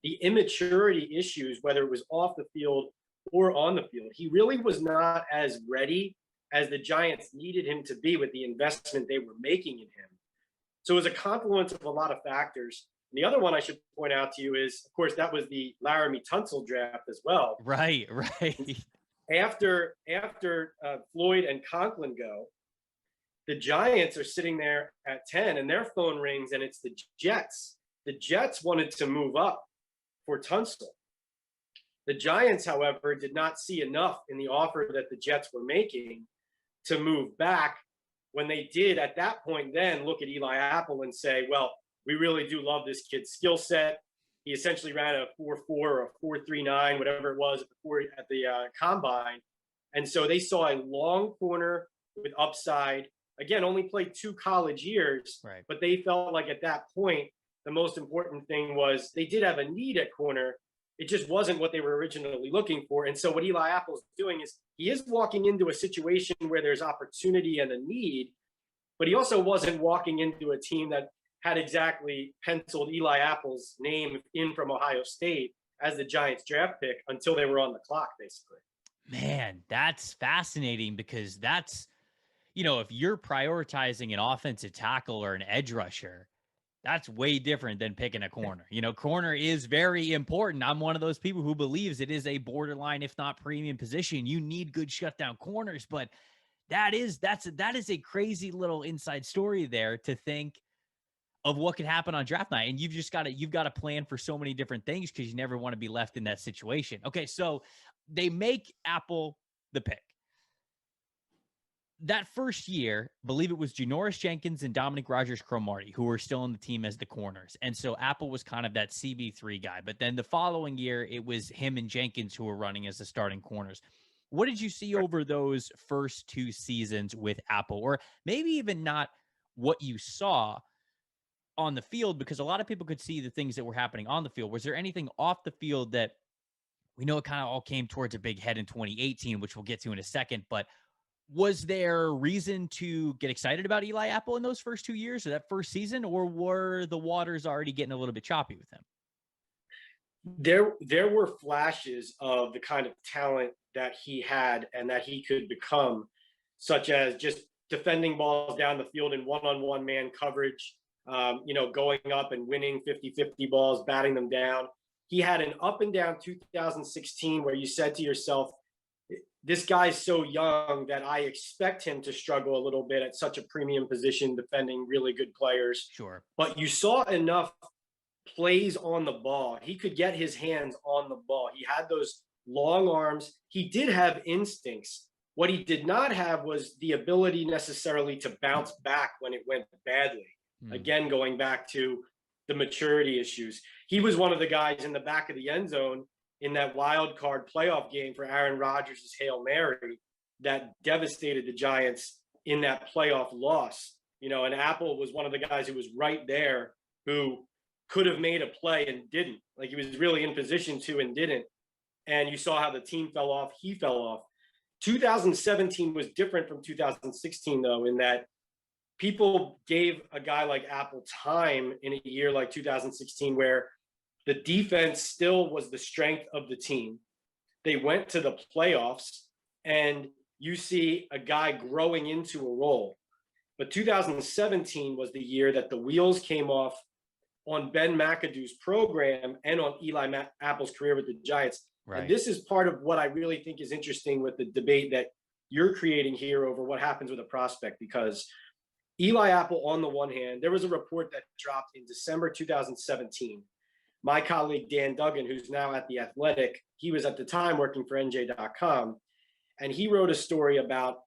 Speaker 22: the immaturity issues, whether it was off the field or on the field, he really was not as ready as the Giants needed him to be with the investment they were making in him. So it was a confluence of a lot of factors. And the other one I should point out to you is, of course, that was the Laramie Tunsil draft as well.
Speaker 2: Right.
Speaker 22: After Floyd and Conklin go, the Giants are sitting there at 10 and their phone rings and it's the Jets. The Jets wanted to move up for Tunsil. The Giants, however, did not see enough in the offer that the Jets were making to move back. When they did at that point then look at Eli Apple and say, well, we really do love this kid's skill set. He essentially ran a 4.4 or a 4.39, whatever it was at the combine. And so they saw a long corner with upside. Again, only played 2 college years, but they felt like at that point, the most important thing was they did have a need at corner. It just wasn't what they were originally looking for. And so what Eli Apple's doing is he is walking into a situation where there's opportunity and a need, but he also wasn't walking into a team that had exactly penciled Eli Apple's name in from Ohio State as the Giants draft pick until they were on the clock, basically.
Speaker 2: Man, that's fascinating because that's, if you're prioritizing an offensive tackle or an edge rusher, that's way different than picking a corner. Corner is very important. I'm one of those people who believes it is a borderline, if not premium position. You need good shutdown corners, but that is a crazy little inside story there to think of what could happen on draft night. And you've got to plan for so many different things because you never want to be left in that situation. Okay. So they make Apple the pick. That first year, believe it was Janoris Jenkins and Dominic Rodgers-Cromartie who were still on the team as the corners. And so Apple was kind of that CB3 guy. But then the following year, it was him and Jenkins who were running as the starting corners. What did you see over those first 2 seasons with Apple? Or maybe even not what you saw on the field, because a lot of people could see the things that were happening on the field. Was there anything off the field that we know it kind of all came towards a big head in 2018, which we'll get to in a second, but was there reason to get excited about Eli Apple in those first 2 years or that first season, or were the waters already getting a little bit choppy with him?
Speaker 22: There were flashes of the kind of talent that he had and that he could become, such as just defending balls down the field in one-on-one man coverage, going up and winning 50-50 balls, batting them down. He had an up and down 2016 where you said to yourself, this guy's so young that I expect him to struggle a little bit at such a premium position defending really good players.
Speaker 2: Sure.
Speaker 22: But you saw enough plays on the ball. He could get his hands on the ball. He had those long arms. He did have instincts. What he did not have was the ability necessarily to bounce back when it went badly. Again, going back to the maturity issues. He was one of the guys in the back of the end zone in that wild card playoff game for Aaron Rodgers' Hail Mary that devastated the Giants in that playoff loss. And Apple was one of the guys who was right there who could have made a play and didn't. Like, he was really in position to and didn't. And you saw how the team fell off. He fell off. 2017 was different from 2016, though, in that people gave a guy like Apple time in a year like 2016 where the defense still was the strength of the team. They went to the playoffs, and you see a guy growing into a role. But 2017 was the year that the wheels came off on Ben McAdoo's program and on Eli Apple's career with the Giants.
Speaker 2: Right.
Speaker 22: And this is part of what I really think is interesting with the debate that you're creating here over what happens with a prospect, because Eli Apple, on the one hand, there was a report that dropped in December 2017. My colleague, Dan Duggan, who's now at The Athletic, he was at the time working for NJ.com, and he wrote a story about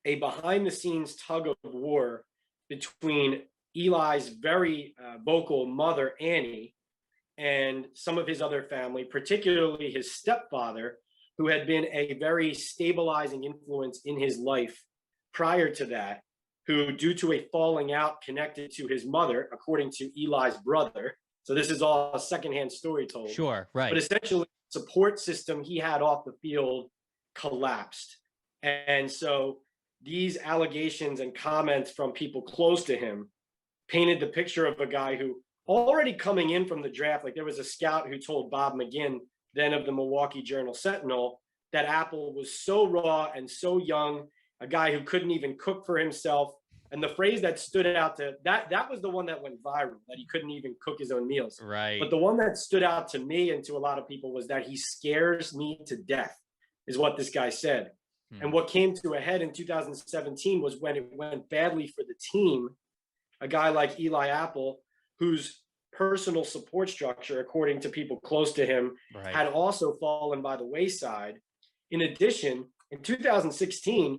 Speaker 22: a behind-the-scenes tug of war between Eli's very vocal mother, Annie, and some of his other family, particularly his stepfather, who had been a very stabilizing influence in his life prior to that, who, due to a falling out connected to his mother, according to Eli's brother. So this is all a secondhand story told.
Speaker 2: Sure, right.
Speaker 22: But essentially, the support system he had off the field collapsed. And so these allegations and comments from people close to him painted the picture of a guy who, already coming in from the draft, like there was a scout who told Bob McGinn, then of the Milwaukee Journal-Sentinel, that Apple was so raw and so young, a guy who couldn't even cook for himself. And the phrase that stood out to that was the one that went viral, that he couldn't even cook his own meals.
Speaker 2: Right.
Speaker 22: But the one that stood out to me and to a lot of people was that he scares me to death, is what this guy said. And what came to a head in 2017 was when it went badly for the team, a guy like Eli Apple, whose personal support structure, according to people close to him, had also fallen by the wayside. In addition, in 2016,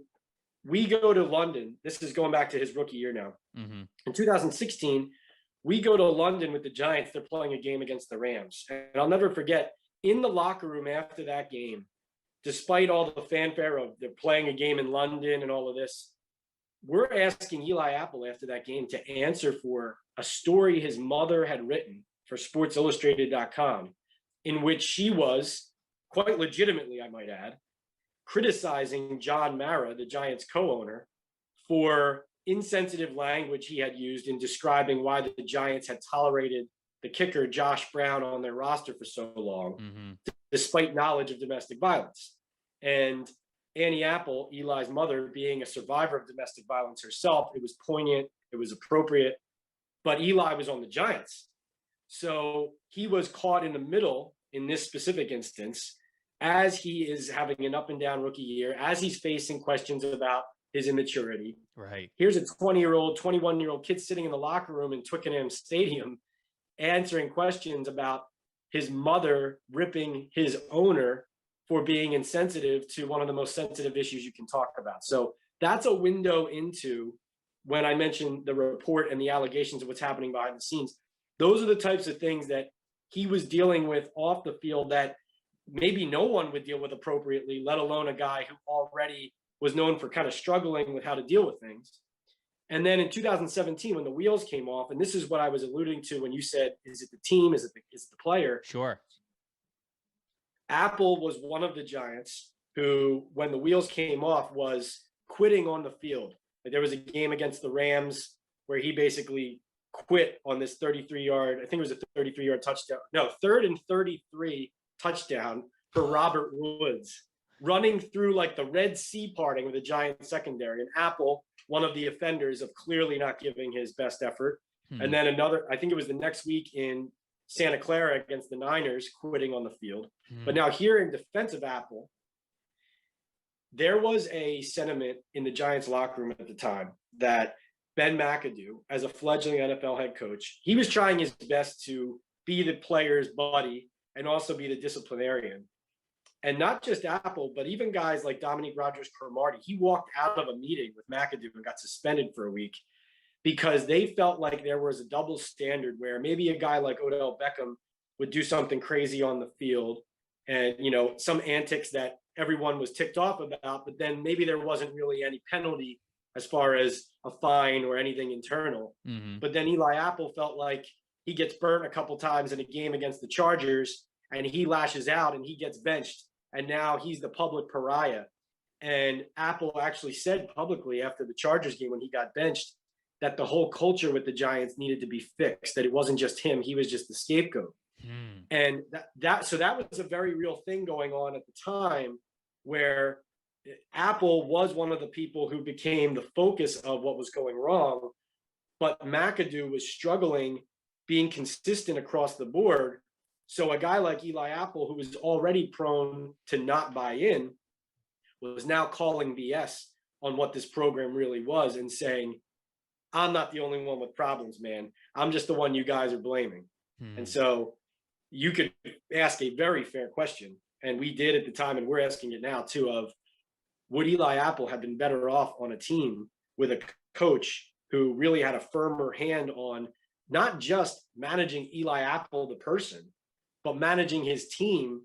Speaker 22: we go to London. This is going back to his rookie year now.
Speaker 2: Mm-hmm.
Speaker 22: In 2016, we go to London with the Giants. They're playing a game against the Rams. And I'll never forget, in the locker room after that game, despite all the fanfare of they're playing a game in London and all of this, we're asking Eli Apple after that game to answer for a story his mother had written for SportsIllustrated.com, in which she was, quite legitimately, I might add, criticizing John Mara, the Giants co-owner, for insensitive language he had used in describing why the Giants had tolerated the kicker Josh Brown on their roster for so long, despite knowledge of domestic violence. And Annie Apple, Eli's mother, being a survivor of domestic violence herself, it was poignant, it was appropriate, but Eli was on the Giants. So he was caught in the middle in this specific instance, as he is having an up and down rookie year, as he's facing questions about his immaturity.
Speaker 2: Right.
Speaker 22: Here's a 20-year-old, 21-year-old kid sitting in the locker room in Twickenham Stadium answering questions about his mother ripping his owner for being insensitive to one of the most sensitive issues you can talk about. So that's a window into, when I mentioned the report and the allegations of what's happening behind the scenes, those are the types of things that he was dealing with off the field that maybe no one would deal with appropriately, let alone a guy who already was known for kind of struggling with how to deal with things. And then in 2017, when the wheels came off, and this is what I was alluding to when you said, is it the team? Is it the player?
Speaker 2: Sure.
Speaker 22: Apple was one of the Giants who, when the wheels came off, was quitting on the field. There was a game against the Rams where he basically quit on this 33-yard, I think it was a 33-yard touchdown. No, 3rd and 33 touchdown for Robert Woods, running through like the Red Sea parting with the Giants secondary. And Apple, one of the offenders of clearly not giving his best effort, And then I think it was the next week in Santa Clara against the Niners, quitting on the field. But now here in defense of Apple, there was a sentiment in the Giants locker room at the time that Ben McAdoo, as a fledgling NFL head coach, he was trying his best to be the player's buddy and also be the disciplinarian. And not just Apple, but even guys like Dominique Rodgers-Cromartie, he walked out of a meeting with McAdoo and got suspended for a week because they felt like there was a double standard where maybe a guy like Odell Beckham would do something crazy on the field and, some antics that everyone was ticked off about, but then maybe there wasn't really any penalty as far as a fine or anything internal. But then Eli Apple felt like he gets burnt a couple times in a game against the Chargers and he lashes out and he gets benched. And now he's the public pariah. And Apple actually said publicly after the Chargers game when he got benched that the whole culture with the Giants needed to be fixed, that it wasn't just him. He was just the scapegoat. And that was a very real thing going on at the time where Apple was one of the people who became the focus of what was going wrong. But McAdoo was struggling being consistent across the board. So a guy like Eli Apple, who was already prone to not buy in, was now calling BS on what this program really was and saying, I'm not the only one with problems, man. I'm just the one you guys are blaming. And so you could ask a very fair question, and we did at the time, and we're asking it now too, of would Eli Apple have been better off on a team with a coach who really had a firmer hand on not just managing Eli Apple, the person, but managing his team?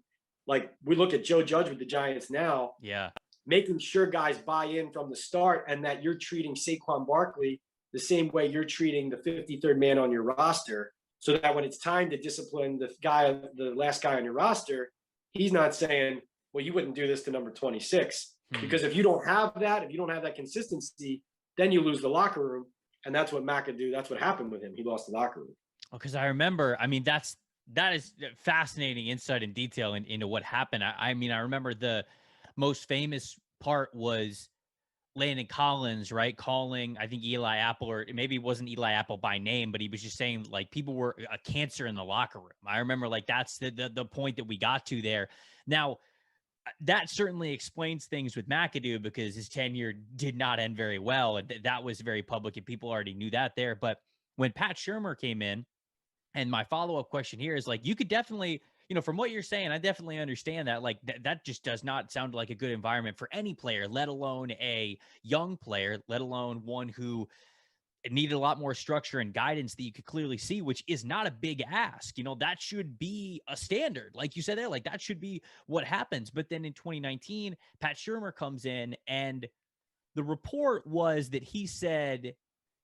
Speaker 22: Like we look at Joe Judge with the Giants now, making sure guys buy in from the start and that you're treating Saquon Barkley the same way you're treating the 53rd man on your roster, so that when it's time to discipline the last guy on your roster, he's not saying, well, you wouldn't do this to number 26. Because if you don't have that consistency, then you lose the locker room. And that's what happened with him. He lost the locker room.
Speaker 2: Because I remember, that is fascinating insight and detail into what happened. I remember the most famous part was Landon Collins, right? Calling, I think Eli Apple, or maybe it wasn't Eli Apple by name, but he was just saying like people were a cancer in the locker room. I remember like that's the point that we got to there. Now, that certainly explains things with McAdoo because his tenure did not end very well. And that was very public and people already knew that there. But when Pat Shurmur came in, and my follow-up question here is like, you could definitely, from what you're saying, I definitely understand that. Like that just does not sound like a good environment for any player, let alone a young player, let alone one who needed a lot more structure and guidance that you could clearly see, which is not a big ask. That should be a standard. Like you said there, like that should be what happens. But then in 2019, Pat Shurmur comes in and the report was that he said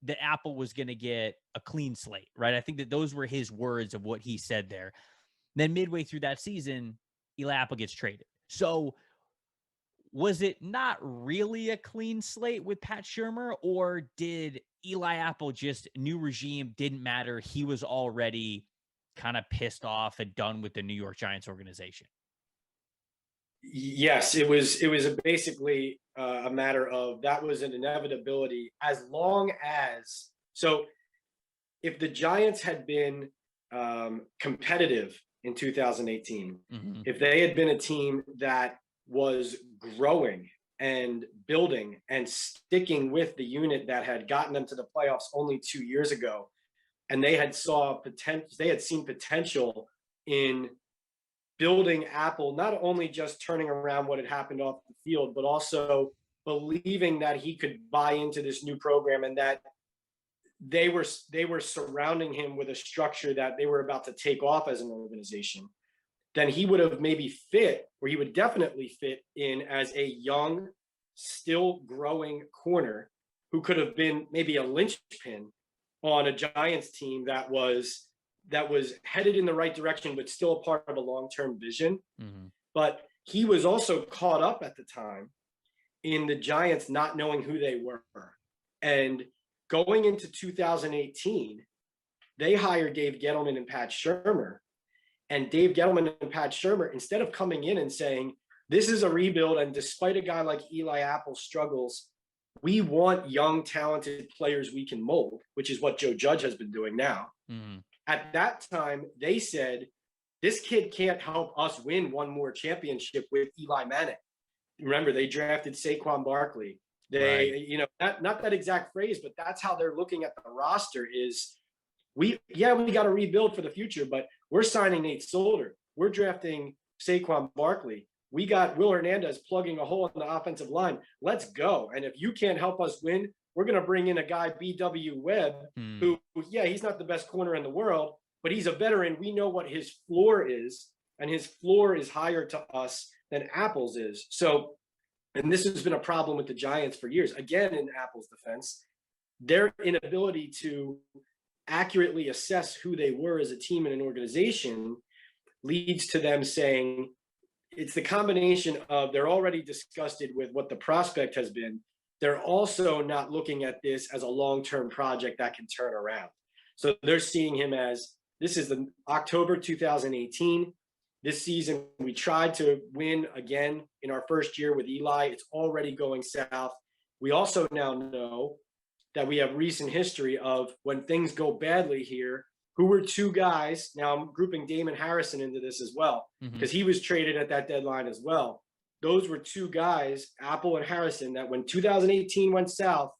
Speaker 2: that Apple was going to get a clean slate, right? I think that those were his words of what he said there. Then midway through that season, Eli Apple gets traded. So was it not really a clean slate with Pat Shurmur, or did Eli Apple just new regime didn't matter? He was already kind of pissed off and done with the New York Giants organization.
Speaker 22: Yes, it was basically a matter of that was an inevitability as long as, so if the Giants had been competitive in 2018, if they had been a team that was growing and building and sticking with the unit that had gotten them to the playoffs only 2 years ago, and they had seen potential in building Apple, not only just turning around what had happened off the field, but also believing that he could buy into this new program and that they were surrounding him with a structure that they were about to take off as an organization, then he would have maybe fit, or he would definitely fit in as a young, still growing corner who could have been maybe a linchpin on a Giants team that was headed in the right direction, but still a part of a long-term vision. But he was also caught up at the time in the Giants not knowing who they were. And going into 2018, they hired Dave Gettleman and Pat Shurmur. And Dave Gettleman and Pat Shurmur, instead of coming in and saying, this is a rebuild, and despite a guy like Eli Apple's struggles, we want young, talented players we can mold, which is what Joe Judge has been doing now.
Speaker 2: Mm-hmm.
Speaker 22: At that time, they said, this kid can't help us win one more championship with Eli Manning. Remember, they drafted Saquon Barkley. They, not that exact phrase, but that's how they're looking at the roster is we got to rebuild for the future, but we're signing Nate Solder. We're drafting Saquon Barkley. We got Will Hernandez plugging a hole in the offensive line. Let's go. And if you can't help us win, we're going to bring in a guy, B.W. Webb, who, he's not the best corner in the world, but he's a veteran. We know what his floor is, and his floor is higher to us than Apple's is. So, and this has been a problem with the Giants for years. Again, in Apple's defense, their inability to accurately assess who they were as a team and an organization leads to them saying, it's the combination of they're already disgusted with what the prospect has been. They're also not looking at this as a long-term project that can turn around. So they're seeing him as, this is the October 2018. This season, we tried to win again in our first year with Eli. It's already going south. We also now know that we have recent history of when things go badly here, who were two guys. Now I'm grouping Damon Harrison into this as well, because he was traded at that deadline as well. Those were two guys, Apple and Harrison, that when 2018 went south,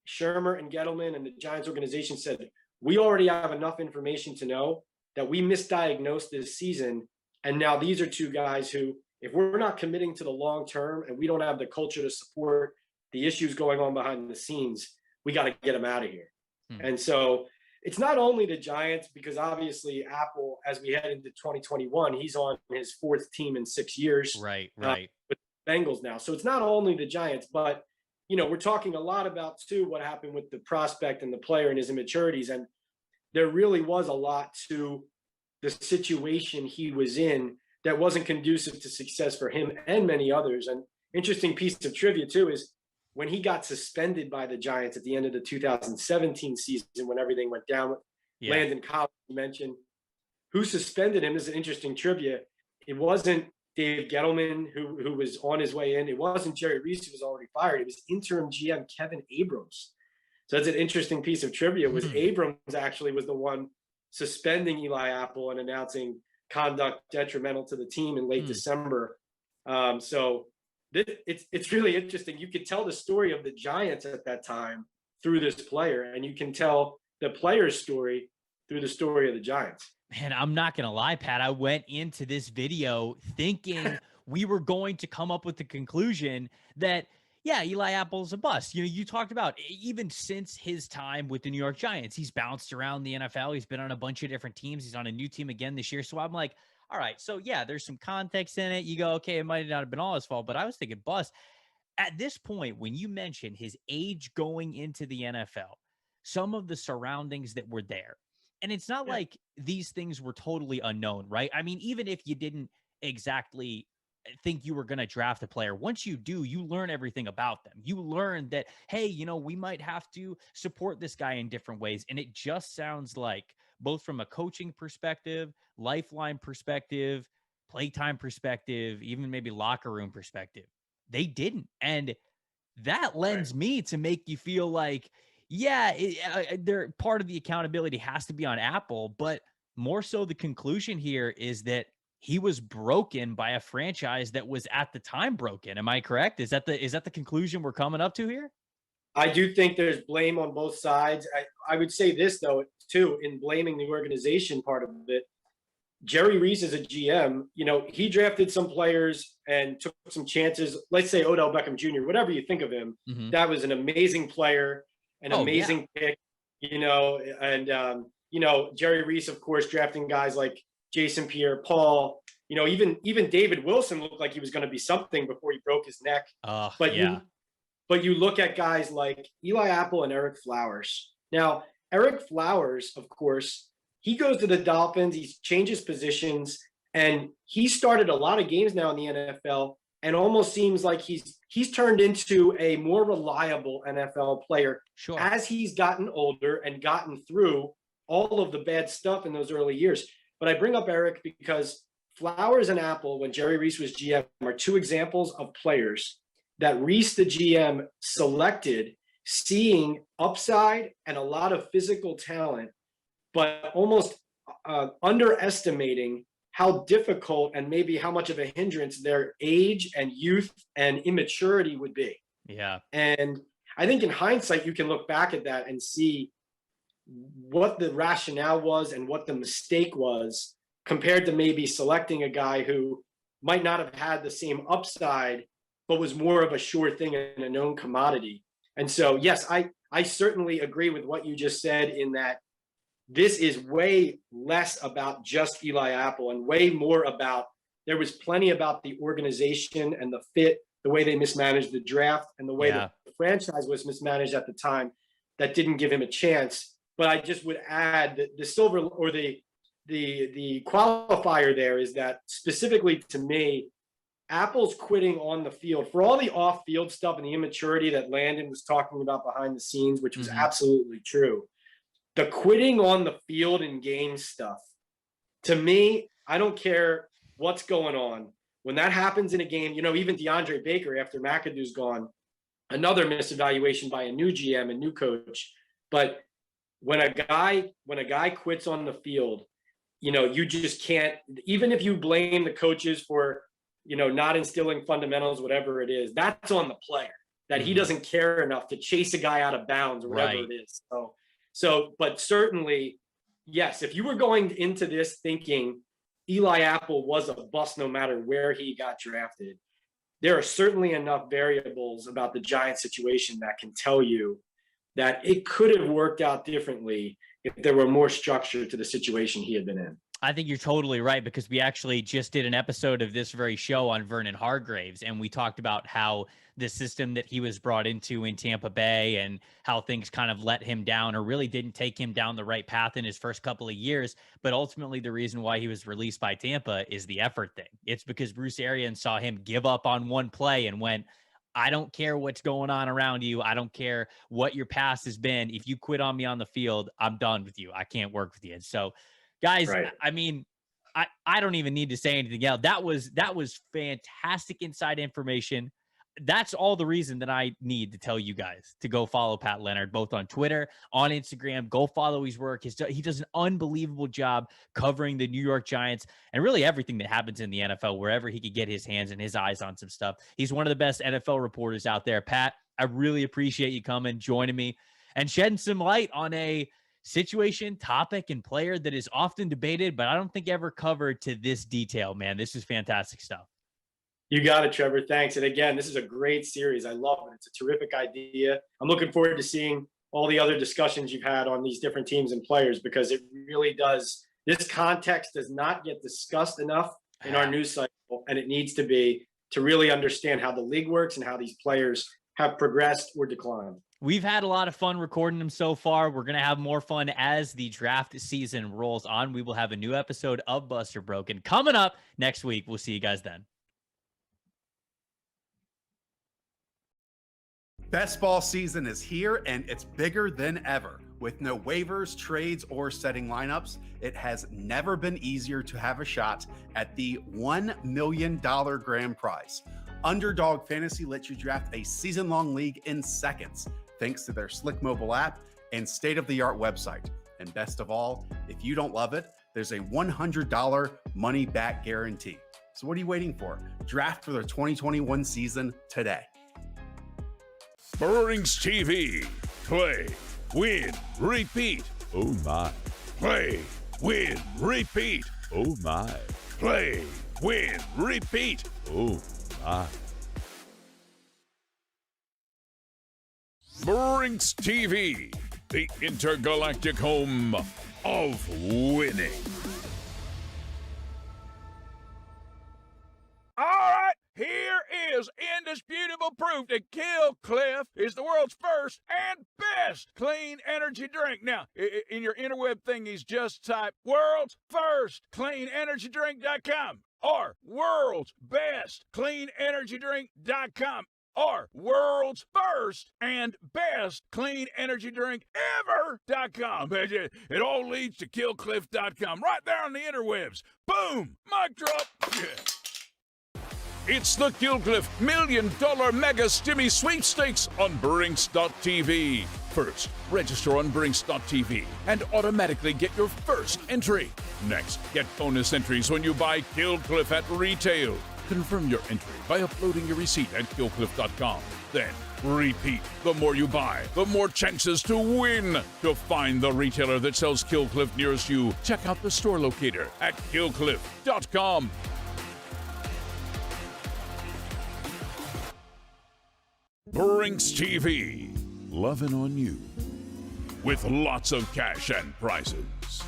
Speaker 22: Shermer and Gettleman and the Giants organization said, we already have enough information to know that we misdiagnosed this season. And now these are two guys who, if we're not committing to the long term and we don't have the culture to support the issues going on behind the scenes, we got to get them out of here. And so it's not only the Giants, because obviously Apple, as we head into 2021, he's on his fourth team in 6 years.
Speaker 2: Right.
Speaker 22: With the Bengals now. So it's not only the Giants, but, we're talking a lot about, too, what happened with the prospect and the player and his immaturities. And there really was a lot to the situation he was in that wasn't conducive to success for him and many others. And interesting piece of trivia, too, is when he got suspended by the Giants at the end of the 2017 season, when everything went down with Landon Collins, you mentioned, who suspended him is an interesting trivia. It wasn't Dave Gettleman, who was on his way in. It wasn't Jerry Reese, who was already fired. It was interim GM Kevin Abrams. So that's an interesting piece of trivia, was Abrams actually was the one suspending Eli Apple and announcing conduct detrimental to the team in late December. So it's really interesting. You could tell the story of the Giants at that time through this player, and you can tell the player's story through the story of the Giants.
Speaker 2: Man, I'm not going to lie, Pat. I went into this video thinking we were going to come up with the conclusion that, Eli Apple's a bust. You talked about even since his time with the New York Giants, he's bounced around the NFL. He's been on a bunch of different teams. He's on a new team again this year. So I'm like, all right, so there's some context in it. You go, okay, it might not have been all his fault, but I was thinking bust. At this point, when you mention his age going into the NFL, some of the surroundings that were there, and it's not like these things were totally unknown, right? I mean, even if you didn't exactly think you were going to draft a player, once you do, you learn everything about them. You learn that, hey, we might have to support this guy in different ways. And it just sounds like, both from a coaching perspective, lifeline perspective, playtime perspective, even maybe locker room perspective, they didn't. And that lends me to make you feel like, they're part of the accountability has to be on Apple, but more so the conclusion here is that he was broken by a franchise that was at the time broken. Am I correct? Is that the conclusion we're coming up to here?
Speaker 22: I do think there's blame on both sides. I would say this, though, too, in blaming the organization part of it. Jerry Reese is a GM. He drafted some players and took some chances. Let's say Odell Beckham Jr., whatever you think of him, that was an amazing player, an amazing pick, and Jerry Reese, of course, drafting guys like Jason Pierre-Paul, even David Wilson looked like he was going to be something before he broke his neck. But you look at guys like Eli Apple and Eric Flowers. Now, Eric Flowers, of course, he goes to the Dolphins, he changes positions, and he started a lot of games now in the NFL, and almost seems like he's turned into a more reliable NFL player as he's gotten older and gotten through all of the bad stuff in those early years. But I bring up Eric because Flowers and Apple, when Jerry Reese was GM, are two examples of players that Reese, the GM, selected, seeing upside and a lot of physical talent, but almost underestimating how difficult and maybe how much of a hindrance their age and youth and immaturity would be.
Speaker 2: Yeah.
Speaker 22: And I think in hindsight, you can look back at that and see what the rationale was and what the mistake was compared to maybe selecting a guy who might not have had the same upside, but was more of a sure thing and a known commodity. And so, yes, I certainly agree with what you just said in that this is way less about just Eli Apple and way more about, there was plenty about the organization and the fit, the way they mismanaged the draft and the way the franchise was mismanaged at the time that didn't give him a chance. But I just would add that the silver or the qualifier there is that specifically to me, Apple's quitting on the field for all the off-field stuff and the immaturity that Landon was talking about behind the scenes, which was absolutely true. The quitting on the field and game stuff, to me, I don't care what's going on. When that happens in a game, even DeAndre Baker, after McAdoo's gone, another misevaluation by a new GM and new coach. But when a guy quits on the field, you just can't, even if you blame the coaches for, not instilling fundamentals, whatever it is, that's on the player, that he doesn't care enough to chase a guy out of bounds or whatever it is. So, but certainly, yes, if you were going into this thinking Eli Apple was a bust no matter where he got drafted, there are certainly enough variables about the Giants situation that can tell you that it could have worked out differently if there were more structure to the situation he had been in.
Speaker 2: I think you're totally right, because we actually just did an episode of this very show on Vernon Hargreaves, and we talked about how the system that he was brought into in Tampa Bay and how things kind of let him down or really didn't take him down the right path in his first couple of years. But ultimately, the reason why he was released by Tampa is the effort thing. It's because Bruce Arians saw him give up on one play and went, I don't care what's going on around you. I don't care what your past has been. If you quit on me on the field, I'm done with you. I can't work with you. And so, guys, I mean, I don't even need to say anything else. That was fantastic inside information. That's all the reason that I need to tell you guys to go follow Pat Leonard, both on Twitter, on Instagram. Go follow his work. He does an unbelievable job covering the New York Giants and really everything that happens in the NFL, wherever he could get his hands and his eyes on some stuff. He's one of the best NFL reporters out there. Pat, I really appreciate you coming, joining me, and shedding some light on a situation, topic, and player that is often debated, but I don't think ever covered to this detail, man. This is fantastic stuff.
Speaker 22: You got it, Trevor. Thanks. And again, this is a great series. I love it. It's a terrific idea. I'm looking forward to seeing all the other discussions you've had on these different teams and players, because it really does. This context does not get discussed enough in our news cycle, and it needs to be, to really understand how the league works and how these players have progressed or declined.
Speaker 2: We've had a lot of fun recording them so far. We're going to have more fun as the draft season rolls on. We will have a new episode of Buster Broken coming up next week. We'll see you guys then.
Speaker 5: Best ball season is here, and it's bigger than ever. With no waivers, trades, or setting lineups, it has never been easier to have a shot at the $1 million grand prize. Underdog Fantasy lets you draft a season-long league in seconds, thanks to their slick mobile app and state-of-the-art website. And best of all, if you don't love it, there's a $100 money-back guarantee. So what are you waiting for? Draft for the 2021 season today.
Speaker 11: Brewers TV. Play, win, repeat. Oh my. Play, win, repeat. Oh my. Play, win, repeat. Oh my. Brewers TV, the intergalactic home of winning.
Speaker 3: All right, here is indisputable proof that Kill Cliff is the world's first and best clean energy drink. Now, in your interweb thingies, just type world's first cleanenergydrink.com or world's best cleanenergydrink.com or world's first and best clean energy drink ever.com. It all leads to killcliff.com right there on the interwebs. Boom! Mic drop. Yeah. It's the Killcliff $1 Million Mega Stimmy Sweepstakes on Brinks.tv. First, register on Brinks.tv and automatically get your first entry. Next, get bonus entries when you buy Killcliff at retail. Confirm your entry by uploading your receipt at killcliff.com. Then, repeat. The more you buy, the more chances to win. To find the retailer that sells Killcliff nearest you, check out the store locator at killcliff.com. Brinks TV, loving on you with lots of cash and prizes.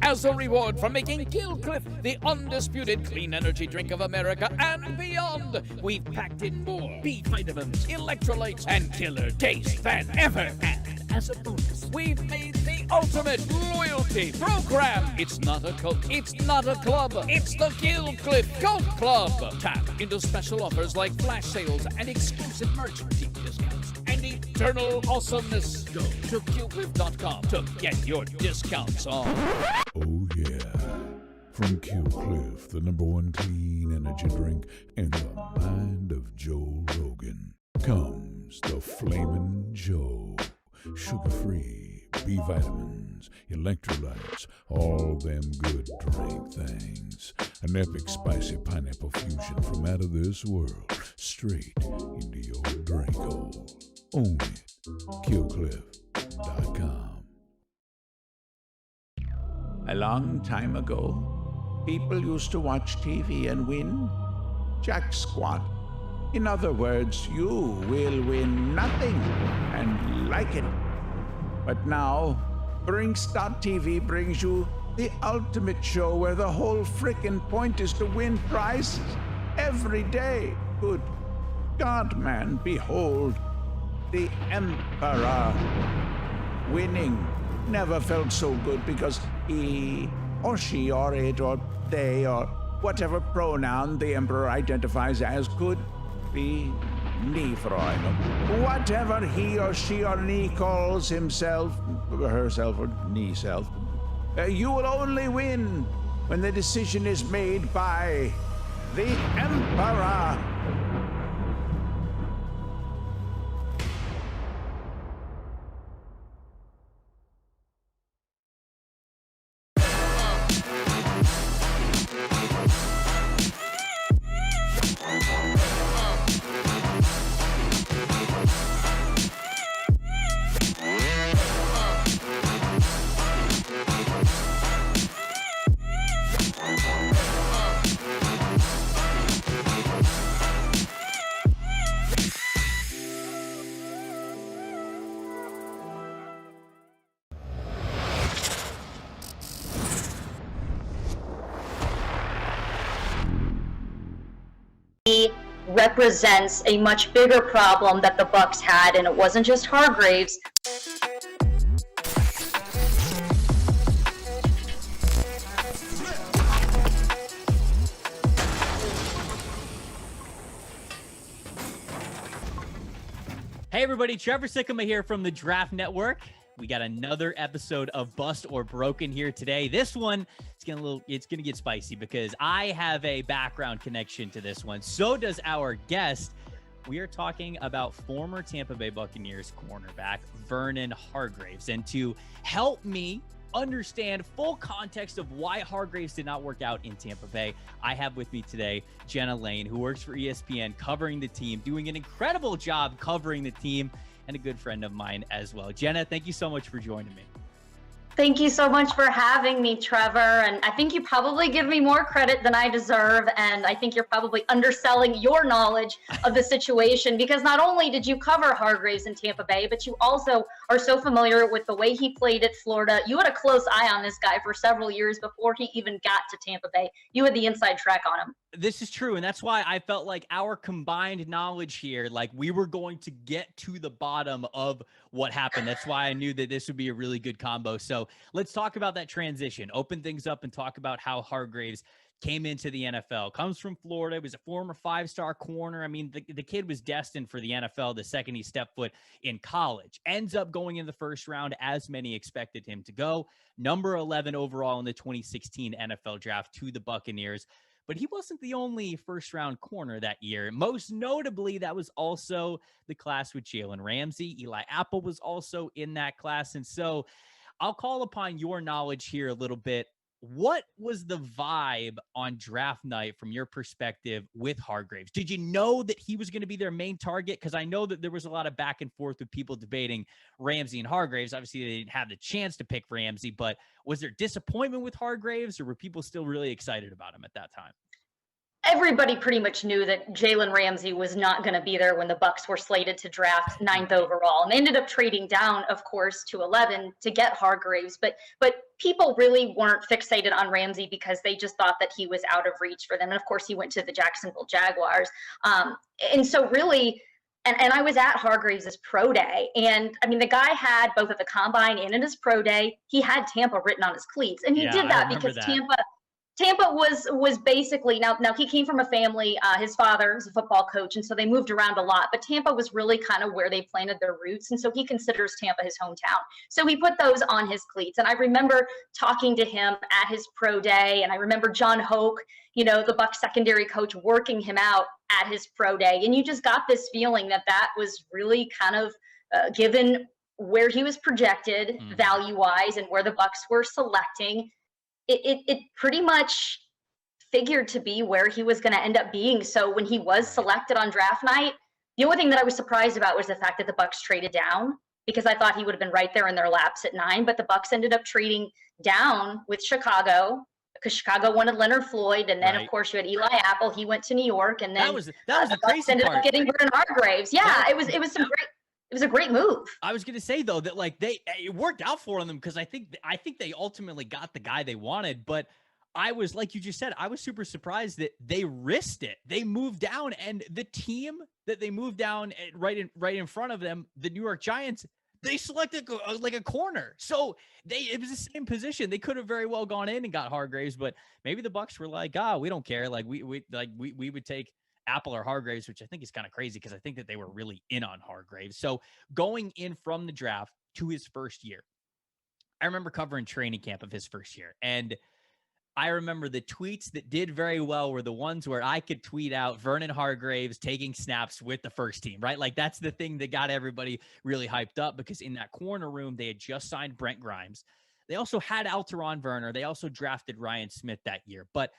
Speaker 16: As a reward for making Killcliff the undisputed clean energy drink of America and beyond, we've packed in more B vitamins, electrolytes, and killer taste than ever. And as a bonus, we've made the ultimate loyalty program. It's not a cult, it's not a club, it's the Killcliff Cult Club. Tap into special offers like flash sales and exclusive merchant team discounts and eternal awesomeness. Go to killcliff.com to get your discounts on.
Speaker 11: Oh yeah. From Killcliff, the #1 clean energy drink in the mind of Joe Rogan, comes the Flamin' Joe. Sugar-free, B vitamins, electrolytes, all them good drink things. An epic spicy pineapple fusion from out of this world, straight into your drink hole. Own it. Killcliff.com.
Speaker 6: A long time ago, people used to watch TV and win. Jack squat. In other words, you will win nothing and like it. But now, Brinks.tv brings you the ultimate show where the whole frickin' point is to win prizes every day. Good God, man, behold, the Emperor. Winning never felt so good because he or she or it or they or whatever pronoun the Emperor identifies as could be me, Freund. Whatever he or she or he calls himself, herself or knee self, you will only win when the decision is made by the Emperor.
Speaker 7: Represents a much bigger problem that the Bucs had, and it wasn't just Hargreaves.
Speaker 2: Hey everybody, Trevor Sikkema here from the Draft Network. We got another episode of Bust or Broken here today. This one it's gonna get spicy because I have a background connection to this one. So does our guest. We are talking about former Tampa Bay Buccaneers cornerback Vernon Hargreaves. And to help me understand full context of why Hargreaves did not work out in Tampa Bay, I have with me today Jenna Lane, who works for ESPN covering the team, doing an incredible job covering the team, and a good friend of mine as well. Jenna, thank you so much for joining me.
Speaker 7: Thank you so much for having me, Trevor. And I think you probably give me more credit than I deserve. And I think you're probably underselling your knowledge of the situation, because not only did you cover Hargreaves in Tampa Bay, but you also are so familiar with the way he played at Florida. You had a close eye on this guy for several years before he even got to Tampa Bay. You had the inside track on him.
Speaker 2: This is true. And that's why I felt like our combined knowledge here, like we were going to get to the bottom of what happened. That's why I knew that this would be a really good combo. So let's talk about that transition, open things up and talk about how Hargreaves came into the NFL, comes from Florida, was a former 5-star corner. I mean, the kid was destined for the NFL the second he stepped foot in college. Ends up going in the first round, as many expected him to go. Number 11 overall in the 2016 NFL draft to the Buccaneers. But he wasn't the only first-round corner that year. Most notably, that was also the class with Jalen Ramsey. Eli Apple was also in that class. And so I'll call upon your knowledge here a little bit. What was the vibe on draft night from your perspective with Hargreaves? Did you know that he was going to be their main target? Because I know that there was a lot of back and forth with people debating Ramsey and Hargreaves. Obviously, they didn't have the chance to pick Ramsey, but was there disappointment with Hargreaves, or were people still really excited about him at that time?
Speaker 7: Everybody pretty much knew that Jalen Ramsey was not going to be there when the Bucs were slated to draft 9th overall. And they ended up trading down, of course, to 11 to get Hargreaves. But people really weren't fixated on Ramsey because they just thought that he was out of reach for them. And of course, he went to the Jacksonville Jaguars. And so really, and I was at Hargreaves' pro day. And I mean, the guy had both at the combine and in his pro day, he had Tampa written on his cleats. And he did that because Tampa was basically, now he came from a family, his father was a football coach, and so they moved around a lot, but Tampa was really kind of where they planted their roots, and so he considers Tampa his hometown. So he put those on his cleats, and I remember talking to him at his pro day, and I remember John Hoke, the Bucs secondary coach, working him out at his pro day, and you just got this feeling that was really kind of given where he was projected value-wise and where the Bucs were selecting. It pretty much figured to be where he was going to end up being. So when he was selected on draft night, the only thing that I was surprised about was the fact that the Bucs traded down, because I thought he would have been right there in their laps at 9. But the Bucs ended up trading down with Chicago, because Chicago wanted Leonard Floyd, and then of course you had Eli Apple. He went to New York, and then
Speaker 2: that was the crazy
Speaker 7: Bucs ended up getting Vernon Hargreaves. Yeah, it was It was a great move.
Speaker 2: I was going to say, though, that it worked out for them, because I think they ultimately got the guy they wanted. But I was, like you just said, I was super surprised that they risked it. They moved down, and the team that they moved down right in front of them, the New York Giants, they selected like a corner. So it was the same position. They could have very well gone in and got Hargreaves, but maybe the Bucs were like, we don't care. Like we would take Apple or Hargreaves, which I think is kind of crazy, because I think that they were really in on Hargreaves. So going in from the draft to his first year, I remember covering training camp of his first year. And I remember the tweets that did very well were the ones where I could tweet out Vernon Hargreaves taking snaps with the first team, right? Like that's the thing that got everybody really hyped up, because in that corner room, they had just signed Brent Grimes. They also had Alteron Werner. They also drafted Ryan Smith that year. But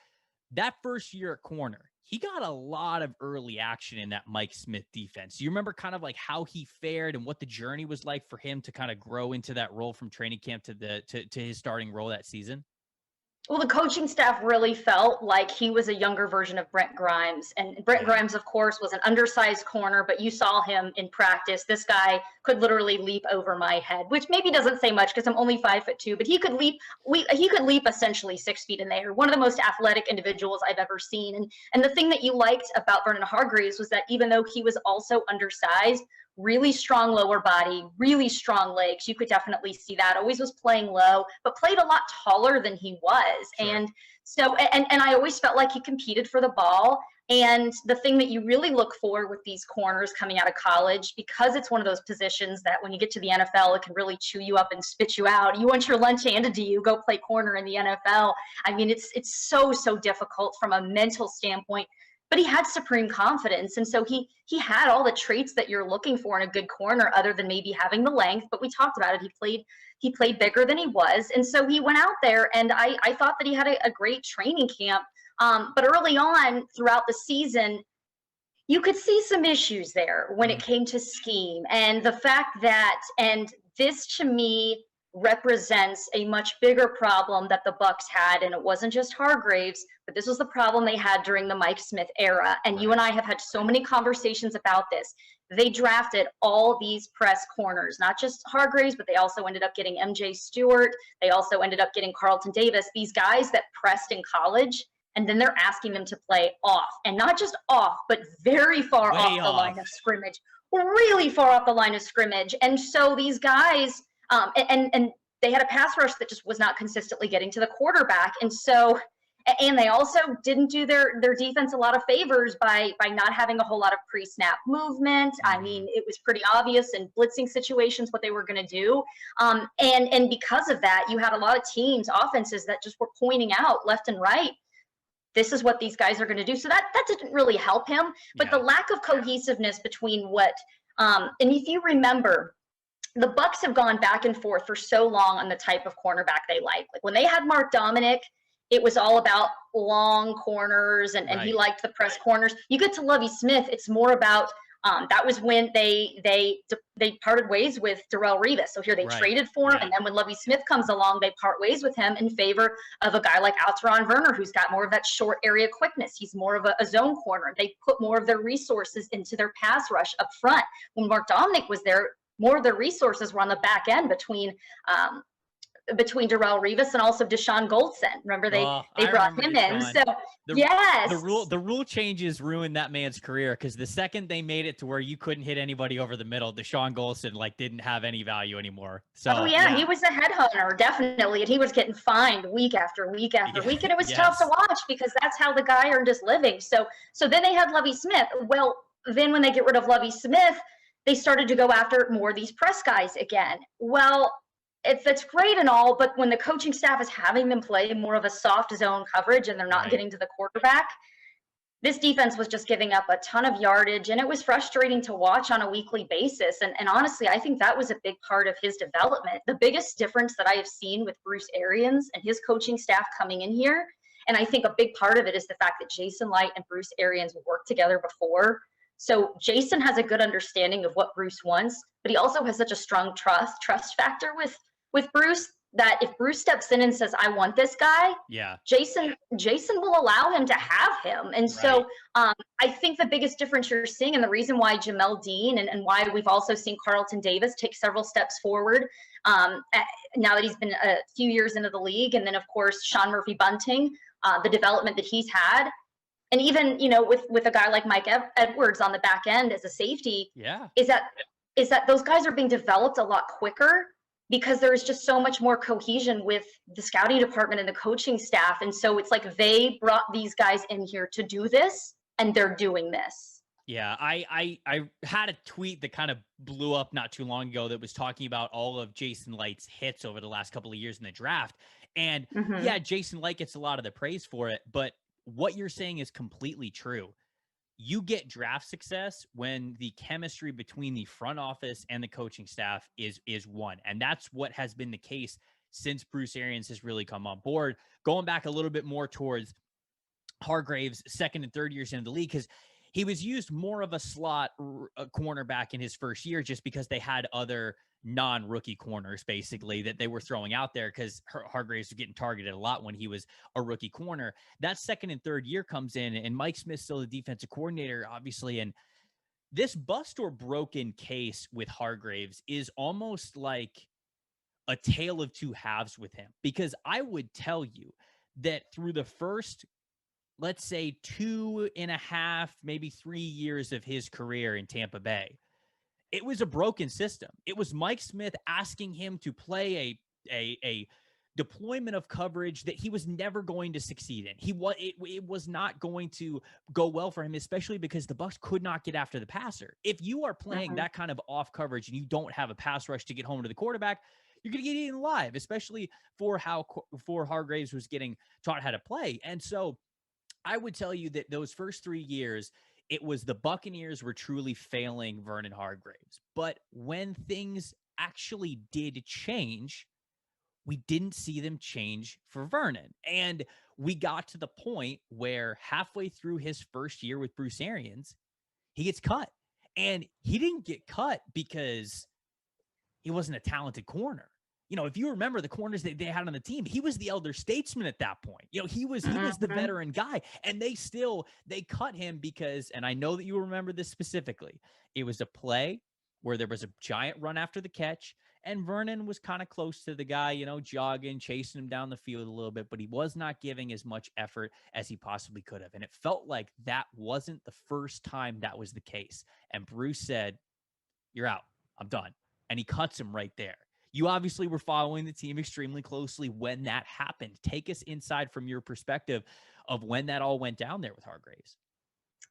Speaker 2: that first year at corner, he got a lot of early action in that Mike Smith defense. You remember kind of like how he fared and what the journey was like for him to kind of grow into that role from training camp to his starting role that season?
Speaker 7: Well, the coaching staff really felt like he was a younger version of Brent Grimes. And Brent Grimes, of course, was an undersized corner, but you saw him in practice. This guy could literally leap over my head, which maybe doesn't say much because I'm only 5'2", but he could leap. He could leap essentially 6 feet in the air. One of the most athletic individuals I've ever seen. And the thing that you liked about Vernon Hargreaves was that even though he was also undersized, really strong lower body, really strong legs. You could definitely see that. Always was playing low, but played a lot taller than he was. Sure. And so, and I always felt like he competed for the ball. And the thing that you really look for with these corners coming out of college, because it's one of those positions that when you get to the NFL, it can really chew you up and spit you out. You want your lunch handed to you, go play corner in the NFL. I mean, it's so difficult from a mental standpoint. But he had supreme confidence. And so he had all the traits that you're looking for in a good corner, other than maybe having the length. But we talked about it. He played bigger than he was. And so he went out there, and I thought that he had a great training camp. But early on throughout the season, you could see some issues there when it came to scheme. And the fact that, and this to me represents a much bigger problem that the Bucs had, and it wasn't just Hargreaves, but this was the problem they had during the Mike Smith era. And you and I have had so many conversations about this. They drafted all these press corners, not just Hargreaves, but they also ended up getting MJ Stewart. They also ended up getting Carlton Davis, these guys that pressed in college, and then they're asking them to play off, and not just off, but very far off the line of scrimmage, really far off the line of scrimmage. And so these guys, and they had a pass rush that just was not consistently getting to the quarterback. And so, And they also didn't do their defense a lot of favors by not having a whole lot of pre-snap movement. I mean, it was pretty obvious in blitzing situations what they were going to do. And because of that, you had a lot of teams, offenses that just were pointing out left and right, this is what these guys are going to do. So that didn't really help him. But the lack of cohesiveness between and if you remember, the Bucs have gone back and forth for so long on the type of cornerback they like. Like when they had Mark Dominic, it was all about long corners, and he liked the press corners. You get to Lovie Smith, it's more about that was when they parted ways with Darrelle Revis. So here they traded for him, and then when Lovie Smith comes along, they part ways with him in favor of a guy like Alteron Werner, who's got more of that short area quickness. He's more of a zone corner. They put more of their resources into their pass rush up front. When Mark Dominic was there, more of their resources were on the back end between Darrelle Revis and also Deshaun Goldson. Remember they brought him in. So
Speaker 2: the rule changes ruined that man's career, because the second they made it to where you couldn't hit anybody over the middle, Deshaun Goldson didn't have any value anymore. So
Speaker 7: he was a headhunter, definitely, and he was getting fined week after week after week, and it was tough to watch because that's how the guy earned his living. So then they had Lovie Smith. Well, then when they get rid of Lovie Smith, they started to go after more of these press guys again. Well, that's great and all, but when the coaching staff is having them play more of a soft zone coverage and they're not getting to the quarterback, this defense was just giving up a ton of yardage, and it was frustrating to watch on a weekly basis. And honestly, I think that was a big part of his development. The biggest difference that I have seen with Bruce Arians and his coaching staff coming in here, and I think a big part of it is the fact that Jason Light and Bruce Arians worked together before. So Jason has a good understanding of what Bruce wants, but he also has such a strong trust factor with Bruce, that if Bruce steps in and says, I want this guy, Jason will allow him to have him. And so I think the biggest difference you're seeing, and the reason why Jamel Dean and why we've also seen Carlton Davis take several steps forward now that he's been a few years into the league, and then of course Sean Murphy Bunting, the development that he's had, and even with a guy like Mike Edwards on the back end as a safety, is that those guys are being developed a lot quicker, because there is just so much more cohesion with the scouting department and the coaching staff. And so it's like they brought these guys in here to do this, and they're doing this.
Speaker 2: Yeah, I had a tweet that kind of blew up not too long ago that was talking about all of Jason Light's hits over the last couple of years in the draft. And Jason Light gets a lot of the praise for it, but what you're saying is completely true. You get draft success when the chemistry between the front office and the coaching staff is one. And that's what has been the case since Bruce Arians has really come on board. Going back a little bit more towards Hargreaves' second and third years into the league, because he was used more of a slot cornerback in his first year just because they had other non-rookie corners basically that they were throwing out there, because Hargreaves was getting targeted a lot when he was a rookie corner. That second and third year comes in, and Mike Smith's still the defensive coordinator, obviously. And this bust or broken case with Hargreaves is almost like a tale of two halves with him, because I would tell you that through the first, let's say 2.5, maybe 3 years of his career in Tampa Bay, it was a broken system. It was Mike Smith asking him to play a deployment of coverage that he was never going to succeed in. It was not going to go well for him, especially because the Bucs could not get after the passer. If you are playing that kind of off coverage and you don't have a pass rush to get home to the quarterback, you're going to get eaten alive, especially for Hargreaves was getting taught how to play. And so I would tell you that those first 3 years, it was the Buccaneers were truly failing Vernon Hargreaves. But when things actually did change, we didn't see them change for Vernon. And we got to the point where halfway through his first year with Bruce Arians, he gets cut. And he didn't get cut because he wasn't a talented corner. If you remember the corners that they had on the team, he was the elder statesman at that point. He was the veteran guy, and they cut him because, and I know that you remember this specifically, it was a play where there was a giant run after the catch, and Vernon was kind of close to the guy, jogging, chasing him down the field a little bit, but he was not giving as much effort as he possibly could have. And it felt like that wasn't the first time that was the case. And Bruce said, "You're out. I'm done." And he cuts him right there. You obviously were following the team extremely closely when that happened. Take us inside from your perspective of when that all went down there with Hargreaves.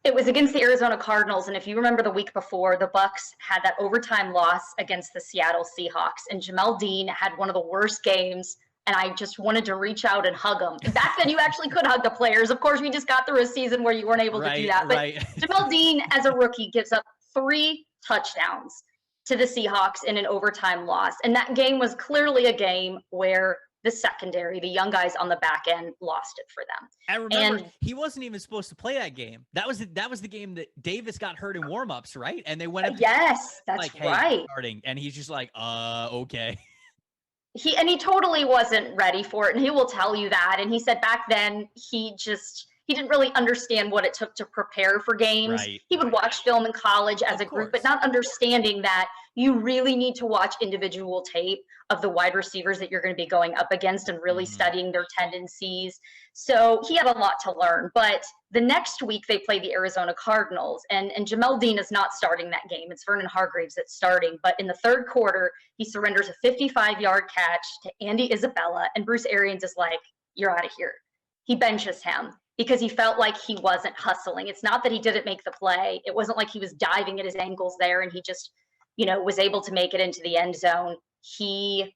Speaker 7: It was against the Arizona Cardinals, and if you remember the week before, the Bucs had that overtime loss against the Seattle Seahawks, and Jamel Dean had one of the worst games, and I just wanted to reach out and hug him. Back then, you actually could hug the players. Of course, we just got through a season where you weren't able to do that. But Jamel Dean, as a rookie, gives up 3 touchdowns to the Seahawks in an overtime loss, and that game was clearly a game where the secondary, the young guys on the back end, lost it for them.
Speaker 2: And remember, he wasn't even supposed to play that game. That was the game that Davis got hurt in warmups, right? And they went up.
Speaker 7: Yes, that's
Speaker 2: like, hey,
Speaker 7: right.
Speaker 2: Starting, and he's just like, okay.
Speaker 7: He totally wasn't ready for it, and he will tell you that. And he said back then he didn't really understand what it took to prepare for games.
Speaker 2: Right,
Speaker 7: he would watch film in college as a group, but not understanding that you really need to watch individual tape of the wide receivers that you're going to be going up against and really studying their tendencies. So he had a lot to learn. But the next week they play the Arizona Cardinals, and Jamel Dean is not starting that game. It's Vernon Hargreaves that's starting. But in the third quarter, he surrenders a 55-yard catch to Andy Isabella, and Bruce Arians is like, "You're out of here." He benches him because he felt like he wasn't hustling. It's not that he didn't make the play. It wasn't like he was diving at his ankles there and he just, was able to make it into the end zone. He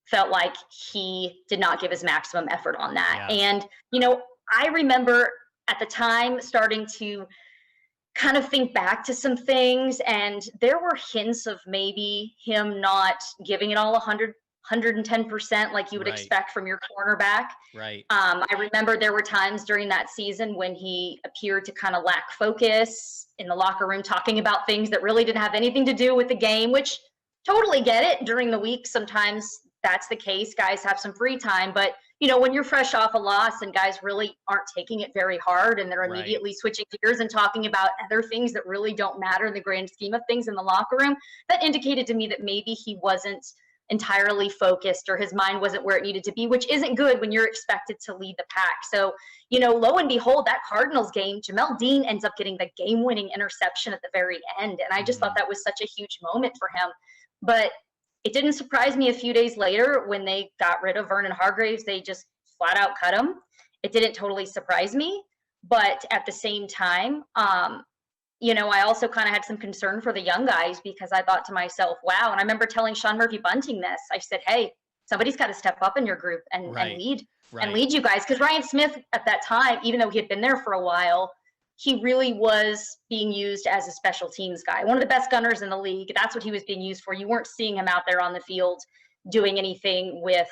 Speaker 7: felt like he did not give his maximum effort on that.
Speaker 2: Yeah.
Speaker 7: And, I remember at the time starting to kind of think back to some things, and there were hints of maybe him not giving it all 110% like you would expect from your cornerback.
Speaker 2: Right.
Speaker 7: I remember there were times during that season when he appeared to kind of lack focus in the locker room, talking about things that really didn't have anything to do with the game, which totally get it. During the week, sometimes that's the case. Guys have some free time, but when you're fresh off a loss and guys really aren't taking it very hard and they're immediately switching gears and talking about other things that really don't matter in the grand scheme of things in the locker room, that indicated to me that maybe he wasn't entirely focused or his mind wasn't where it needed to be, which isn't good when you're expected to lead the pack. So, lo and behold, that Cardinals game, Jamel Dean ends up getting the game-winning interception at the very end. And I just thought that was such a huge moment for him. But it didn't surprise me a few days later when they got rid of Vernon Hargreaves. They just flat out cut him. It didn't totally surprise me. But at the same time, I also kind of had some concern for the young guys because I thought to myself, wow. And I remember telling Sean Murphy-Bunting this. I said, hey, somebody's got to step up in your group and lead you guys. Because Ryan Smith at that time, even though he had been there for a while, he really was being used as a special teams guy. One of the best gunners in the league. That's what he was being used for. You weren't seeing him out there on the field doing anything with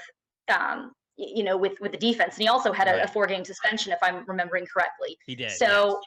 Speaker 7: the defense. And he also had a 4-game suspension, if I'm remembering correctly.
Speaker 2: He did.
Speaker 7: So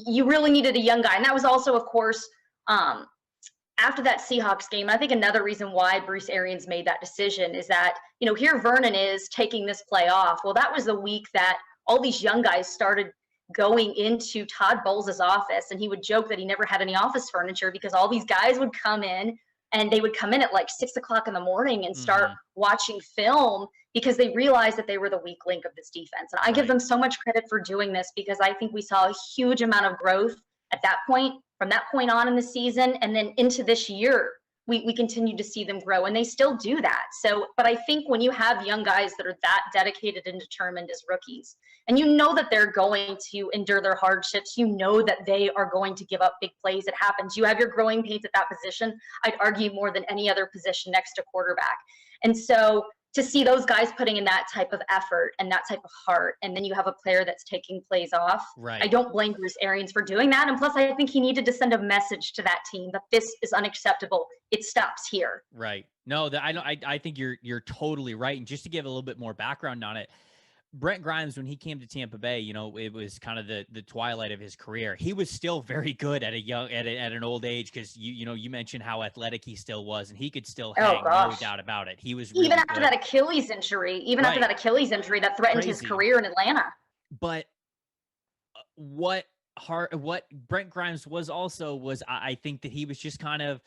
Speaker 7: you really needed a young guy. And that was also, of course, after that Seahawks game, I think another reason why Bruce Arians made that decision is that, here Vernon is taking this play off. Well, that was the week that all these young guys started going into Todd Bowles' office, and he would joke that he never had any office furniture because all these guys would come in and they would come in at like 6 o'clock in the morning and start watching film because they realized that they were the weak link of this defense. And I give them so much credit for doing this because I think we saw a huge amount of growth at that point, from that point on in the season, and then into this year. We continue to see them grow, and they still do that. So, but I think when you have young guys that are that dedicated and determined as rookies, and you know that they're going to endure their hardships, you know that they are going to give up big plays. It happens. You have your growing pains at that position, I'd argue more than any other position next to quarterback. And so to see those guys putting in that type of effort and that type of heart, and then you have a player that's taking plays off.
Speaker 2: Right.
Speaker 7: I don't blame Bruce Arians for doing that. And plus, I think he needed to send a message to that team that this is unacceptable. It stops here.
Speaker 2: Right. No, I think you're totally right. And just to give a little bit more background on it, Brent Grimes, when he came to Tampa Bay, it was kind of the twilight of his career. He was still very good at an old age because you mentioned how athletic he still was, and he could still hang, no doubt about it. He was really
Speaker 7: even after
Speaker 2: good.
Speaker 7: that Achilles injury, that threatened his career in Atlanta.
Speaker 2: But what Brent Grimes was I think that he was just kind of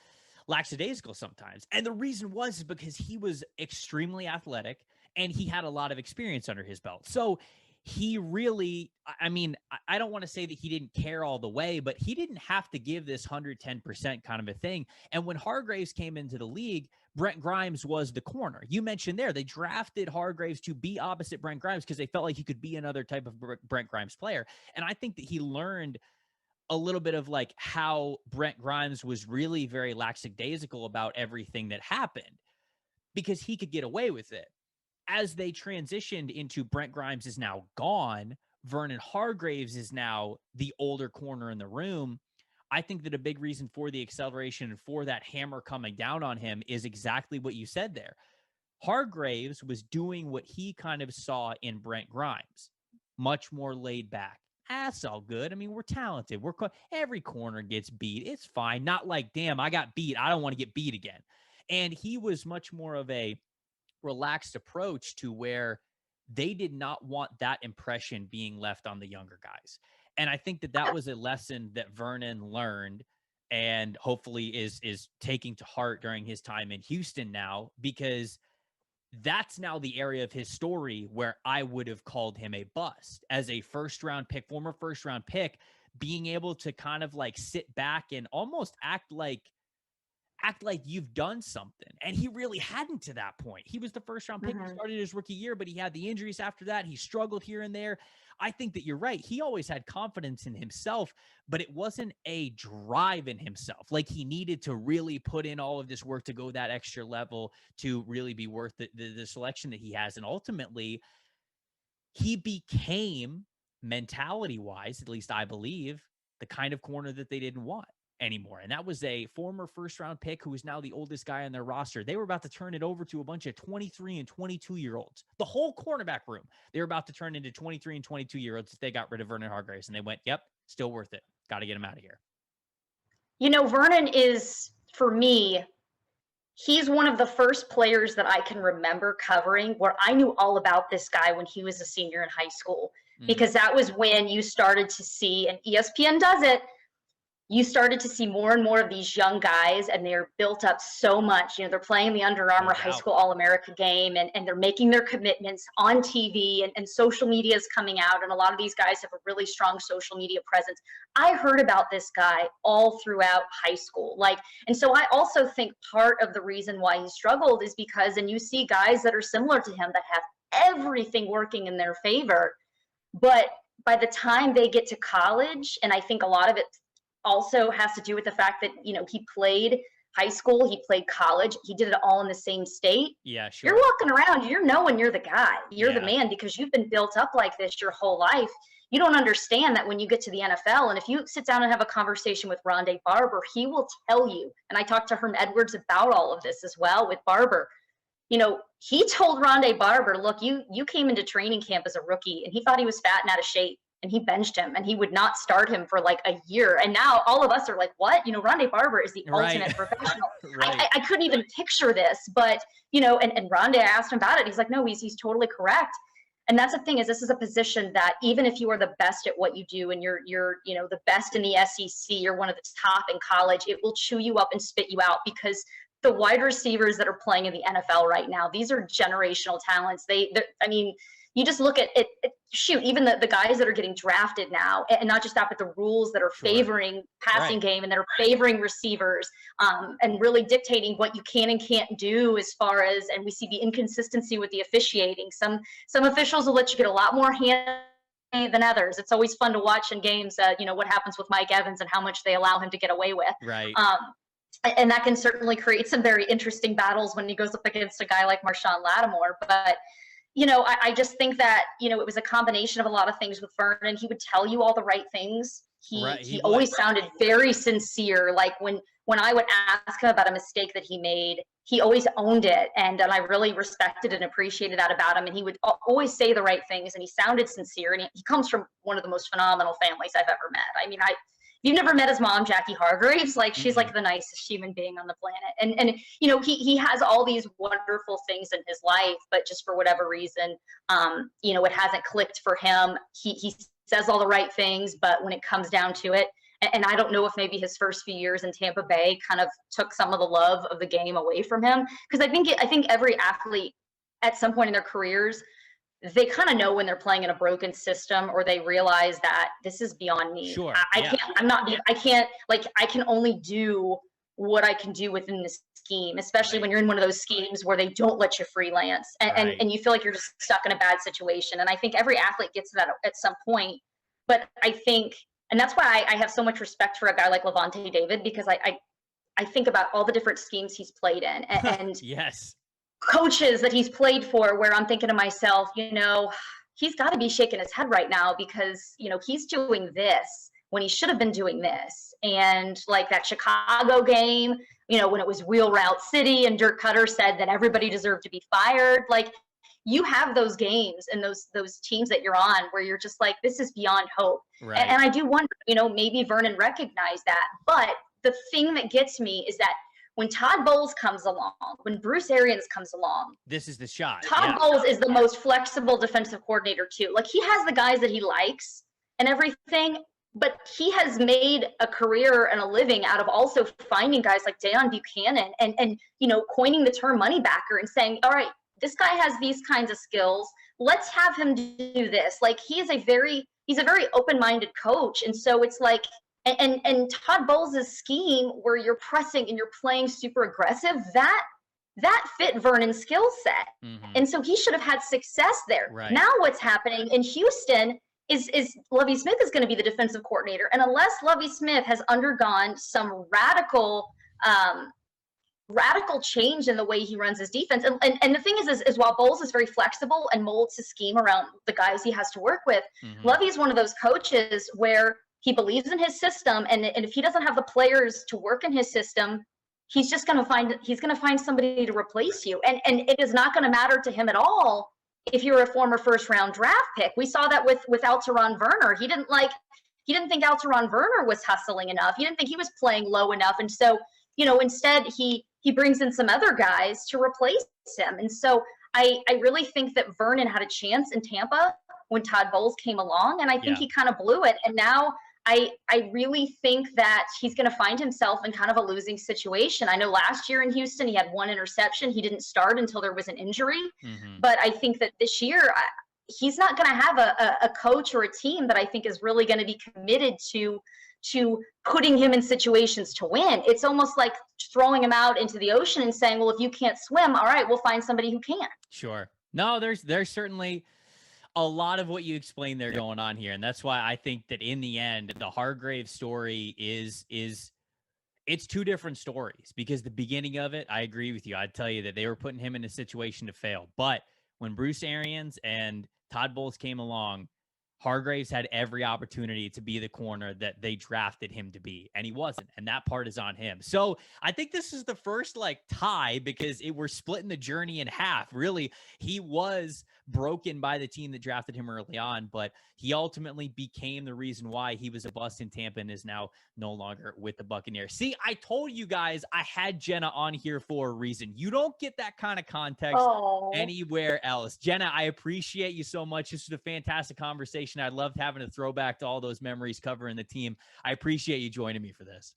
Speaker 2: lackadaisical sometimes, and the reason was because he was extremely athletic. And he had a lot of experience under his belt. So he really, I mean, I don't want to say that he didn't care all the way, but he didn't have to give this 110% kind of a thing. And when Hargreaves came into the league, Brent Grimes was the corner. You mentioned there, they drafted Hargreaves to be opposite Brent Grimes because they felt like he could be another type of Brent Grimes player. And I think that he learned a little bit of like how Brent Grimes was really very lackadaisical about everything that happened because he could get away with it. As they transitioned into Brent Grimes is now gone, Vernon Hargreaves is now the older corner in the room. I think that a big reason for the acceleration and for that hammer coming down on him is exactly what you said there. Hargreaves was doing what he kind of saw in Brent Grimes, much more laid back. That's all good. I mean, we're talented. Every corner gets beat. It's fine. Not like, damn, I got beat. I don't want to get beat again. And he was much more of a relaxed approach to where they did not want that impression being left on the younger guys. And I think that that was a lesson that Vernon learned and hopefully is taking to heart during his time in Houston now, because that's now the area of his story where I would have called him a bust as a former first round pick, being able to kind of like sit back and almost act like you've done something. And he really hadn't to that point. He was the first round pick. He started his rookie year, but he had the injuries after that. He struggled here and there. I think that you're right. He always had confidence in himself, but it wasn't a drive in himself. Like he needed to really put in all of this work to go that extra level to really be worth the selection that he has. And ultimately he became, mentality wise, at least I believe, the kind of corner that they didn't want anymore. And that was a former first round pick who is now the oldest guy on their roster. They were about to turn it over to a bunch of 23 and 22 year olds. The whole cornerback room, they were about to turn into 23 and 22 year olds if they got rid of Vernon Hargreaves. And they went, yep, still worth it. Got to get him out of here.
Speaker 7: You know, Vernon is, for me, he's one of the first players that I can remember covering where I knew all about this guy when he was a senior in high school, because that was when you started to see, and ESPN does it, you started to see more and more of these young guys, and they're built up so much. You know, they're playing the Under Armour High School All-America game, and they're making their commitments on TV, and social media is coming out, and a lot of these guys have a really strong social media presence. I heard about this guy all throughout high school. And so I also think part of the reason why he struggled is because, and you see guys that are similar to him that have everything working in their favor, but by the time they get to college, and I think a lot of it also has to do with the fact that, you know, he played high school, he played college, he did it all in the same state.
Speaker 2: Yeah, sure.
Speaker 7: You're walking around, you're knowing you're the guy. You're the man because you've been built up like this your whole life. You don't understand that when you get to the NFL, and if you sit down and have a conversation with Rondé Barber, he will tell you, and I talked to Herm Edwards about all of this as well with Barber. You know, he told Rondé Barber, look, you came into training camp as a rookie, and he thought he was fat and out of shape. And he benched him, and he would not start him for like a year. And now all of us are like, what? You know, Rondé Barber is the ultimate professional. I couldn't even picture this, but, you know, and Rondé, I asked him about it. He's like, no, he's totally correct. And that's the thing, is this is a position that even if you are the best at what you do and you're you know, the best in the SEC, you're one of the top in college, it will chew you up and spit you out, because the wide receivers that are playing in the NFL right now, these are generational talents. I mean, you just look at it, shoot, even the guys that are getting drafted now, and not just that, but the rules that are favoring passing game and that are favoring receivers, and really dictating what you can and can't do as far as, and we see the inconsistency with the officiating. Some officials will let you get a lot more hand than others. It's always fun to watch in games, you know, what happens with Mike Evans and how much they allow him to get away with.
Speaker 2: Right.
Speaker 7: And that can certainly create some very interesting battles when he goes up against a guy like Marshawn Lattimore. But you know, I just think that, you know, it was a combination of a lot of things with Vernon. He would tell you all the right things. He always sounded very sincere. Like when I would ask him about a mistake that he made, he always owned it. And I really respected and appreciated that about him. And he would always say the right things, and he sounded sincere. And he comes from one of the most phenomenal families I've ever met. I mean, you've never met his mom, Jackie Hargreaves. Like, she's like the nicest human being on the planet. And you know, he has all these wonderful things in his life, but just for whatever reason, you know, it hasn't clicked for him. He says all the right things, but when it comes down to it, and I don't know if maybe his first few years in Tampa Bay kind of took some of the love of the game away from him. Because I think every athlete at some point in their careers, they kind of know when they're playing in a broken system, or they realize that this is beyond me.
Speaker 2: Sure.
Speaker 7: I can only do what I can do within this scheme, especially when you're in one of those schemes where they don't let you freelance and you feel like you're just stuck in a bad situation. And I think every athlete gets to that at some point. But I think, and that's why I have so much respect for a guy like Lavonte David, because I think about all the different schemes he's played in and
Speaker 2: yes,
Speaker 7: coaches that he's played for, where I'm thinking to myself, he's got to be shaking his head right now because, he's doing this when he should have been doing this. And like that Chicago game, when it was Wheel Route City and Dirk Cutter said that everybody deserved to be fired, like you have those games and those teams that you're on where you're just like, this is beyond hope.
Speaker 2: Right.
Speaker 7: And I do wonder, maybe Vernon recognized that. But the thing that gets me is that when Todd Bowles comes along, when Bruce Arians comes along,
Speaker 2: this is the shot.
Speaker 7: Todd Bowles is the most flexible defensive coordinator too. Like he has the guys that he likes and everything, but he has made a career and a living out of also finding guys like Deion Buchanan and coining the term money backer and saying, all right, this guy has these kinds of skills. Let's have him do this. Like he's a very open-minded coach. And so it's like, and Todd Bowles' scheme where you're pressing and you're playing super aggressive, that fit Vernon's skill set.
Speaker 2: Mm-hmm.
Speaker 7: And so he should have had success there.
Speaker 2: Right.
Speaker 7: Now what's happening in Houston is Lovie Smith is going to be the defensive coordinator. And unless Lovie Smith has undergone some radical change in the way he runs his defense. And the thing is while Bowles is very flexible and molds his scheme around the guys he has to work with, Lovie is one of those coaches where he believes in his system. And if he doesn't have the players to work in his system, he's going to find somebody to replace you. And it is not going to matter to him at all if you're a former first round draft pick. We saw that with Alteron Werner. He didn't think Alteron Werner was hustling enough. He didn't think he was playing low enough. And so, instead he brings in some other guys to replace him. And so I really think that Vernon had a chance in Tampa when Todd Bowles came along, and I think he kind of blew it. And now I really think that he's going to find himself in kind of a losing situation. I know last year in Houston, he had one interception. He didn't start until there was an injury.
Speaker 2: Mm-hmm.
Speaker 7: But I think that this year, he's not going to have a coach or a team that I think is really going to be committed to putting him in situations to win. It's almost like throwing him out into the ocean and saying, well, if you can't swim, all right, we'll find somebody who can.
Speaker 2: Sure. No, there's certainly a lot of what you explained there going on here. And that's why I think that in the end, the Hargreaves story is it's two different stories, because the beginning of it, I agree with you. I'd tell you that they were putting him in a situation to fail. But when Bruce Arians and Todd Bowles came along, Hargreaves had every opportunity to be the corner that they drafted him to be, and he wasn't. And that part is on him. So I think this is the first tie, because we're splitting the journey in half. Really, he was broken by the team that drafted him early on, but he ultimately became the reason why he was a bust in Tampa and is now no longer with the Buccaneers. See, I told you guys I had Jenna on here for a reason. You don't get that kind of context anywhere else. Jenna, I appreciate you so much. This was a fantastic conversation. I loved having a throwback to all those memories covering the team. I appreciate you joining me for this.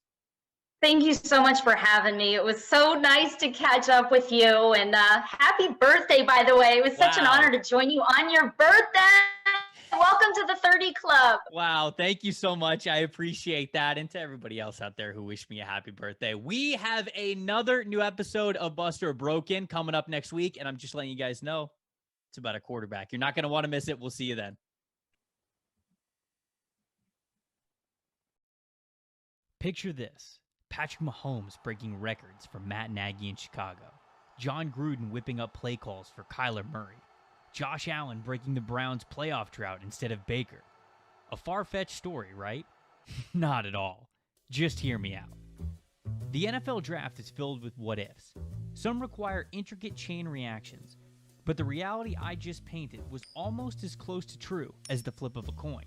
Speaker 7: Thank you so much for having me. It was so nice to catch up with you. And happy birthday, by the way. It was such an honor to join you on your birthday. Welcome to the 30 Club.
Speaker 2: Wow. Thank you so much. I appreciate that. And to everybody else out there who wished me a happy birthday. We have another new episode of Buster Broken coming up next week. And I'm just letting you guys know it's about a quarterback. You're not going to want to miss it. We'll see you then. Picture this. Patrick Mahomes breaking records for Matt Nagy in Chicago. John Gruden whipping up play calls for Kyler Murray. Josh Allen breaking the Browns' playoff drought instead of Baker. A far-fetched story, right? Not at all. Just hear me out. The NFL draft is filled with what-ifs. Some require intricate chain reactions, but the reality I just painted was almost as close to true as the flip of a coin.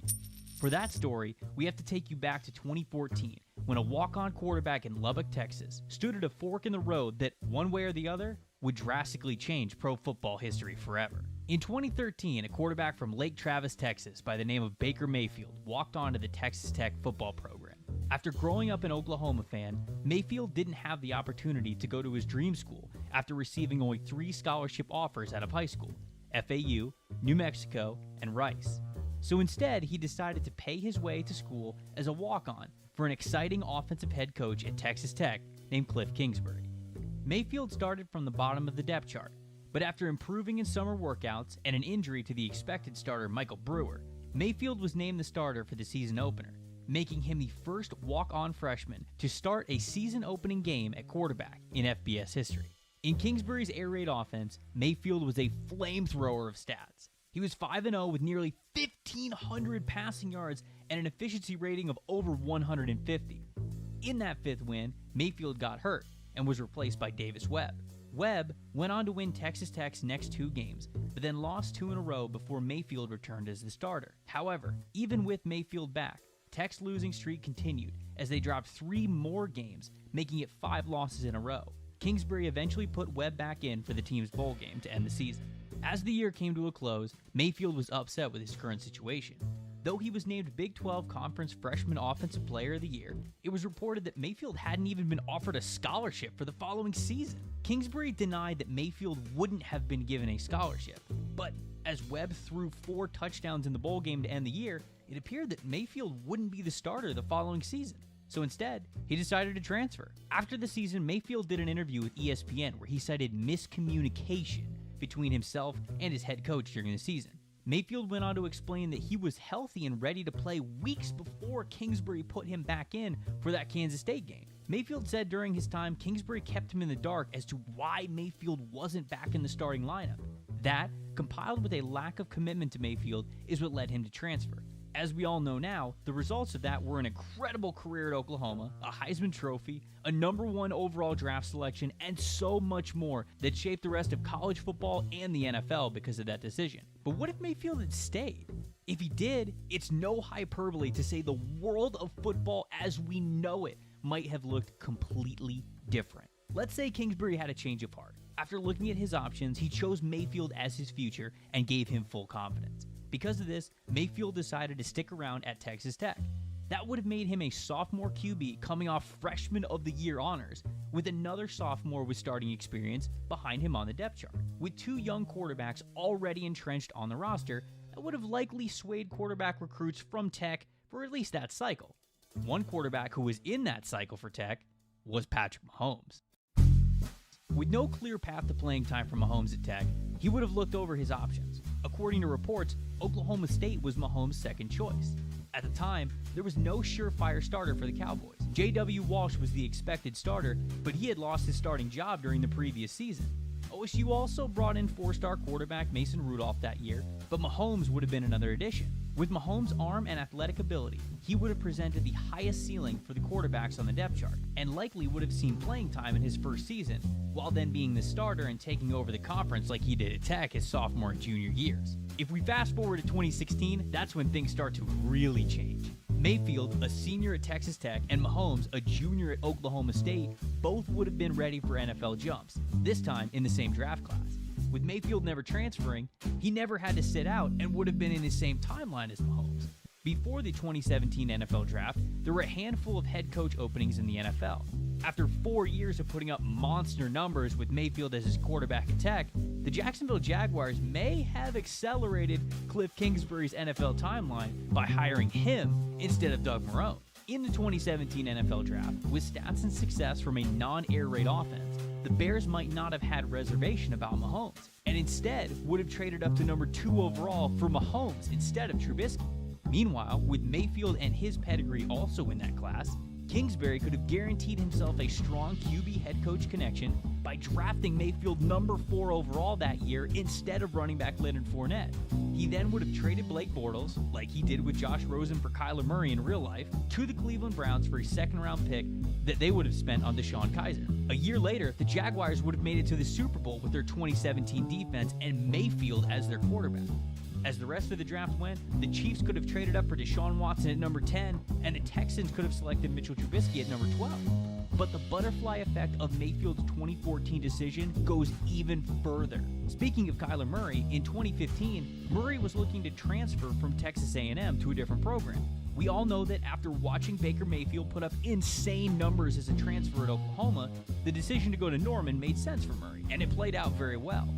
Speaker 2: For that story, we have to take you back to 2014, when a walk-on quarterback in Lubbock, Texas, stood at a fork in the road that, one way or the other, would drastically change pro football history forever. In 2013, a quarterback from Lake Travis, Texas, by the name of Baker Mayfield, walked onto the Texas Tech football program. After growing up an Oklahoma fan, Mayfield didn't have the opportunity to go to his dream school after receiving only 3 scholarship offers out of high school. FAU, New Mexico, and Rice. So instead, he decided to pay his way to school as a walk-on for an exciting offensive head coach at Texas Tech named Cliff Kingsbury. Mayfield started from the bottom of the depth chart, but after improving in summer workouts and an injury to the expected starter Michael Brewer, Mayfield was named the starter for the season opener, making him the first walk-on freshman to start a season-opening game at quarterback in FBS history. In Kingsbury's air raid offense, Mayfield was a flamethrower of stats. He was 5-0 with nearly 1,500 passing yards and an efficiency rating of over 150. In that fifth win, Mayfield got hurt and was replaced by Davis Webb. Webb went on to win Texas Tech's next 2 games, but then lost 2 in a row before Mayfield returned as the starter. However, even with Mayfield back, Tech's losing streak continued as they dropped 3 more games, making it 5 losses in a row. Kingsbury eventually put Webb back in for the team's bowl game to end the season. As the year came to a close, Mayfield was upset with his current situation. Though he was named Big 12 Conference Freshman Offensive Player of the Year, it was reported that Mayfield hadn't even been offered a scholarship for the following season. Kingsbury denied that Mayfield wouldn't have been given a scholarship, but as Webb threw 4 touchdowns in the bowl game to end the year, it appeared that Mayfield wouldn't be the starter the following season. So instead, he decided to transfer. After the season, Mayfield did an interview with ESPN where he cited miscommunication between himself and his head coach during the season. Mayfield went on to explain that he was healthy and ready to play weeks before Kingsbury put him back in for that Kansas State game. Mayfield said during his time, Kingsbury kept him in the dark as to why Mayfield wasn't back in the starting lineup. That, compiled with a lack of commitment to Mayfield, is what led him to transfer. As we all know now, the results of that were an incredible career at Oklahoma, a Heisman Trophy, a #1 overall draft selection, and so much more that shaped the rest of college football and the NFL because of that decision. But what if Mayfield had stayed? If he did, it's no hyperbole to say the world of football as we know it might have looked completely different. Let's say Kingsbury had a change of heart. After looking at his options, he chose Mayfield as his future and gave him full confidence. Because of this, Mayfield decided to stick around at Texas Tech. That would have made him a sophomore QB coming off Freshman of the Year honors, with another sophomore with starting experience behind him on the depth chart. With 2 young quarterbacks already entrenched on the roster, that would have likely swayed quarterback recruits from Tech for at least that cycle. One quarterback who was in that cycle for Tech was Patrick Mahomes. With no clear path to playing time for Mahomes at Tech, he would have looked over his options. According to reports, Oklahoma State was Mahomes' second choice. At the time, there was no surefire starter for the Cowboys. J.W. Walsh was the expected starter, but he had lost his starting job during the previous season. OSU also brought in 4-star quarterback Mason Rudolph that year, but Mahomes would have been another addition. With Mahomes' arm and athletic ability, he would have presented the highest ceiling for the quarterbacks on the depth chart, and likely would have seen playing time in his first season, while then being the starter and taking over the conference like he did at Tech his sophomore and junior years. If we fast forward to 2016, that's when things start to really change. Mayfield, a senior at Texas Tech, and Mahomes, a junior at Oklahoma State, both would have been ready for NFL jumps, this time in the same draft class. With Mayfield never transferring, he never had to sit out and would have been in the same timeline as Mahomes. Before the 2017 NFL Draft, there were a handful of head coach openings in the NFL. After 4 years of putting up monster numbers with Mayfield as his quarterback at Tech, the Jacksonville Jaguars may have accelerated Cliff Kingsbury's NFL timeline by hiring him instead of Doug Marrone. In the 2017 NFL Draft, with stats and success from a non-air raid offense, the Bears might not have had reservation about Mahomes, and instead would have traded up to number 2 overall for Mahomes instead of Trubisky. Meanwhile, with Mayfield and his pedigree also in that class, Kingsbury could have guaranteed himself a strong QB head coach connection by drafting Mayfield number 4 overall that year instead of running back Leonard Fournette. He then would have traded Blake Bortles, like he did with Josh Rosen for Kyler Murray in real life, to the Cleveland Browns for a second-round pick that they would have spent on DeShone Kizer. A year later, the Jaguars would have made it to the Super Bowl with their 2017 defense and Mayfield as their quarterback. As the rest of the draft went, the Chiefs could have traded up for Deshaun Watson at number 10, and the Texans could have selected Mitchell Trubisky at number 12. But the butterfly effect of Mayfield's 2014 decision goes even further. Speaking of Kyler Murray, in 2015, Murray was looking to transfer from Texas A&M to a different program. We all know that after watching Baker Mayfield put up insane numbers as a transfer at Oklahoma, the decision to go to Norman made sense for Murray, and it played out very well.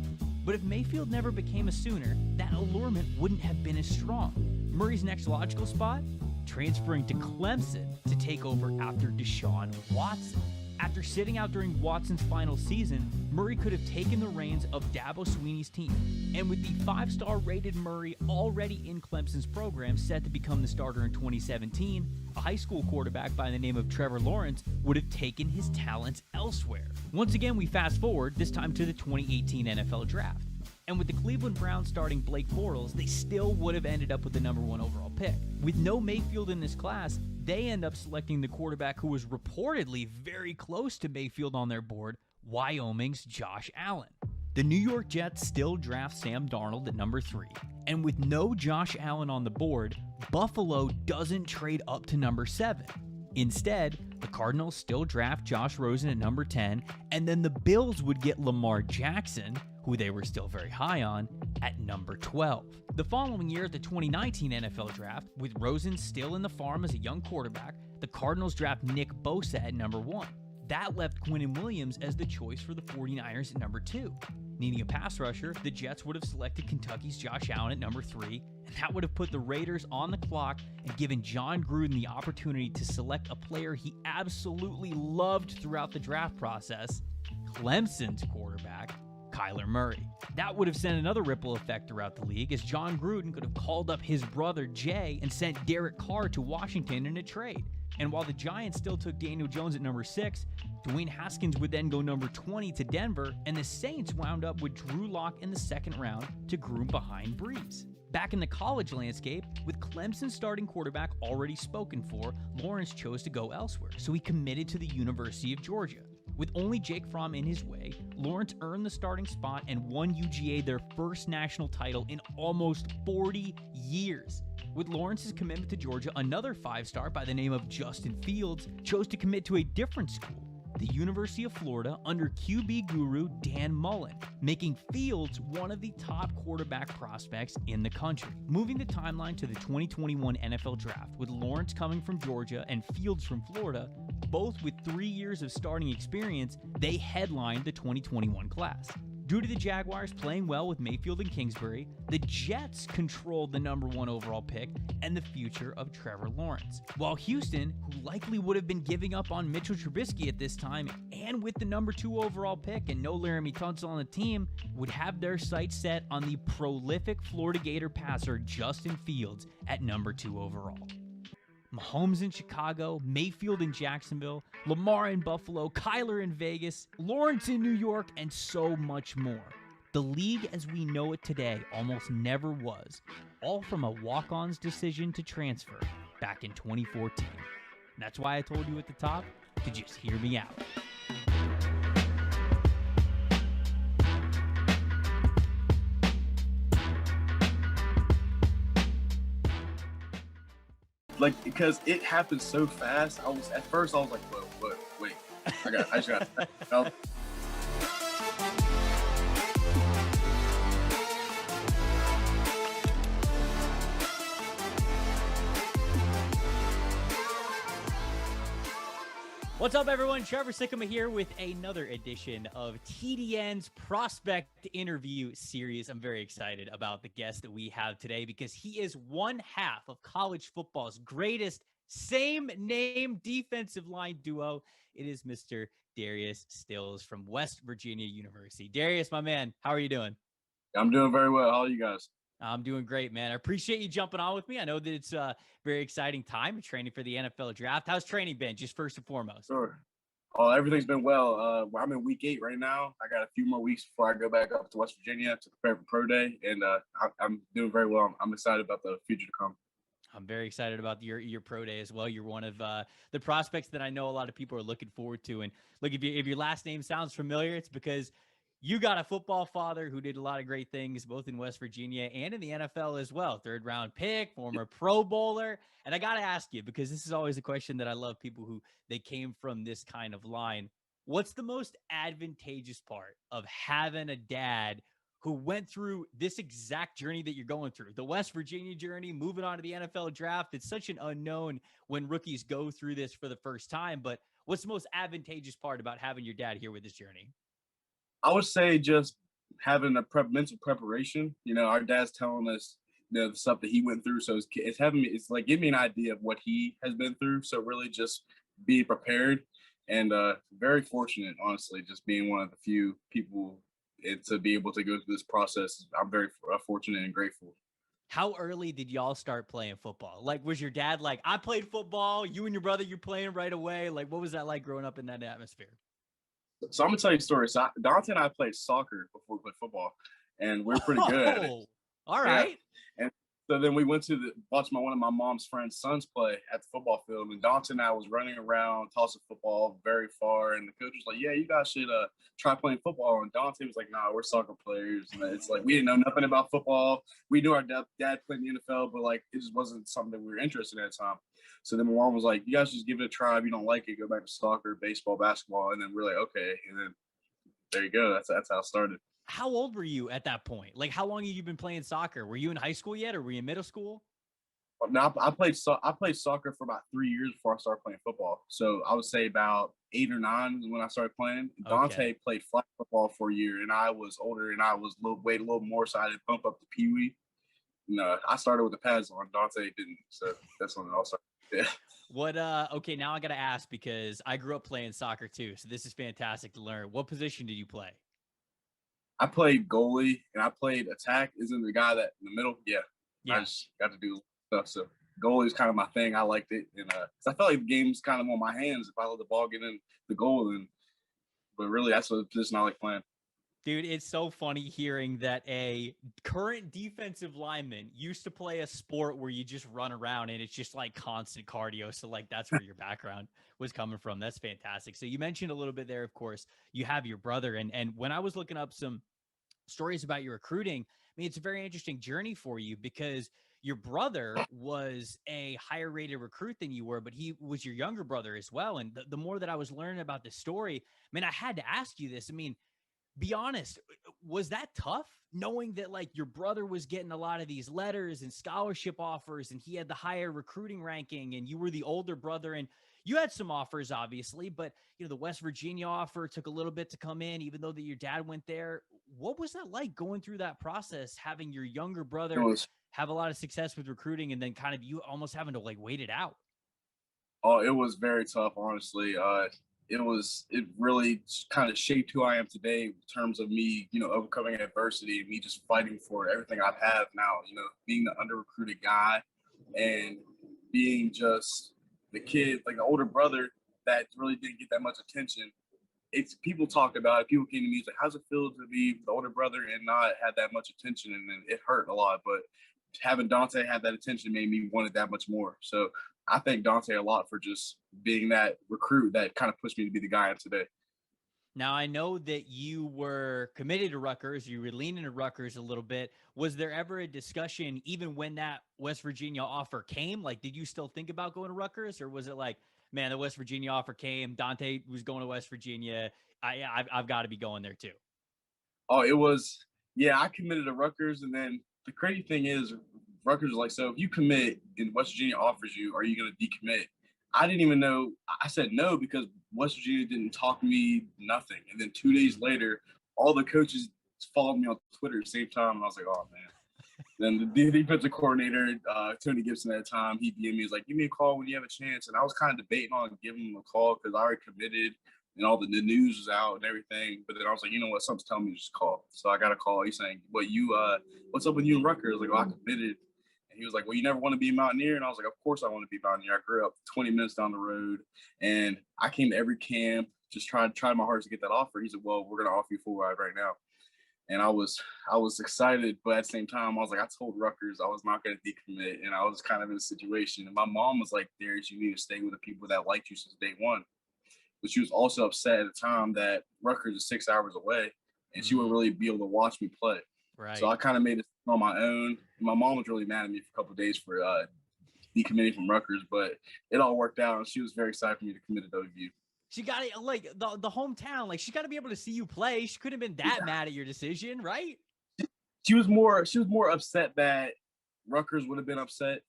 Speaker 2: But if Mayfield never became a Sooner, that allurement wouldn't have been as strong. Murray's next logical spot? Transferring to Clemson to take over after Deshaun Watson. After sitting out during Watson's final season, Murray could have taken the reins of Dabo Swinney's team. And with the 5-star rated Murray already in Clemson's program set to become the starter in 2017, a high school quarterback by the name of Trevor Lawrence would have taken his talents elsewhere. Once again, we fast forward, this time to the 2018 NFL Draft. And with the Cleveland Browns starting Blake Bortles, they still would have ended up with the number 1 overall pick. With no Mayfield in this class, they end up selecting the quarterback who was reportedly very close to Mayfield on their board, Wyoming's Josh Allen. The New York Jets still draft Sam Darnold at number 3. And with no Josh Allen on the board, Buffalo doesn't trade up to number 7. Instead, the Cardinals still draft Josh Rosen at number 10, and then the Bills would get Lamar Jackson, who they were still very high on, at number 12. The following year at the 2019 NFL Draft, with Rosen still in the farm as a young quarterback, the Cardinals draft Nick Bosa at number 1. That left Quinnen Williams as the choice for the 49ers at number 2. Needing a pass rusher, the Jets would have selected Kentucky's Josh Allen at number 3, and that would have put the Raiders on the clock and given John Gruden the opportunity to select a player he absolutely loved throughout the draft process, Clemson's quarterback, Kyler Murray. That would have sent another ripple effect throughout the league, as John Gruden could have called up his brother Jay and sent Derek Carr to Washington in a trade. And while the Giants still took Daniel Jones at number 6, Dwayne Haskins would then go number 20 to Denver, and the Saints wound up with Drew Lock in the second round to groom behind Brees. Back in the college landscape, with Clemson's starting quarterback already spoken for, Lawrence chose to go elsewhere, so he committed to the University of Georgia. With only Jake Fromm in his way, Lawrence earned the starting spot and won UGA their first national title in almost 40 years. With Lawrence's commitment to Georgia, another 5-star by the name of Justin Fields chose to commit to a different school, the University of Florida, under QB guru Dan Mullen, making Fields one of the top quarterback prospects in the country. Moving the timeline to the 2021 NFL Draft, with Lawrence coming from Georgia and Fields from Florida, both with 3 years of starting experience, they headlined the 2021 class. Due to the Jaguars playing well with Mayfield and Kingsbury, the Jets controlled the number 1 overall pick and the future of Trevor Lawrence. While Houston, who likely would have been giving up on Mitchell Trubisky at this time, and with the number 2 overall pick and no Laramie Tunsil on the team, would have their sights set on the prolific Florida Gator passer Justin Fields at number 2 overall. Mahomes in Chicago, Mayfield in Jacksonville, Lamar in Buffalo, Kyler in Vegas, Lawrence in New York, and so much more. The league as we know it today almost never was, all from a walk-on's decision to transfer back in 2014. And that's why I told you at the top to just hear me out.
Speaker 20: Like, because it happened so fast, at first I was like, whoa, wait, I just got no.
Speaker 2: What's up, everyone? Trevor Sikkema here with another edition of TDN's Prospect Interview Series. I'm very excited about the guest that we have today because he is one half of college football's greatest same-name defensive line duo. It is Mr. Darius Stills from West Virginia University. Darius, my man, how are you doing?
Speaker 20: I'm doing very well. How are you guys?
Speaker 2: I'm doing great, man. I appreciate you jumping on with me. I know that it's a very exciting time training for the NFL Draft. How's training been, just first and foremost?
Speaker 20: Sure. Everything's been well. I'm in week 8 right now. I got a few more weeks before I go back up to West Virginia to prepare for Pro Day, and I'm doing very well. I'm excited about the future to come.
Speaker 2: I'm very excited about your pro day as well. You're one of the prospects that I know a lot of people are looking forward to. And look, if your last name sounds familiar, it's because you got a football father who did a lot of great things, both in West Virginia and in the NFL as well. 3rd-round pick, former Pro Bowler. And I got to ask you, because this is always a question that I love people who they came from this kind of line. What's the most advantageous part of having a dad who went through this exact journey that you're going through? The West Virginia journey, moving on to the NFL Draft. It's such an unknown when rookies go through this for the first time. But what's the most advantageous part about having your dad here with this journey?
Speaker 20: I would say just having a mental preparation. You know, our dad's telling us the stuff that he went through. So it's like giving me an idea of what he has been through. So really just be prepared and very fortunate, honestly, just being one of the few people to be able to go through this process. I'm very fortunate and grateful.
Speaker 2: How early did y'all start playing football? Like, was your dad like, I played football, you and your brother, you're playing right away? Like, what was that like growing up in that atmosphere?
Speaker 20: So I'm going to tell you a story. So Dante and I played soccer before we played football, and we're pretty good at it.
Speaker 2: All right.
Speaker 20: Yeah. And so then we went to watch one of my mom's friend's sons play at the football field, and Dante and I was running around, tossing football very far, and the coach was like, yeah, you guys should try playing football. And Dante was like, nah, we're soccer players. And it's like, we didn't know nothing about football. We knew our dad played in the NFL, but like, it just wasn't something that we were interested in at the time. So then my mom was like, you guys just give it a try. If you don't like it, go back to soccer, baseball, basketball. And then we're like, okay. And then there you go. That's how it started.
Speaker 2: How old were you at that point? Like, how long have you been playing soccer? Were you in high school yet, or were you in middle school?
Speaker 20: No, I played soccer for about 3 years before I started playing football. So I would say about 8 or 9 is when I started playing. Dante played flag football for a year, and I was older, and I was weighed a little more, so I had to bump up to Pee Wee. No, I started with the pads on. Dante didn't, so that's when it all started. Yeah.
Speaker 2: What? Okay, now I gotta ask because I grew up playing soccer too, so this is fantastic to learn. What position did you play?
Speaker 20: I played goalie, and I played attack. Isn't the guy that in the middle? Yeah. I just got to do stuff. So goalie is kind of my thing. I liked it, and I felt like the game's kind of on my hands. If I let the ball get in the goal, but really that's the position I like playing.
Speaker 2: Dude, it's so funny hearing that a current defensive lineman used to play a sport where you just run around and it's just like constant cardio. So like that's where your background was coming from. That's fantastic. So you mentioned a little bit there, of course, you have your brother. And when I was looking up some stories about your recruiting, I mean, it's a very interesting journey for you because your brother was a higher rated recruit than you were, but he was your younger brother as well. And the more that I was learning about this story, I mean, I had to ask you this. I mean, be honest, was that tough knowing that like your brother was getting a lot of these letters and scholarship offers and he had the higher recruiting ranking and you were the older brother and you had some offers obviously, but you know, the West Virginia offer took a little bit to come in, even though that your dad went there. What was that like going through that process, having your younger brother have a lot of success with recruiting and then kind of you almost having to like wait it out?
Speaker 20: Oh, it was very tough, honestly. It really kind of shaped who I am today in terms of me, you know, overcoming adversity, me just fighting for everything I have now, you know, being the under-recruited guy and being just the kid, like the older brother that really didn't get that much attention. It's people talked about it. People came to me, it's like, how's it feel to be the older brother and not have that much attention? And then it hurt a lot, but having Dante have that attention made me want it that much more. So I thank Dante a lot for just being that recruit that kind of pushed me to be the guy I am today.
Speaker 2: Now, I know that you were committed to Rutgers. You were leaning to Rutgers a little bit. Was there ever a discussion, even when that West Virginia offer came? Like, did you still think about going to Rutgers? Or was it like, man, the West Virginia offer came, Dante was going to West Virginia, I've got to be going there too?
Speaker 20: Oh, it was, yeah, I committed to Rutgers. And then the crazy thing is, Rutgers was like, so if you commit and West Virginia offers you, are you going to decommit? I didn't even know. I said no because West Virginia didn't talk to me, nothing. And then 2 days later, all the coaches followed me on Twitter at the same time. And I was like, oh, man. Then the defensive coordinator, Tony Gibson at the time, he DM'd me. He was like, give me a call when you have a chance. And I was kind of debating on giving him a call because I already committed and all the news was out and everything. But then I was like, you know what? Something's telling me to just call. So I got a call. He's saying, well, what's up with you and Rutgers? I was like, oh, I committed. And he was like, well, you never want to be a Mountaineer? And I was like, of course I want to be a Mountaineer. I grew up 20 minutes down the road. And I came to every camp, just tried my hardest to get that offer. He said, well, we're going to offer you full ride right now. And I was excited, but at the same time, I was like, I told Rutgers I was not going to decommit. And I was kind of in a situation. And my mom was like, Darius, you need to stay with the people that liked you since day one. But she was also upset at the time that Rutgers is 6 hours away. And she wouldn't really be able to watch me play.
Speaker 2: Right.
Speaker 20: So I kind of made it on my own. My mom was really mad at me for a couple of days for decommitting from Rutgers, but it all worked out, and she was very excited for me to commit to WVU.
Speaker 2: She got it, like the hometown. Like, she got to be able to see you play. She couldn't have been that mad at your decision, right?
Speaker 20: She was more upset that Rutgers would have been upset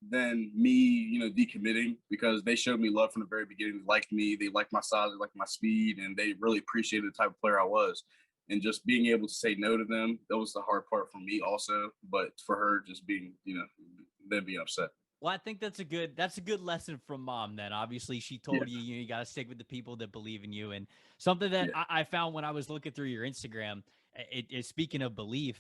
Speaker 20: than me, decommitting, because they showed me love from the very beginning. They liked me. They liked my size. They liked my speed, and they really appreciated the type of player I was. and just being able to say no to them, that was the hard part for me also. But for her, just being, them being upset.
Speaker 2: Well, I think that's a good lesson from mom then. Obviously, she told you, you got to stick with the people that believe in you. And something that I found when I was looking through your Instagram, speaking of belief,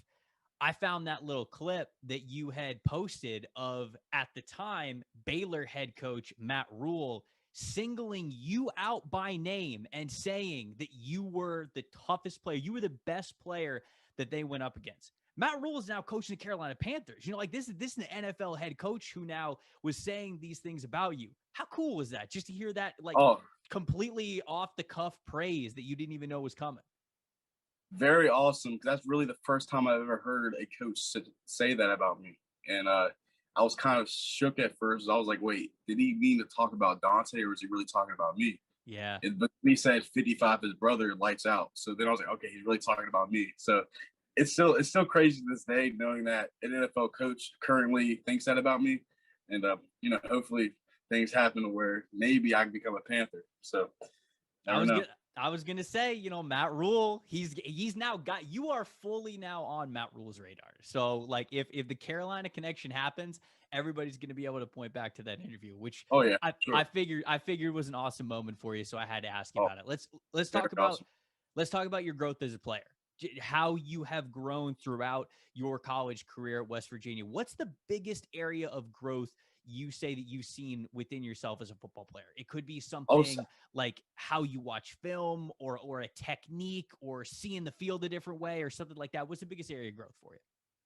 Speaker 2: I found that little clip that you had posted of, at the time, Baylor head coach Matt Rule singling you out by name and saying that you were the toughest player. You were the best player that they went up against. Matt Rule is now coaching the Carolina Panthers. This is an NFL head coach who now was saying these things about you. How cool was that? Just to hear that, completely off the cuff praise that you didn't even know was coming.
Speaker 20: Very awesome, because that's really the first time I've ever heard a coach say that about me. And I was kind of shook at first. I was like, wait, did he mean to talk about Dante, or was he really talking about me?
Speaker 2: Yeah.
Speaker 20: But he said 55, his brother, lights out. So then I was like, okay, he's really talking about me. So it's still crazy to this day knowing that an NFL coach currently thinks that about me. And, hopefully things happen to where maybe I can become a Panther. So
Speaker 2: I was going to say, Matt Rule, he's now you are fully now on Matt Rule's radar. So if the Carolina connection happens, everybody's going to be able to point back to that interview, which I figured was an awesome moment for you. So I had to ask you about it. Let's talk about your growth as a player. How you have grown throughout your college career at West Virginia. What's the biggest area of growth you say that you've seen within yourself as a football player? It could be something like how you watch film or a technique or seeing the field a different way or something like that. What's the biggest area of growth for you?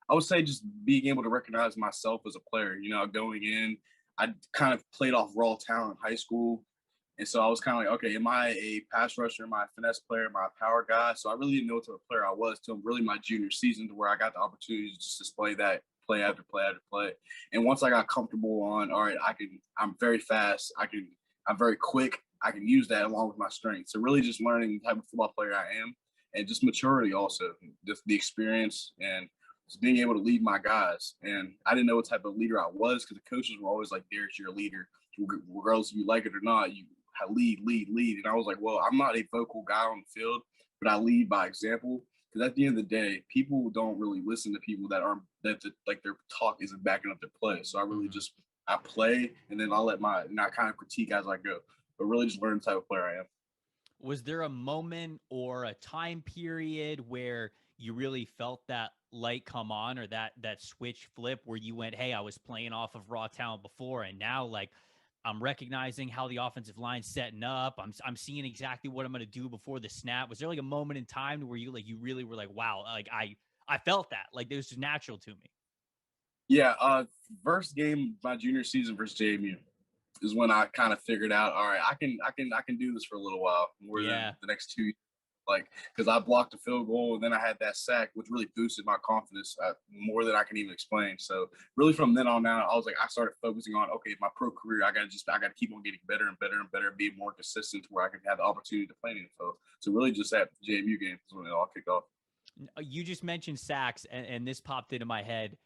Speaker 20: I would say just being able to recognize myself as a player. Going in, I kind of played off raw talent in high school. And so I was kind of like, okay, am I a pass rusher? Am I a finesse player? Am I a power guy? So I really didn't know what type of player I was till really my junior season, to where I got the opportunity to just display that play after play after play. And once I got comfortable on, all right, I'm very fast. I'm very quick. I can use that along with my strengths. So really just learning the type of football player I am, and just maturity also, just the experience and just being able to lead my guys. And I didn't know what type of leader I was, because the coaches were always like, Derek's your leader. Regardless if you like it or not, you lead. And I was like, well, I'm not a vocal guy on the field, but I lead by example. Because at the end of the day, people don't really listen to people that their talk isn't backing up their play. So I really I play, and then I kind of critique as I go, but really just learn the type of player I am.
Speaker 2: Was there a moment or a time period where you really felt that light come on, or that switch flip where you went, hey, I was playing off of raw talent before, and now I'm recognizing how the offensive line's setting up. I'm seeing exactly what I'm going to do before the snap. Was there a moment in time where you really were like, wow, I felt that, it was just natural to me?
Speaker 20: Yeah. First game my junior season versus JMU is when I kind of figured out, all right, I can do this for a little while, more than the next 2 years. Because I blocked a field goal, and then I had that sack, which really boosted my confidence more than I can even explain. So really from then on out, I started focusing on, okay, my pro career, I got to keep on getting better and better and better, being more consistent to where I can have the opportunity to play in the NFL. So really just at the JMU game is when it all kicked off.
Speaker 2: You just mentioned sacks, and this popped into my head.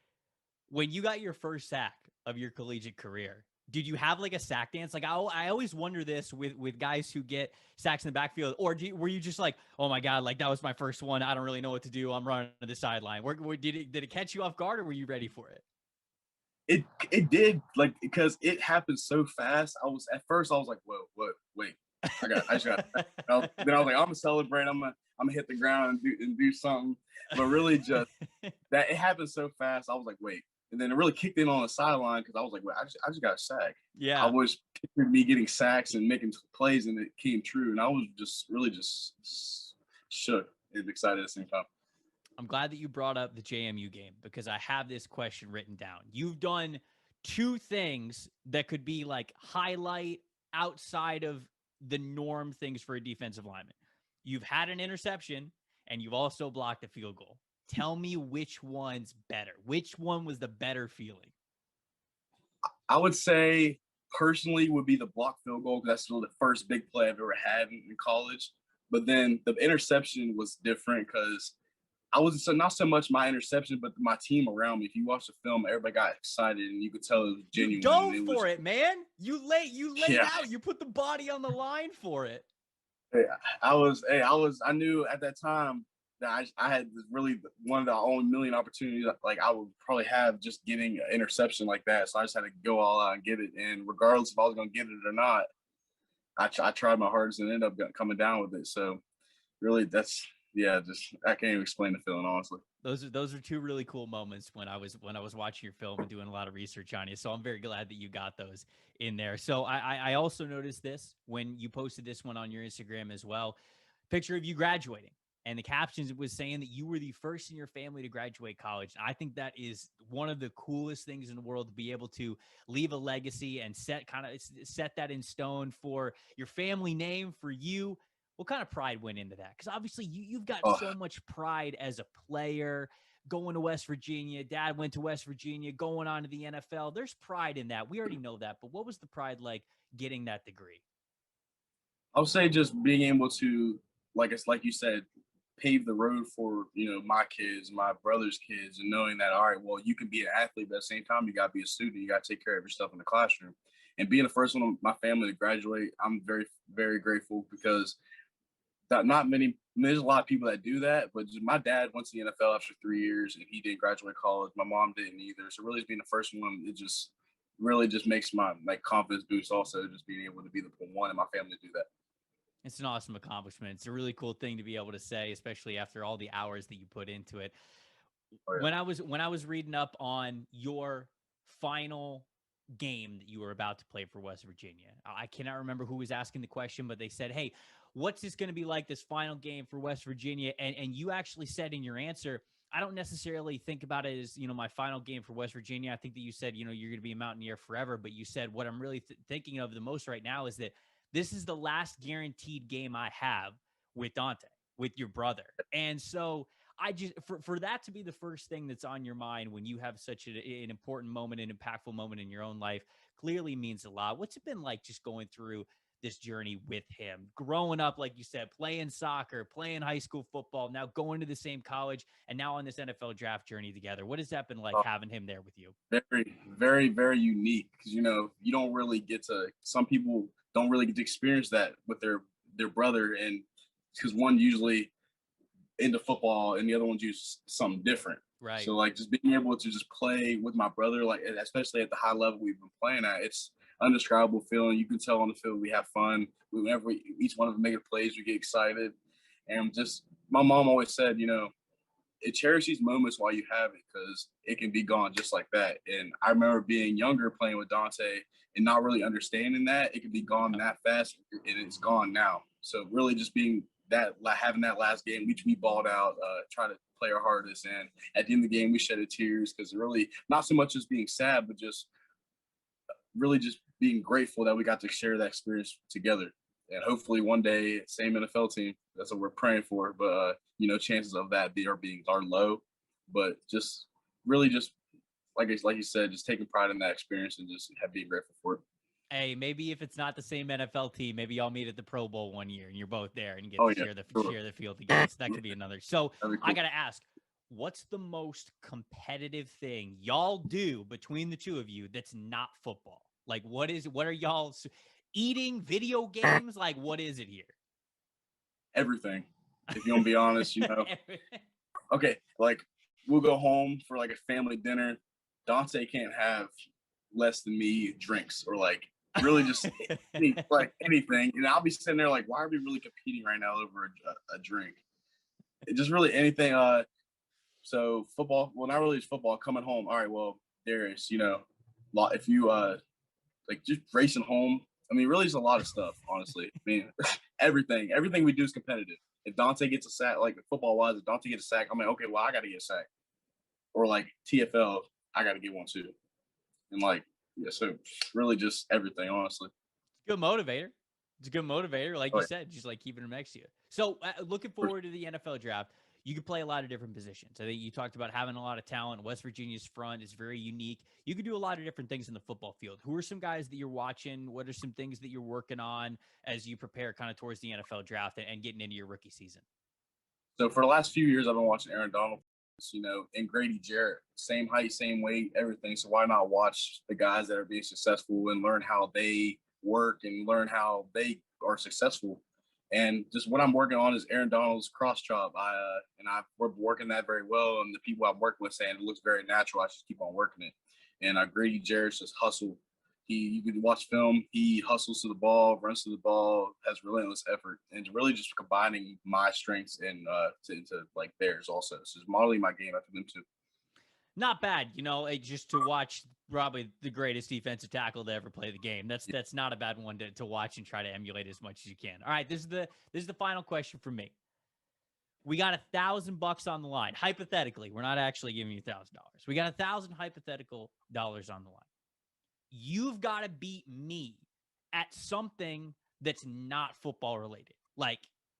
Speaker 2: When you got your first sack of your collegiate career, did you have a sack dance? I always wonder this with guys who get sacks in the backfield, or were you just like, oh my God, that was my first one. I don't really know what to do. I'm running to the sideline. Did it catch you off guard, or were you ready for it?
Speaker 20: It did, because it happened so fast. At first I was like, whoa, wait, I just got. Then I was like, I'm gonna celebrate. I'm gonna hit the ground and do something. But really, just that it happened so fast. I was like, wait. And then it really kicked in on the sideline, because I was like, well, I just got a sack.
Speaker 2: Yeah.
Speaker 20: I was picturing me getting sacks and making plays, and it came true. And I was just really just shook and excited at the same time.
Speaker 2: I'm glad that you brought up the JMU game, because I have this question written down. You've done two things that could be highlight outside of the norm things for a defensive lineman. You've had an interception, and you've also blocked a field goal. Tell me which one's better. Which one was the better feeling?
Speaker 20: I would say personally would be the block field goal, because that's still the first big play I've ever had in college. But then the interception was different, because I wasn't not so much my interception, but my team around me. If you watch the film, everybody got excited, and you could tell it was genuine.
Speaker 2: You dove for it, man. You laid out. You put the body on the line for it.
Speaker 20: I knew at that time I had really one of the only million opportunities like I would probably have just getting an interception like that. So I just had to go all out and get it. And regardless if I was going to get it or not, I tried my hardest and ended up coming down with it. So really I can't even explain the feeling, honestly.
Speaker 2: Those are two really cool moments when I was watching your film and doing a lot of research on you. So I'm very glad that you got those in there. So I also noticed this when you posted this one on your Instagram as well. Picture of you graduating. And the captions was saying that you were the first in your family to graduate college. And I think that is one of the coolest things in the world, to be able to leave a legacy and set that in stone for your family name, for you. What kind of pride went into that? Because obviously you've got so much pride as a player, going to West Virginia. Dad went to West Virginia, going on to the NFL. There's pride in that. We already know that. But what was the pride like getting that degree?
Speaker 20: I would say just being able to, like you said, pave the road for, my kids, my brother's kids, and knowing that, all right, well, you can be an athlete, but at the same time, you got to be a student. You got to take care of your stuff in the classroom. And being the first one of my family to graduate, I'm very, very grateful, because there's a lot of people that do that, but just, my dad went to the NFL after 3 years and he didn't graduate college. My mom didn't either. So really being the first one, it just really just makes my confidence boost also, just being able to be the one in my family to do that.
Speaker 2: It's an awesome accomplishment. It's a really cool thing to be able to say, especially after all the hours that you put into it. Oh, yeah. When I was reading up on your final game that you were about to play for West Virginia, I cannot remember who was asking the question, but they said, hey, what's this going to be like, this final game for West Virginia? And you actually said in your answer, I don't necessarily think about it as, my final game for West Virginia. I think that you said, you're going to be a Mountaineer forever. But you said, what I'm really thinking of the most right now is that this is the last guaranteed game I have with Dante, with your brother. And so I just, for that to be the first thing that's on your mind when you have such an important moment, an impactful moment in your own life, clearly means a lot. What's it been like just going through this journey with him, growing up, like you said, playing soccer, playing high school football, now going to the same college, and now on this NFL draft journey together? What has that been like, having him there with you?
Speaker 20: Very, very, very unique, because, you don't really get to, some people don't really get to experience that with their brother, and because one usually into football and the other one's used something different.
Speaker 2: Right.
Speaker 20: So like just being able to just play with my brother, like especially at the high level we've been playing at, it's undescribable feeling. You can tell on the field we have fun. Whenever each one of them make plays, we get excited. And just my mom always said, cherish these moments while you have it, because it can be gone just like that. And I remember being younger, playing with Dante, and not really understanding that it can be gone that fast, and it's gone now. So really just being having that last game, we balled out, try to play our hardest, and at the end of the game we shedded tears, because really not so much as being sad, but just really just being grateful that we got to share that experience together. And hopefully one day, same NFL team. That's what we're praying for. But chances of that are low. But just really just like you said, just taking pride in that experience and just being grateful for it.
Speaker 2: Hey, maybe if it's not the same NFL team, maybe y'all meet at the Pro Bowl one year and you're both there and you get to share the field together. So that could be another. So cool. I gotta ask, what's the most competitive thing y'all do between the two of you that's not football? Like, what are y'all eating, video games? Like, what is it here?
Speaker 20: Everything. If you want to be honest, Okay, like we'll go home for like a family dinner. Dante can't have less than me drinks, or like really just anything. And I'll be sitting there like, why are we really competing right now over a drink? It just really anything. So football, well, not really football, coming home. All right, well, Darius, if you like just racing home, I mean, really just a lot of stuff, honestly. I mean, everything we do is competitive. If Dante gets a sack, like football wise, if Dante gets a sack, I'm like, okay, well, I got to get a sack. Or like TFL, I got to get one too. And like, yeah, so really just everything, honestly.
Speaker 2: Good motivator. It's a good motivator. Like you said, just like keeping him next to you. So looking forward to the NFL draft, you could play a lot of different positions. I think you talked about having a lot of talent. West Virginia's front is very unique. You could do a lot of different things in the football field. Who are some guys that you're watching? What are some things that you're working on as you prepare kind of towards the NFL draft and getting into your rookie season?
Speaker 20: So for the last few years, I've been watching Aaron Donald, and Grady Jarrett, same height, same weight, everything. So why not watch the guys that are being successful and learn how they work and learn how they are successful? And just what I'm working on is Aaron Donald's cross chop. We're working that very well. And the people I'm working with saying it looks very natural. I just keep on working it. And Grady Jarrett's just hustle. You can watch film. He hustles to the ball, runs to the ball, has relentless effort, and really just combining my strengths and into like theirs also. So just modeling my game after them too.
Speaker 2: Not bad, just to watch probably the greatest defensive tackle to ever play the game. That's not a bad one to watch and try to emulate as much as you can. All right, this is the final question for me. We got $1,000 on the line. Hypothetically, we're not actually giving you $1,000. We got 1,000 hypothetical dollars on the line. You've got to beat me at something that's not football related. Like,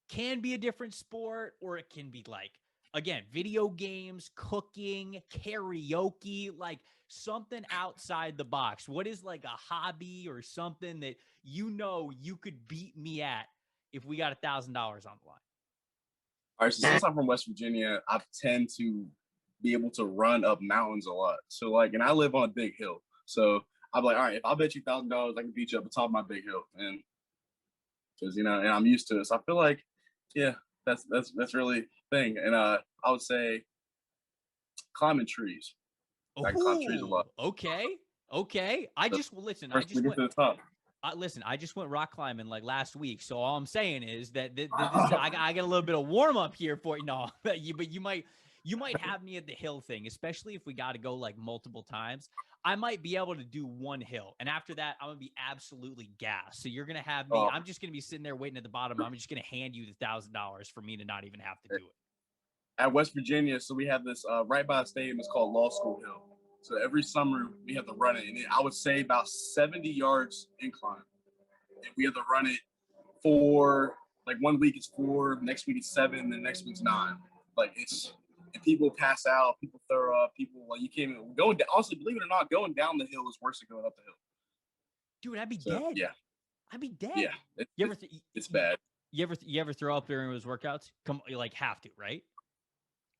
Speaker 2: can be a different sport, or it can be like, again, video games, cooking, karaoke, like something outside the box. What is like a hobby or something that you could beat me at if we got $1,000 on the line?
Speaker 20: All right, so since I'm from West Virginia, I tend to be able to run up mountains a lot. So and I live on a big hill. So I'm like, all right, if I bet you $1,000, I can beat you up the top of my big hill. And because, and I'm used to it. So I feel like, yeah, that's really the thing. And I would say climbing trees. I climb trees a lot.
Speaker 2: Okay. I just went rock climbing like last week. So all I'm saying is that I got a little bit of warm up here for you. No, but you might have me at the hill thing, especially if we got to go like multiple times. I might be able to do one hill, and after that, I'm gonna be absolutely gassed. So you're gonna have me. I'm just gonna be sitting there waiting at the bottom. I'm just gonna hand you the $1,000 for me to not even have to do it.
Speaker 20: At West Virginia, so we have this right by the stadium. It's called Law School Hill. So every summer we have to run it, and I would say about 70 yards incline. And we have to run it for like 1 week it's 4, next week it's 7, and the next week's 9. And people pass out, people throw up, people you can't even go down. Honestly, believe it or not, going down the hill is worse than going up the hill.
Speaker 2: Dude, I'd be dead.
Speaker 20: Yeah,
Speaker 2: I'd be dead.
Speaker 20: Yeah, it's bad.
Speaker 2: You ever throw up during those workouts? You have to, right?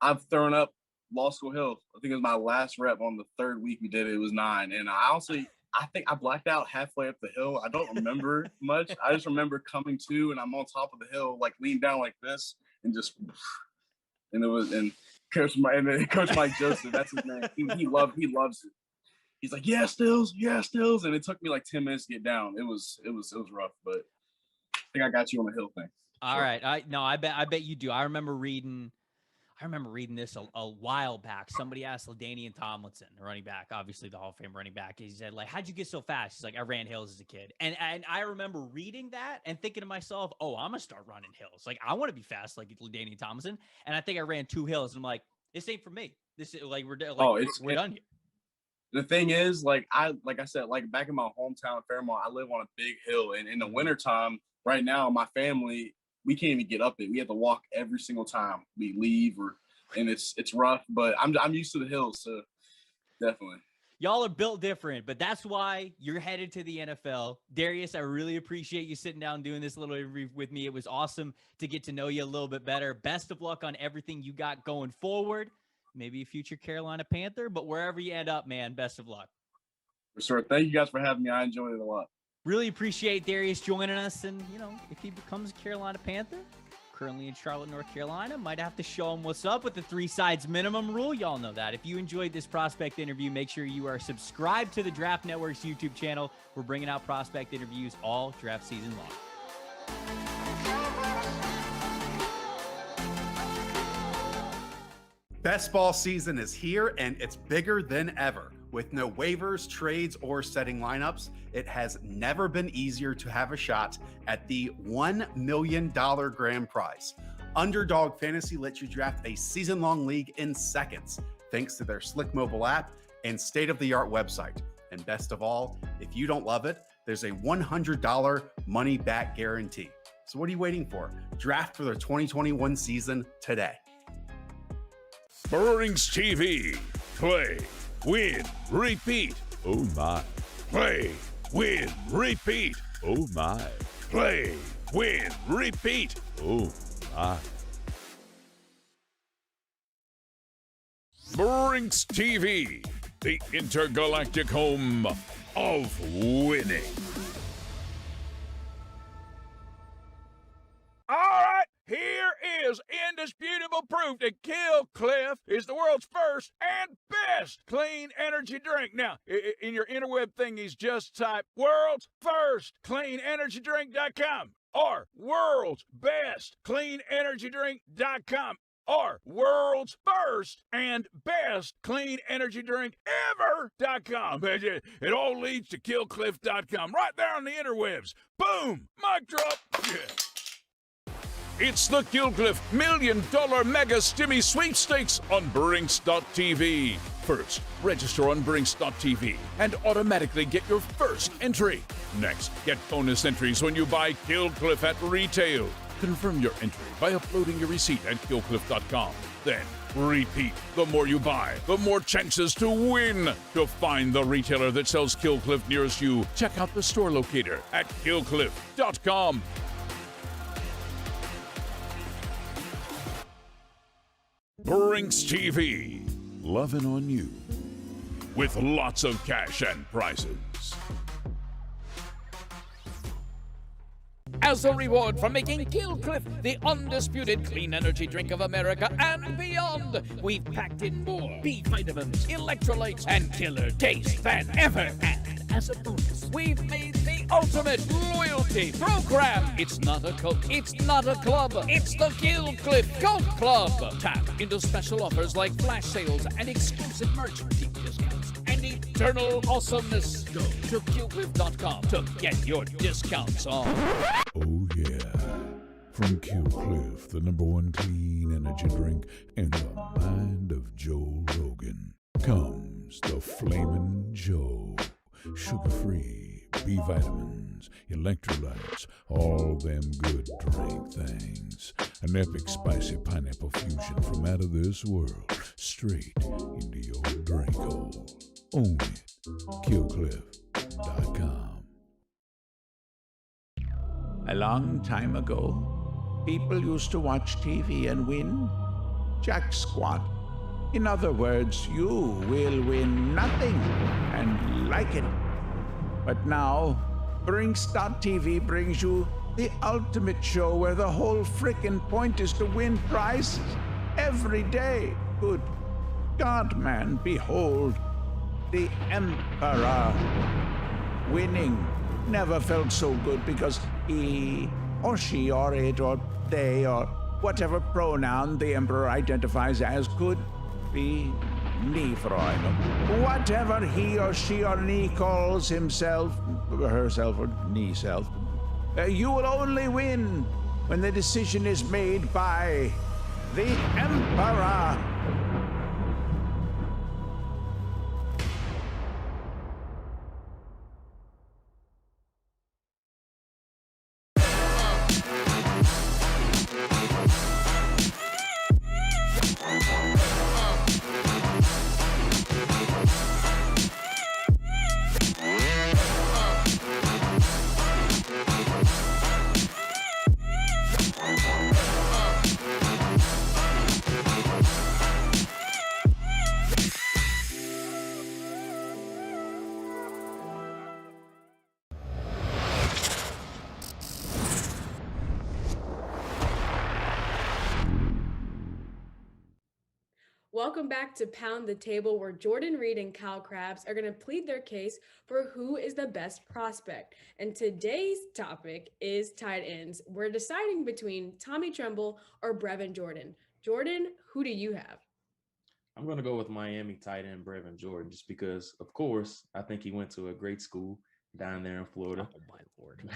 Speaker 20: I've thrown up Law School Hill. I think it was my last rep on the 3rd week we did it. It was 9, and I think I blacked out halfway up the hill. I don't remember much. I just remember coming to, and I'm on top of the hill, leaned down like this, and Coach Mike Joseph, that's his name. He loves it. He's like, yeah, Stills, and it took me like 10 minutes to get down. It was rough, but I think I got you on the hill thing.
Speaker 2: All right, I bet you do. I remember reading this a while back. Somebody asked LaDainian Tomlinson, the running back, obviously the Hall of Fame running back. He said, how'd you get so fast? He's like, I ran hills as a kid. And I remember reading that and thinking to myself, oh, I'm going to start running hills. I want to be fast like LaDainian Tomlinson. And I think I ran 2 hills. And I'm like, this ain't for me. This is we're done here.
Speaker 20: The thing is, I said, back in my hometown, Fairmont, I live on a big hill. And in the wintertime, right now, my family, we can't even get up it. We have to walk every single time we leave, and it's rough. But I'm used to the hills, so definitely.
Speaker 2: Y'all are built different, but that's why you're headed to the NFL. Darius, I really appreciate you sitting down and doing this little interview with me. It was awesome to get to know you a little bit better. Best of luck on everything you got going forward. Maybe a future Carolina Panther, but wherever you end up, man, best of luck.
Speaker 20: For sure. Thank you guys for having me. I enjoyed it a lot.
Speaker 2: Really appreciate Darius joining us. And, if he becomes a Carolina Panther, currently in Charlotte, North Carolina, might have to show him what's up with the 3 sides minimum rule. Y'all know that. If you enjoyed this prospect interview, make sure you are subscribed to the Draft Network's YouTube channel. We're bringing out prospect interviews all draft season long.
Speaker 5: Best ball season is here, and it's bigger than ever. With no waivers, trades, or setting lineups, it has never been easier to have a shot at the $1 million grand prize. Underdog Fantasy lets you draft a season-long league in seconds, thanks to their slick mobile app and state-of-the-art website. And best of all, if you don't love it, there's a $100 money-back guarantee. So what are you waiting for? Draft for the 2021 season today.
Speaker 11: Brewers TV. Play, win, repeat. Oh my. Play, win, repeat. Oh my. Play, win, repeat. Oh my. Brewers TV, the intergalactic home of winning.
Speaker 3: is indisputable proof that Kill Cliff is the world's first and best clean energy drink. Now, in your interweb thingies, just type world's first cleanenergydrink.com or world's best cleanenergydrink.com or world's first and best clean energy drink ever.com. It all leads to killcliff.com right there on the interwebs. Boom! Mic drop. Yeah. It's the Killcliff $1 Million Mega Stimmy Sweepstakes on Brinks.tv. First, register on Brinks.tv and automatically get your first entry. Next, get bonus entries when you buy Killcliff at retail. Confirm your entry by uploading your receipt at killcliff.com. Then, repeat. The more you buy, the more chances to win. To find the retailer that sells Killcliff nearest you, check out the store locator at killcliff.com. Brinks TV, loving on you with lots of cash and prizes.
Speaker 16: As a reward for making Killcliff the undisputed clean energy drink of America and beyond, we've packed in more B vitamins, electrolytes, and killer taste than ever. And as a bonus, we've made the ultimate loyalty program. It's not a cult, it's not a club, it's the Killcliff Cult Club. Tap into special offers like flash sales and exclusive merch, deep discounts, and eternal awesomeness. Go to killcliff.com to get your discounts on.
Speaker 11: Oh yeah. From Killcliff, the #1 clean energy drink in the mind of Joe Rogan, comes the Flamin' Joe. Sugar-free, B vitamins, electrolytes, all them good drink things. An epic spicy pineapple fusion from out of this world, straight into your drink hole. Own it. Killcliff.com.
Speaker 6: A long time ago, people used to watch TV and win. Jack squat. In other words, you will win nothing and like it. But now, Brinks.tv brings you the ultimate show where the whole frickin' point is to win prizes every day. Good God, man, behold, the Emperor. Winning never felt so good because he or she or it or they or whatever pronoun the Emperor identifies as could be me, Freud. Whatever he or she or me calls himself, herself or knee self, you will only win when the decision is made by the Emperor.
Speaker 15: Welcome back to Pound the Table, where Jordan Reed and Kyle Krabs are going to plead their case for who is the best prospect. And today's topic is tight ends. We're deciding between Tommy Tremble or Brevin Jordan. Jordan, who do you have?
Speaker 8: I'm going to go with Miami tight end Brevin Jordan, just because, of course, I think he went to a great school down there in Florida.
Speaker 2: Oh, my Lord.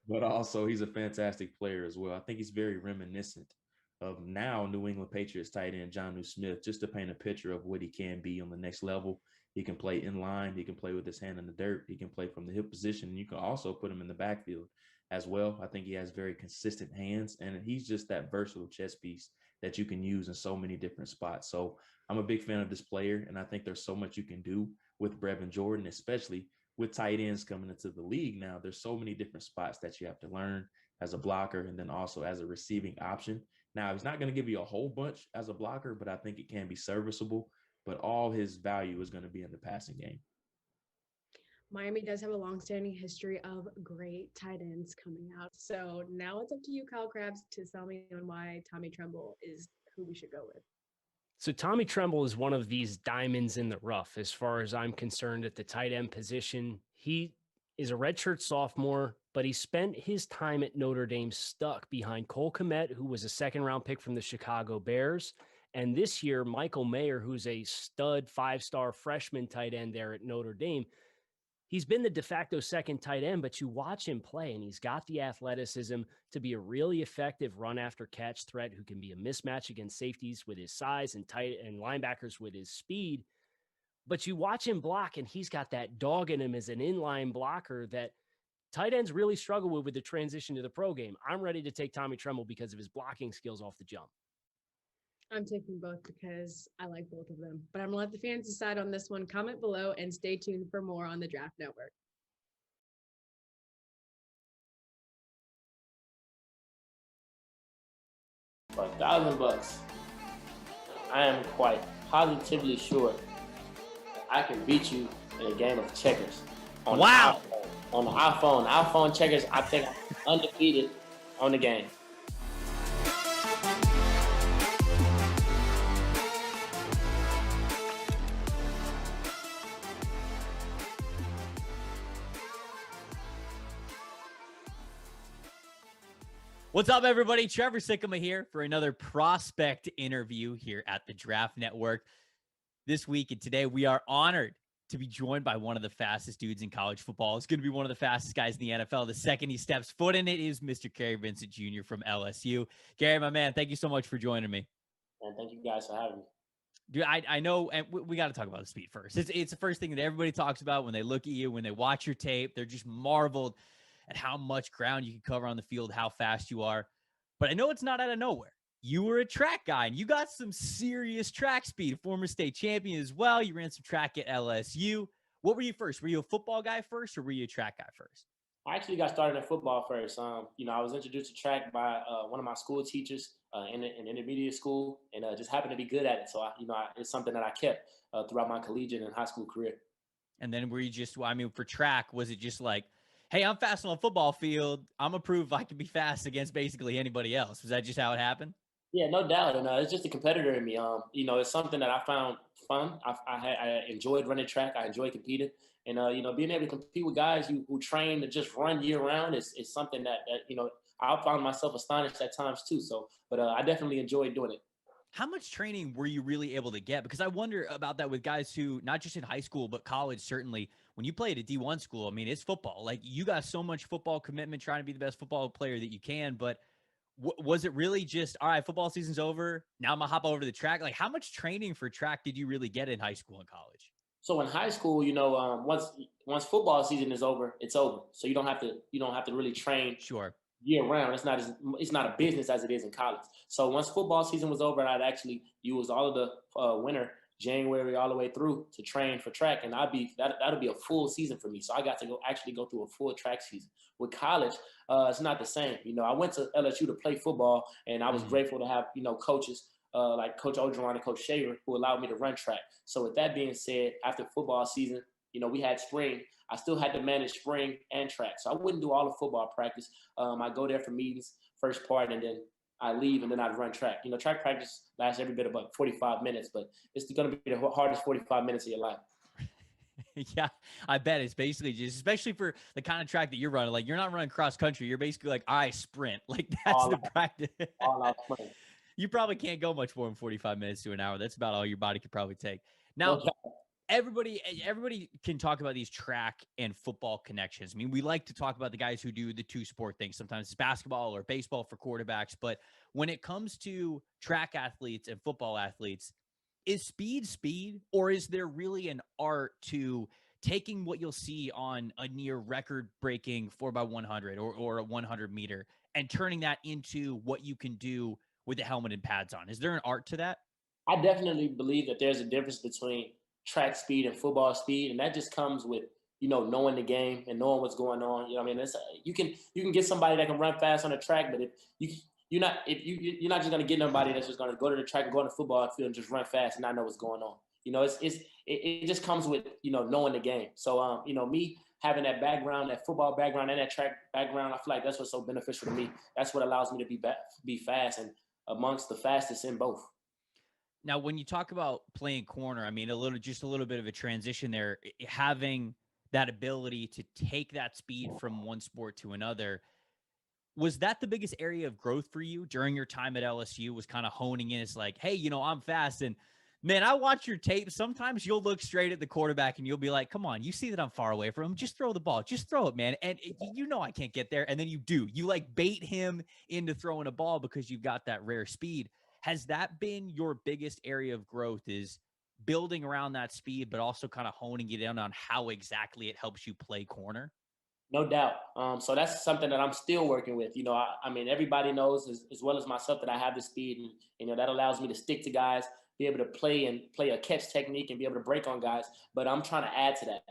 Speaker 8: But also, he's a fantastic player as well. I think he's very reminiscent of now New England Patriots tight end Jonnu Smith, just to paint a picture of what he can be on the next level. He can play in line. He can play with his hand in the dirt. He can play from the hip position. You can also put him in the backfield as well. I think he has very consistent hands, and he's just that versatile chess piece that you can use in so many different spots. So I'm a big fan of this player, and I think there's so much you can do with Brevin Jordan, especially with tight ends coming into the league now. There's so many different spots that you have to learn as a blocker and then also as a receiving option. Now, he's not going to give you a whole bunch as a blocker, but I think it can be serviceable. But all his value is going to be in the passing game.
Speaker 15: Miami does have a long-standing history of great tight ends coming out. So now it's up to you, Kyle Krabs, to sell me on why Tommy Tremble is who we should go with.
Speaker 9: So Tommy Tremble is one of these diamonds in the rough, as far as I'm concerned, at the tight end position. He is a redshirt sophomore, but he spent his time at Notre Dame stuck behind Cole Kmet, who was a second-round pick from the Chicago Bears. And this year, Michael Mayer, who's a stud 5-star freshman tight end there at Notre Dame, he's been the de facto second tight end, but you watch him play, and he's got the athleticism to be a really effective run-after-catch threat who can be a mismatch against safeties with his size and tight and linebackers with his speed. But you watch him block, and he's got that dog in him as an inline blocker that tight ends really struggle with the transition to the pro game. I'm ready to take Tommy Tremble because of his blocking skills off the jump.
Speaker 15: I'm taking both because I like both of them. But I'm going to let the fans decide on this one. Comment below and stay tuned for more on the Draft Network.
Speaker 19: For $1,000, I am quite positively sure that I can beat you in a game of checkers. On the iPhone checkers, I think I'm undefeated on the game.
Speaker 2: What's up, everybody? Trevor Sikkema here for another prospect interview here at the Draft Network. This week and today, we are honored to be joined by one of the fastest dudes in college football. It's going to be one of the fastest guys in the NFL. The second he steps foot in it is Mr. Gary Vincent Jr. from LSU. Gary, my man, thank you so much for joining me.
Speaker 19: And thank you guys for having me.
Speaker 2: Dude, I know, and we got to talk about the speed first. It's the first thing that everybody talks about when they look at you, when they watch your tape. They're just marveled at how much ground you can cover on the field, how fast you are. But I know it's not out of nowhere. You were a track guy, and you got some serious track speed. Former state champion as well. You ran some track at LSU. What were you first? Were you a football guy first, or were you a track guy first?
Speaker 19: I actually got started in football first. I was introduced to track by one of my school teachers in intermediate school, and just happened to be good at it. So, it's something that I kept throughout my collegiate and high school career.
Speaker 2: And then were you just, for track, was it just like, hey, I'm fast on a football field, I'm going to prove I can be fast against basically anybody else? Was that just how it happened?
Speaker 19: Yeah, no doubt. And it's just a competitor in me. It's something that I found fun. I enjoyed running track. I enjoyed competing. And, being able to compete with guys who train to just run year round is something that I found myself astonished at times too. So, but I definitely enjoyed doing it.
Speaker 2: How much training were you really able to get? Because I wonder about that with guys who, not just in high school, but college, certainly, when you play at a D1 school, I mean, it's football. Like, you got so much football commitment trying to be the best football player that you can, but was it really just, all right, football season's over, now I'm going to hop over to the track? Like, how much training for track did you really get in high school and college?
Speaker 19: So in high school, once football season is over, it's over. So you don't have to really train.
Speaker 2: Sure.
Speaker 19: Year round. It's not a business as it is in college. So once football season was over, I'd actually use all of the winter, January all the way through to train for track, and that'll be a full season for me. So I got to go through a full track season. With college, it's not the same. I went to LSU to play football, and I was grateful to have coaches like Coach Ogeron and Coach Shaver who allowed me to run track. So with that being said, after football season, we had spring. I still had to manage spring and track. So I wouldn't do all the football practice. I go there for meetings, first part, and then I leave, and then I'd run track. Track practice lasts every bit about 45 minutes, but it's going to be the hardest 45 minutes of your life.
Speaker 2: Yeah, I bet it's basically just, especially for the kind of track that you're running, like you're not running cross country. You're basically like, I sprint. Like that's the practice. You probably can't go much more than 45 minutes to an hour. That's about all your body could probably take. Now, everybody can talk about these track and football connections. I mean, we like to talk about the guys who do the two-sport thing. Sometimes it's basketball or baseball for quarterbacks. But when it comes to track athletes and football athletes, is speed, or is there really an art to taking what you'll see on a near record-breaking 4x100 or a 100-meter and turning that into what you can do with the helmet and pads on? Is there an art to that?
Speaker 19: I definitely believe that there's a difference between track speed and football speed, and that just comes with knowing the game and knowing what's going on. You can get somebody that can run fast on the track, but if you're not just going to get nobody that's just going to go to the track and go on the football field and just run fast and not know what's going on. It just comes with, knowing the game. So, me having that background, that football background and that track background, I feel like that's what's so beneficial to me. That's what allows me to be fast and amongst the fastest in both.
Speaker 2: Now, when you talk about playing corner, I mean, just a little bit of a transition there, having that ability to take that speed from one sport to another. Was that the biggest area of growth for you during your time at LSU, was kind of honing in? It's like, hey, I'm fast. And man, I watch your tape. Sometimes you'll look straight at the quarterback and you'll be like, come on, you see that I'm far away from him. Just throw the ball. Just throw it, man. And I can't get there. And then you do. You like bait him into throwing a ball because you've got that rare speed. Has that been your biggest area of growth, is building around that speed, but also kind of honing it in on how exactly it helps you play corner?
Speaker 19: No doubt. So that's something that I'm still working with. I mean, everybody knows as well as myself that I have the speed, and that allows me to stick to guys, be able to play a catch technique and be able to break on guys. But I'm trying to add to that.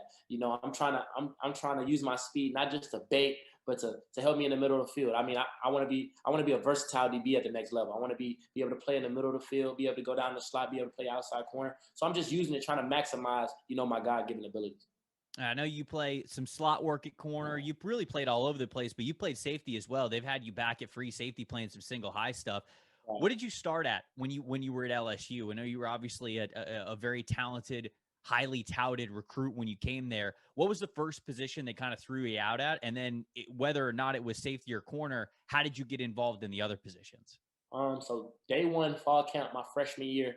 Speaker 19: I'm trying to use my speed not just to bait, but to help me in the middle of the field. I mean, I want to be a versatile DB at the next level. I want to be able to play in the middle of the field, be able to go down the slot, be able to play outside corner. So I'm just using it, trying to maximize, my God-given abilities.
Speaker 2: I know you play some slot work at corner. You really played all over the place, but you played safety as well. They've had you back at free safety playing some single high stuff. Right. What did you start at when you were at LSU? I know you were obviously a very talented, highly touted recruit when you came there. What was the first position they kind of threw you out at? And then whether or not it was safety or corner, how did you get involved in the other positions?
Speaker 19: So day one fall camp, my freshman year,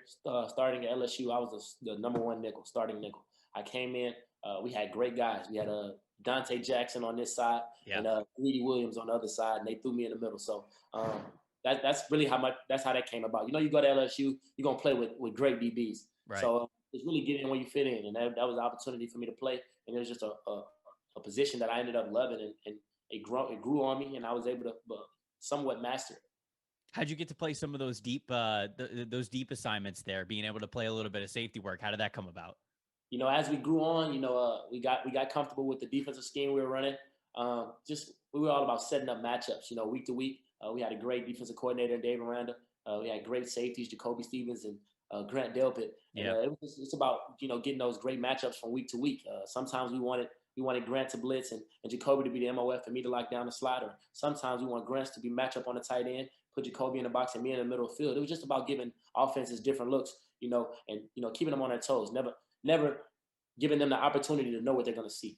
Speaker 19: starting at LSU, I was the number one nickel, starting nickel. I came in. We had great guys. We had Dante Jackson on this side and Greedy Williams on the other side, and they threw me in the middle. So that's really that's how that came about. You go to LSU, you're gonna play with great DBs. Right. So it's really getting where you fit in, and that was an opportunity for me to play. And it was just a position that I ended up loving, and it grew on me, and I was able to somewhat master it.
Speaker 2: How'd you get to play some of those deep assignments there, being able to play a little bit of safety work? How did that come about?
Speaker 19: As we grew on, we got comfortable with the defensive scheme we were running. We were all about setting up matchups, week to week. We had a great defensive coordinator, Dave Aranda. We had great safeties, Jacoby Stevens and Grant Delpit. Yeah. It's about, getting those great matchups from week to week. Sometimes we wanted Grant to blitz and Jacoby to be the MOF and me to lock down the slot. Or sometimes we want Grant to be match up on the tight end, put Jacoby in the box and me in the middle of the field. It was just about giving offenses different looks, and keeping them on their toes. Never giving them the opportunity to know what they're going to see.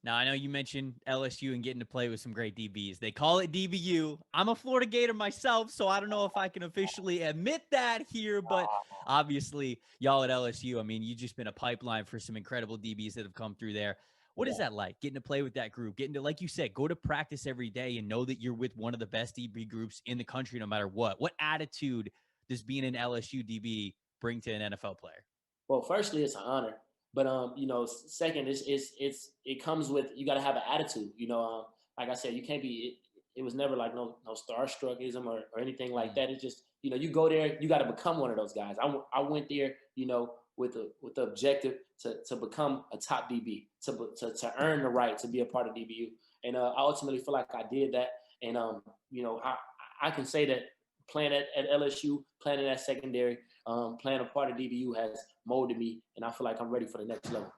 Speaker 2: Now, I know you mentioned LSU and getting to play with some great DBs. They call it DBU. I'm a Florida Gator myself, so I don't know if I can officially admit that here, but obviously y'all at LSU, I mean, you've just been a pipeline for some incredible DBs that have come through there. What is that like, getting to play with that group, getting to, like you said, go to practice every day and know that you're with one of the best DB groups in the country no matter what? What attitude does being an LSU DB bring to an NFL player?
Speaker 19: Well, firstly, it's an honor. But second, it comes with, you got to have an attitude. Like I said, you can't be. It was never like no starstruckism or anything like that. It's just you go there, you got to become one of those guys. I went there, with the objective to become a top DB, to earn the right to be a part of DBU, and I ultimately feel like I did that. And I can say that playing at LSU, playing in that secondary, playing a part of DBU has molded me, and I feel like I'm ready for the next level.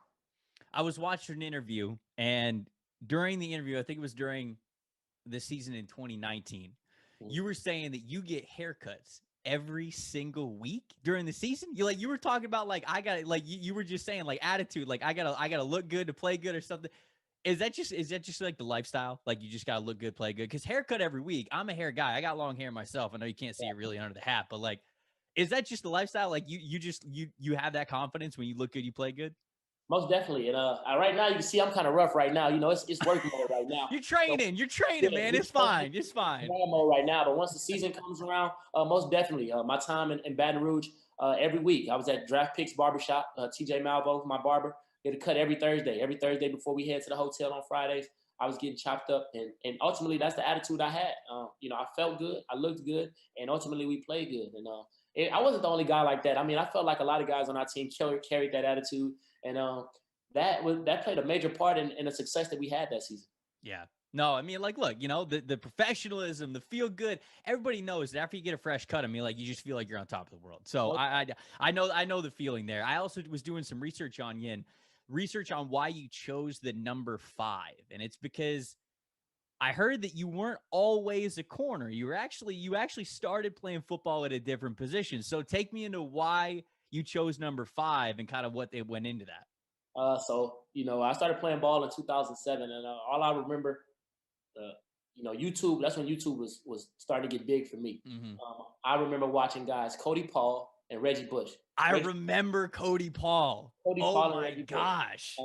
Speaker 2: I was watching an interview, and during the interview, I think it was during the season in 2019, you were saying that you get haircuts every single week during the season. You were talking about you were just saying attitude, I gotta look good to play good or something. Is that just like the lifestyle? Like you just gotta look good, play good? Because haircut every week. I'm a hair guy. I got long hair myself. I know you can't see it really under the hat, but is that just the lifestyle? Like you have that confidence when you look good, you play good?
Speaker 19: Most definitely. And right now you can see I'm kind of rough right now. It's working mode right now.
Speaker 2: You're training, man. It's fine. It's fine.
Speaker 19: Mode right now, but once the season comes around, most definitely. My time in Baton Rouge, every week I was at Draft Picks Barbershop. TJ Malvo, my barber, get a cut every Thursday. Every Thursday before we head to the hotel on Fridays, I was getting chopped up, and ultimately that's the attitude I had. I felt good, I looked good, and ultimately we played good. And I wasn't the only guy like that. I mean, I felt like a lot of guys on our team carried that attitude, and that played a major part in the success that we had that season.
Speaker 2: Yeah. No, I mean, like, look, the professionalism, the feel good. Everybody knows that after you get a fresh cut, I mean, like, you just feel like you're on top of the world. So I know the feeling there. I also was doing some research on why you chose the number 5, and it's because I heard that you weren't always a corner. You actually started playing football at a different position. So take me into why you chose number 5 and kind of what they went into that.
Speaker 19: So I started playing ball in 2007, and all I remember. YouTube, that's when YouTube was starting to get big for me.
Speaker 2: Mm-hmm.
Speaker 19: I remember watching guys, Cody Paul and Reggie Bush.
Speaker 2: I remember Cody Paul. Oh my gosh.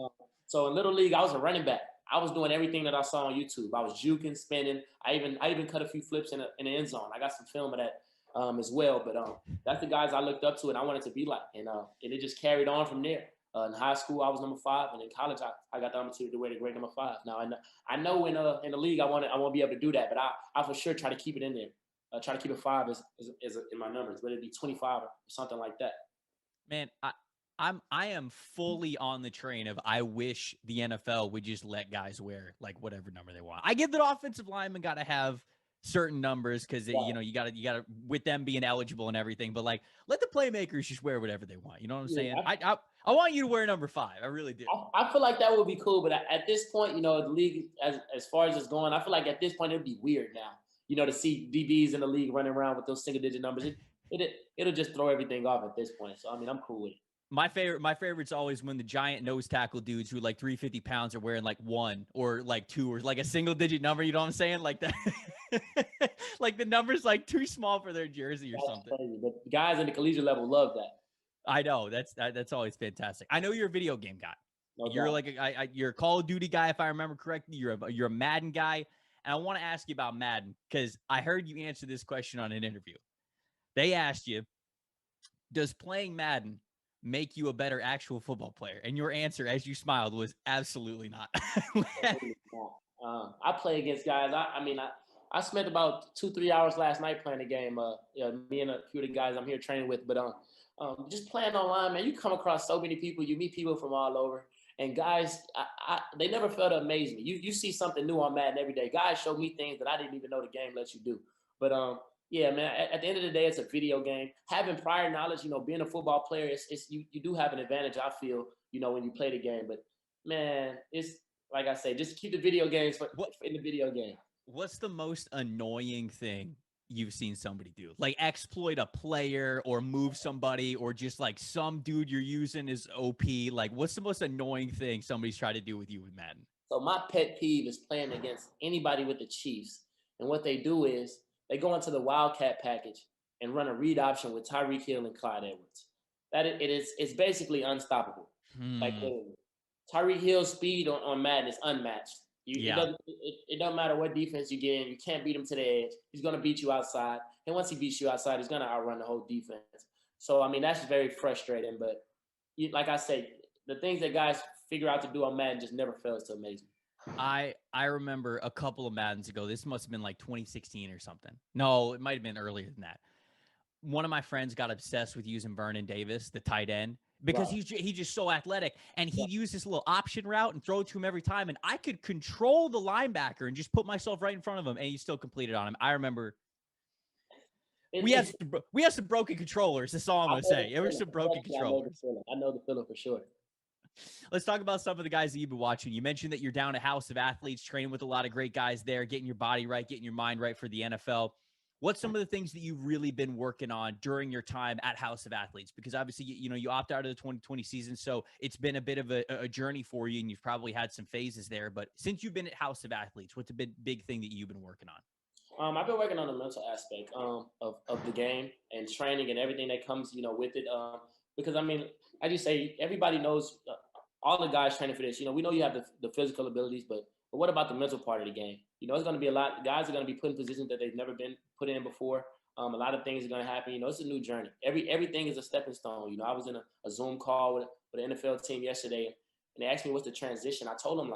Speaker 19: So in Little League, I was a running back. I was doing everything that I saw on YouTube. I was juking, spinning. I even cut a few flips in the end zone. I got some film of that as well. But that's the guys I looked up to and I wanted to be like. And it just carried on from there. In high school, I was number 5, and in college, I got the opportunity to wear the grade number 5. Now, I know in the league, I won't be able to do that, but I for sure try to keep it in there. Try to keep it 5 as in my numbers, whether it be 25 or something like that.
Speaker 2: Man, I am fully on the train of I wish the NFL would just let guys wear like whatever number they want. I get that offensive linemen got to have certain numbers because you gotta with them being eligible and everything, but like let the playmakers just wear whatever they want. You know what I'm saying? I want you to wear number 5. I really do.
Speaker 19: I feel like that would be cool, but at this point, the league as far as it's going, I feel like at this point it'd be weird now. To see DBs in the league running around with those single-digit numbers, it'll just throw everything off at this point. So I mean, I'm cool with it.
Speaker 2: My favorite's always when the giant nose tackle dudes who like 350 pounds are wearing like 1 or like 2 or like a single digit number. You know what I'm saying? Like that, like the number's like too small for their jersey or something.
Speaker 19: Crazy. But guys at the collegiate level love that.
Speaker 2: I know that's always fantastic. I know you're a video game guy. You're
Speaker 19: doubt.
Speaker 2: like you're a Call of Duty guy, if I remember correctly. You're a Madden guy, and I want to ask you about Madden because I heard you answer this question on an interview. They asked you, "Does playing Madden make you a better actual football player?" And your answer, as you smiled, was absolutely not.
Speaker 19: I play against guys. I spent about 2-3 hours last night playing a game. Me and a few of the guys I'm here training with, but just playing online, man, you come across so many people. You meet people from all over, and guys, they never fail to amaze me. You see something new on Madden every day. Guys show me things that I didn't even know the game lets you do. But yeah, man, at the end of the day, it's a video game. Having prior knowledge, being a football player, you do have an advantage, I feel, when you play the game. But, man, it's like I say, just keep the video games in the video game.
Speaker 2: What's the most annoying thing you've seen somebody do? Like exploit a player or move somebody or just like some dude you're using is OP. Like what's the most annoying thing somebody's tried to do with you with Madden?
Speaker 19: So my pet peeve is playing against anybody with the Chiefs. And what they do is they go into the Wildcat package and run a read option with Tyreek Hill and Clyde Edwards. It's basically unstoppable. Like Tyreek Hill's speed on Madden is unmatched. It doesn't matter what defense you get in. You can't beat him to the edge. He's going to beat you outside. And once he beats you outside, he's going to outrun the whole defense. So, I mean, that's very frustrating. But like I say, the things that guys figure out to do on Madden just never fails to amaze me.
Speaker 2: I remember a couple of Maddens ago. This must have been like 2016 or something. No, it might have been earlier than that. One of my friends got obsessed with using Vernon Davis, the tight end, because he's just so athletic, and he'd use this little option route and throw it to him every time, and I could control the linebacker and just put myself right in front of him, and he still completed on him. I remember we have some broken controllers. That's all I'm going to say. There were some broken controllers.
Speaker 19: I know the feeling for sure.
Speaker 2: Let's talk about some of the guys that you've been watching. You mentioned that you're down at House of Athletes, training with a lot of great guys there, getting your body right, getting your mind right for the NFL. What's some of the things that you've really been working on during your time at House of Athletes? Because obviously, you opt out of the 2020 season, so it's been a bit of a journey for you, and you've probably had some phases there. But since you've been at House of Athletes, what's a big thing that you've been working on?
Speaker 19: I've been working on the mental aspect of the game and training and everything that comes, with it. Because, I mean, as you say, everybody knows all the guys training for this. We know you have the physical abilities, but what about the mental part of the game? It's going to be a lot. Guys are going to be put in positions that they've never been put in before. A lot of things are going to happen. It's a new journey. Everything is a stepping stone. I was in a Zoom call with an NFL team yesterday, and they asked me what's the transition. I told them,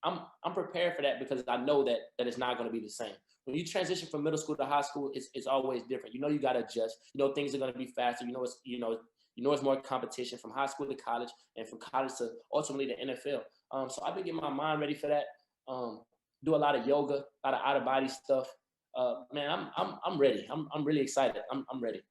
Speaker 19: I'm prepared for that because I know that it's not going to be the same. When you transition from middle school to high school, it's always different. You got to adjust. Things are going to be faster. It's more competition from high school to college and from college to ultimately the NFL. So I've been getting my mind ready for that. do a lot of yoga, a lot of out of body stuff. Man, I'm ready. I'm really excited. I'm ready.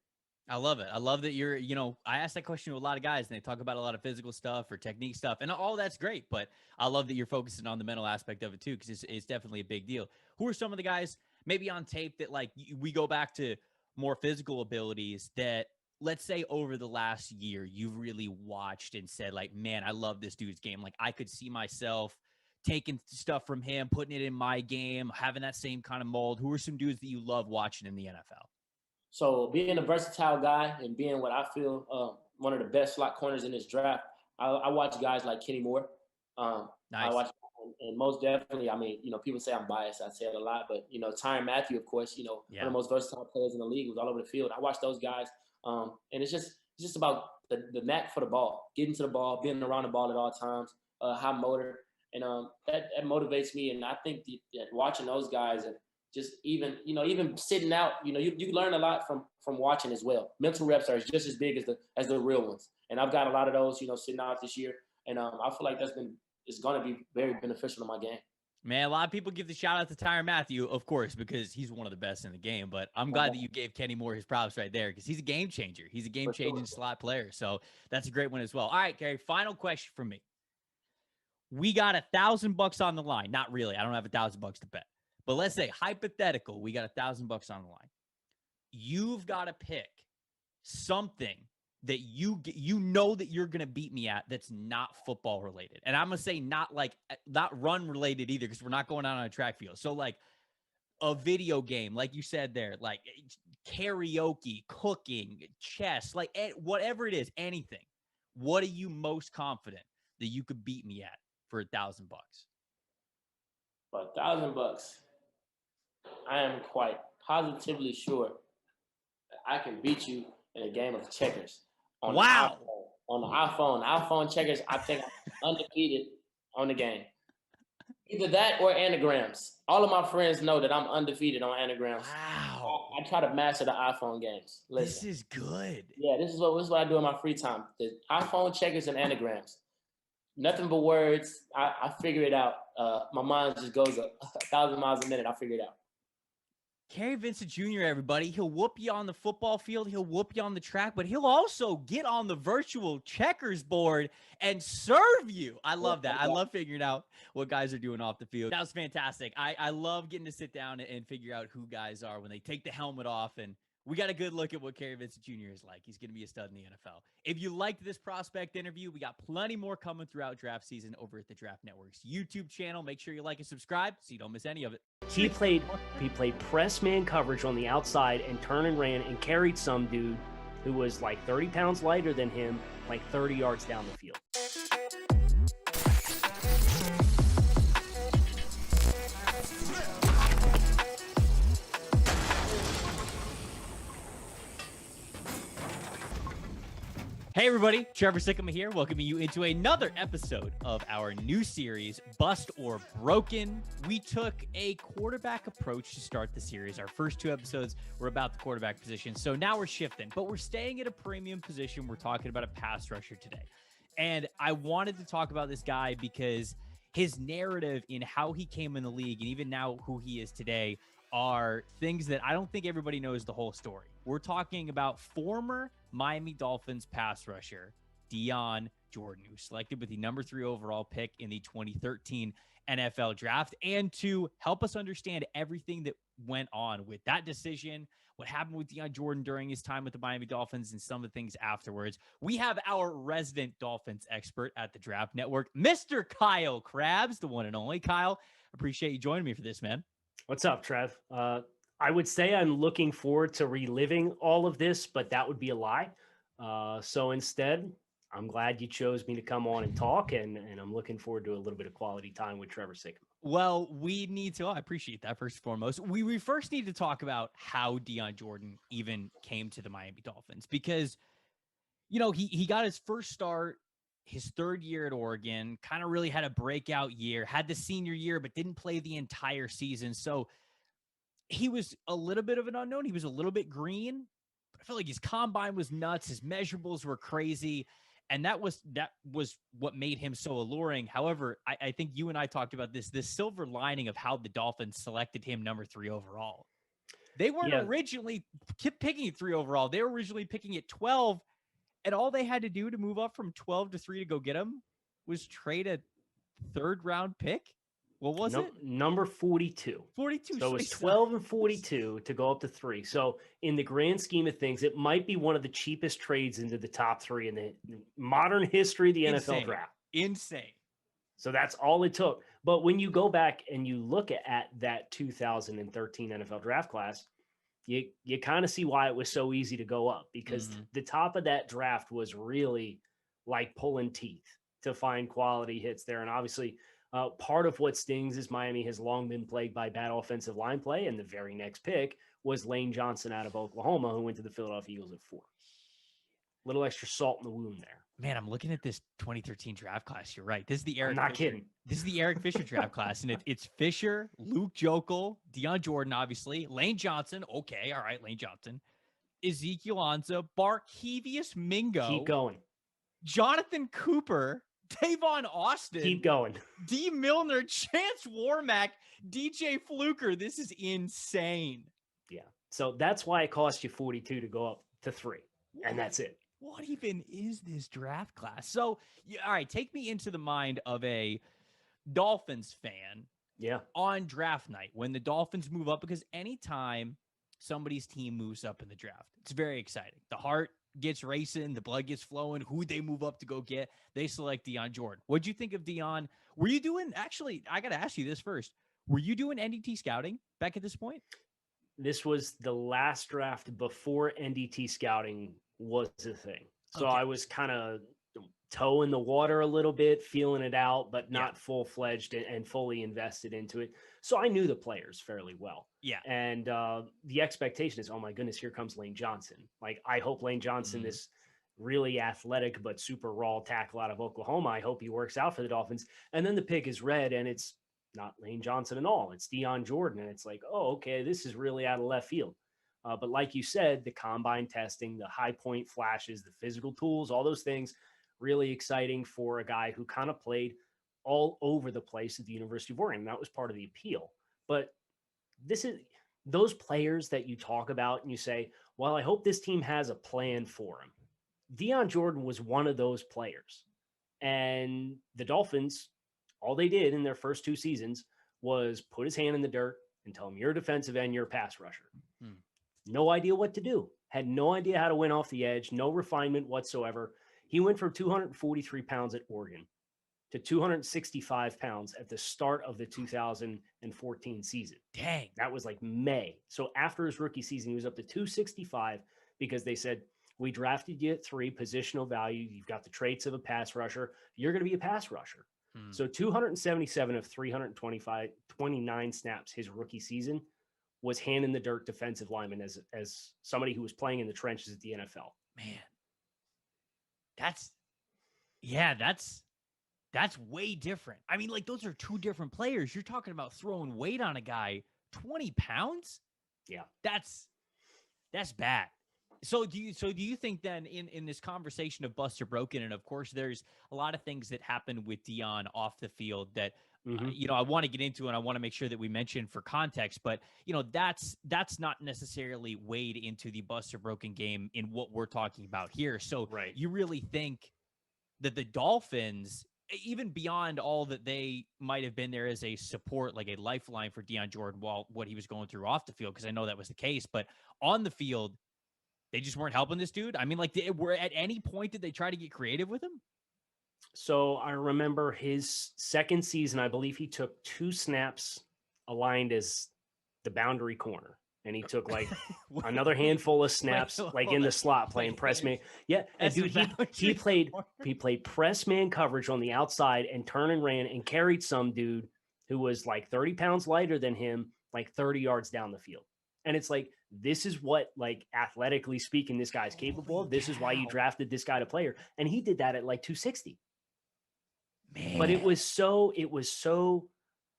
Speaker 2: I love it. I love that you're, I asked that question to a lot of guys and they talk about a lot of physical stuff or technique stuff, and all that's great. But I love that you're focusing on the mental aspect of it too, because it's definitely a big deal. Who are some of the guys maybe on tape that, like, we go back to more physical abilities that, let's say, over the last year, you've really watched and said, like, man, I love this dude's game. Like, I could see myself taking stuff from him, putting it in my game, having that same kind of mold. Who are some dudes that you love watching in the NFL?
Speaker 19: So being a versatile guy and being what I feel one of the best slot corners in this draft, I watch guys like Kenny Moore.
Speaker 2: Nice.
Speaker 19: I watch, and most definitely, I mean, people say I'm biased. I say it a lot, but, Tyrann Mathieu, of course, one of the most versatile players in the league, was all over the field. I watch those guys. And it's just about the knack for the ball, getting to the ball, being around the ball at all times, high motor. And that motivates me. And I think that watching those guys and just even sitting out, you learn a lot from watching as well. Mental reps are just as big as the real ones. And I've got a lot of those, sitting out this year. And I feel like it's going to be very beneficial to my game.
Speaker 2: Man, a lot of people give the shout out to Tyrann Mathieu, of course, because he's one of the best in the game. But I'm glad that you gave Kenny Moore his props right there, because he's a game changer. He's a game changing slot player. So that's a great one as well. All right, Gary, final question from me. We got $1,000 on the line. Not really. I don't have $1,000 to bet. But let's say, hypothetical, we got $1,000 on the line. You've got to pick something that you know that you're going to beat me at that's not football related. And I'm going to say not run related either, because we're not going out on a track field. So like a video game, like you said there, like karaoke, cooking, chess, like whatever it is, anything. What are you most confident that you could beat me at for $1,000?
Speaker 19: For $1,000, I am quite positively sure that I can beat you in a game of checkers. On the iPhone checkers, I think I'm undefeated on the game. Either that or anagrams. All of my friends know that I'm undefeated on anagrams.
Speaker 2: Wow.
Speaker 19: I try to master the iPhone games. Listen.
Speaker 2: This is good.
Speaker 19: Yeah, this is what I do in my free time. The iPhone checkers and anagrams. Nothing but words. I figure it out. My mind just goes 1,000 miles a minute. I figure it out.
Speaker 2: Kerry Vincent Jr., everybody. He'll whoop you on the football field. He'll whoop you on the track, but he'll also get on the virtual checkers board and serve you. I love that. I love figuring out what guys are doing off the field. That was fantastic. I love getting to sit down and figure out who guys are when they take the helmet off, and we got a good look at what Kerry Vincent Jr. is like. He's going to be a stud in the NFL. If you liked this prospect interview, we got plenty more coming throughout draft season over at the Draft Network's YouTube channel. Make sure you like and subscribe so you don't miss any of it.
Speaker 9: He played press man coverage on the outside and turned and ran and carried some dude who was like 30 pounds lighter than him, like 30 yards down the field.
Speaker 2: Hey everybody, Trevor Sikkema here, welcoming you into another episode of our new series, Bust or Broken. We took a quarterback approach to start the series. Our first two episodes were about the quarterback position, so now we're shifting, but we're staying at a premium position. We're talking about a pass rusher today. And I wanted to talk about this guy because his narrative in how he came in the league and even now who he is today are things that I don't think everybody knows the whole story. We're talking about former Miami Dolphins pass rusher Dion Jordan, who was selected with the number 3 overall pick in the 2013 NFL draft. And to help us understand everything that went on with that decision, what happened with Dion Jordan during his time with the Miami Dolphins, and some of the things afterwards, we have our resident Dolphins expert at the Draft Network, Mr. Kyle Krabs, the one and only. Kyle, appreciate you joining me for this, man.
Speaker 9: What's up, Trev? I would say I'm looking forward to reliving all of this, but that would be a lie. So instead, I'm glad you chose me to come on and talk, and I'm looking forward to a little bit of quality time with Trevor Sikkema.
Speaker 2: Well, we need to, I appreciate that first and foremost. We first need to talk about how Dion Jordan even came to the Miami Dolphins, because, you know, he got his first start his third year at Oregon, kind of really had a breakout year, had the senior year, but didn't play the entire season. So he was a little bit of an unknown. He was a little bit green, but I feel like his combine was nuts. His measurables were crazy. And that was what made him so alluring. However, I think you and I talked about this silver lining of how the Dolphins selected him number 3 overall. They weren't originally picking 3 overall. They were originally picking at 12. And all they had to do to move up from 12 to 3 to go get him was trade a 3rd round pick. What was it?
Speaker 9: Number 42.
Speaker 2: 42.
Speaker 9: So it was 12 and 42 to go up to 3. So in the grand scheme of things, it might be one of the cheapest trades into the top 3 in the modern history of the NFL draft.
Speaker 2: Insane.
Speaker 9: So that's all it took. But when you go back and you look at that 2013 NFL draft class, you kind of see why it was so easy to go up, because the top of that draft was really like pulling teeth to find quality hits there. And obviously, part of what stings is Miami has long been plagued by bad offensive line play, and the very next pick was Lane Johnson out of Oklahoma, who went to the Philadelphia Eagles at 4. Little extra salt in the wound there.
Speaker 2: Man, I'm looking at this 2013 draft class. You're right. This is the Eric.
Speaker 9: I'm not kidding.
Speaker 2: This is the Eric Fisher draft class, and it's Fisher, Luke Jokel, Deion Jordan, obviously, Lane Johnson. Okay, all right, Lane Johnson, Ezekiel Ansah, Barkevius Mingo.
Speaker 9: Keep going.
Speaker 2: Jonathan Cooper, Tavon Austin.
Speaker 9: Keep going.
Speaker 2: D. Milner, Chance Warmack, DJ Fluker. This is insane.
Speaker 9: Yeah. So that's why it cost you 42 to go up to 3. And that's it.
Speaker 2: What even is this draft class? So, all right, take me into the mind of a Dolphins fan.
Speaker 9: Yeah.
Speaker 2: On draft night when the Dolphins move up, because anytime somebody's team moves up in the draft, it's very exciting. The heart gets racing, the blood gets flowing. Who they move up to go get? They select Deion Jordan. What'd you think of Deion? Were you doing, actually, I got to ask you this first. Were you doing NDT scouting back at this point?
Speaker 9: This was the last draft before NDT scouting was a thing. So I was kind of toe in the water a little bit, feeling it out, but not full-fledged and fully invested into it. So I knew the players fairly well.
Speaker 2: Yeah.
Speaker 9: And the expectation is, oh my goodness, here comes Lane Johnson. Like, I hope Lane Johnson, this really athletic but super raw tackle out of Oklahoma, I hope he works out for the Dolphins. And then the pick is red, and it's not Lane Johnson at all. It's Deion Jordan. And it's like, oh, okay, this is really out of left field. But like you said, the combine testing, the high point flashes, the physical tools, all those things, really exciting for a guy who kind of played all over the place at the University of Oregon. That was part of the appeal. But this is those players that you talk about and you say, well, I hope this team has a plan for him. Deion Jordan was one of those players. And the Dolphins, all they did in their first 2 seasons was put his hand in the dirt and tell him, you're a defensive end, you're a pass rusher. No idea what to do. Had no idea how to win off the edge. No refinement whatsoever. He went from 243 pounds at Oregon to 265 pounds at the start of the 2014 season.
Speaker 2: Dang.
Speaker 9: That was like May. So after his rookie season, he was up to 265 because they said, we drafted you at 3, positional value. You've got the traits of a pass rusher. You're going to be a pass rusher. So 277 of 29 snaps his rookie season was hand in the dirt defensive lineman as somebody who was playing in the trenches at the NFL.
Speaker 2: Man, that's way different. I mean, like, those are 2 different players. You're talking about throwing weight on a guy, 20 pounds.
Speaker 9: Yeah,
Speaker 2: that's bad. So do you think then in this conversation of Buster Broken, and of course there's a lot of things that happen with Deion off the field that I want to get into, and I want to make sure that we mention for context, but that's not necessarily weighed into the Buster Broken game in what we're talking about here. So you really think that the Dolphins, even beyond all that they might have been there as a support, like a lifeline for Deion Jordan while what he was going through off the field, because I know that was the case, but on the field, they just weren't helping this dude? I mean, like, at any point did they try to get creative with him?
Speaker 9: So I remember his second season, I believe he took 2 snaps aligned as the boundary corner. And he took like another handful of snaps, like in the slot playing press man. Yeah. And dude, he played press man coverage on the outside and turned and ran and carried some dude who was like 30 pounds lighter than him, like 30 yards down the field. And it's like, this is what, like, athletically speaking, this guy's capable of. This is why you drafted this guy to player. And he did that at like 260. Man. But it was so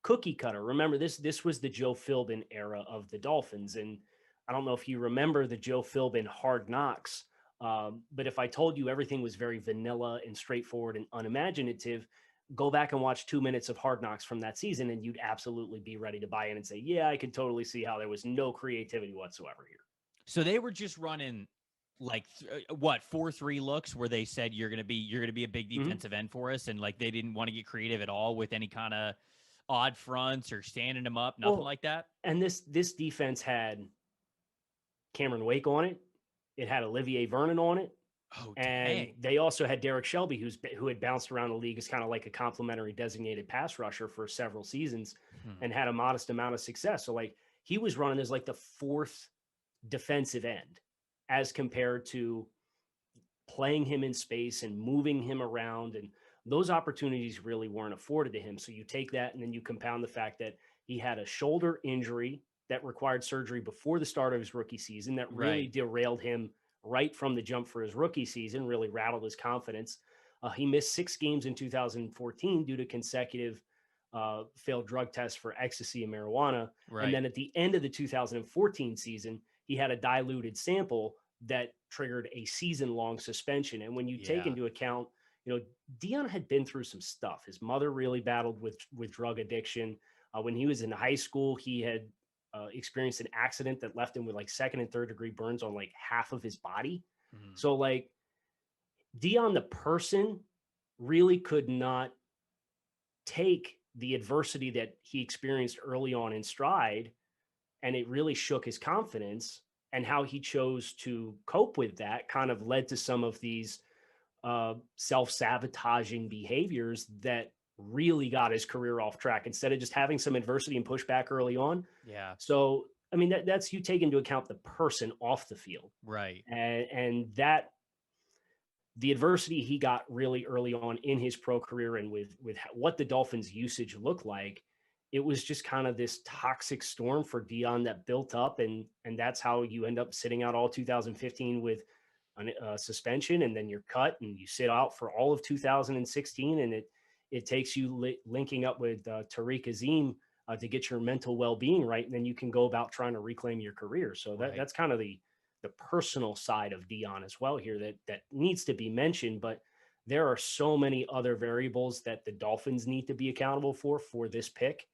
Speaker 9: cookie cutter. Remember, this was the Joe Philbin era of the Dolphins. And I don't know if you remember the Joe Philbin Hard Knocks But if I told you everything was very vanilla and straightforward and unimaginative, go back and watch 2 minutes of Hard Knocks from that season, and you'd absolutely be ready to buy in and say, yeah, I can totally see how there was no creativity whatsoever here.
Speaker 2: So they were just running like 4-3 looks where they said you're gonna be a big defensive end for us, and like they didn't want to get creative at all with any kind of odd fronts or standing them up, nothing like that.
Speaker 9: And this defense had Cameron Wake on it. It had Olivier Vernon on it.
Speaker 2: Oh,
Speaker 9: and
Speaker 2: dang.
Speaker 9: they also had Derek Shelby, who had bounced around the league as kind of like a complimentary designated pass rusher for several seasons and had a modest amount of success. So like he was running as like the fourth defensive end as compared to playing him in space and moving him around. And those opportunities really weren't afforded to him. So you take that and then you compound the fact that he had a shoulder injury that required surgery before the start of his rookie season that really derailed him right from the jump for his rookie season, really rattled his confidence. He missed 6 games in 2014 due to consecutive failed drug tests for ecstasy and marijuana.
Speaker 2: Right.
Speaker 9: And then at the end of the 2014 season, he had a diluted sample that triggered a season-long suspension. And when you take into account, Deion had been through some stuff. His mother really battled with drug addiction. When he was in high school, he had experienced an accident that left him with like 2nd and 3rd degree burns on like half of his body. So like Deion, the person, really could not take the adversity that he experienced early on in stride, and it really shook his confidence. And how he chose to cope with that kind of led to some of these self-sabotaging behaviors that really got his career off track instead of just having some adversity and pushback early on.
Speaker 2: Yeah.
Speaker 9: So, I mean, that's you take into account the person off the field.
Speaker 2: Right.
Speaker 9: And that the adversity he got really early on in his pro career and with what the Dolphins usage looked like, it was just kind of this toxic storm for Deion that built up. And that's how you end up sitting out all 2015 with a suspension, and then you're cut and you sit out for all of 2016. And it takes you linking up with Tariq Azim to get your mental well-being right. And then you can go about trying to reclaim your career. So that's kind of the personal side of Deion as well here that needs to be mentioned, but there are so many other variables that the Dolphins need to be accountable for this pick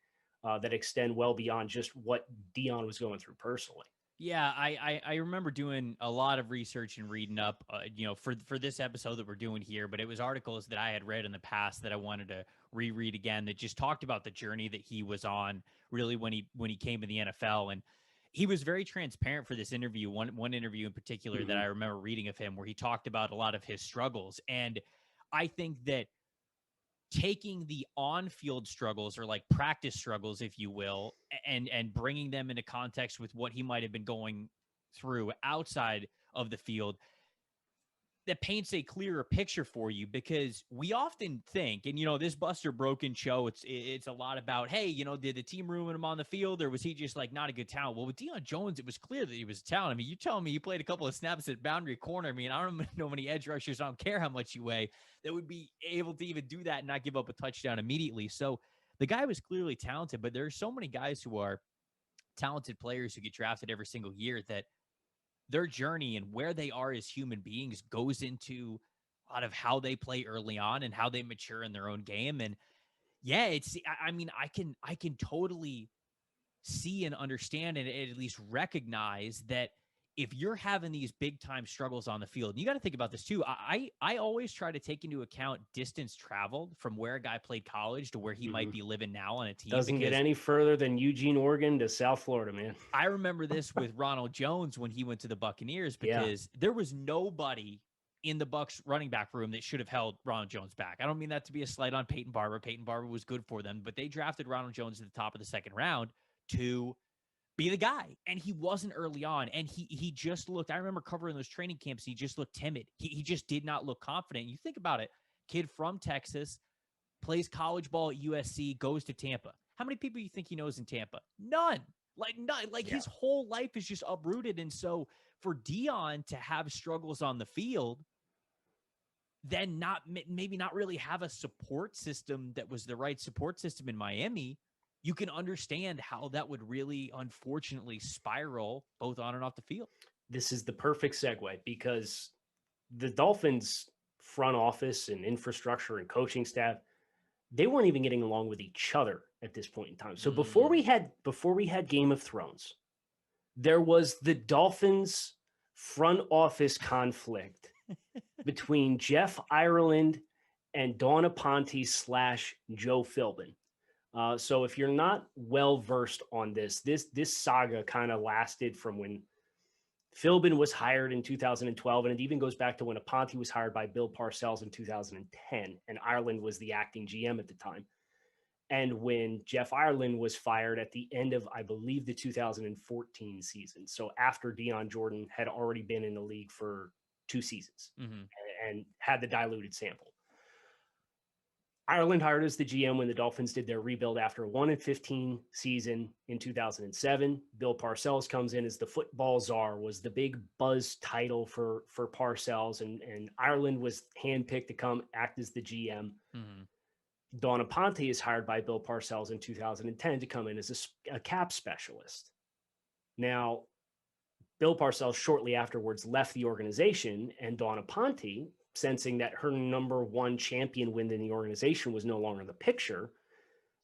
Speaker 9: that extend well beyond just what Deion was going through personally.
Speaker 2: Yeah, I remember doing a lot of research and reading up, for this episode that we're doing here, but it was articles that I had read in the past that I wanted to reread again that just talked about the journey that he was on really when he came to the NFL. And he was very transparent for this interview. One interview in particular that I remember reading of him where he talked about a lot of his struggles. And I think that taking the on-field struggles or like practice struggles, if you will, and bringing them into context with what he might have been going through outside of the field, that paints a clearer picture for you, because we often think, and this Buster Broken show, it's a lot about, hey, did the team ruin him on the field, or was he just like not a good talent? Well, with Deion Jones, it was clear that he was a talent. I mean, you telling me you played a couple of snaps at boundary corner. I mean, I don't know many edge rushers, I don't care how much you weigh, that would be able to even do that and not give up a touchdown immediately. So the guy was clearly talented, but there are so many guys who are talented players who get drafted every single year that their journey and where they are as human beings goes into a lot of how they play early on and how they mature in their own game. And yeah, I can totally see and understand and at least recognize that if you're having these big time struggles on the field, and you got to think about this too. I always try to take into account distance traveled from where a guy played college to where he might be living now on a team.
Speaker 9: Doesn't get any further than Eugene, Oregon to South Florida, man.
Speaker 2: I remember this with Ronald Jones when he went to the Buccaneers, because there was nobody in the Bucs running back room that should have held Ronald Jones back. I don't mean that to be a slight on Peyton Barber. Peyton Barber was good for them, but they drafted Ronald Jones at the top of the 2nd round to be the guy. And he wasn't early on. And he just looked, I remember covering those training camps, he just looked timid. He just did not look confident. You think about it, kid from Texas, plays college ball at USC, goes to Tampa. How many people do you think he knows in Tampa? None. His whole life is just uprooted. And so for Deion to have struggles on the field, then maybe not really have a support system that was the right support system in Miami, you can understand how that would really, unfortunately, spiral both on and off the field.
Speaker 9: This is the perfect segue, because the Dolphins front office and infrastructure and coaching staff, they weren't even getting along with each other at this point in time. So before we had Game of Thrones, there was the Dolphins front office conflict between Jeff Ireland and Dawn Aponte / Joe Philbin. So if you're not well versed on this saga kind of lasted from when Philbin was hired in 2012, and it even goes back to when Aponte was hired by Bill Parcells in 2010, and Ireland was the acting GM at the time. And when Jeff Ireland was fired at the end of, I believe, the 2014 season. So after Deion Jordan had already been in the league for 2 seasons and had the diluted sample. Ireland hired as the GM when the Dolphins did their rebuild after a 1-15 season in 2007. Bill Parcells comes in as the football czar, was the big buzz title for Parcells, and Ireland was handpicked to come act as the GM. Dawn Aponte is hired by Bill Parcells in 2010 to come in as a cap specialist. Now, Bill Parcells shortly afterwards left the organization, and Dawn Aponte, sensing that her number one champion within the organization was no longer in the picture,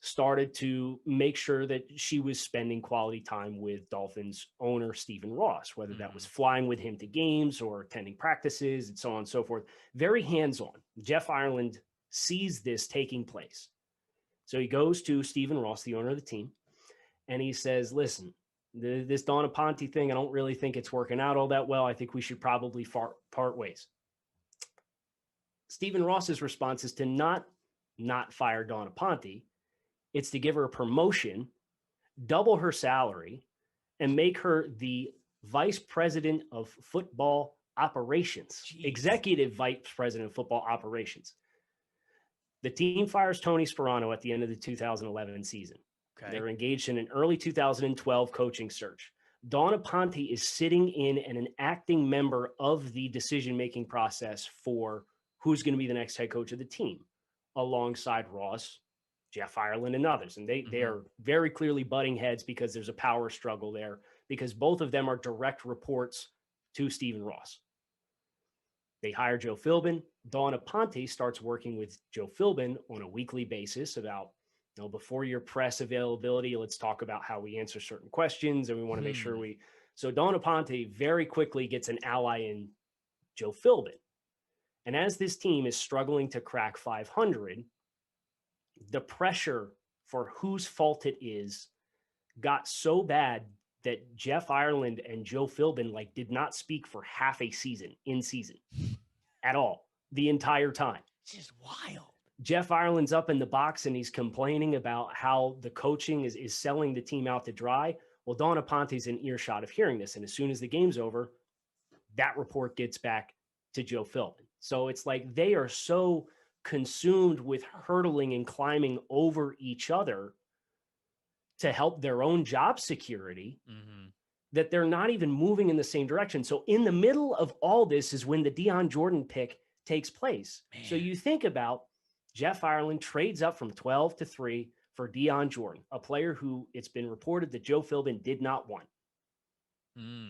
Speaker 9: started to make sure that she was spending quality time with Dolphins owner Stephen Ross, whether that was flying with him to games or attending practices and so on and so forth. Very hands-on. Jeff Ireland sees this taking place. So he goes to Stephen Ross, the owner of the team, and he says, listen, this Dawn Aponte thing, I don't really think it's working out all that well. I think we should probably part ways. Stephen Ross's response is to not fire Dawn Aponte. It's to give her a promotion, double her salary, and make her the vice president of football operations, executive vice president of football operations. The team fires Tony Sperano at the end of the 2011 season. Okay. They're engaged in an early 2012 coaching search. Dawn Aponte is sitting in and an acting member of the decision-making process for who's going to be the next head coach of the team, alongside Ross, Jeff Ireland, and others. And they are very clearly butting heads because there's a power struggle there, because both of them are direct reports to Stephen Ross. They hire Joe Philbin. Dawn Aponte starts working with Joe Philbin on a weekly basis about, before your press availability, let's talk about how we answer certain questions, and we want to make sure So Dawn Aponte very quickly gets an ally in Joe Philbin. And as this team is struggling to crack 500, the pressure for whose fault it is got so bad that Jeff Ireland and Joe Philbin did not speak for half a season in season at all the entire time.
Speaker 2: It's just wild.
Speaker 9: Jeff Ireland's up in the box and he's complaining about how the coaching is selling the team out to dry. Well, Dawn Aponte's in earshot of hearing this. And as soon as the game's over, that report gets back to Joe Philbin. So it's like they are so consumed with hurdling and climbing over each other to help their own job security that they're not even moving in the same direction. So in the middle of all this is when the Deion Jordan pick takes place. Man. So you think about Jeff Ireland trades up from 12 to 3 for Deion Jordan, a player who it's been reported that Joe Philbin did not want.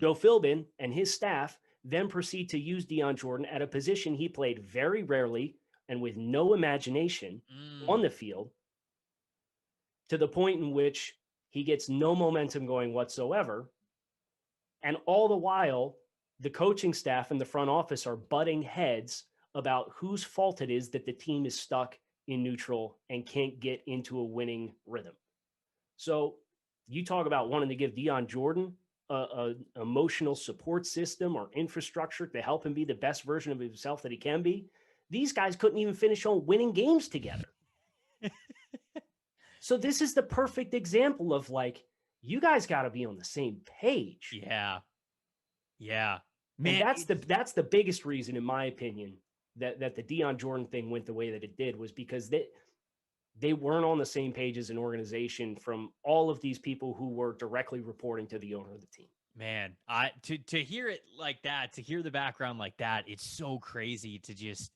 Speaker 9: Joe Philbin and his staff then proceed to use Deion Jordan at a position he played very rarely and with no imagination on the field, to the point in which he gets no momentum going whatsoever. And all the while, the coaching staff and the front office are butting heads about whose fault it is that the team is stuck in neutral and can't get into a winning rhythm. So you talk about wanting to give Deion Jordan an emotional support system or infrastructure to help him be the best version of himself that he can be. These guys couldn't even finish on winning games together. So this is the perfect example of you guys got to be on the same page.
Speaker 2: Yeah. Man,
Speaker 9: and that's the biggest reason, in my opinion, that the Deion Jordan thing went the way that it did, was because they weren't on the same page as an organization from all of these people who were directly reporting to the owner of the team.
Speaker 2: Man, to hear it like that, to hear the background like that, it's so crazy to just,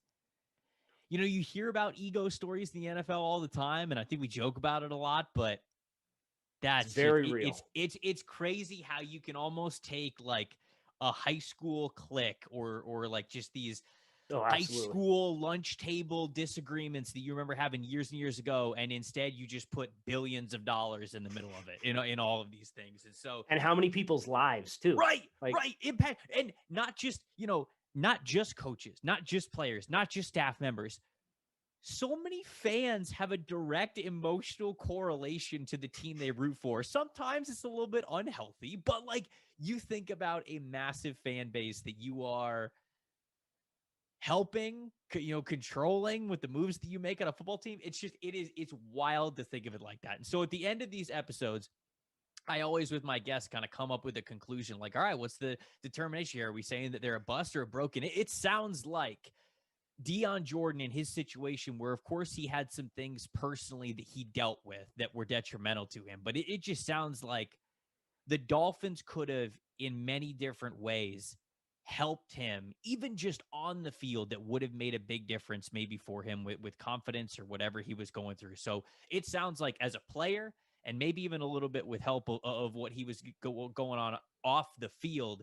Speaker 2: you hear about ego stories in the NFL all the time, and I think we joke about it a lot, but that's
Speaker 9: very real.
Speaker 2: It's crazy how you can almost take a high school clique or like just these
Speaker 9: high
Speaker 2: school lunch table disagreements that you remember having years and years ago, and instead you just put billions of dollars in the middle of it, in all of these things. And so,
Speaker 9: and how many people's lives too,
Speaker 2: right, impact, and not just, not just coaches, not just players, not just staff members. So many fans have a direct emotional correlation to the team they root for. Sometimes it's a little bit unhealthy, but like you think about a massive fan base that you are helping, controlling with the moves that you make on a football team. It's wild to think of it like that. And so at the end of these episodes, I always, with my guests, kind of come up with a conclusion like, all right, what's the determination here? Are we saying that they're a bust or a broken? It sounds like Deion Jordan in his situation where, of course, he had some things personally that he dealt with that were detrimental to him. But it just sounds like the Dolphins could have, in many different ways, helped him, even just on the field, that would have made a big difference maybe for him with confidence or whatever he was going through. So it sounds like as a player, and maybe even a little bit with help of what he was going on off the field,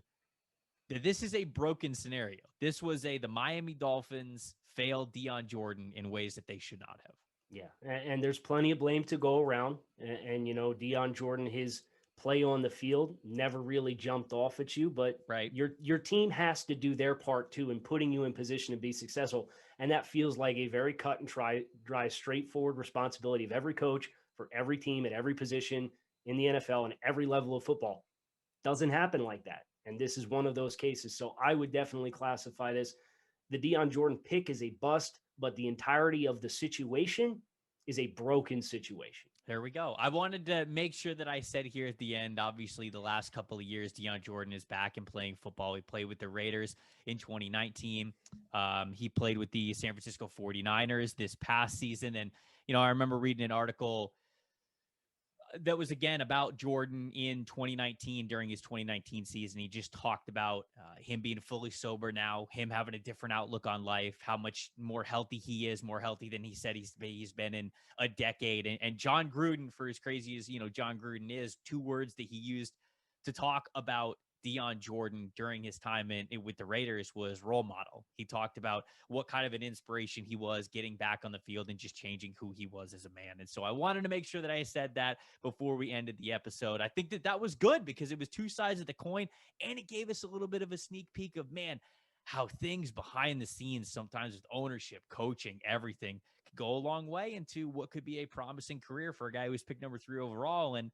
Speaker 2: that this is a broken scenario. This was the Miami Dolphins failed Deion Jordan in ways that they should not have.
Speaker 9: Yeah, and there's plenty of blame to go around. And Deion Jordan, his play on the field never really jumped off at you, but your team has to do their part too in putting you in position to be successful. And that feels like a very cut and dry, straightforward responsibility of every coach for every team at every position in the NFL and every level of football. Doesn't happen like that. And this is one of those cases. So I would definitely classify this. The Deion Jordan pick is a bust, but the entirety of the situation is a broken situation.
Speaker 2: There we go. I wanted to make sure that I said here at the end, obviously the last couple of years, Deion Jordan is back and playing football. He played with the Raiders in 2019. He played with the San Francisco 49ers this past season. And, I remember reading an article that was, again, about Jordan in 2019 during his 2019 season. He just talked about him being fully sober now, him having a different outlook on life, how much more healthy he is, more healthy than he said he's been in a decade. And John Gruden, for as crazy as, John Gruden is, two words that he used to talk about Deion Jordan during his time with the Raiders was role model. He talked about what kind of an inspiration he was getting back on the field and just changing who he was as a man. And so I wanted to make sure that I said that before we ended the episode. I think that was good because it was two sides of the coin, and it gave us a little bit of a sneak peek of, man, how things behind the scenes, sometimes with ownership, coaching, everything, could go a long way into what could be a promising career for a guy who was picked number 3 overall. And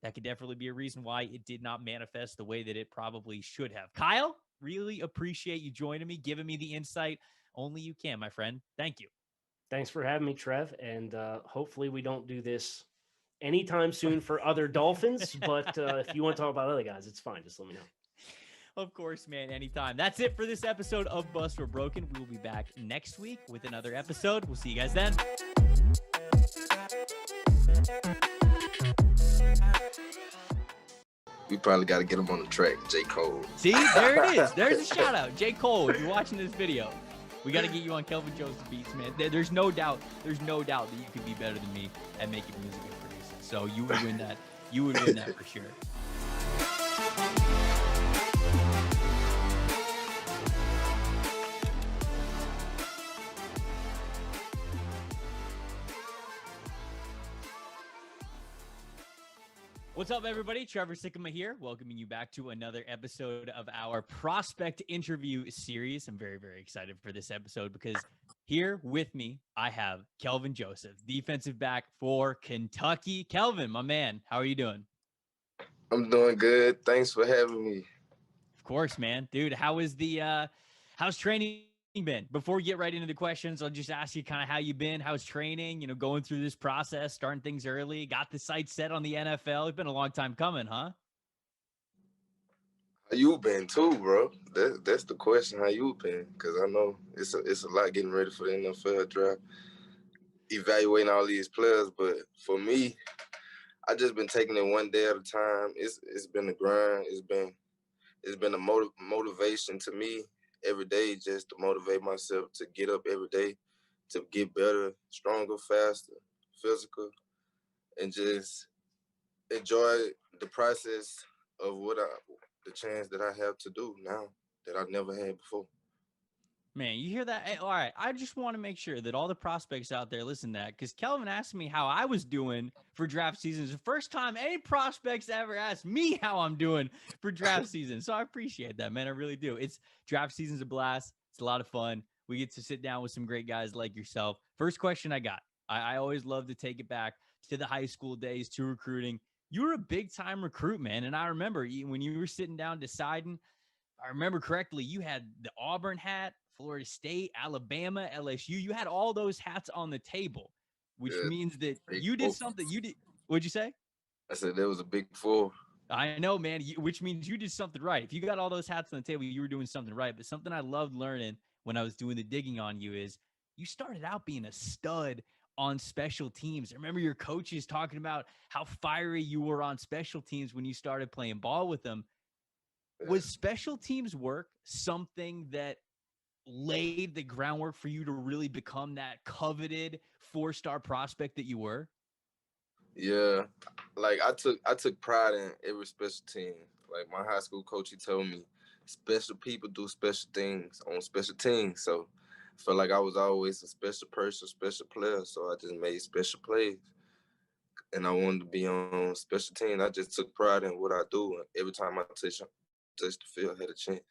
Speaker 2: that could definitely be a reason why it did not manifest the way that it probably should have. Kyle, really appreciate you joining me, giving me the insight only you can, my friend. Thank you.
Speaker 9: Thanks for having me, Trev. And hopefully we don't do this anytime soon for other Dolphins. But if you want to talk about other guys, it's fine. Just let me know.
Speaker 2: Of course, man, anytime. That's it for this episode of Bust or Broken. We will be back next week with another episode. We'll see you guys then.
Speaker 1: We probably got to get him on the track, J. Cole.
Speaker 2: See, there it is. There's a shout out. J. Cole, if you're watching this video, we got to get you on Kelvin Joseph beats, man. There's no doubt that you could be better than me at making music and producing. So you would win that. You would win that for sure. What's up, everybody? Trevor Sikkema here, welcoming you back to another episode of our prospect interview series. I'm very, very excited for this episode because here with me, I have Kelvin Joseph, defensive back for Kentucky. Kelvin, my man, how are you doing?
Speaker 1: I'm doing good. Thanks for having me.
Speaker 2: Of course, man. Dude, how's training been? Before we get right into the questions, I'll just ask you kind of how you been, how's training, going through this process, starting things early, got the sights set on the NFL. It's been a long time coming, huh?
Speaker 1: How you been too, bro? That's the question, how you been? Because I know it's a lot getting ready for the NFL draft, evaluating all these players. But for me, I just been taking it one day at a time. It's been a grind. It's been a motivation to me every day, just to motivate myself to get up every day, to get better, stronger, faster, physical, and just enjoy the process of what the chance that I have to do now that I never had before.
Speaker 2: Man, you hear that? Hey, all right, I just want to make sure that all the prospects out there listen to that, because Kelvin asked me how I was doing for draft season. It's the first time any prospects ever asked me how I'm doing for draft season. So I appreciate that, man. I really do. Draft season's a blast. It's a lot of fun. We get to sit down with some great guys like yourself. First question I got. I always love to take it back to the high school days, to recruiting. You were a big-time recruit, man. And I remember when you were sitting down deciding, I remember correctly, you had the Auburn hat, Florida State, Alabama, LSU. You had all those hats on the table, which means that you did something. What'd you say?
Speaker 1: I said there was a big four.
Speaker 2: I know, man, which means you did something right. If you got all those hats on the table, you were doing something right. But something I loved learning when I was doing the digging on you is you started out being a stud on special teams. I remember your coaches talking about how fiery you were on special teams when you started playing ball with them. Was special teams work something that laid the groundwork for you to really become that coveted 4-star prospect that you were?
Speaker 1: Yeah, like I took pride in every special team. Like my high school coach, he told me special people do special things on special teams. So I felt like I was always a special person, special player. So I just made special plays. And I wanted to be on special teams. I just took pride in what I do. And every time I touch the field, I had a chance.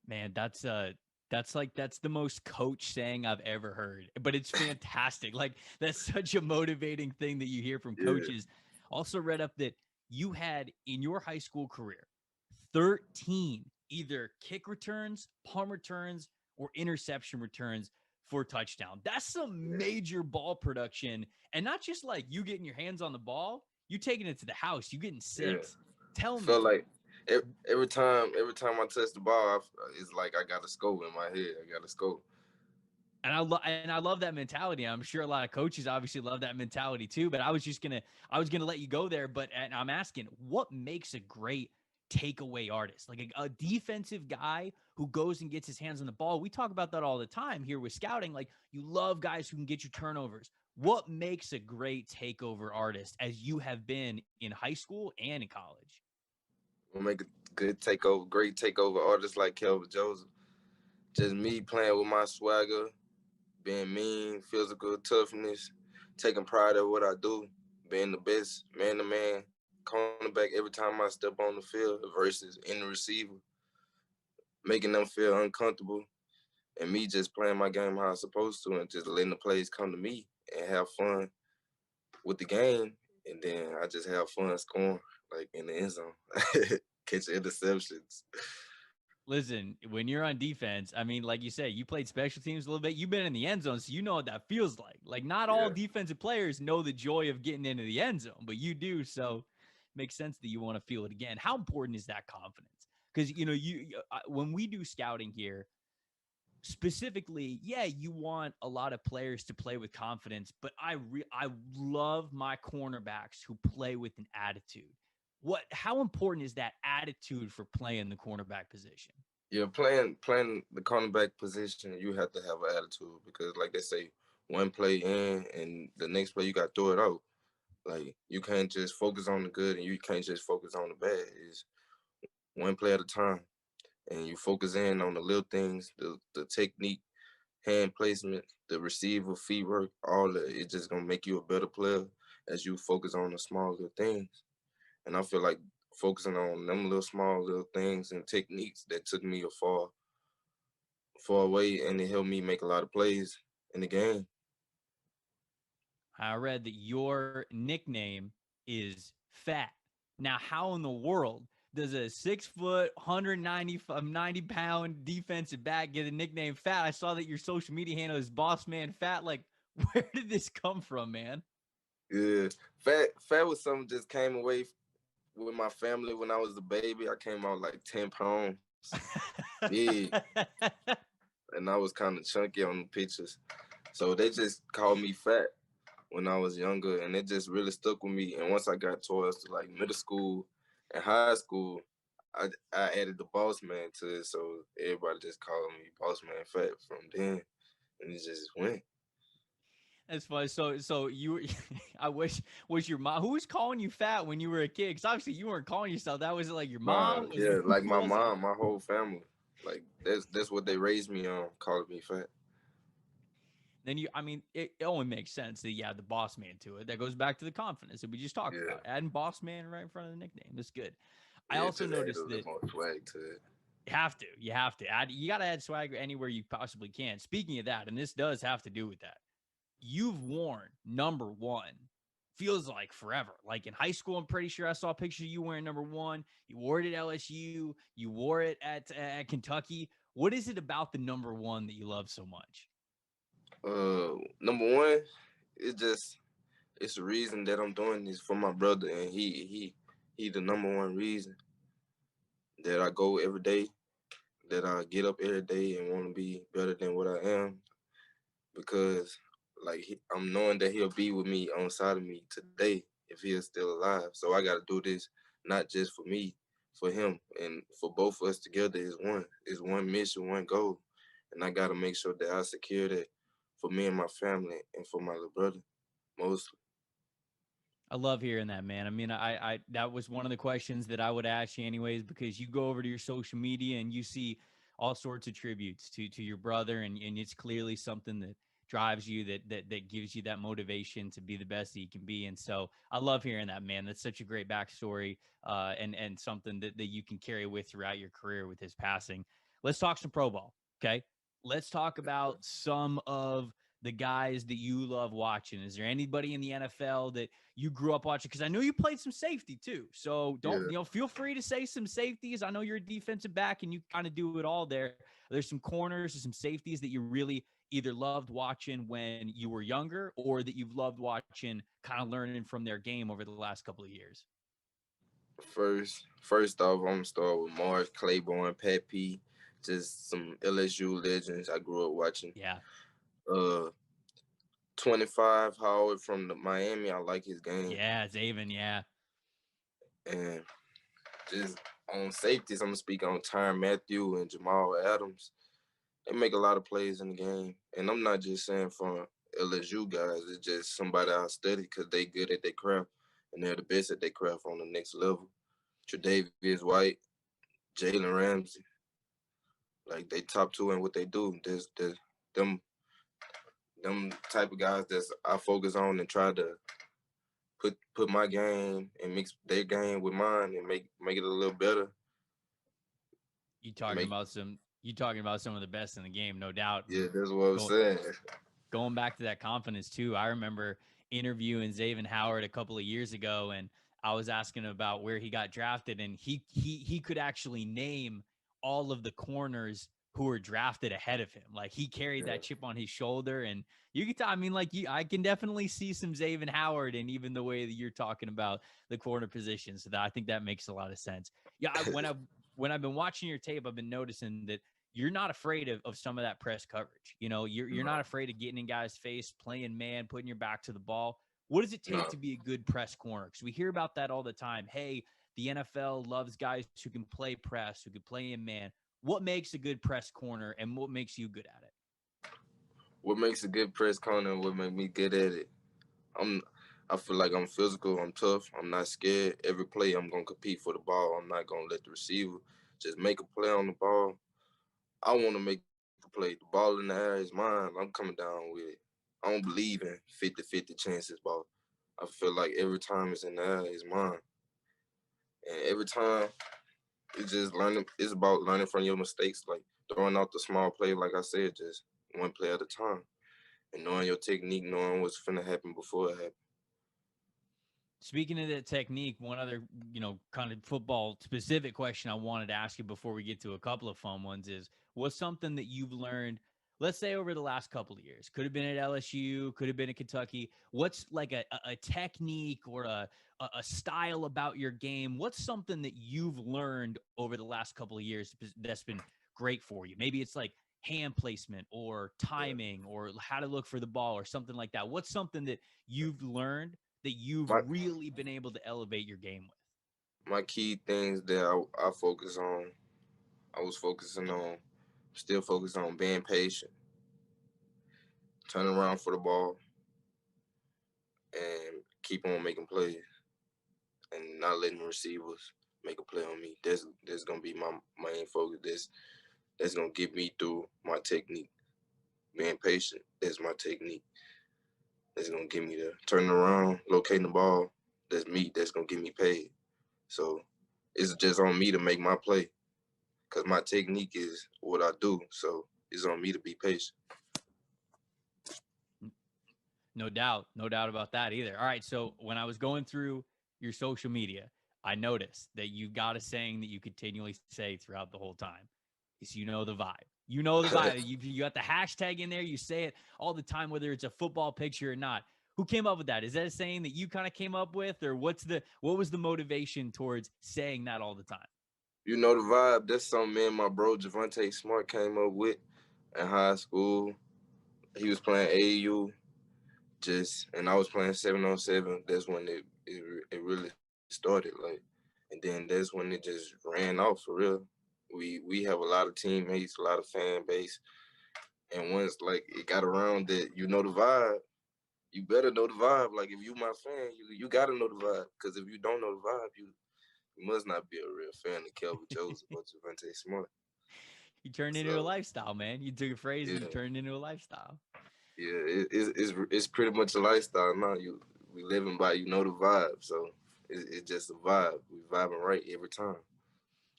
Speaker 2: Man, that's the most coach saying I've ever heard, but it's fantastic. Like, that's such a motivating thing that you hear from coaches. Also read up that you had in your high school career 13 either kick returns, punt returns, or interception returns for touchdown. That's some major ball production, and not just like you getting your hands on the ball, you taking it to the house, you getting 6. Tell me.
Speaker 1: Felt like every time I touch the ball, it's like I got a scope in my head. I got a scope.
Speaker 2: And I love that mentality. I'm sure a lot of coaches obviously love that mentality too. But I was gonna let you go there. But I'm asking, what makes a great takeaway artist? Like a defensive guy who goes and gets his hands on the ball. We talk about that all the time here with scouting. Like, you love guys who can get you turnovers. What makes a great takeover artist, as you have been in high school and in college?
Speaker 1: What make a great takeover artist like Kelvin Joseph? Just me playing with my swagger, being mean, physical toughness, taking pride in what I do, being the best man-to-man cornerback every time I step on the field versus in the receiver, making them feel uncomfortable, and me just playing my game how I'm supposed to and just letting the plays come to me and have fun with the game. And then I just have fun scoring, like in the end zone, catch interceptions.
Speaker 2: Listen, when you're on defense, I mean, like you said, you played special teams a little bit. You've been in the end zone, so you know what that feels like. Like, not all defensive players know the joy of getting into the end zone, but you do. So it makes sense that you want to feel it again. How important is that confidence? Because, when we do scouting here, specifically, you want a lot of players to play with confidence, but I love my cornerbacks who play with an attitude. How important is that attitude for playing the cornerback position?
Speaker 1: Yeah, playing the cornerback position, you have to have an attitude, because like they say, one play in and the next play you got to throw it out. Like, you can't just focus on the good and you can't just focus on the bad. It's one play at a time. And you focus in on the little things, the technique, hand placement, the receiver, feet work, all that. It's just going to make you a better player as you focus on the small little things. And I feel like focusing on them small little things and techniques that took me far away, and it helped me make a lot of plays in the game.
Speaker 2: I read that your nickname is Fat. Now, how in the world does a 6 foot, 190-pound defensive back get a nickname Fat? I saw that your social media handle is Boss Man Fat. Like, where did this come from, man?
Speaker 1: Yeah, Fat was something just came away with my family when I was a baby. I came out like 10 pounds. Yeah. And I was kind of chunky on the pictures. So they just called me Fat when I was younger, and it just really stuck with me. And once I got towards like middle school and high school, I added the Boss Man to it. So everybody just called me Boss Man Fat from then, and it just went.
Speaker 2: That's funny. So you, I wish was your mom who was calling you fat when you were a kid? Because obviously you weren't calling yourself. That was like your mom.
Speaker 1: Yeah, like my mom, my whole family. Like that's what they raised me on, calling me fat.
Speaker 2: Then it only makes sense that you add the boss man to it. That goes back to the confidence that we just talked about. Adding boss man right in front of the nickname. That's good. I also noticed that
Speaker 1: more swag to it.
Speaker 2: You have to add. You got to add swag anywhere you possibly can. Speaking of that, and this does have to do with that. You've worn number 1. Feels like forever. Like in high school, I'm pretty sure I saw a picture of you wearing number 1. You wore it at LSU. You wore it at Kentucky. What is it about the number 1 that you love so much?
Speaker 1: Number 1, it's the reason that I'm doing this for my brother, and he the number 1 reason that I go every day, that I get up every day and want to be better than what I am, because I'm knowing that he'll be with me on side of me today if he is still alive. So I got to do this not just for me, for him, and for both of us together is one. It's one mission, one goal, and I got to make sure that I secure that for me and my family and for my little brother, mostly.
Speaker 2: I love hearing that, man. I mean, I that was one of the questions that I would ask you anyways, because you go over to your social media and you see all sorts of tributes to your brother, and it's clearly something that drives you, that gives you that motivation to be the best that you can be. And so I love hearing that, man. That's such a great backstory, and something that you can carry with throughout your career with his passing. Let's talk some pro ball, okay? Let's talk about some of the guys that you love watching. Is there anybody in the NFL that you grew up watching? Because I know you played some safety too. So feel free to say some safeties. I know you're a defensive back and you kind of do it all there. There's some corners and some safeties that you really either loved watching when you were younger, or that you've loved watching, kind of learning from their game over the last couple of years.
Speaker 1: First off, I'm going to start with Morris Claiborne, Pat P, just some LSU legends I grew up watching.
Speaker 2: Yeah.
Speaker 1: 25 Howard from Miami, I like his game.
Speaker 2: Yeah, Zaven, yeah.
Speaker 1: And just on safeties, I'm going to speak on Tyrann Mathieu and Jamal Adams. They make a lot of plays in the game. And I'm not just saying from LSU guys. It's just somebody I study because they good at their craft. And they're the best at their craft on the next level. Tre'Davious White, Jalen Ramsey. Like, they top 2 in what they do. There's them type of guys that I focus on and try to put my game and mix their game with mine and make it a little better.
Speaker 2: You talking about some of the best in the game, no doubt.
Speaker 1: Yeah, that's what I'm saying.
Speaker 2: Going back to that confidence too, I remember interviewing Xavier Howard a couple of years ago, and I was asking about where he got drafted, and he could actually name all of the corners who were drafted ahead of him. Like, he carried that chip on his shoulder, and you can tell, I can definitely see some Xavier Howard, and even the way that you're talking about the corner position. So I think that makes a lot of sense. Yeah. When I've been watching your tape, I've been noticing that you're not afraid of some of that press coverage. You're not afraid of getting in guys' face, playing man, putting your back to the ball. What does it take to be a good press corner? Because we hear about that all the time. Hey, the NFL loves guys who can play press, who can play in man. What makes a good press corner, and what makes you good at it?
Speaker 1: What makes a good press corner and what makes me good at it? I feel like I'm physical, I'm tough, I'm not scared. Every play I'm going to compete for the ball. I'm not going to let the receiver just make a play on the ball. I want to make the play. The ball in the air is mine. I'm coming down with it. I don't believe in 50-50 chances ball. I feel like every time it's in the air, it's mine. And every time, it's just learning. It's about learning from your mistakes, like throwing out the small play, like I said, just one play at a time. And knowing your technique, knowing what's finna happen before it happens.
Speaker 2: Speaking of that technique, one other, kind of football specific question I wanted to ask you before we get to a couple of fun ones is, what's something that you've learned, let's say over the last couple of years? Could have been at LSU, could have been at Kentucky. What's like a technique or a style about your game? What's something that you've learned over the last couple of years that's been great for you? Maybe it's like hand placement or timing or how to look for the ball or something like that. What's something that you've learned that you've really been able to elevate your game with?
Speaker 1: My key things that I focus on, still focusing on being patient, turning around for the ball, and keep on making plays and not letting the receivers make a play on me. That's gonna be my main focus. That's gonna get me through my technique. Being patient, that's my technique. That's gonna get me to turn around, locating the ball. That's me. That's gonna get me paid. So it's just on me to make my play, because my technique is what I do. So it's on me to be patient.
Speaker 2: No doubt about that either. All right, so when I was going through your social media, I noticed that you got a saying that you continually say throughout the whole time. Is you know the vibe. You know the vibe. You got the hashtag in there. You say it all the time, whether it's a football picture or not. Who came up with that? Is that a saying that you kind of came up with, or what was the motivation towards saying that all the time?
Speaker 1: You know the vibe. That's something me and my bro Javante Smart came up with in high school. He was playing AAU, and I was playing 7-on-7. That's when it really started. And then that's when it just ran off for real. We have a lot of teammates, a lot of fan base, and once it got around that you know the vibe, you better know the vibe. Like if you my fan, you gotta know the vibe, because if you don't know the vibe, you must not be a real fan of Kelvin Joseph or Javante Smart.
Speaker 2: You turned into a lifestyle, man. You took a phrase and you turned into a lifestyle.
Speaker 1: Yeah, it's pretty much a lifestyle now. We living by the vibe, so it's just a vibe. We vibing right every time.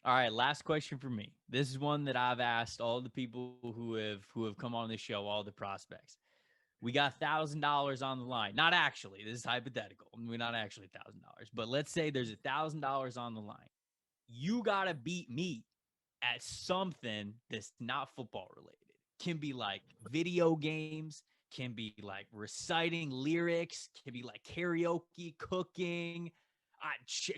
Speaker 2: All right, last question for me. This is one that I've asked all the people who have come on this show, all the prospects. We got $1,000 on the line. Not actually. This is hypothetical. We're not actually $1,000, but let's say there's $1,000 on the line. You gotta beat me at something that's not football related. Can be like video games, can be like reciting lyrics, can be like karaoke, cooking,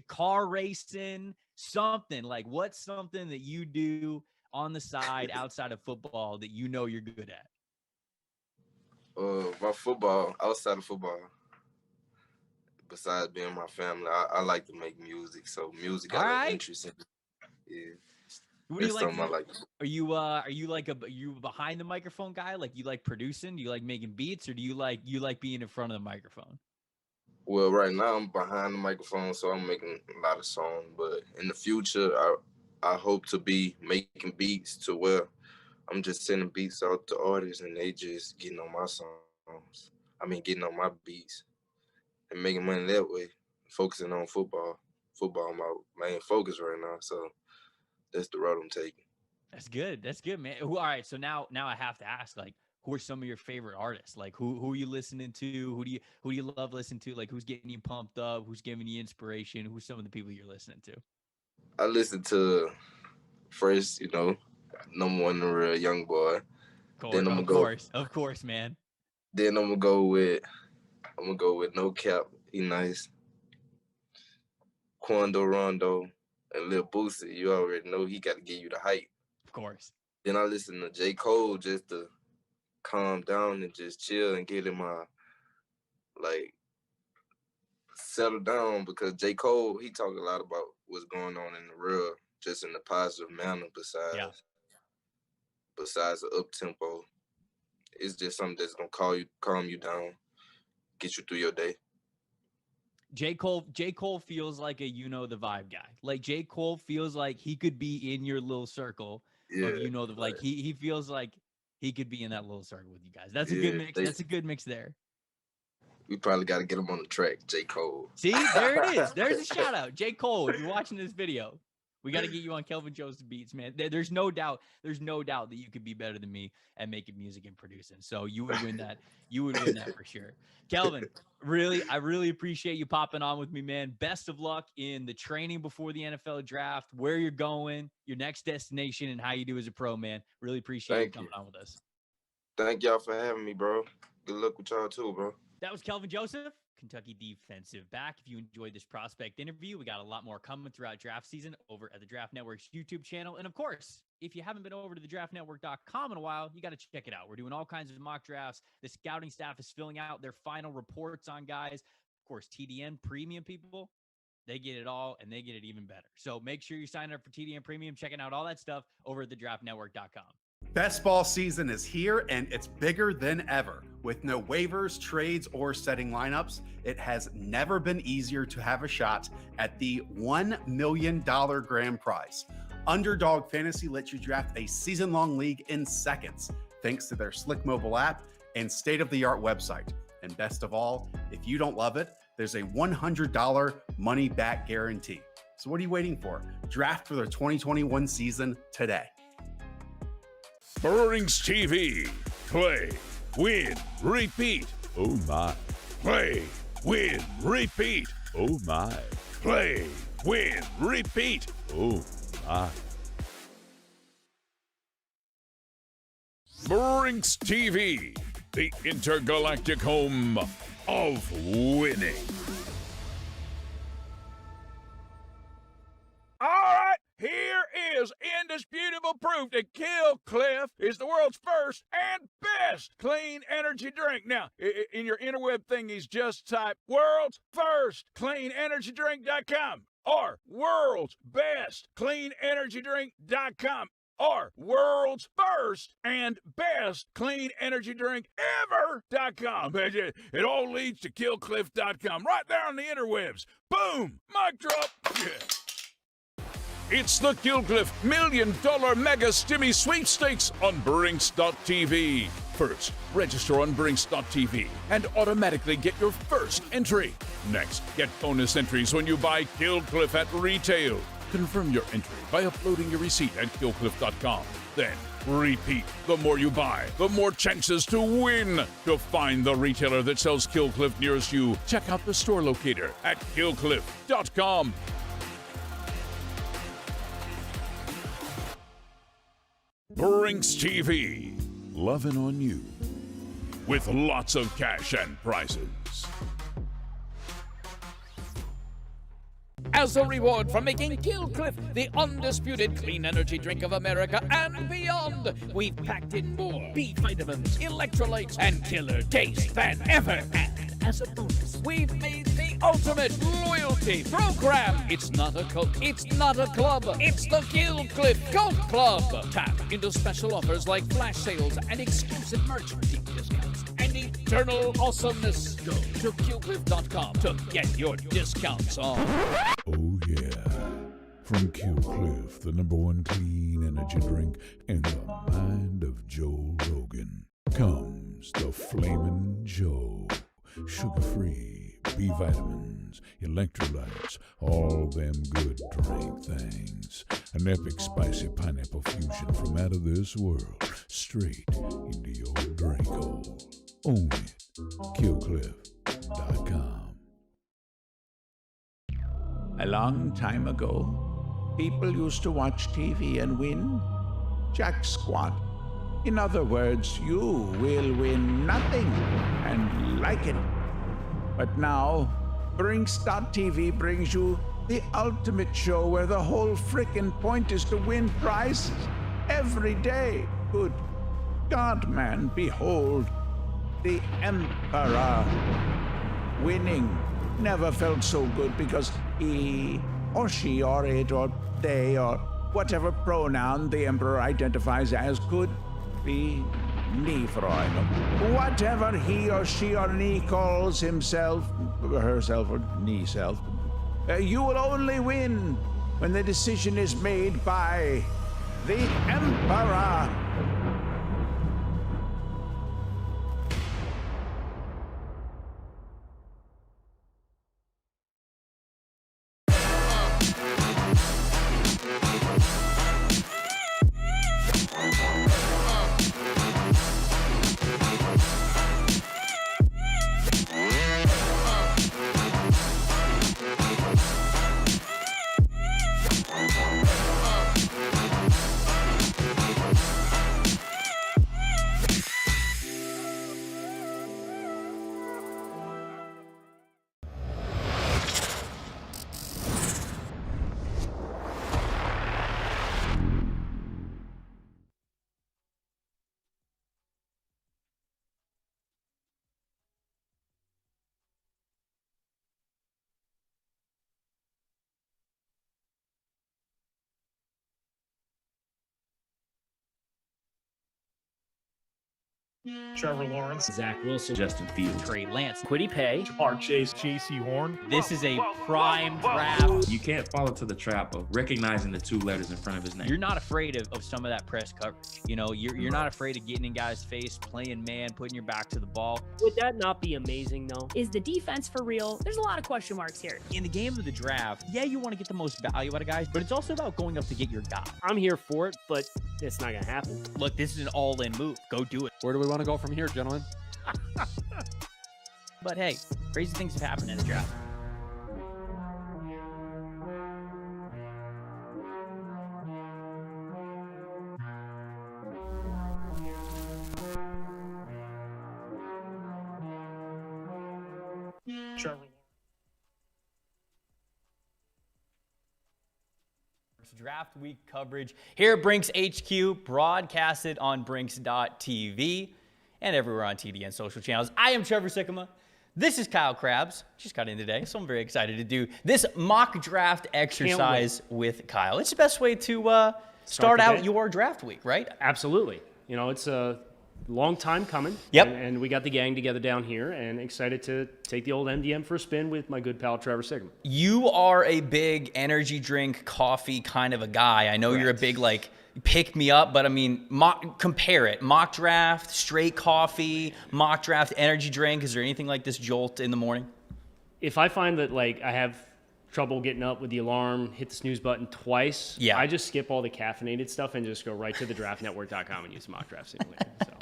Speaker 2: car racing, something. Like, what's something that you do on the side outside of football that you know you're good at?
Speaker 1: My football, outside of football, besides being my family, I like to make music. So music got an interest in it. Yeah.
Speaker 2: What do you like? Are you like you behind the microphone guy? Like you like producing? Do you like making beats, or do you like being in front of the microphone?
Speaker 1: Well, right now I'm behind the microphone, so I'm making a lot of songs. But in the future, I hope to be making beats to where I'm just sending beats out to artists and they just getting on my songs. Getting on my beats and making money that way. Focusing on football. Football my main focus right now. So that's the road I'm taking.
Speaker 2: That's good. That's good, man. All right. So now I have to ask, like, who are some of your favorite artists? Like, who are you listening to? Who do you love listening to? Like, who's getting you pumped up? Who's giving you inspiration? Who's some of the people you're listening to?
Speaker 1: I listen to first, number one, the real Young Boy.
Speaker 2: Of course, man.
Speaker 1: Then I'm gonna go with No Cap. He nice. Quando Rondo and Lil Boosie. You already know he got to give you the hype.
Speaker 2: Of course.
Speaker 1: Then I listen to J. Cole just to calm down and just chill and get in my settle down, because J. Cole, he talk a lot about what's going on in the world, just in a positive manner. Besides the up tempo, it's just something that's gonna calm you down, get you through your day.
Speaker 2: J. Cole feels like a the vibe guy. Like J. Cole feels like he could be in your little circle of like he feels like he could be in that little circle with you guys. That's a good mix. That's a good mix there.
Speaker 1: We probably got to get him on the track, J. Cole.
Speaker 2: See, there it is. There's a shout out. J. Cole, if you're watching this video, we got to get you on Kelvin Joseph beats, man. There's no doubt that you could be better than me at making music and producing. So you would win that. You would win that for sure. Kelvin, I really appreciate you popping on with me, man. Best of luck in the training before the NFL draft, where you're going, your next destination, and how you do as a pro, man. Really appreciate you coming on with us.
Speaker 1: Thank y'all for having me, bro. Good luck with y'all too, bro.
Speaker 2: That was Kelvin Joseph, Kentucky defensive back. If you enjoyed this prospect interview, we got a lot more coming throughout draft season over at the Draft Network's YouTube channel. And of course, if you haven't been over to the draftnetwork.com in a while, you got to check it out. We're doing all kinds of mock drafts. The scouting staff is filling out their final reports on guys. Of course, TDN premium people, they get it all and they get it even better. So make sure you sign up for TDN premium, checking out all that stuff over at the draftnetwork.com.
Speaker 5: Best ball season is here, and it's bigger than ever. With no waivers, trades, or setting lineups, it has never been easier to have a shot at the $1 million grand prize. Underdog Fantasy lets you draft a season-long league in seconds, thanks to their slick mobile app and state-of-the-art website. And best of all, if you don't love it, there's a $100 money-back guarantee. So what are you waiting for? Draft for the 2021 season today.
Speaker 11: Brings TV. Play, win, repeat. Oh my. Play, win, repeat. Oh my. Play, win, repeat. Oh my. Brinks TV, the intergalactic home of winning.
Speaker 3: All right, here is indisputable proof that Kill Cliff is the world's first and best clean energy drink. Now, in your interweb thingies, just type world's first cleanenergydrink.com or world's best cleanenergydrink.com or world's first and best clean energy drink ever.com. It all leads to killcliff.com right there on the interwebs. Boom! Mic drop. Yeah.
Speaker 11: It's the Killcliff $1 Million Mega Stimmy Sweepstakes on Brinks.tv. First, register on Brinks.tv and automatically get your first entry. Next, get bonus entries when you buy Killcliff at retail. Confirm your entry by uploading your receipt at killcliff.com. Then, repeat. The more you buy, the more chances to win. To find the retailer that sells Killcliff nearest you, check out the store locator at killcliff.com. Brinks TV, loving on you with lots of cash and prizes.
Speaker 16: As a reward for making Killcliff the undisputed clean energy drink of America and beyond, we've packed in more B vitamins, electrolytes, and killer taste than ever. And as a bonus, we've made the ultimate loyalty program. It's not a cult, it's not a club, it's the Killcliff Cult Club. Tap into special offers like flash sales and exclusive merch, deep discounts, and eternal awesomeness. Go to killcliff.com to get your discounts on.
Speaker 11: Oh yeah. From Killcliff, the #1 clean energy drink in the mind of Joe Rogan, comes the Flamin' Joe. Sugar-free, B vitamins, electrolytes, all them good drink things. An epic spicy pineapple fusion from out of this world, straight into your drink hole. Own it. Killcliff.com.
Speaker 6: A long time ago, people used to watch TV and win. Jack squat. In other words, you will win nothing and like it. But now, Brinks.tv brings you the ultimate show where the whole frickin' point is to win prizes every day. Good God, man, behold, the Emperor. Winning never felt so good because he or she or it or they or whatever pronoun the Emperor identifies as could be me for all I know. Whatever he or she or he calls himself, herself or knee-self, you will only win when the decision is made by the Emperor.
Speaker 9: Trevor Lawrence, Zach Wilson,
Speaker 8: Justin Fields,
Speaker 2: Trey Lance,
Speaker 9: Kwity Paye,
Speaker 3: Jamar Chase, J.C. Horn.
Speaker 2: This is a prime draft.
Speaker 8: You can't fall into the trap of recognizing the 2 letters in front of his name.
Speaker 2: You're not afraid of some of that press coverage. You know, you're not afraid of getting in guys' face, playing man, putting your back to the ball.
Speaker 9: Would that not be amazing, though?
Speaker 17: Is the defense for real? There's a lot of question marks here.
Speaker 2: In the game of the draft, yeah, you want to get the most value out of guys, but it's also about going up to get your guy.
Speaker 9: I'm here for it, but it's not going to happen.
Speaker 2: Look, this is an all-in move. Go do it.
Speaker 12: Where do we want to go from here, gentlemen?
Speaker 2: But hey, crazy things have happened in the draft.
Speaker 9: Trevor.
Speaker 2: Draft week coverage here at Brinks HQ, broadcasted on Brinks.tv and everywhere on TDN social channels. I am Trevor Sikkema. This is Kyle Krabs. Just got in today, so I'm very excited to do this mock draft exercise with Kyle. It's the best way to start out your draft week, right?
Speaker 9: Absolutely. You know, it's a long time coming.
Speaker 2: Yep.
Speaker 9: And we got the gang together down here and excited to take the old MDM for a spin with my good pal, Trevor Sikkema.
Speaker 2: You are a big energy drink, coffee kind of a guy. I know you're a big, pick me up, but I mean, compare it. Mock draft, straight coffee, mock draft, energy drink. Is there anything like this jolt in the morning?
Speaker 9: If I find that, I have trouble getting up with the alarm, hit the snooze button twice, I just skip all the caffeinated stuff and just go right to thedraftnetwork.com and use the mock draft simulator. So.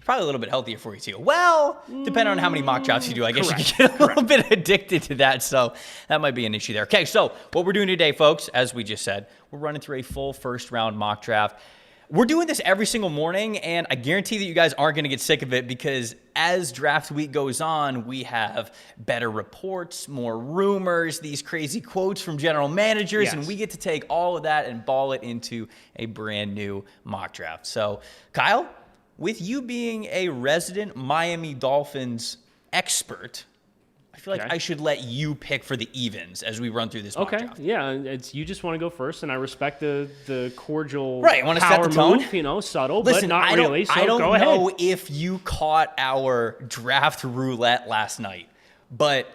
Speaker 2: Probably a little bit healthier for you too. Well, depending on how many mock drafts you do, I guess you can get a little bit addicted to that. So that might be an issue there. Okay, so what we're doing today, folks, as we just said, we're running through a full first round mock draft. We're doing this every single morning, and I guarantee that you guys aren't going to get sick of it because as draft week goes on, we have better reports, more rumors, these crazy quotes from general managers, and we get to take all of that and ball it into a brand new mock draft. So, Kyle, with you being a resident Miami Dolphins expert, I feel like I should let you pick for the evens as we run through this mock draft.
Speaker 9: Yeah, you just want to go first, and I respect the cordial
Speaker 2: I want to set the tone.
Speaker 9: Move, subtle,
Speaker 2: Listen,
Speaker 9: but not really. So
Speaker 2: I don't
Speaker 9: go ahead.
Speaker 2: know if you caught our draft roulette last night, but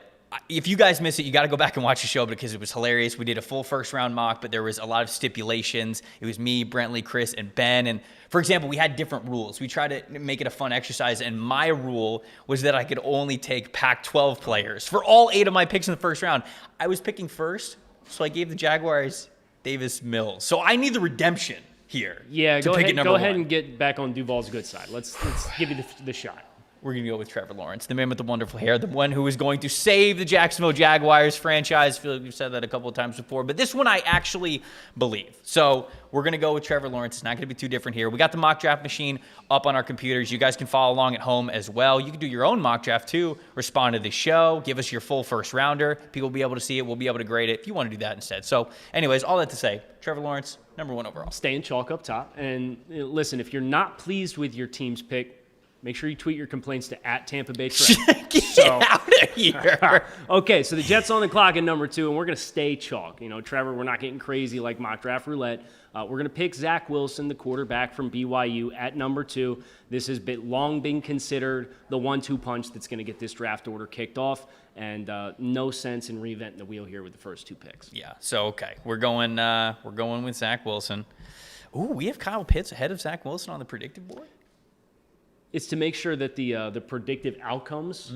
Speaker 2: if you guys missed it, you got to go back and watch the show because it was hilarious. We did a full first round mock, but there was a lot of stipulations. It was me, Brentley, Chris, and Ben. And for example, we had different rules. We tried to make it a fun exercise, and my rule was that I could only take Pac-12 players for all 8 of my picks in the first round. I was picking first, so I gave the Jaguars Davis Mills. So I need the redemption here.
Speaker 9: Yeah, go ahead and get back on Duval's good side. Let's give you the shot.
Speaker 2: We're going to go with Trevor Lawrence, the man with the wonderful hair, the one who is going to save the Jacksonville Jaguars franchise. I feel like we've said that a couple of times before, but this one I actually believe. So we're going to go with Trevor Lawrence. It's not going to be too different here. We got the mock draft machine up on our computers. You guys can follow along at home as well. You can do your own mock draft too. Respond to the show. Give us your full first rounder. People will be able to see it. We'll be able to grade it if you want to do that instead. So anyways, all that to say, Trevor Lawrence, number 1 overall.
Speaker 9: Staying chalk up top. And listen, if you're not pleased with your team's pick, make sure you tweet your complaints to @TampaBayTrev.
Speaker 2: Get out of here.
Speaker 9: Okay, so the Jets on the clock at number 2, and we're going to stay chalk. Trevor, we're not getting crazy like mock draft roulette. We're going to pick Zach Wilson, the quarterback from BYU, at number 2. This has long been considered the 1-2 punch that's going to get this draft order kicked off, and no sense in reinventing the wheel here with the first 2 picks.
Speaker 2: Yeah, so okay, we're going with Zach Wilson. Ooh, we have Kyle Pitts ahead of Zach Wilson on the predictive board.
Speaker 9: It's to make sure that the predictive outcomes,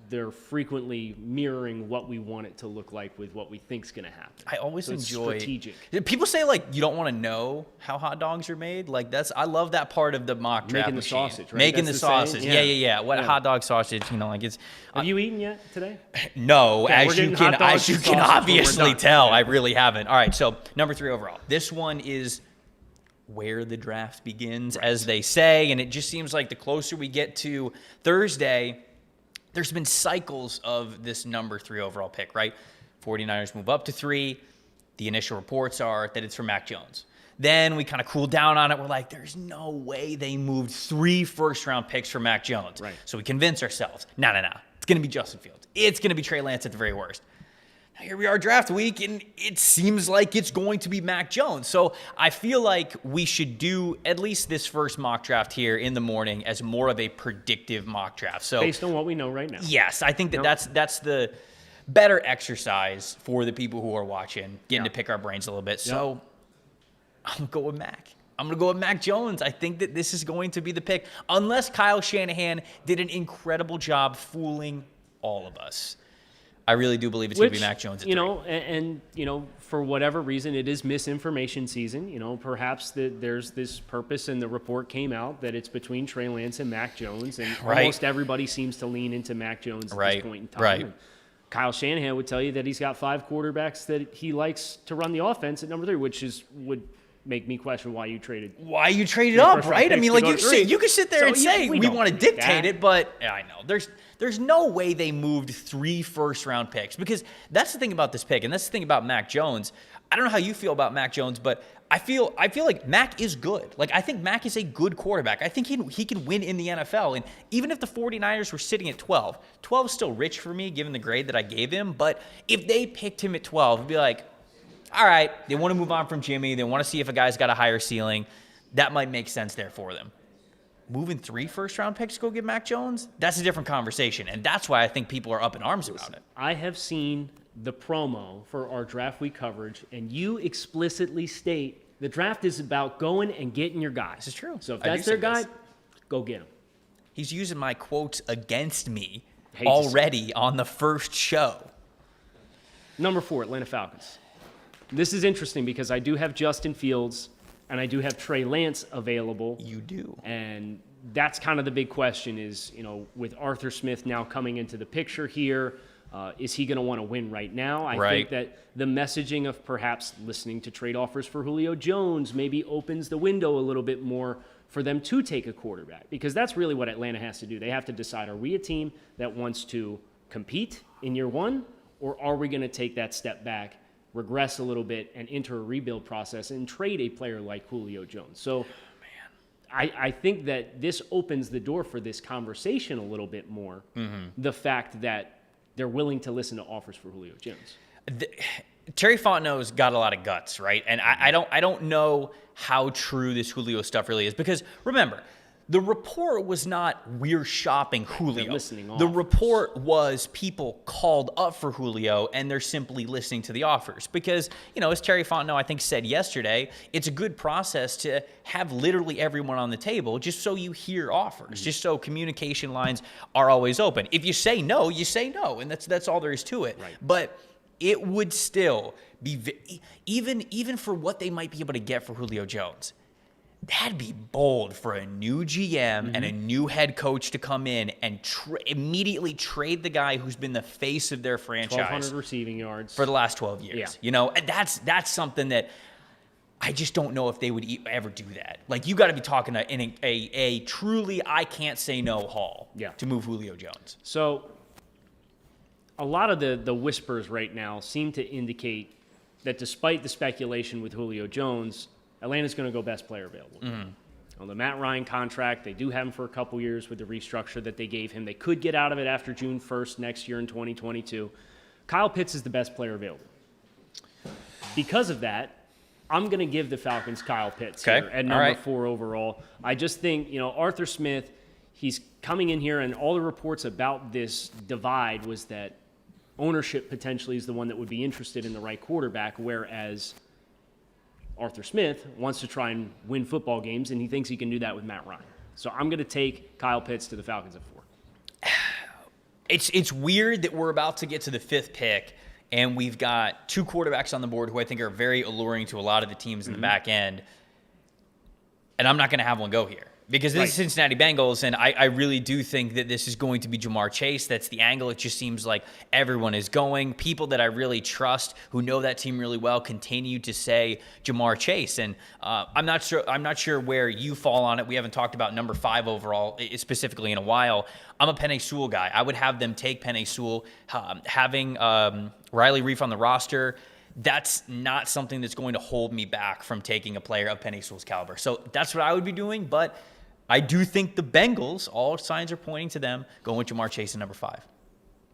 Speaker 9: they're frequently mirroring what we want it to look like with what we think is going to happen.
Speaker 2: I always enjoy
Speaker 9: strategic.
Speaker 2: People say you don't want to know how hot dogs are made. I love that part of the mock draft
Speaker 9: Making
Speaker 2: machine.
Speaker 9: The sausage, right?
Speaker 2: Making
Speaker 9: That's
Speaker 2: the sausage. Yeah. What hot dog sausage? It's.
Speaker 9: Have you eaten yet today?
Speaker 2: No,
Speaker 9: okay,
Speaker 2: as you can obviously tell, I really haven't. All right, so number 3 overall. This one is where the draft begins, as they say, and it just seems like the closer we get to Thursday, there's been cycles of this number 3 overall pick, right? 49ers move up to 3. The initial reports are that it's for Mac Jones. Then we kind of cool down on it. We're like, there's no way they moved 3 first-round picks for Mac Jones.
Speaker 9: Right.
Speaker 2: So we convince ourselves, no. It's going to be Justin Fields. It's going to be Trey Lance at the very worst. here we are draft week, and it seems like it's going to be Mac Jones. So I feel like we should do at least this first mock draft here in the morning as more of a predictive mock draft. So
Speaker 9: based on what we know right now.
Speaker 2: Yes, I think that's the better exercise for the people who are watching, getting to pick our brains a little bit. So I'm going to go with Mac. I'm going to go with Mac Jones. I think that this is going to be the pick, unless Kyle Shanahan did an incredible job fooling all of us. I really do believe it's going to be Mac Jones at 3.
Speaker 9: And for whatever reason, it is misinformation season. Perhaps there's this purpose, and the report came out that it's between Trey Lance and Mac Jones, and almost everybody seems to lean into Mac Jones at this point in time.
Speaker 2: Right.
Speaker 9: And Kyle Shanahan would tell you that he's got 5 quarterbacks that he likes to run the offense at number 3, which would make me question why you traded
Speaker 2: up, right? I mean, like you could sit there and say we want to dictate it, but I know there's no way they moved 3 first-round picks, because that's the thing about this pick, and that's the thing about Mac Jones. I don't know how you feel about Mac Jones, but I feel like Mac is good. Like, I think Mac is a good quarterback. I think he can win in the NFL. And even if the 49ers were sitting at 12 is still rich for me given the grade that I gave him. But if they picked him at 12, it'd be like, all right, they want to move on from Jimmy. They want to see if a guy's got a higher ceiling. That might make sense there for them. Moving 3 first-round picks to go get Mac Jones, that's a different conversation. And that's why I think people are up in arms about it.
Speaker 9: I have seen the promo for our draft week coverage, and you explicitly state the draft is about going and getting your guys.
Speaker 2: This is true.
Speaker 9: So if that's their guy, go get him.
Speaker 2: He's using my quotes against me already on the first show.
Speaker 9: Number 4, Atlanta Falcons. This is interesting because I do have Justin Fields and I do have Trey Lance available.
Speaker 2: You do.
Speaker 9: And that's kind of the big question is, with Arthur Smith now coming into the picture here, is he going to want to win right now? I think that the messaging of perhaps listening to trade offers for Julio Jones maybe opens the window a little bit more for them to take a quarterback, because that's really what Atlanta has to do. They have to decide, are we a team that wants to compete in year 1, or are we going to take that step back, regress a little bit, and enter a rebuild process and trade a player like Julio Jones? So I think that this opens the door for this conversation a little bit more, the fact that they're willing to listen to offers for Julio Jones.
Speaker 2: Terry Fontenot's got a lot of guts, right? And I don't know how true this Julio stuff really is, because remember, the report was not we're shopping Julio. The report was people called up for Julio and they're simply listening to the offers. Because, as Terry Fontenot, I think, said yesterday, it's a good process to have literally everyone on the table just so you hear offers, just so communication lines are always open. If you say no, you say no, and that's all there is to it.
Speaker 9: Right.
Speaker 2: But it would still be, even for what they might be able to get for Julio Jones, that'd be bold for a new GM and a new head coach to come in and immediately trade the guy who's been the face of their franchise.
Speaker 9: 1,200 receiving yards
Speaker 2: for the last 12 years.
Speaker 9: Yeah.
Speaker 2: And that's something that I just don't know if they would ever do that. Like, you got to be talking in a truly I can't say no haul to move Julio Jones.
Speaker 9: So a lot of the whispers right now seem to indicate that despite the speculation with Julio Jones, Atlanta's going to go best player available. On the Matt Ryan contract, they do have him for a couple years with the restructure that they gave him. They could get out of it after June 1st next year in 2022. Kyle Pitts is the best player available. Because of that, I'm going to give the Falcons Kyle Pitts here at number 4 overall. I just think, Arthur Smith, he's coming in here, and all the reports about this divide was that ownership potentially is the one that would be interested in the right quarterback, whereas Arthur Smith wants to try and win football games, and he thinks he can do that with Matt Ryan. So I'm going to take Kyle Pitts to the Falcons at 4.
Speaker 2: It's weird that we're about to get to the 5th pick, and we've got 2 quarterbacks on the board who I think are very alluring to a lot of the teams in the back end, and I'm not going to have one go here. Because this is Cincinnati Bengals, and I really do think that this is going to be Jamar Chase. That's the angle. It just seems like everyone is going. People that I really trust, who know that team really well, continue to say Jamar Chase. And I'm not sure where you fall on it. We haven't talked about number 5 overall specifically in a while. I'm a Penei Sewell guy. I would have them take Penei Sewell. Having Riley Reif on the roster, that's not something that's going to hold me back from taking a player of Penei Sewell's caliber. So that's what I would be doing, but I do think the Bengals, all signs are pointing to them going with Jamar Chase at number 5.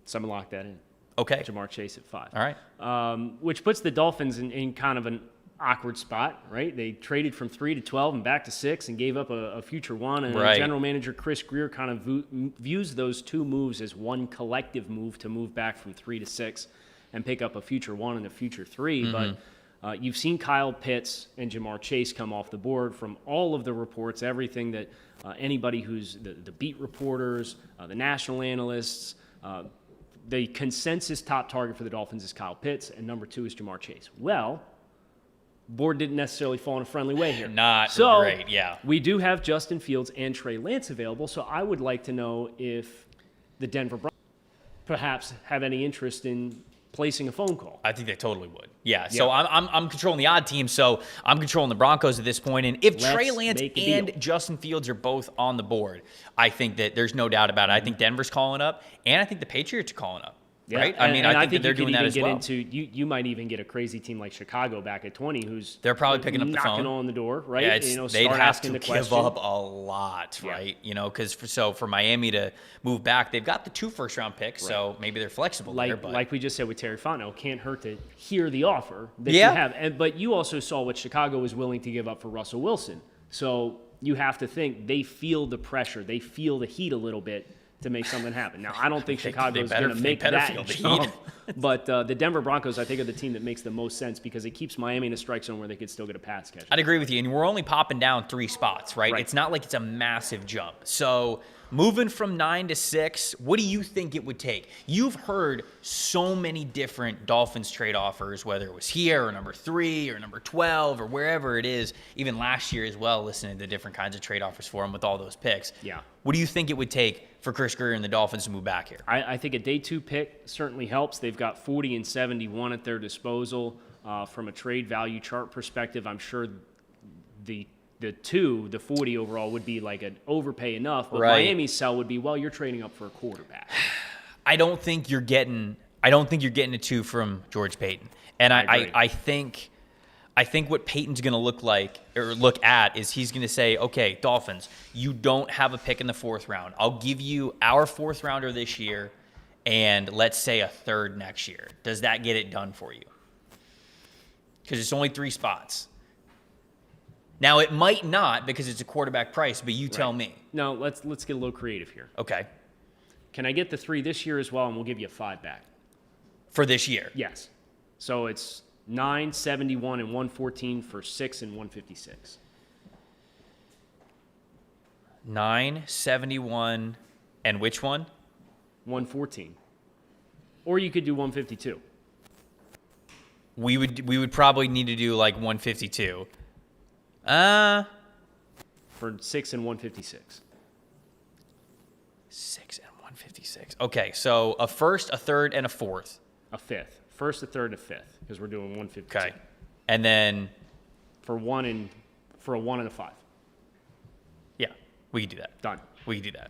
Speaker 9: Someone lock that in.
Speaker 2: Okay.
Speaker 9: Jamar Chase at 5.
Speaker 2: All right.
Speaker 9: Which puts the Dolphins in kind of an awkward spot, right? They traded from 3 to 12 and back to 6 and gave up a future 1. And general manager Chris Grier kind of views those 2 moves as one collective move to move back from 3 to 6 and pick up a future 1 and a future 3.
Speaker 2: Mm-hmm.
Speaker 9: But you've seen Kyle Pitts and Jamar Chase come off the board from all of the reports, everything that anybody who's the beat reporters, the national analysts, the consensus top target for the Dolphins is Kyle Pitts, and number 2 is Jamar Chase. Well, board didn't necessarily fall in a friendly way here.
Speaker 2: Not great, yeah.
Speaker 9: We do have Justin Fields and Trey Lance available, so I would like to know if the Denver Broncos perhaps have any interest in placing a phone call.
Speaker 2: I think they totally would. Yeah. So I'm controlling the odd team, so I'm controlling the Broncos at this point. And if Trey Lance and Justin Fields are both on the board, I think that there's no doubt about it. I think Denver's calling up, and I think the Patriots are calling up.
Speaker 9: Yeah.
Speaker 2: Right?
Speaker 9: I
Speaker 2: think that they're doing that as well.
Speaker 9: You might even get a crazy team like Chicago back at 20 who's
Speaker 2: they're probably picking up the phone,
Speaker 9: knocking on the door, right?
Speaker 2: Yeah, they'd have to give up a lot, right? Because for Miami to move back, they've got the 2 first-round picks, so maybe they're flexible there. But
Speaker 9: like we just said with Terry Fontenot, can't hurt to hear the offer that you have. But you also saw what Chicago was willing to give up for Russell Wilson. So you have to think they feel the pressure, they feel the heat a little bit to make something happen. Now, I don't think Chicago's going to make that jump, but the Denver Broncos, I think, are the team that makes the most sense because it keeps Miami in a strike zone where they could still get a pass catch.
Speaker 2: I'd agree with you, and we're only popping down 3 spots, right? It's not like it's a massive jump. So moving from 9 to 6, what do you think it would take? You've heard so many different Dolphins trade offers, whether it was here or number 3 or number 12 or wherever it is, even last year as well, listening to the different kinds of trade offers for them with all those picks.
Speaker 9: Yeah.
Speaker 2: What do you think it would take for Chris Grier and the Dolphins to move back here?
Speaker 9: I think a day 2 pick certainly helps. They've got 40 and 71 at their disposal. From a trade value chart perspective, I'm sure the 40 overall would be like an overpay enough, but Miami's sell would be, well, you're trading up for a quarterback.
Speaker 2: I don't think you're getting a 2 from George Payton. And I think what Payton's going to look at is he's going to say, okay, Dolphins, you don't have a pick in the 4th round. I'll give you our 4th rounder this year and let's say a 3rd next year. Does that get it done for you? Because it's only 3 spots. Now, it might not because it's a quarterback price, but you tell me.
Speaker 9: No, let's get a little creative here.
Speaker 2: Okay.
Speaker 9: Can I get the 3 this year as well, and we'll give you a 5 back?
Speaker 2: For this year?
Speaker 9: Yes. So it's 9, 71, and 114 for 6 and 156.
Speaker 2: 9, 71, and which one?
Speaker 9: 114. Or you could do 152.
Speaker 2: We would probably need to do like 152.
Speaker 9: For 6 and 156.
Speaker 2: 6 and 156. Okay, so a 1st, a 3rd, and a 4th.
Speaker 9: A 5th. 1st, a 3rd, a 5th, because we're doing 152.
Speaker 2: Okay. And then
Speaker 9: for a 1 and a 5.
Speaker 2: Yeah, we could do that.
Speaker 9: Done.
Speaker 2: We could do that.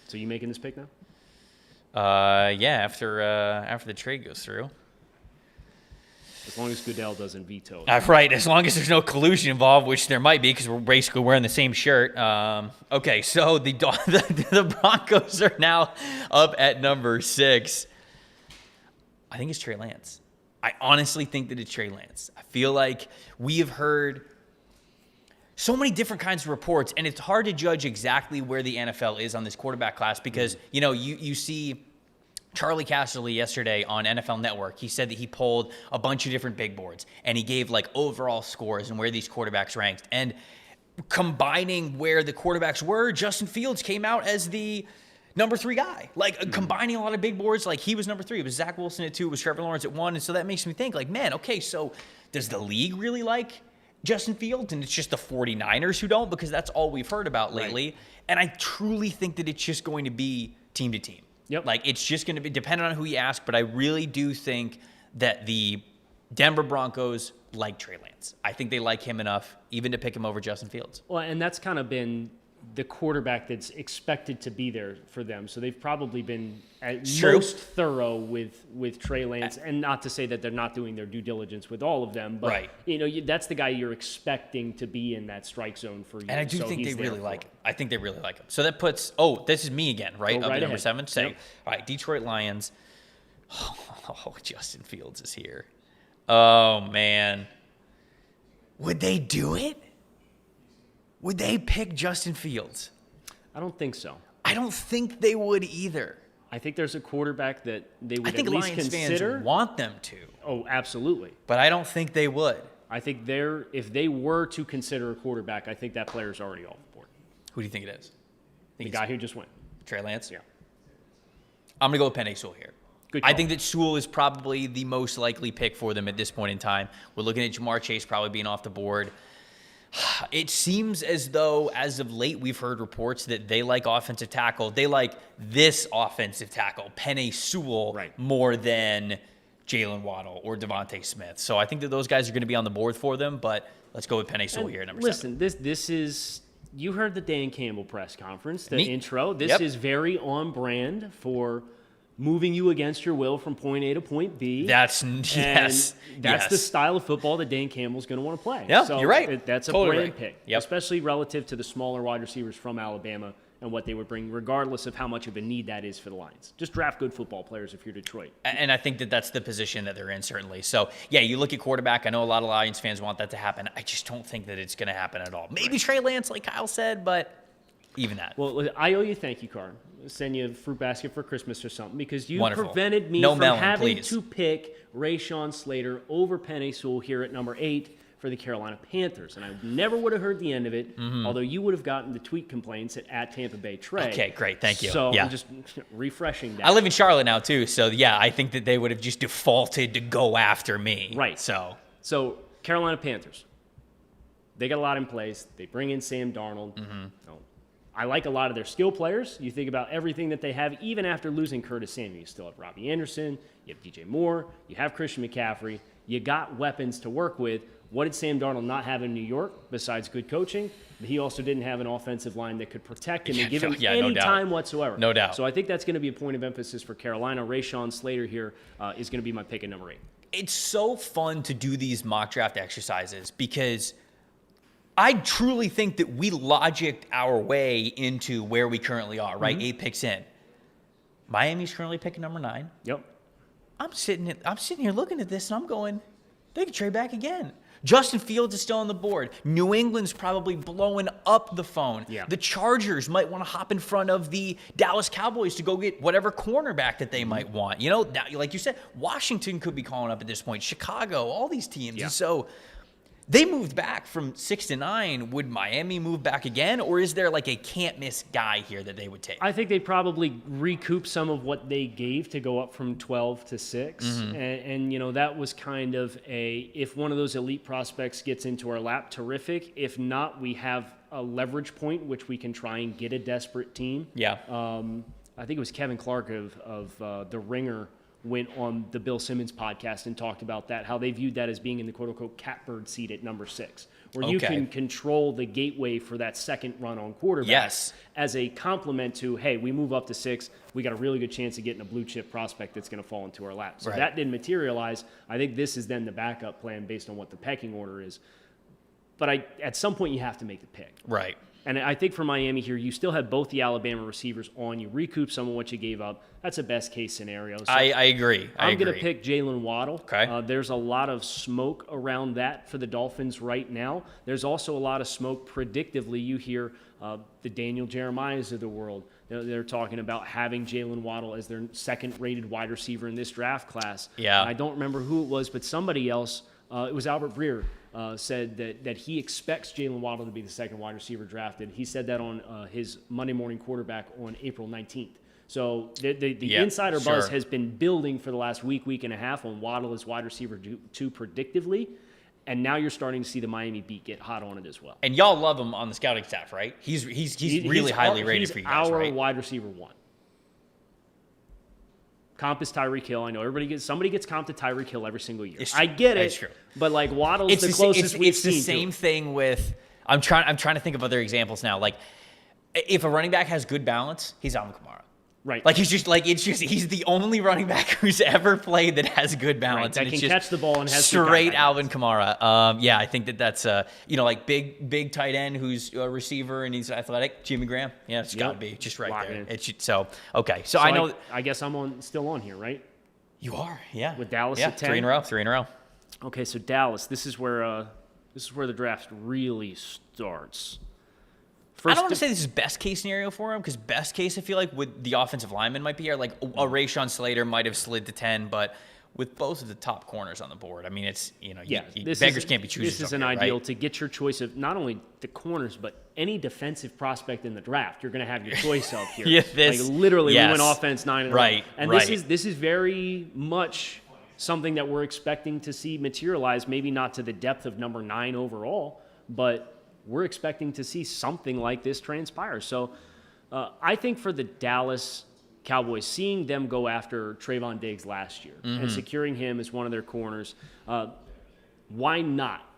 Speaker 9: So you making this pick now?
Speaker 2: Yeah, after the trade goes through.
Speaker 9: As long as Goodell doesn't veto.
Speaker 2: Right, as long as there's no collusion involved, which there might be because we're basically wearing the same shirt. Okay, so the Broncos are now up at number 6. I think it's Trey Lance. I honestly think that it's Trey Lance. I feel like we have heard so many different kinds of reports, and it's hard to judge exactly where the NFL is on this quarterback class because, you see Charlie Casserly yesterday on NFL Network. He said that he pulled a bunch of different big boards, and he gave like overall scores and where these quarterbacks ranked. And combining where the quarterbacks were, Justin Fields came out as the number 3 guy. Like combining a lot of big boards, like he was number 3. It was Zach Wilson at 2. It was Trevor Lawrence at 1. And so that makes me think like, man, okay, so does the league really like Justin Fields? And it's just the 49ers who don't, because that's all we've heard about lately. Right. And I truly think that it's just going to be team to team.
Speaker 9: Yep.
Speaker 2: Like it's just going to be dependent on who you ask, but I really do think that the Denver Broncos like Trey Lance. I think they like him enough even to pick him over Justin Fields.
Speaker 9: Well, and that's kind of been the quarterback that's expected to be there for them. So they've probably been at most thorough with Trey Lance, and not to say that they're not doing their due diligence with all of them, but that's the guy you're expecting to be in that strike zone for you.
Speaker 2: And I do think they really like him. I think they really like him. So that puts, this is me again, right? Up at number 7. Saying, all right, Detroit Lions. Oh, Justin Fields is here. Oh, man. Would they do it? Would they pick Justin Fields?
Speaker 9: I don't think so.
Speaker 2: I don't think they would either.
Speaker 9: I think there's a quarterback that they would
Speaker 2: I think
Speaker 9: at least
Speaker 2: Lions
Speaker 9: consider.
Speaker 2: fans want them to.
Speaker 9: Oh, absolutely.
Speaker 2: But I don't think they would.
Speaker 9: I think if they were to consider a quarterback, I think that player's already off the board.
Speaker 2: Who do you think it is?
Speaker 9: The guy who just went.
Speaker 2: Trey Lance?
Speaker 9: Yeah.
Speaker 2: I'm going to go with Penei Sewell here.
Speaker 9: Good call.
Speaker 2: I think that Sewell is probably the most likely pick for them at this point in time. We're looking at Jamar Chase probably being off the board. It seems as though, as of late, we've heard reports that they like offensive tackle. They like this offensive tackle, Penei Sewell, more than Jaylen Waddle or Devontae Smith. So I think that those guys are going to be on the board for them, but let's go with Penei Sewell here, number 7.
Speaker 9: Listen, this is, you heard the Dan Campbell press conference, the intro. This is very on brand for moving you against your will from point A to point B.
Speaker 2: That's
Speaker 9: the style of football that Dan Campbell's going to want to play.
Speaker 2: Yeah,
Speaker 9: so
Speaker 2: you're right.
Speaker 9: That's a
Speaker 2: Totally
Speaker 9: brand
Speaker 2: right.
Speaker 9: pick, especially relative to the smaller wide receivers from Alabama and what they would bring, regardless of how much of a need that is for the Lions. Just draft good football players if you're Detroit.
Speaker 2: And I think that that's the position that they're in, certainly. So, yeah, you look at quarterback. I know a lot of Lions fans want that to happen. I just don't think that it's going to happen at all. Maybe Trey Lance, like Kyle said, but even that.
Speaker 9: Well, I owe you a thank you card. I'll send you a fruit basket for Christmas or something because you
Speaker 2: Wonderful.
Speaker 9: prevented me from having to pick Rashawn Slater over Penei Sewell here at number 8 for the Carolina Panthers. And I never would have heard the end of it, although you would have gotten the tweet complaints at Tampa Bay Trey.
Speaker 2: Okay, great. Thank you.
Speaker 9: So
Speaker 2: yeah.
Speaker 9: I'm just refreshing that.
Speaker 2: I live in Charlotte now, too. So, yeah, I think that they would have just defaulted to go after me.
Speaker 9: Right.
Speaker 2: So
Speaker 9: Carolina Panthers, they got a lot in place. They bring in Sam Darnold. I like a lot of their skill players. You think about everything that they have, even after losing Curtis Samuel. You still have Robbie Anderson. You have DJ Moore. You have Christian McCaffrey. You got weapons to work with. What did Sam Darnold not have in New York besides good coaching? He also didn't have an offensive line that could protect him and give him any time whatsoever.
Speaker 2: No doubt.
Speaker 9: So I think that's going to be a point of emphasis for Carolina. Rashawn Slater here is going to be my pick at number 8.
Speaker 2: It's so fun to do these mock draft exercises because I truly think that we logicked our way into where we currently are, right? 8 picks in. Miami's currently picking number 9.
Speaker 9: Yep.
Speaker 2: I'm sitting here looking at this, and I'm going, they could trade back again. Justin Fields is still on the board. New England's probably blowing up the phone.
Speaker 9: Yeah.
Speaker 2: The Chargers might want to hop in front of the Dallas Cowboys to go get whatever cornerback that they might want. You know, like you said, Washington could be calling up at this point. Chicago, all these teams.
Speaker 9: Yeah.
Speaker 2: And so they moved back from 6 to 9. Would Miami move back again, or is there like a can't miss guy here that they would take?
Speaker 9: I think they'd probably recoup some of what they gave to go up from 12 to 6. And you know, that was kind of if one of those elite prospects gets into our lap, terrific. If not, we have a leverage point which we can try and get a desperate team.
Speaker 2: Yeah.
Speaker 9: I think it was Kevin Clark of The Ringer went on the Bill Simmons podcast and talked about that, how they viewed that as being in the quote-unquote catbird seat at number 6, where you can control the gateway for that second run on quarterback as a complement to, hey, we move up to 6, we got a really good chance of getting a blue-chip prospect that's going to fall into our lap. So that didn't materialize. I think this is then the backup plan based on what the pecking order is. But at some point, you have to make the pick.
Speaker 2: Right.
Speaker 9: And I think for Miami here, you still have both the Alabama receivers on. You recoup some of what you gave up. That's a best-case scenario. So
Speaker 2: I agree.
Speaker 9: I'm going to pick Jaylen Waddle.
Speaker 2: Okay.
Speaker 9: There's a lot of smoke around that for the Dolphins right now. There's also a lot of smoke predictively. You hear the Daniel Jeremiahs of the world. They're talking about having Jaylen Waddle as their second-rated wide receiver in this draft class.
Speaker 2: Yeah.
Speaker 9: I don't remember who it was, but somebody else, it was Albert Breer, said that he expects Jaylen Waddle to be the second wide receiver drafted. He said that on his Monday Morning Quarterback on April 19th. So the insider buzz has been building for the last week and a half on Waddle as wide receiver 2 predictively. And now you're starting to see the Miami beat get hot on it as well.
Speaker 2: And y'all love him on the scouting staff, right? He's really highly rated for you guys, right?
Speaker 9: He's our wide receiver 1. Comp is Tyreek Hill. I know somebody gets comp to Tyreek Hill every single year. I get it.
Speaker 2: It's true.
Speaker 9: But like Waddle's the closest we've seen.
Speaker 2: It's the same thing with. I'm trying to think of other examples now. Like, if a running back has good balance, he's Alvin Kamara.
Speaker 9: Right.
Speaker 2: Like he's the only running back who's ever played that has good balance.
Speaker 9: Right, that can catch the ball and has
Speaker 2: straight Alvin Kamara. I think that's like big tight end who's a receiver and he's athletic. Jimmy Graham. Yeah, it's got to be just right there. So I know.
Speaker 9: I guess I'm still on here, right?
Speaker 2: You are, yeah.
Speaker 9: With Dallas
Speaker 2: yeah,
Speaker 9: at 10?
Speaker 2: 3 in a row.
Speaker 9: Okay, so Dallas, this is where the draft really starts.
Speaker 2: I don't want to say this is best case scenario for him, because best case, I feel like with the offensive lineman might be here. Like a Rashawn Slater might have slid to 10, but with both of the top corners on the board, I mean, it's, beggars can't be choosers.
Speaker 9: This is an ideal to get your choice of not only the corners, but any defensive prospect in the draft. You're going to have your choice of here. Literally, we went offense 9 and
Speaker 2: right,
Speaker 9: and
Speaker 2: right.
Speaker 9: This is very much something that we're expecting to see materialize. Maybe not to the depth of number 9 overall, but we're expecting to see something like this transpire. So I think for the Dallas Cowboys, seeing them go after Trayvon Diggs last year and securing him as one of their corners, why not,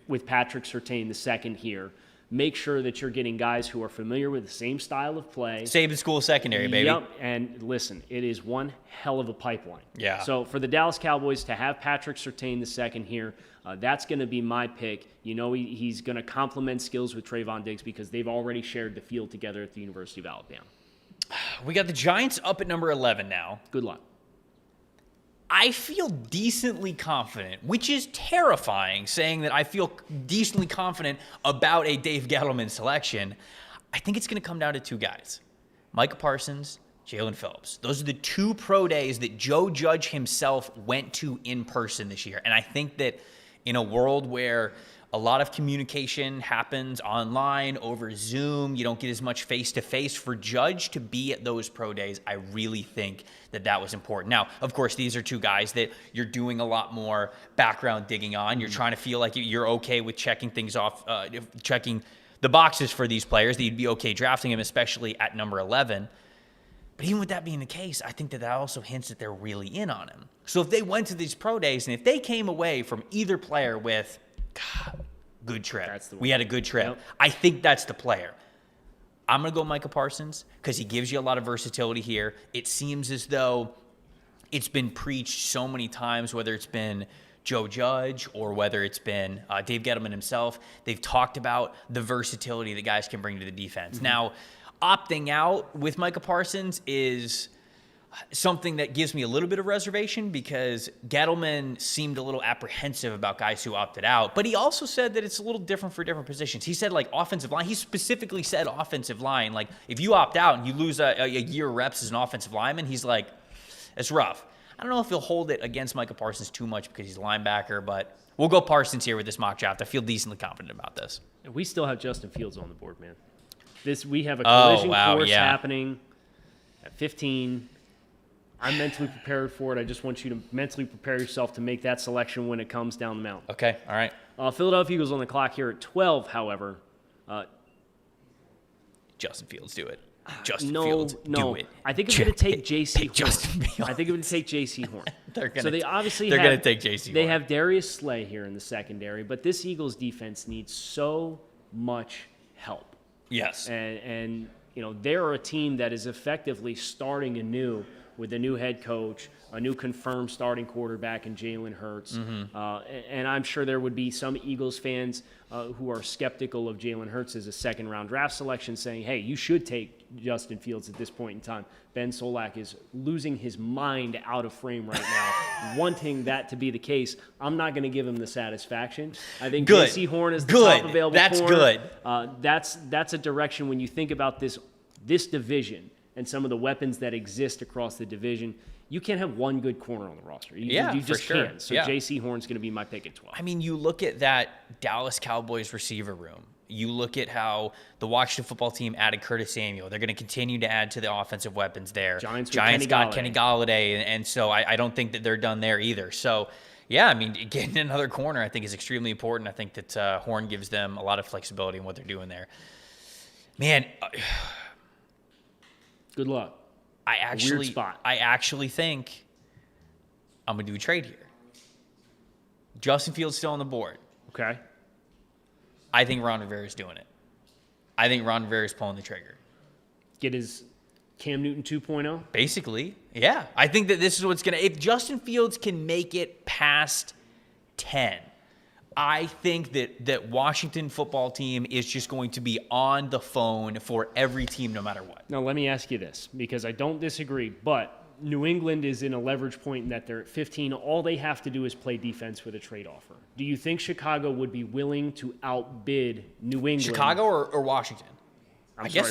Speaker 9: with Patrick Surtain the second here, make sure that you're getting guys who are familiar with the same style of play.
Speaker 2: Saban school secondary, baby.
Speaker 9: Yep, and listen, it is one hell of a pipeline.
Speaker 2: Yeah.
Speaker 9: So for the Dallas Cowboys to have Patrick Surtain the second here, that's going to be my pick. He's going to complement skills with Trayvon Diggs because they've already shared the field together at the University of Alabama.
Speaker 2: We got the Giants up at number 11 now.
Speaker 9: Good luck.
Speaker 2: I feel decently confident, which is terrifying, saying that I feel decently confident about a Dave Gettleman selection. I think it's going to come down to 2 guys, Micah Parsons, Jalen Phillips. Those are the 2 pro days that Joe Judge himself went to in person this year. And I think that in a world where a lot of communication happens online, over Zoom, you don't get as much face-to-face, for Judge to be at those pro days, I really think that was important. Now, of course, these are 2 guys that you're doing a lot more background digging on. You're trying to feel like you're okay with checking things off, checking the boxes for these players, that you'd be okay drafting them, especially at number 11. But even with that being the case, I think that also hints that they're really in on him. So if they went to these pro days and if they came away from either player with, God, good trip. We had a good trip. Yep. I think that's the player. I'm going to go Micah Parsons because he gives you a lot of versatility here. It seems as though it's been preached so many times, whether it's been Joe Judge or whether it's been Dave Gettleman himself. They've talked about the versatility that guys can bring to the defense. Now, opting out with Micah Parsons is something that gives me a little bit of reservation because Gettleman seemed a little apprehensive about guys who opted out, but he also said that it's a little different for different positions. He said, like, offensive line. He specifically said offensive line. Like, if you opt out and you lose a year of reps as an offensive lineman, he's like, it's rough. I don't know if he'll hold it against Micah Parsons too much because he's a linebacker, but we'll go Parsons here with this mock draft. I feel decently confident about this.
Speaker 9: We still have Justin Fields on the board, man. We have a collision course happening at 15. I'm mentally prepared for it. I just want you to mentally prepare yourself to make that selection when it comes down the mountain.
Speaker 2: Okay, all right.
Speaker 9: Philadelphia Eagles on the clock here at 12, however.
Speaker 2: Justin Fields, do it. Justin Fields, do it.
Speaker 9: I think I'm going to take J.C. Horn. I think I'm going to take J.C. Horn.
Speaker 2: They're going
Speaker 9: to
Speaker 2: take J.C. Horn.
Speaker 9: They have Darius Slay here in the secondary, but this Eagles defense needs so much help.
Speaker 2: Yes.
Speaker 9: And they're a team that is effectively starting anew with a new head coach, a new confirmed starting quarterback in Jalen Hurts. And I'm sure there would be some Eagles fans who are skeptical of Jalen Hurts as a second-round draft selection, saying, hey, you should take Justin Fields at this point in time. Ben Solak is losing his mind out of frame right now, wanting that to be the case. I'm not going to give him the satisfaction. I think J.C. Horn is the top available corner. That's a direction when you think about this division and some of the weapons that exist across the division. You can't have one good corner on the roster. You just can't. So J.C. Horn's going to be my pick at 12.
Speaker 2: I mean, you look at that Dallas Cowboys receiver room. You look at how the Washington football team added Curtis Samuel. They're going to continue to add to the offensive weapons there.
Speaker 9: Giants
Speaker 2: got Kenny Galladay, and so I don't think that they're done there either. So, yeah, I mean, getting another corner I think is extremely important. I think that Horn gives them a lot of flexibility in what they're doing there. Man,
Speaker 9: good luck.
Speaker 2: Weird
Speaker 9: spot.
Speaker 2: I actually think I'm going to do a trade here. Justin Fields still on the board.
Speaker 9: Okay.
Speaker 2: I think Ron Rivera's doing it. I think Ron Rivera's pulling the trigger.
Speaker 9: Get his Cam Newton 2.0?
Speaker 2: Basically, yeah. I think that this is what's going to... If Justin Fields can make it past 10, I think that Washington football team is just going to be on the phone for every team no matter what.
Speaker 9: Now, let me ask you this, because I don't disagree, but New England is in a leverage point in that they're at 15. All they have to do is play defense with a trade offer. Do you think Chicago would be willing to outbid New England?
Speaker 2: Chicago or Washington? I guess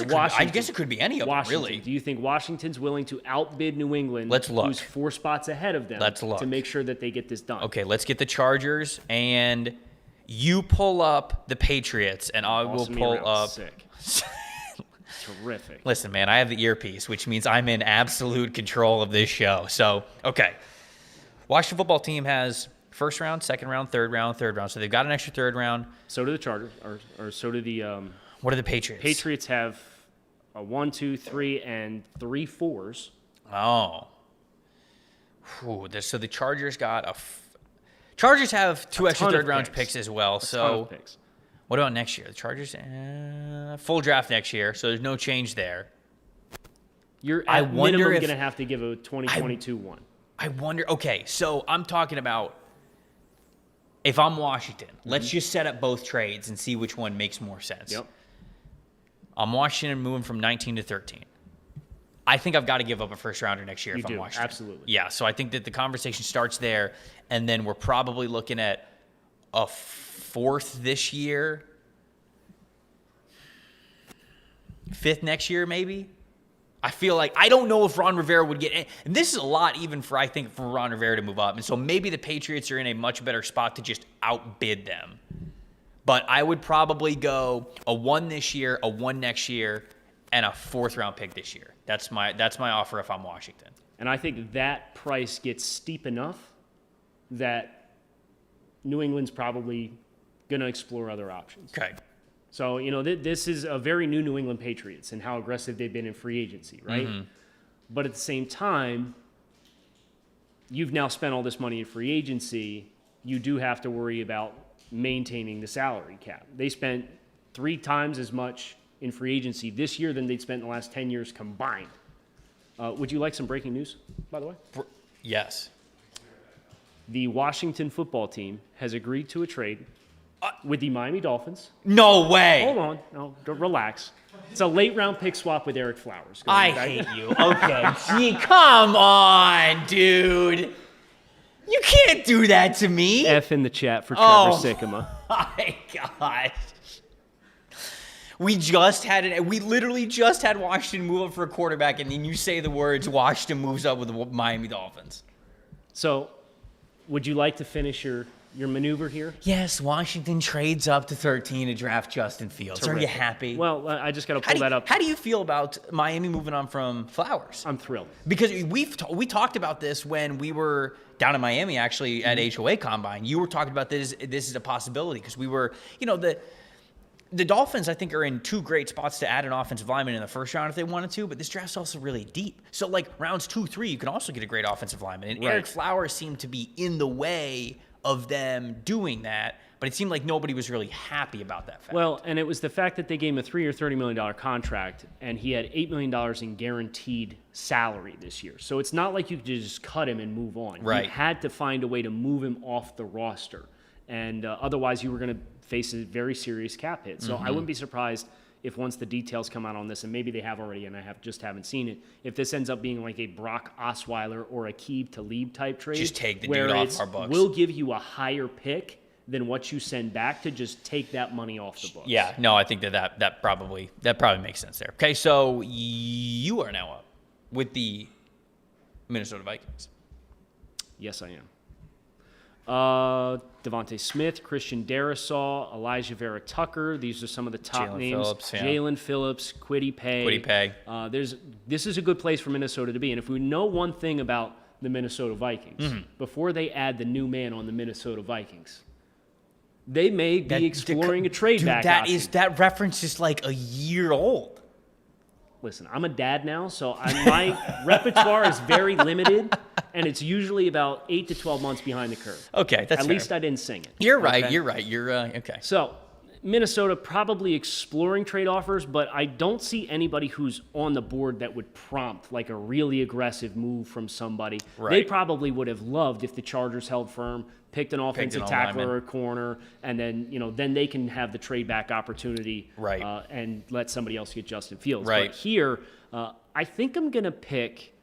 Speaker 2: it could be any of them, really.
Speaker 9: Do you think Washington's willing to outbid New England?
Speaker 2: Let's look.
Speaker 9: Who's 4 spots ahead of them?
Speaker 2: Let's look.
Speaker 9: To make sure that they get this done.
Speaker 2: Okay, let's get the Chargers, and you pull up the Patriots, and I will pull up.
Speaker 9: Sick. Terrific.
Speaker 2: Listen, man, I have the earpiece, which means I'm in absolute control of this show. So, okay. Washington football team has first round, second round, third round. So they've got an extra third round.
Speaker 9: So do the Chargers, or so do the.
Speaker 2: What are the Patriots?
Speaker 9: Patriots have a 1, 2, 3, and 3 4s.
Speaker 2: Oh. So the Chargers got Chargers have 2 extra third round picks as well. So
Speaker 9: picks.
Speaker 2: What about next year? The Chargers, full draft next year, so there's no change there.
Speaker 9: You're at minimum going to have to give a 2022 one.
Speaker 2: I wonder. Okay, so I'm talking about if I'm Washington, let's just set up both trades and see which one makes more sense.
Speaker 9: Yep.
Speaker 2: I'm Washington moving from 19 to 13. I think I've got to give up a first rounder next year if I'm Washington.
Speaker 9: Absolutely.
Speaker 2: Yeah, so I think that the conversation starts there, and then we're probably looking at a 4th this year, 5th next year maybe. I feel like I don't know if Ron Rivera would get, and this is a lot even for Ron Rivera to move up, and so maybe the Patriots are in a much better spot to just outbid them. But I would probably go a 1 this year, a 1 next year, and a 4th round pick this year. That's my offer if I'm Washington.
Speaker 9: And I think that price gets steep enough that New England's probably going to explore other options.
Speaker 2: Okay.
Speaker 9: So, this is a very New England Patriots and how aggressive they've been in free agency, right? Mm-hmm. But at the same time, you've now spent all this money in free agency. You do have to worry about maintaining the salary cap. They spent 3 times as much in free agency this year than they'd spent in the last 10 years combined. Would you like some breaking news, by the way?
Speaker 2: Yes.
Speaker 9: The Washington football team has agreed to a trade with the Miami Dolphins.
Speaker 2: No way.
Speaker 9: Hold on. No, relax. It's a late round pick swap with Eric Flowers.
Speaker 2: I hate you. Okay. Gee, come on, dude. You can't do that to me.
Speaker 9: F in the chat for Trevor Sikkema.
Speaker 2: Oh my gosh. We literally just had Washington move up for a quarterback, and then you say the words Washington moves up with the Miami Dolphins.
Speaker 9: So, would you like to finish your maneuver here?
Speaker 2: Yes, Washington trades up to 13 to draft Justin Fields. Terrific. Are you happy?
Speaker 9: Well, I just got to pull that up.
Speaker 2: How do you feel about Miami moving on from Flowers?
Speaker 9: I'm thrilled.
Speaker 2: Because we talked about this when we were down in Miami, actually, at HOA Combine. You were talking about this is a possibility because we were, the Dolphins, I think, are in 2 great spots to add an offensive lineman in the first round if they wanted to, but this draft's also really deep. So, rounds 2, 3, you can also get a great offensive lineman. And Eric Flowers seemed to be in the way of them doing that, but it seemed like nobody was really happy about that fact.
Speaker 9: Well, and it was the fact that they gave him a 3-year, $30 million contract, and he had $8 million in guaranteed salary this year. So it's not like you could just cut him and move on.
Speaker 2: Right.
Speaker 9: You had to find a way to move him off the roster, and otherwise you were going to face a very serious cap hit. So I wouldn't be surprised if once the details come out on this, and maybe they have already, and I haven't seen it, if this ends up being like a Brock Osweiler or a Keeb Talib type trade,
Speaker 2: just take the dude off our books.
Speaker 9: We'll give you a higher pick than what you send back to just take that money off the books.
Speaker 2: Yeah, no, I think that probably makes sense there. Okay, so you are now up with the Minnesota Vikings.
Speaker 9: Yes, I am. Devontae Smith, Christian Darrisaw, Elijah Vera Tucker. These are some of the top names. Jalen Phillips, Kwity Paye. This is a good place for Minnesota to be. And if we know one thing about the Minnesota Vikings, before they add the new man on the Minnesota Vikings, they may be exploring a trade back option.
Speaker 2: That reference is like a year old.
Speaker 9: Listen, I'm a dad now, so my repertoire is very limited, and it's usually about 8 to 12 months behind the curve.
Speaker 2: Okay, that's
Speaker 9: At
Speaker 2: fair.
Speaker 9: least I didn't sing it.
Speaker 2: You're right. You're okay.
Speaker 9: So Minnesota probably exploring trade offers, but I don't see anybody who's on the board that would prompt like a really aggressive move from somebody.
Speaker 2: Right.
Speaker 9: They probably would have loved if the Chargers held firm, picked an offensive tackle or a corner, and then they can have the trade back opportunity, and let somebody else get Justin Fields.
Speaker 2: Right.
Speaker 9: But here, I think I'm going to pick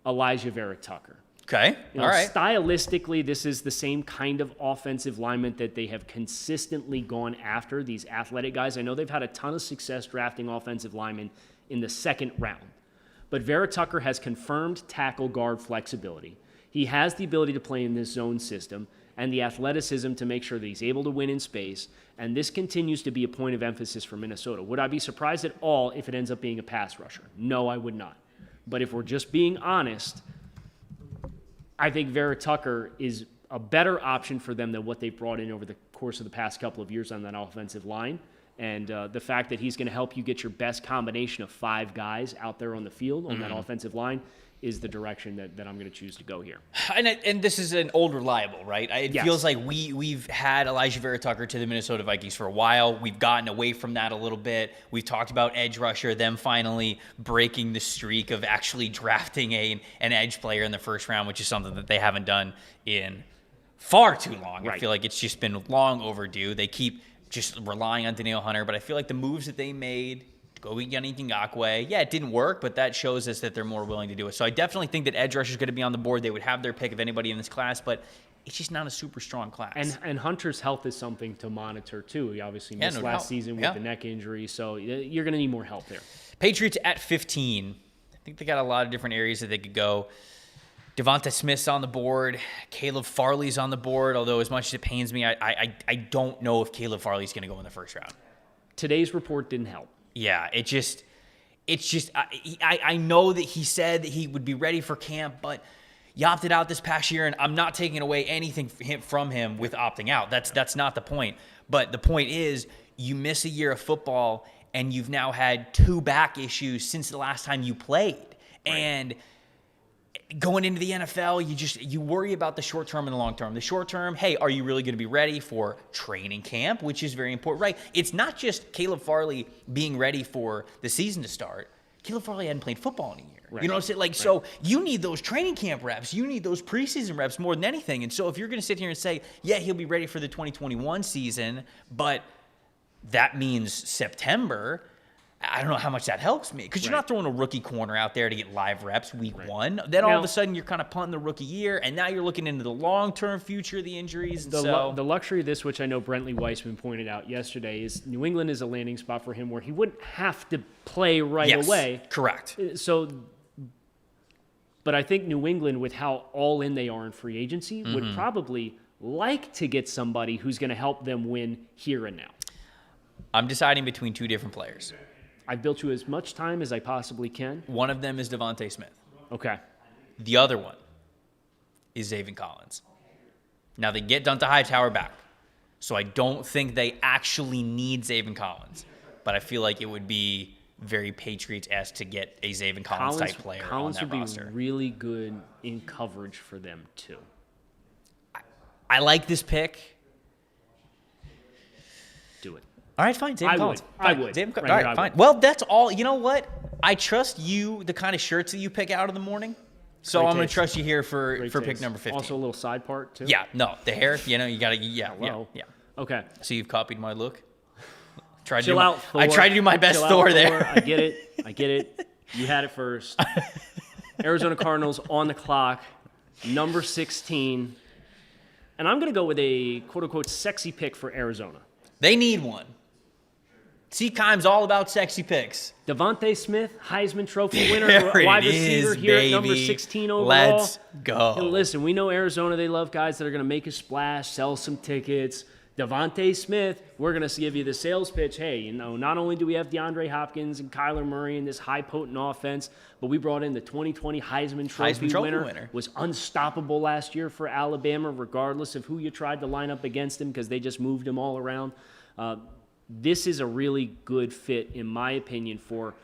Speaker 9: Elijah Vera Tucker.
Speaker 2: Okay. All right.
Speaker 9: Stylistically, this is the same kind of offensive lineman that they have consistently gone after, these athletic guys. I know they've had a ton of success drafting offensive linemen in the second round. But Vera Tucker has confirmed tackle guard flexibility. He has the ability to play in this zone system and the athleticism to make sure that he's able to win in space. And this continues to be a point of emphasis for Minnesota. Would I be surprised at all if it ends up being a pass rusher? No, I would not. But if we're just being honest, I think Vera Tucker is a better option for them than what they've brought in over the course of the past couple of years on that offensive line. And the fact that he's going to help you get your best combination of 5 guys out there on the field on that offensive line is the direction that I'm going to choose to go here.
Speaker 2: And this is an old reliable, right? It feels like we've had Elijah Vera Tucker to the Minnesota Vikings for a while. We've gotten away from that a little bit. We've talked about edge rusher, them finally breaking the streak of actually drafting an edge player in the first round, which is something that they haven't done in far too long. Right. I feel like it's just been long overdue. They keep just relying on Danielle Hunter, but I feel like the moves that they made to go get Yannick Ngakoue, it didn't work, but that shows us that they're more willing to do it. So I definitely think that edge rusher is going to be on the board. They would have their pick of anybody in this class, but it's just not a super strong class.
Speaker 9: And Hunter's health is something to monitor too. He obviously missed last season with the neck injury, so you're going to need more help there.
Speaker 2: Patriots at 15. I think they got a lot of different areas that they could go. Devonta Smith's on the board. Caleb Farley's on the board, although as much as it pains me, I don't know if Caleb Farley's going to go in the first round.
Speaker 9: Today's report didn't help.
Speaker 2: Yeah, it's just I know that he said that he would be ready for camp, but he opted out this past year, and I'm not taking away anything from him with opting out. That's not the point. But the point is, you miss a year of football, and you've now had 2 back issues since the last time you played. Right. And going into the NFL, you worry about the short term and the long term. The short term, hey, are you really going to be ready for training camp, which is very important, right? It's not just Caleb Farley being ready for the season to start. Caleb Farley hadn't played football in a year. Right. You know what I'm saying? So you need those training camp reps. You need those preseason reps more than anything. And so if you're going to sit here and say, yeah, he'll be ready for the 2021 season, but that means September, I don't know how much that helps me, because you're not throwing a rookie corner out there to get live reps week 1. Then all of a sudden you're kind of punting the rookie year, and now you're looking into the long-term future of the injuries.
Speaker 9: The luxury of this, which I know Brentley Weissman pointed out yesterday, is New England is a landing spot for him where he wouldn't have to play right away.
Speaker 2: Correct.
Speaker 9: So, but I think New England, with how all in they are in free agency, would probably like to get somebody who's going to help them win here and now.
Speaker 2: I'm deciding between 2 different players.
Speaker 9: I've built you as much time as I possibly can.
Speaker 2: One of them is Devontae Smith.
Speaker 9: Okay.
Speaker 2: The other one is Zaven Collins. Now, they get Donta Hightower back, so I don't think they actually need Zaven Collins, but I feel like it would be very Patriots-esque to get a Zaven Collins-type player on that roster.
Speaker 9: Collins would be really good in coverage for them, too.
Speaker 2: I like this pick.
Speaker 9: Do it.
Speaker 2: All right, fine. Zaven Collins.
Speaker 9: I would.
Speaker 2: All right, fine. Well, that's all. You know what? I trust you, the kind of shirts that you pick out in the morning. So I'm going to trust you here for pick number 15.
Speaker 9: Also a little side part, too?
Speaker 2: Yeah, no. The hair, you got to, yeah.
Speaker 9: Okay.
Speaker 2: So you've copied my look? I
Speaker 9: tried
Speaker 2: to do my best Thor there.
Speaker 9: I get it. You had it first. Arizona Cardinals on the clock, number 16. And I'm going to go with a quote-unquote sexy pick for Arizona.
Speaker 2: They need one. Keim's all about sexy picks.
Speaker 9: Devontae Smith, Heisman Trophy winner, wide receiver here at number 16 overall.
Speaker 2: Let's go.
Speaker 9: And listen, we know Arizona, they love guys that are going to make a splash, sell some tickets. Devontae Smith, we're going to give you the sales pitch. Hey, not only do we have DeAndre Hopkins and Kyler Murray in this high-potent offense, but we brought in the 2020 Heisman Trophy winner. Was unstoppable last year for Alabama, regardless of who you tried to line up against him, because they just moved him all around. This is a really good fit, in my opinion, for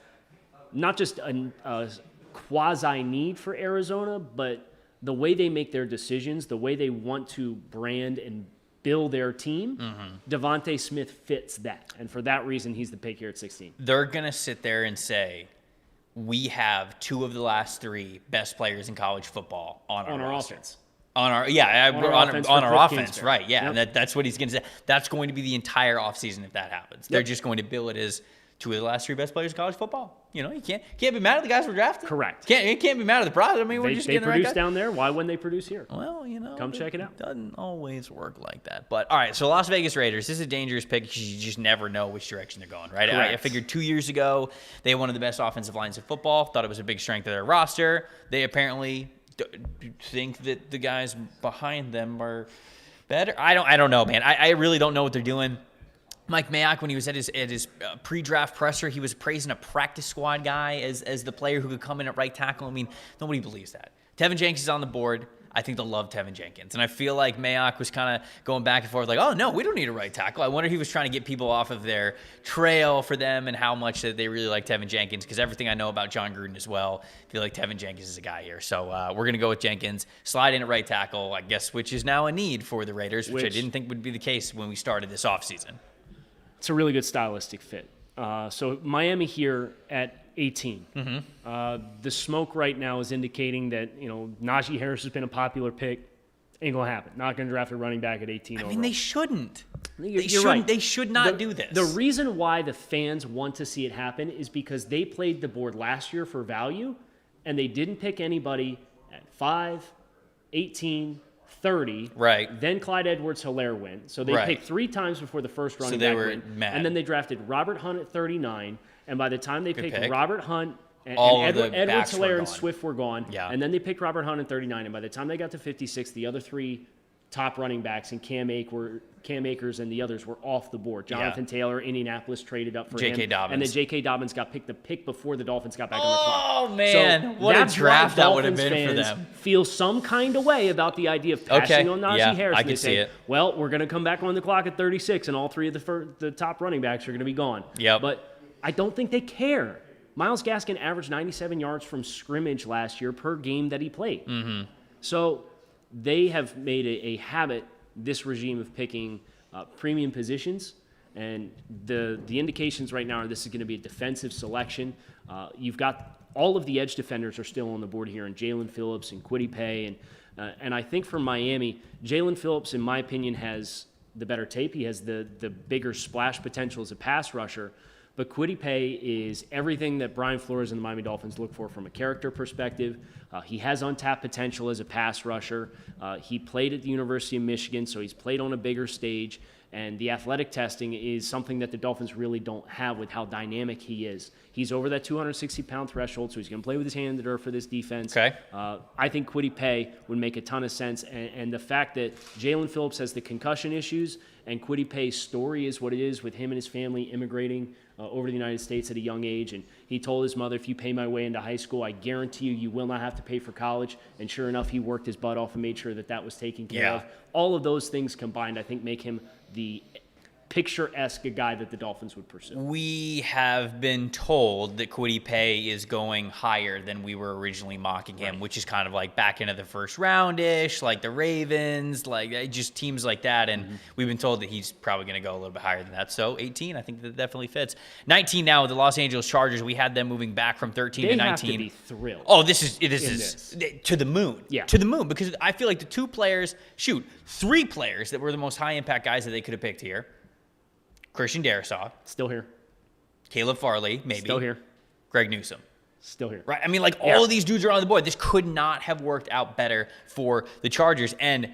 Speaker 9: not just a quasi-need for Arizona, but the way they make their decisions, the way they want to brand and build their team. Devontae Smith fits that. And for that reason, he's the pick here at 16.
Speaker 2: They're going to sit there and say, we have 2 of the last 3 best players in college football on our
Speaker 9: offense.
Speaker 2: On our offense, right? Yeah, and that's what he's going to say. That's going to be the entire offseason if that happens. They're just going to bill it as two of the last three best players in college football. You can't be mad at the guys we're drafting.
Speaker 9: Correct.
Speaker 2: You can't be mad at the process. I mean, we're just getting the right
Speaker 9: produce
Speaker 2: guys.
Speaker 9: down there. Why wouldn't they produce here?
Speaker 2: Well,
Speaker 9: come check it out.
Speaker 2: Doesn't always work like that. But all right, so Las Vegas Raiders. This is a dangerous pick because you just never know which direction they're going. Right? I figured 2 years ago they had one of the best offensive lines of football. Thought it was a big strength of their roster. They apparently think that the guys behind them are better. I don't know, man. I really don't know what they're doing. Mike Mayock, when he was at his pre-draft presser, he was praising a practice squad guy as the player who could come in at right tackle. I mean, nobody believes that. Tevin Jenkins is on the board. I think they'll love Tevin Jenkins. And I feel like Mayock was kind of going back and forth like, oh, no, we don't need a right tackle. I wonder if he was trying to get people off of their trail for them and how much that they really like Tevin Jenkins, because everything I know about John Gruden as well, I feel like Tevin Jenkins is a guy here. So we're going to go with Jenkins, slide in at right tackle, I guess, which is now a need for the Raiders, which I didn't think would be the case when we started this offseason.
Speaker 9: It's a really good stylistic fit. So Miami here at 18. Mm-hmm. The smoke right now is indicating that, Najee Harris has been a popular pick. Ain't going to happen. Not going to draft a running back at 18 overall.
Speaker 2: I mean, they shouldn't.
Speaker 9: You're right.
Speaker 2: They should not do this.
Speaker 9: The reason why the fans want to see it happen is because they played the board last year for value, and they didn't pick anybody at 5, 18, 30.
Speaker 2: Right.
Speaker 9: Then Clyde Edwards-Helaire went. So they picked 3 times before the first running back went.
Speaker 2: Mad.
Speaker 9: And then they drafted Robert Hunt at 39. And by the time they picked Robert Hunt and Edwards-Helaire and Swift were gone.
Speaker 2: Yeah.
Speaker 9: And then they picked Robert Hunt at 39. And by the time they got to 56, the other 3 top running backs and Cam Akers and the others were off the board. Jonathan Taylor, Indianapolis traded up for
Speaker 2: J.K.
Speaker 9: him.
Speaker 2: Dobbins.
Speaker 9: And then J.K. Dobbins got picked the pick before the Dolphins got back on the clock.
Speaker 2: Oh, man.
Speaker 9: So
Speaker 2: what a draft that would have been for them.
Speaker 9: Feel some kind of way about the idea of passing on Najee Harris.
Speaker 2: I can see it.
Speaker 9: Well, we're going to come back on the clock at 36, and all 3 of the top running backs are going to be gone.
Speaker 2: Yep.
Speaker 9: But I don't think they care. Myles Gaskin averaged 97 yards from scrimmage last year per game that he played.
Speaker 2: Mm-hmm.
Speaker 9: So they have made a habit, this regime, of picking premium positions. And the indications right now are this is going to be a defensive selection. You've got all of the edge defenders are still on the board here, and Jalen Phillips and Kwity Paye. And I think for Miami, Jalen Phillips, in my opinion, has the better tape. He has the bigger splash potential as a pass rusher. But Kwity Paye is everything that Brian Flores and the Miami Dolphins look for from a character perspective. He has untapped potential as a pass rusher. He played at the University of Michigan, so he's played on a bigger stage. And the athletic testing is something that the Dolphins really don't have with how dynamic he is. He's over that 260-pound threshold, so he's going to play with his hand in the dirt for this defense.
Speaker 2: Okay.
Speaker 9: I think Kwity Paye would make a ton of sense. And the fact that Jalen Phillips has the concussion issues and Kwity Paye's story is what it is with him and his family immigrating over to the United States at a young age. And he told his mother, if you pay my way into high school, I guarantee you will not have to pay for college. And sure enough, he worked his butt off and made sure that was taken care of. All of those things combined, I think, make him the picturesque guy that the Dolphins would pursue.
Speaker 2: We have been told that Kwity Paye is going higher than we were originally mocking him, which is kind of like back into the first round-ish, like the Ravens, like just teams like that. And we've been told that he's probably going to go a little bit higher than that. So 18, I think that definitely fits. 19 now with the Los Angeles Chargers. We had them moving back from 13 to 19.
Speaker 9: They have to be thrilled.
Speaker 2: Oh, this is to the moon.
Speaker 9: Yeah.
Speaker 2: To the moon, because I feel like the 3 players that were the most high-impact guys that they could have picked here. Christian Darrisaw.
Speaker 9: Still here.
Speaker 2: Caleb Farley, maybe.
Speaker 9: Still here.
Speaker 2: Greg Newsome.
Speaker 9: Still here.
Speaker 2: Right? I mean, like, all of these dudes are on the board. This could not have worked out better for the Chargers. And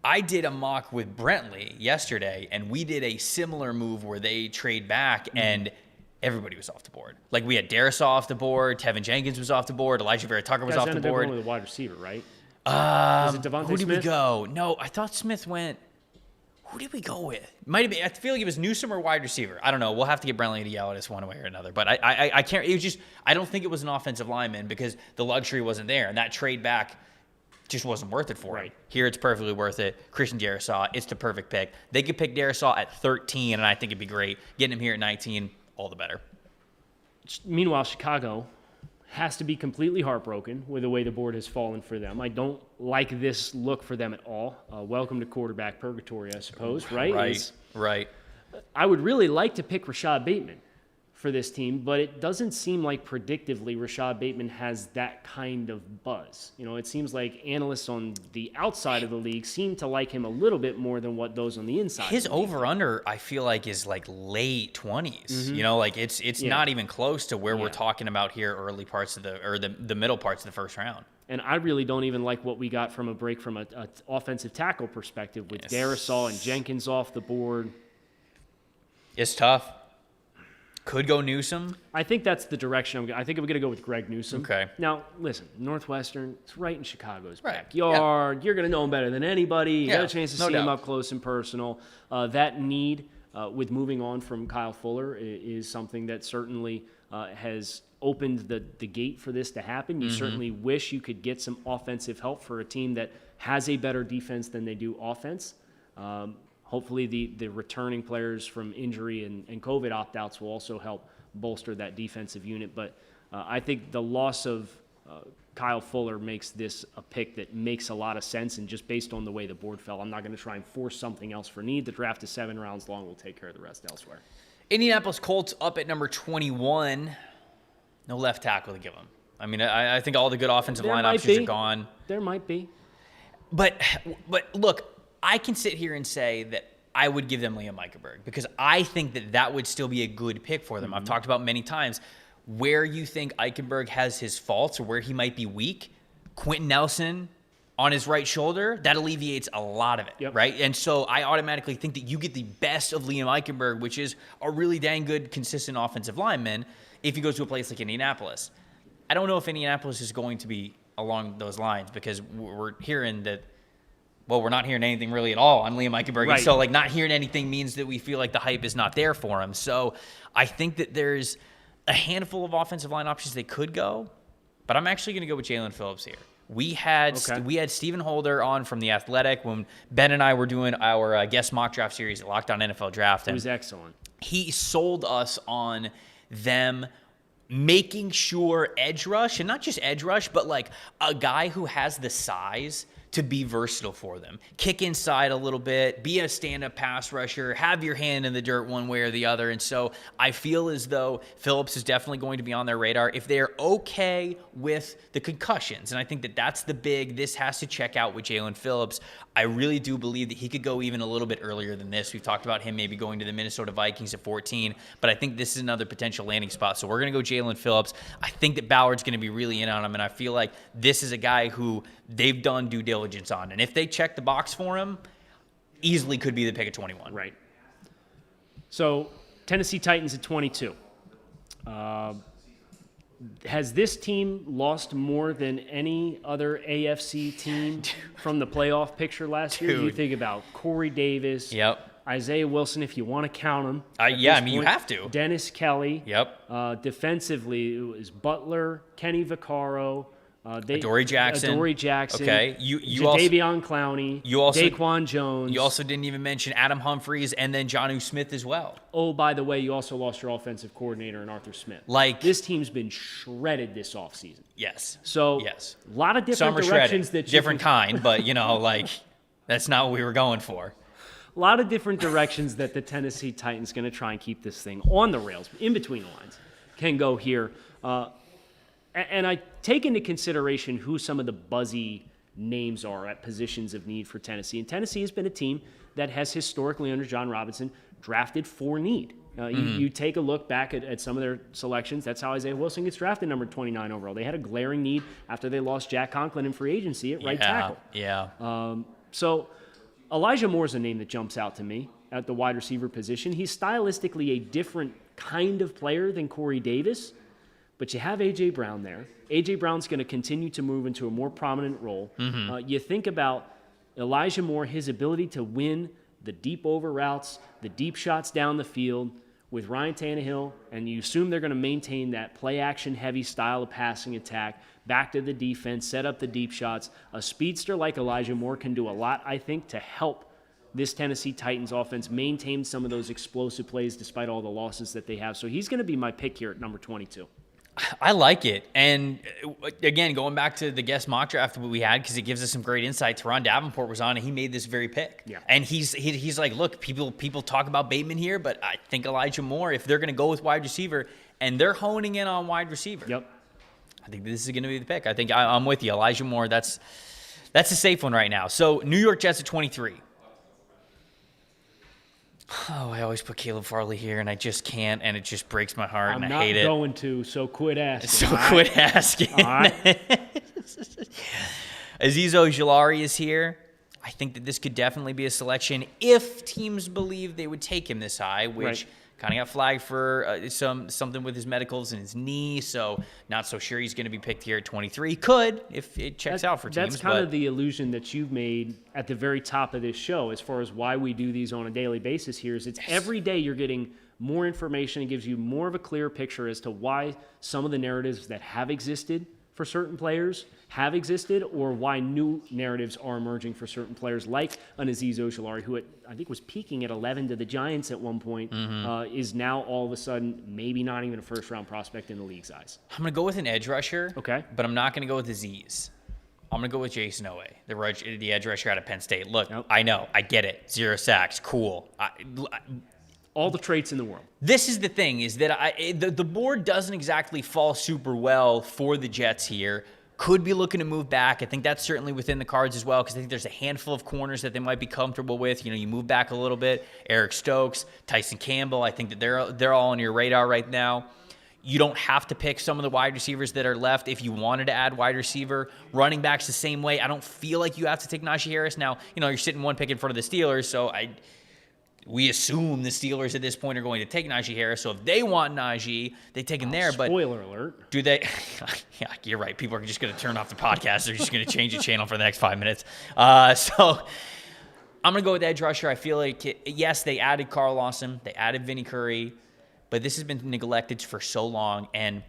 Speaker 2: I did a mock with Brentley yesterday, and we did a similar move where they trade back, and everybody was off the board. Like, we had Darrisaw off the board, Tevin Jenkins was off the board, Elijah Vera Tucker was off the board.
Speaker 9: With a wide receiver, right?
Speaker 2: Was
Speaker 9: it Devontae
Speaker 2: who did
Speaker 9: Smith?
Speaker 2: we go? No, I thought Smith went... Who did we go with? Might have been. I feel like it was Newsome or wide receiver. I don't know. We'll have to get Brentley to yell at us one way or another. But I can't. It was just. I don't think it was an offensive lineman because the luxury wasn't there, and that trade back just wasn't worth it for him. Here, it's perfectly worth it. Christian Darrisaw, it's the perfect pick. They could pick Darrisaw at 13, and I think it'd be great. Getting him here at 19, all the better.
Speaker 9: Meanwhile, Chicago has to be completely heartbroken with the way the board has fallen for them. I don't like this look for them at all. Welcome to quarterback purgatory, I suppose, right?
Speaker 2: Right.
Speaker 9: I would really like to pick Rashad Bateman for this team, but it doesn't seem like predictively Rashad Bateman has that kind of buzz. You know, it seems like analysts on the outside of the league seem to like him a little bit more than what those on the inside.
Speaker 2: His over-under, I feel like, is like late 20s. Mm-hmm. You know, like it's not even close to where we're talking about here early parts of the middle parts of the first round.
Speaker 9: And I really don't even like what we got from a break from an offensive tackle perspective with Darrisaw and Jenkins off the board.
Speaker 2: It's tough. Could go Newsome.
Speaker 9: I think that's the direction I think I'm going to go with Greg Newsome.
Speaker 2: Okay.
Speaker 9: Now, listen, Northwestern, it's right in Chicago's backyard. Yeah. You're going to know him better than anybody. You got a chance to see him up close and personal. That need with moving on from Kyle Fuller is something that certainly has opened the gate for this to happen. You certainly wish you could get some offensive help for a team that has a better defense than they do offense. Hopefully the returning players from injury and COVID opt-outs will also help bolster that defensive unit. But I think the loss of Kyle Fuller makes this a pick that makes a lot of sense. And just based on the way the board fell, I'm not going to try and force something else for need. The draft is 7 rounds long. We'll take care of the rest elsewhere.
Speaker 2: Indianapolis Colts up at number 21. No left tackle to give them. I mean, I think all the good offensive line options are gone.
Speaker 9: There might be.
Speaker 2: But look, I can sit here and say that I would give them Liam Eichenberg because I think that would still be a good pick for them. Mm-hmm. I've talked about many times where you think Eichenberg has his faults or where he might be weak. Quentin Nelson on his right shoulder, that alleviates a lot of it, right? And so I automatically think that you get the best of Liam Eichenberg, which is a really dang good, consistent offensive lineman, if he goes to a place like Indianapolis. I don't know if Indianapolis is going to be along those lines because we're hearing that, well, we're not hearing anything really at all on Liam Eichenberg. Right. And so, not hearing anything means that we feel like the hype is not there for him. So I think that there's a handful of offensive line options they could go, but I'm actually going to go with Jaylen Phillips here. We had Stephen Holder on from The Athletic when Ben and I were doing our guest mock draft series at Locked On NFL Draft.
Speaker 9: It was excellent.
Speaker 2: He sold us on them making sure edge rush, and not just edge rush, but like a guy who has the size to be versatile for them. Kick inside a little bit, be a stand-up pass rusher, have your hand in the dirt one way or the other. And so I feel as though Phillips is definitely going to be on their radar if they're okay with the concussions. And I think that that's the big, this has to check out with Jaylen Phillips. I really do believe that he could go even a little bit earlier than this. We've talked about him maybe going to the Minnesota Vikings at 14, but I think this is another potential landing spot. So we're going to go Jaylen Phillips. I think that Ballard's going to be really in on him, and I feel like this is a guy who they've done due diligence on. And if they check the box for him, easily could be the pick at 21.
Speaker 9: Right. So Tennessee Titans at 22. Has this team lost more than any other AFC team from the playoff picture last year? You think about Corey Davis. Isaiah Wilson, if you want to count him.
Speaker 2: Yeah, I mean, you have to.
Speaker 9: Dennis Kelly. Defensively, it was Butler, Kenny Vaccaro,
Speaker 2: Adoree Jackson.
Speaker 9: Okay. Jadeveon Clowney. Daquan Jones.
Speaker 2: You also didn't even mention Adam Humphries and then Jonnu Smith as well.
Speaker 9: Oh, by the way, you also lost your offensive coordinator in Arthur Smith. This team's been shredded this offseason.
Speaker 2: Yes.
Speaker 9: So a lot of different directions that
Speaker 2: different kind, but that's not what we were going for.
Speaker 9: A lot of different directions that the Tennessee Titans going to try and keep this thing on the rails, in between the lines, can go here. And I take into consideration who some of the buzzy names are at positions of need for Tennessee. And Tennessee has been a team that has historically, under John Robinson, drafted for need. You take a look back at some of their selections. That's how Isaiah Wilson gets drafted number 29 overall. They had a glaring need after they lost Jack Conklin in free agency at right tackle. So Elijah Moore's a name that jumps out to me at the wide receiver position. He's stylistically a different kind of player than Corey Davis. But you have A.J. Brown there. A.J. Brown's going to continue to move into a more prominent role. You think about Elijah Moore, his ability to win the deep over routes, the deep shots down the field with Ryan Tannehill, and you assume they're going to maintain that play-action-heavy style of passing attack, back to the defense, set up the deep shots. A speedster like Elijah Moore can do a lot, I think, to help this Tennessee Titans offense maintain some of those explosive plays despite all the losses that they have. So he's going to be my pick here at number 22.
Speaker 2: I like it. And again, going back to the guest mock draft we had, because it gives us some great insights. Ron Davenport was on and he made this very pick.
Speaker 9: Yeah.
Speaker 2: And he's like, look, people talk about Bateman here, but I think Elijah Moore, if they're going to go with wide receiver, and they're honing in on wide receiver.
Speaker 9: Yep.
Speaker 2: I think this is going to be the pick. I think I'm with you. Elijah Moore, that's a safe one right now. So New York Jets at 23. Oh, I always put Caleb Farley here, and I just can't, and it just breaks my heart, and I hate it.
Speaker 9: I'm not going to, so quit asking.
Speaker 2: So quit asking.
Speaker 9: All right.
Speaker 2: Azeez Ojulari is here. I think that this could definitely be a selection if teams believe they would take him this high, which kind of got flagged for something with his medicals and his knee, so not so sure he's going to be picked here at 23. Could, if it checks out for teams.
Speaker 9: That's kind of the illusion that you've made at the very top of this show as far as why we do these on a daily basis here is it's every day you're getting more information. It gives you more of a clear picture as to why some of the narratives that have existed for certain players have existed, or why new narratives are emerging for certain players like an Azeez Ojulari, who I think was peaking at 11 to the Giants at one point, is now all of a sudden maybe not even a first-round prospect in the league's eyes.
Speaker 2: I'm going to go with an edge rusher,
Speaker 9: okay,
Speaker 2: but I'm not going to go with Azeez. I'm going to go with Jason Owe, the edge rusher out of Penn State. Look, I know, I get it. 0 sacks, cool.
Speaker 9: All the traits in the world.
Speaker 2: This is the thing, is that the board doesn't exactly fall super well for the Jets here. Could be looking to move back. I think that's certainly within the cards as well, because I think there's a handful of corners that they might be comfortable with. You move back a little bit. Eric Stokes, Tyson Campbell, I think that they're all on your radar right now. You don't have to pick some of the wide receivers that are left if you wanted to add wide receiver. Running backs the same way. I don't feel like you have to take Najee Harris. Now, you're sitting one pick in front of the Steelers, so we assume the Steelers at this point are going to take Najee Harris. So if they want Najee, they take him there.
Speaker 9: Spoiler alert.
Speaker 2: Do they? Yeah, you're right. People are just going to turn off the podcast. They're just going to change the channel for the next 5 minutes. So I'm going to go with edge rusher. I feel like, yes, they added Carl Lawson. They added Vinny Curry. But this has been neglected for so long. And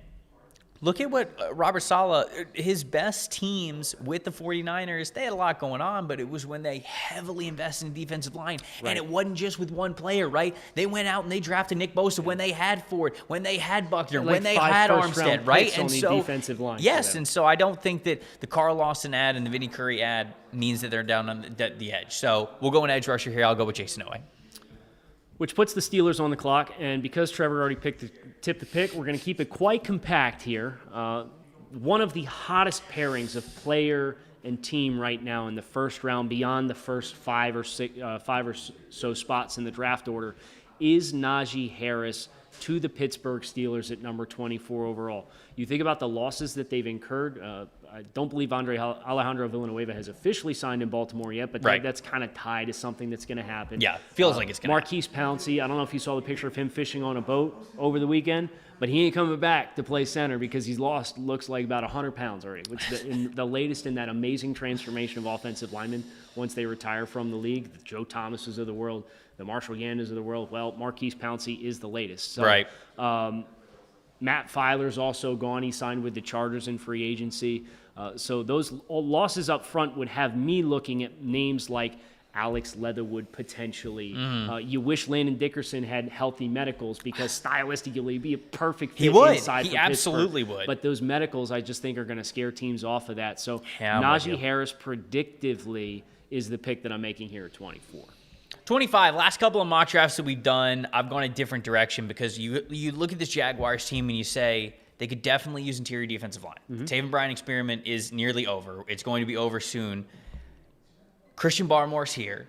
Speaker 2: look at what Robert Saleh, his best teams with the 49ers, they had a lot going on, but it was when they heavily invested in defensive line. Right. And it wasn't just with one player, right? They went out and they drafted Nick Bosa when they had Ford, when they had Buckner, when they had Armstead, right?
Speaker 9: And so defensive line.
Speaker 2: Yes, and so I don't think that the Carl Lawson ad and the Vinny Curry ad means that they're down on the edge. So we'll go an edge rusher here. I'll go with Jason Owe.
Speaker 9: Which puts the Steelers on the clock, and because Trevor already tipped the pick, we're going to keep it quite compact here. One of the hottest pairings of player and team right now in the first round, beyond the first five or so spots in the draft order, is Najee Harris to the Pittsburgh Steelers at number 24 overall. You think about the losses that they've incurred. I don't believe Alejandro Villanueva has officially signed in Baltimore yet, but that's kind of tied to something that's going to happen.
Speaker 2: Yeah, feels like it's going to happen.
Speaker 9: Marquise Pouncey, I don't know if you saw the picture of him fishing on a boat over the weekend, but he ain't coming back to play center because he's lost, looks like, about 100 pounds already, which is the latest in that amazing transformation of offensive linemen once they retire from the league. The Joe Thomases of the world, the Marshall Yandas of the world. Well, Marquise Pouncey is the latest. So,
Speaker 2: right.
Speaker 9: Matt Filer's also gone. He signed with the Chargers in free agency. So those losses up front would have me looking at names like Alex Leatherwood potentially. You wish Landon Dickerson had healthy medicals because stylistically he'd be a perfect fit inside.
Speaker 2: He absolutely would.
Speaker 9: But those medicals I just think are going to scare teams off of that. So Najee Harris predictively is the pick that I'm making here at 24.
Speaker 2: 25, last couple of mock drafts that we've done, I've gone a different direction because you look at this Jaguars team and you say they could definitely use interior defensive line. The Taven Bryan experiment is nearly over. It's going to be over soon. Christian Barmore's here.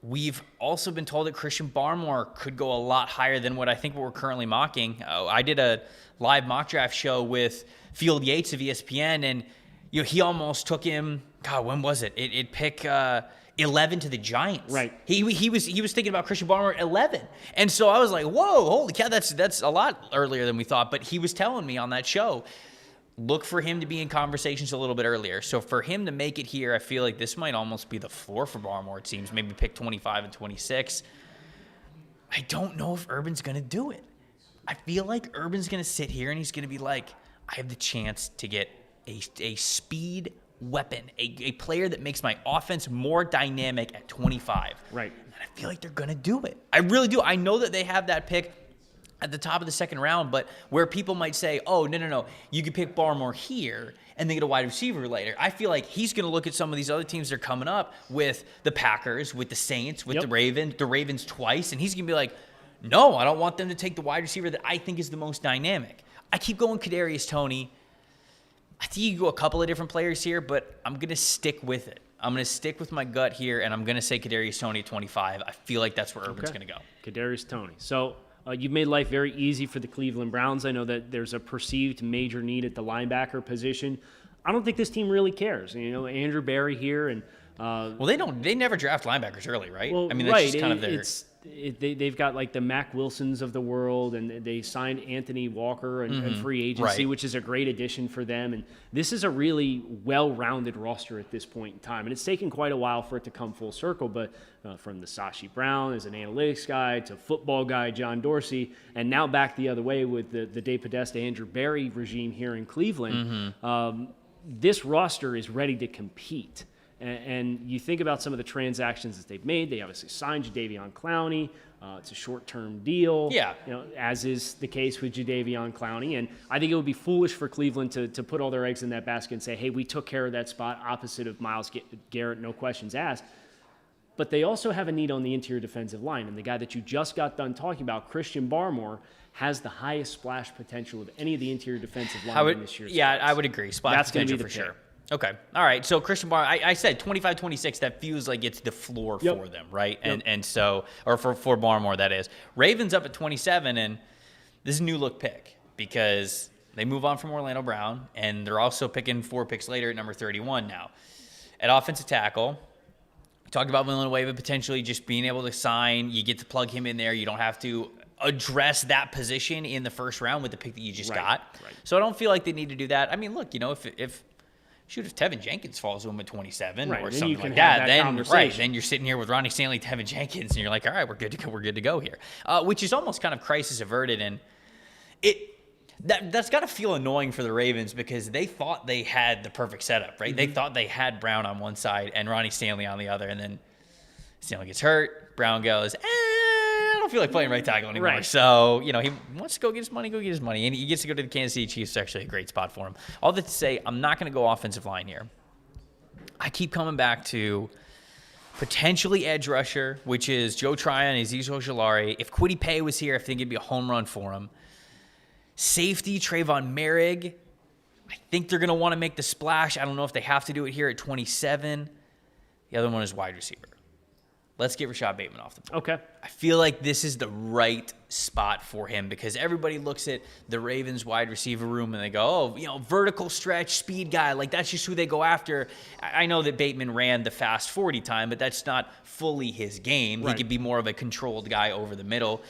Speaker 2: We've also been told that Christian Barmore could go a lot higher than what we're currently mocking. I did a live mock draft show with Field Yates of ESPN, and he almost took him. God, when was it? It pick 11 to the Giants.
Speaker 9: Right.
Speaker 2: He was thinking about Christian Barmore at 11. And so I was like, whoa, holy cow, that's a lot earlier than we thought. But he was telling me on that show, look for him to be in conversations a little bit earlier. So for him to make it here, I feel like this might almost be the floor for Barmore, it seems. Maybe pick 25 and 26. I don't know if Urban's going to do it. I feel like Urban's going to sit here and he's going to be like, I have the chance to get a speed weapon, a player that makes my offense more dynamic at 25.
Speaker 9: Right.
Speaker 2: And I feel like they're going to do it. I really do. I know that they have that pick at the top of the second round, but where people might say, oh, no, you could pick Barmore here and then get a wide receiver later. I feel like he's going to look at some of these other teams that are coming up with the Packers, with the Saints, with the Ravens twice, and he's going to be like, no, I don't want them to take the wide receiver that I think is the most dynamic. I keep going Kadarius Toney. I think you can go a couple of different players here, but I'm going to stick with it. I'm going to stick with my gut here, and I'm going to say Kadarius Toney at 25. I feel like that's where Urban's going to go.
Speaker 9: Kadarius Toney. So you've made life very easy for the Cleveland Browns. I know that there's a perceived major need at the linebacker position. I don't think this team really cares. Andrew Berry here, and
Speaker 2: well, they never draft linebackers early, right?
Speaker 9: Well,
Speaker 2: I mean, that's just kind of their.
Speaker 9: They've got like the Mac Wilsons of the world, and they signed Anthony Walker and free agency, which is a great addition for them. And this is a really well-rounded roster at this point in time. And it's taken quite a while for it to come full circle, but from the Sashi Brown as an analytics guy to football guy John Dorsey, and now back the other way with the Dave Podesta, Andrew Berry regime here in Cleveland, this roster is ready to compete. And you think about some of the transactions that they've made. They obviously signed Jadeveon Clowney. It's a short-term deal.
Speaker 2: Yeah.
Speaker 9: As is the case with Jadeveon Clowney. And I think it would be foolish for Cleveland to put all their eggs in that basket and say, hey, we took care of that spot opposite of Myles Garrett, no questions asked. But they also have a need on the interior defensive line. And the guy that you just got done talking about, Christian Barmore, has the highest splash potential of any of the interior defensive linemen this year.
Speaker 2: Yeah, I would agree. Splash potential for sure. Okay. All right. So Christian Barmore, I said 25-26. That feels like it's the floor for them, right? And so, or for Barmore, that is. Ravens up at 27, and this is a new look pick because they move on from Orlando Brown, and they're also picking 4 picks later at number 31 now. At offensive tackle, we talked about Villanueva potentially just being able to sign. You get to plug him in there. You don't have to address that position in the first round with the pick that you just got. Right. So I don't feel like they need to do that. I mean, look, if Tevin Jenkins falls to him at 27 or something like that, then you're sitting here with Ronnie Stanley, Tevin Jenkins, and you're like, all right, we're good to go here. Which is almost kind of crisis averted, and that's got to feel annoying for the Ravens because they thought they had the perfect setup, right? They thought they had Brown on one side and Ronnie Stanley on the other, and then Stanley gets hurt. Brown goes, I don't feel like playing right tackle anymore. Right. So, he wants to go get his money, and he gets to go to the Kansas City Chiefs. It's actually a great spot for him. All that to say, I'm not going to go offensive line here. I keep coming back to potentially edge rusher, which is Joe Tryon and Azeez Ojulari. If Kwity Paye was here, I think it'd be a home run for him. Safety, Trayvon Merrick. I think they're going to want to make the splash. I don't know if they have to do it here at 27. The other one is wide receiver. Let's get Rashad Bateman off the board.
Speaker 9: Okay.
Speaker 2: I feel like this is the right spot for him because everybody looks at the Ravens wide receiver room and they go, vertical stretch, speed guy. Like, that's just who they go after. I know that Bateman ran the fast 40 time, but that's not fully his game. Right. He could be more of a controlled guy over the middle.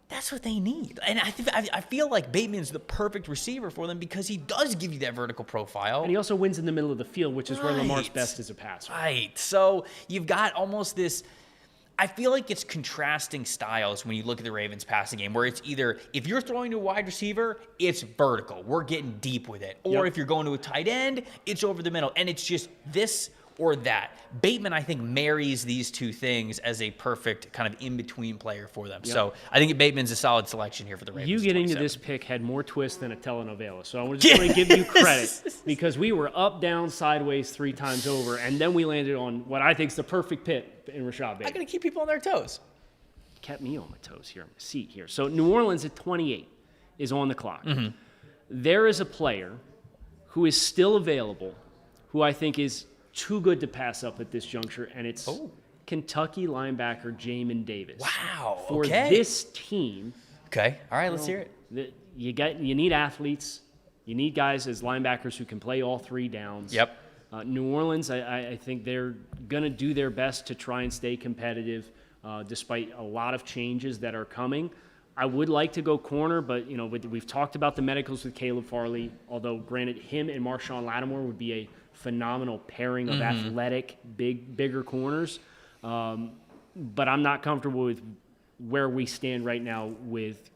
Speaker 2: That's what they need. And I feel like Bateman's the perfect receiver for them because he does give you that vertical profile.
Speaker 9: And he also wins in the middle of the field, which is where Lamar's best as a passer.
Speaker 2: Right. So you've got almost this – I feel like it's contrasting styles when you look at the Ravens passing game where it's either if you're throwing to a wide receiver, it's vertical. We're getting deep with it. Or if you're going to a tight end, it's over the middle. And it's just this or that. Bateman, I think, marries these two things as a perfect kind of in-between player for them. So I think Bateman's a solid selection here for the Ravens.
Speaker 9: You getting to this pick had more twist than a telenovela. So I just want to give you credit because we were up, down, sideways 3 times over, and then we landed on what I think is the perfect pick in Rashad Bateman.
Speaker 2: I'm going to keep people on their toes.
Speaker 9: Kept me on my toes here, on my seat here. So New Orleans at 28 is on the clock. Mm-hmm. There is a player who is still available who I think is too good to pass up at this juncture, and it's Kentucky linebacker Jamin Davis.
Speaker 2: Wow.
Speaker 9: For this team.
Speaker 2: Okay. All right, let's hear
Speaker 9: it. You need athletes. You need guys as linebackers who can play all 3 downs.
Speaker 2: Yep.
Speaker 9: New Orleans, I think they're going to do their best to try and stay competitive despite a lot of changes that are coming. I would like to go corner, but we've talked about the medicals with Caleb Farley, although granted him and Marshawn Lattimore would be a phenomenal pairing of athletic, bigger corners. But I'm not comfortable with where we stand right now with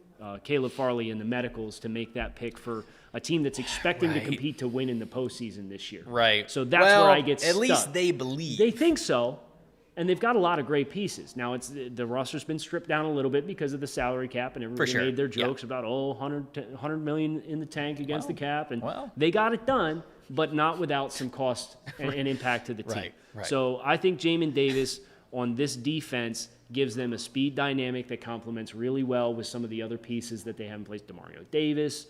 Speaker 9: Caleb Farley and the medicals to make that pick for a team that's expecting to compete to win in the postseason this year.
Speaker 2: Right.
Speaker 9: So that's where I get stuck.
Speaker 2: At least they believe.
Speaker 9: They think so. And they've got a lot of great pieces. Now, the roster's been stripped down a little bit because of the salary cap, and everybody made their jokes about, $100 million in the tank against the cap. And they got it done, but not without some cost and impact to the team.
Speaker 2: Right.
Speaker 9: So I think Jamin Davis on this defense gives them a speed dynamic that complements really well with some of the other pieces that they have in place. Demario Davis.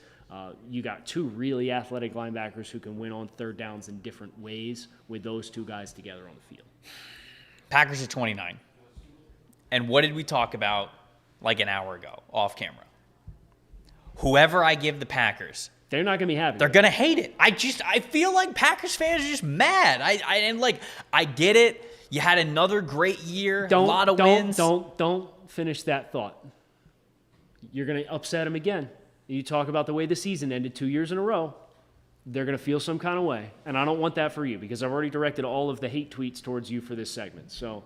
Speaker 9: You got two really athletic linebackers who can win on third downs in different ways with those two guys together on the field.
Speaker 2: Packers at 29. And what did we talk about like an hour ago off camera? Whoever I give the Packers,
Speaker 9: they're not going to be happy.
Speaker 2: They're going to hate it. I feel like Packers fans are just mad. I get it. You had another great year, a lot of wins.
Speaker 9: Don't finish that thought. You're going to upset them again. You talk about the way the season ended 2 years in a row. They're going to feel some kind of way. And I don't want that for you because I've already directed all of the hate tweets towards you for this segment. So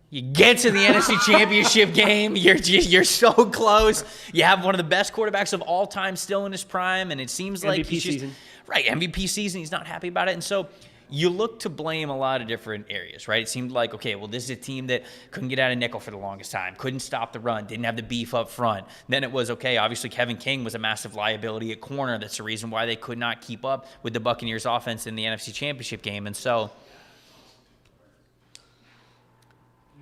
Speaker 2: you get to the NFC Championship game. You're so close. You have one of the best quarterbacks of all time still in his prime, and it seems like
Speaker 9: MVP season.
Speaker 2: Right, MVP season. He's not happy about it. And so you look to blame a lot of different areas, right? It seemed like, okay, well, this is a team that couldn't get out of nickel for the longest time, couldn't stop the run, didn't have the beef up front. Then it was, okay, obviously Kevin King was a massive liability at corner. That's the reason why they could not keep up with the Buccaneers offense in the NFC Championship game. And so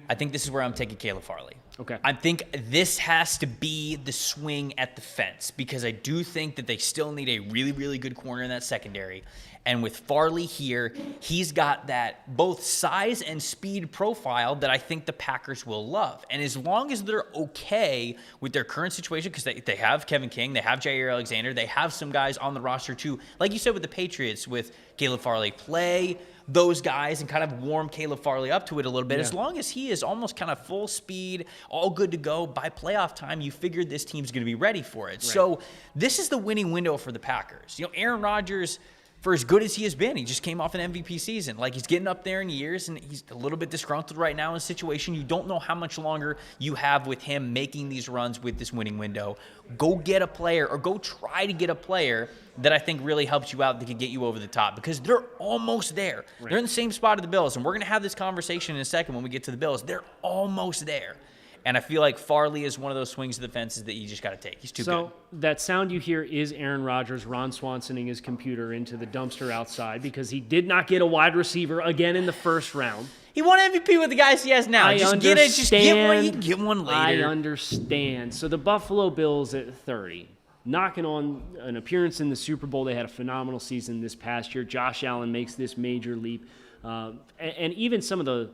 Speaker 2: I think this is where I'm taking Caleb Farley.
Speaker 9: Okay.
Speaker 2: I think this has to be the swing at the fence because I do think that they still need a really, really good corner in that secondary. And with Farley here, he's got that both size and speed profile that I think the Packers will love. And as long as they're okay with their current situation, because they have Kevin King, they have Jair Alexander, they have some guys on the roster too, like you said with the Patriots, with Caleb Farley, play those guys and kind of warm Caleb Farley up to it a little bit. Yeah. As long as he is almost kind of full speed, all good to go, by playoff time, you figured this team's going to be ready for it. Right. So this is the winning window for the Packers. You know, Aaron Rodgers, for as good as he has been, he just came off an MVP season. Like, he's getting up there in years, and he's a little bit disgruntled right now in a situation. You don't know how much longer you have with him making these runs with this winning window. Go get a player, or go try to get a player that I think really helps you out that could get you over the top, because they're almost there. Right. They're in the same spot of the Bills, and we're going to have this conversation in a second when we get to the Bills. They're almost there. And I feel like Farley is one of those swings of the fences that you just got to take. He's too good.
Speaker 9: So that sound you hear is Aaron Rodgers Ron Swansoning his computer into the dumpster outside because he did not get a wide receiver again in the first round.
Speaker 2: He won MVP with the guys he has now.
Speaker 9: I
Speaker 2: just
Speaker 9: understand.
Speaker 2: get it. Just get one. You can get one later.
Speaker 9: I understand. So the Buffalo Bills at 30, knocking on an appearance in the Super Bowl. They had a phenomenal season this past year. Josh Allen makes this major leap. And even some of the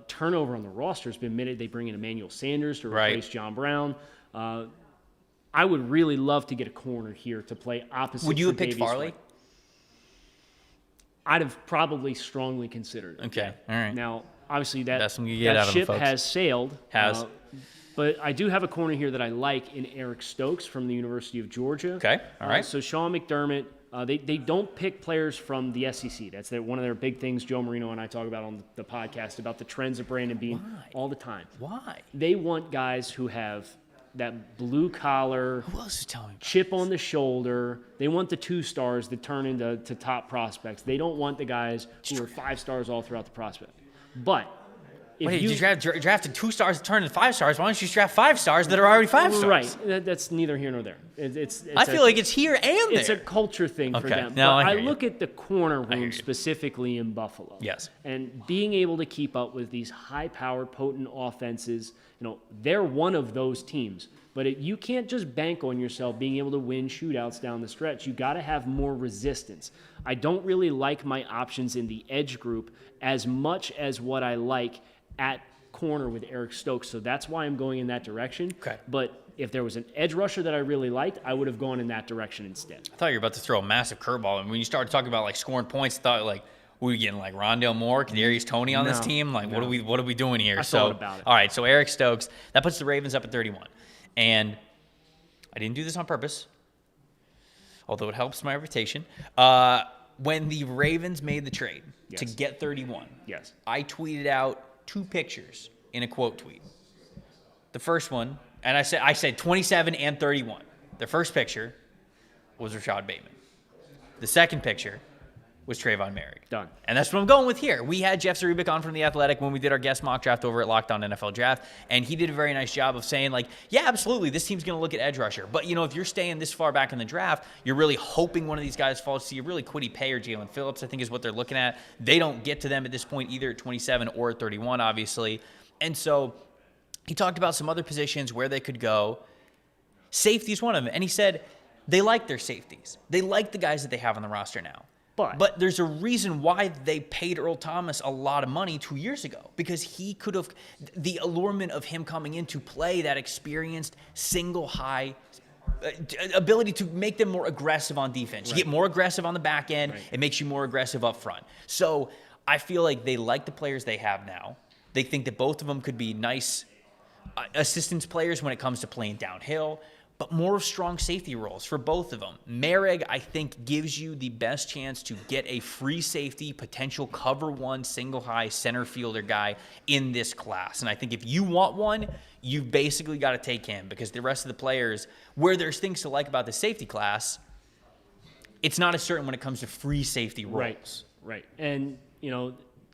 Speaker 9: turnover on the roster has been minute. They bring in Emmanuel Sanders to replace John Brown. I would really love to get a corner here to play opposite.
Speaker 2: Would you have picked Farley?
Speaker 9: White. I'd have probably strongly considered it.
Speaker 2: Okay, all right.
Speaker 9: Now, obviously, that
Speaker 2: ship
Speaker 9: has sailed. But I do have a corner here that I like in Eric Stokes from the University of Georgia.
Speaker 2: Okay, all right.
Speaker 9: So Sean McDermott, they don't pick players from the SEC. That's one of their big things Joe Marino and I talk about on the podcast about the trends of Brandon Beane all the time.
Speaker 2: Why?
Speaker 9: They want guys who have that blue-collar chip on the shoulder. They want the 2 stars that turn into top prospects. They don't want the guys who are 5 stars all throughout the prospect. But
Speaker 2: if you drafted 2 stars to turn into 5 stars, why don't you just draft 5 stars that are already 5 stars?
Speaker 9: Right. That's neither here nor there.
Speaker 2: I feel like it's here and there.
Speaker 9: It's a culture thing for them.
Speaker 2: No,
Speaker 9: but I look at the corner room specifically in Buffalo.
Speaker 2: Yes.
Speaker 9: And being able to keep up with these high-powered, potent offenses, they're one of those teams. But you can't just bank on yourself being able to win shootouts down the stretch. You got to have more resistance. I don't really like my options in the edge group as much as what I like at corner with Eric Stokes. So that's why I'm going in that direction.
Speaker 2: Okay.
Speaker 9: But if there was an edge rusher that I really liked, I would have gone in that direction instead.
Speaker 2: I thought you were about to throw a massive curveball. And when you started talking about scoring points, I thought we getting Rondale Moore, Kadarius Toney on this team? What are we doing here?
Speaker 9: I thought about it.
Speaker 2: All right, so Eric Stokes, that puts the Ravens up at 31. And I didn't do this on purpose, although it helps my reputation. When the Ravens made the trade to get 31, I tweeted out 2 pictures in a quote tweet. The first one, and I said 27 and 31. The first picture was Rashad Bateman. The second picture was Trayvon Merrick.
Speaker 9: Done.
Speaker 2: And that's what I'm going with here. We had Jeff Zarubik on from The Athletic when we did our guest mock draft over at Locked On NFL Draft, and he did a very nice job of saying, like, yeah, absolutely, this team's going to look at edge rusher. But, if you're staying this far back in the draft, you're really hoping one of these guys falls to you. Really, Kwity Paye or Jalen Phillips, I think, is what they're looking at. They don't get to them at this point either at 27 or at 31, obviously. And so he talked about some other positions where they could go. Safety is one of them. And he said they like their safeties. They like the guys that they have on the roster now. But there's a reason why they paid Earl Thomas a lot of money 2 years ago, because he could have – the allurement of him coming in to play that experienced single high ability to make them more aggressive on defense. Right. You get more aggressive on the back end. Right. It makes you more aggressive up front. So I feel like they like the players they have now. They think that both of them could be nice assistance players when it comes to playing downhill, but more strong safety roles for both of them. Merrick, I think, gives you the best chance to get a free safety, potential cover one, single high center fielder guy in this class. And I think if you want one, you've basically got to take him, because the rest of the players, where there's things to like about the safety class, it's not as certain when it comes to free safety roles.
Speaker 9: Right. And,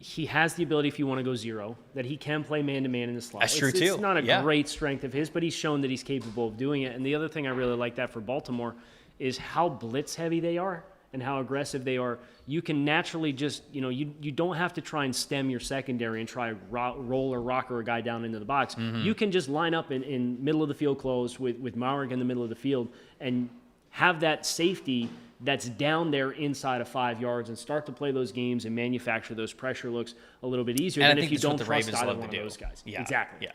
Speaker 9: he has the ability, if you want to go zero, that he can play man-to-man in the slot.
Speaker 2: That's true, too.
Speaker 9: It's not a great strength of his, but he's shown that he's capable of doing it. And the other thing I really like that for Baltimore is how blitz-heavy they are and how aggressive they are. You can naturally just, you don't have to try and stem your secondary and try to roll or rocker a guy down into the box. Mm-hmm. You can just line up in middle of the field close with Maurig in the middle of the field and have that safety that's down there inside of 5 yards and start to play those games and manufacture those pressure looks a little bit easier than if you don't trust either one of those guys.
Speaker 2: Yeah.
Speaker 9: Exactly.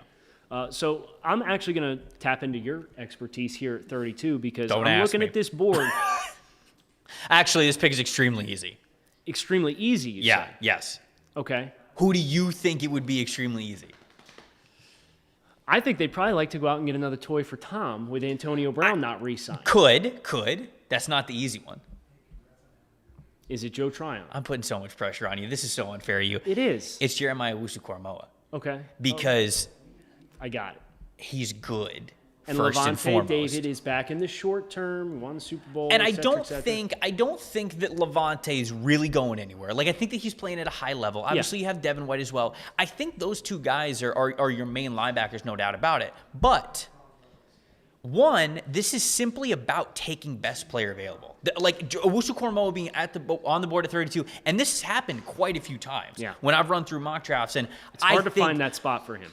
Speaker 2: Yeah.
Speaker 9: So I'm actually going to tap into your expertise here at 32 because
Speaker 2: I'm
Speaker 9: looking at this board.
Speaker 2: Actually, this pick is extremely easy.
Speaker 9: Extremely easy, you say?
Speaker 2: Yes.
Speaker 9: Okay.
Speaker 2: Who do you think it would be extremely easy?
Speaker 9: I think they'd probably like to go out and get another toy for Tom with Antonio Brown not re-signed.
Speaker 2: Could. That's not the easy one.
Speaker 9: Is it Joe Tryon?
Speaker 2: I'm putting so much pressure on you. This is so unfair to you.
Speaker 9: It is.
Speaker 2: It's Jeremiah Owusu-Koramoah.
Speaker 9: Okay.
Speaker 2: Because
Speaker 9: I got it.
Speaker 2: He's good.
Speaker 9: And
Speaker 2: first
Speaker 9: Levante
Speaker 2: and foremost.
Speaker 9: David is back in the short term, won the Super Bowl,
Speaker 2: and
Speaker 9: et
Speaker 2: I
Speaker 9: cetera,
Speaker 2: don't
Speaker 9: et cetera.
Speaker 2: think that Levante is really going anywhere. Like, I think that he's playing at a high level. Obviously, you have Devin White as well. I think those two guys are your main linebackers, no doubt about it. But one, this is simply about taking best player available. Like Owusu-Koramoah being on the board at 32, and this has happened quite a few times.
Speaker 9: Yeah.
Speaker 2: When I've run through mock drafts, and
Speaker 9: it's hard to find that spot for him.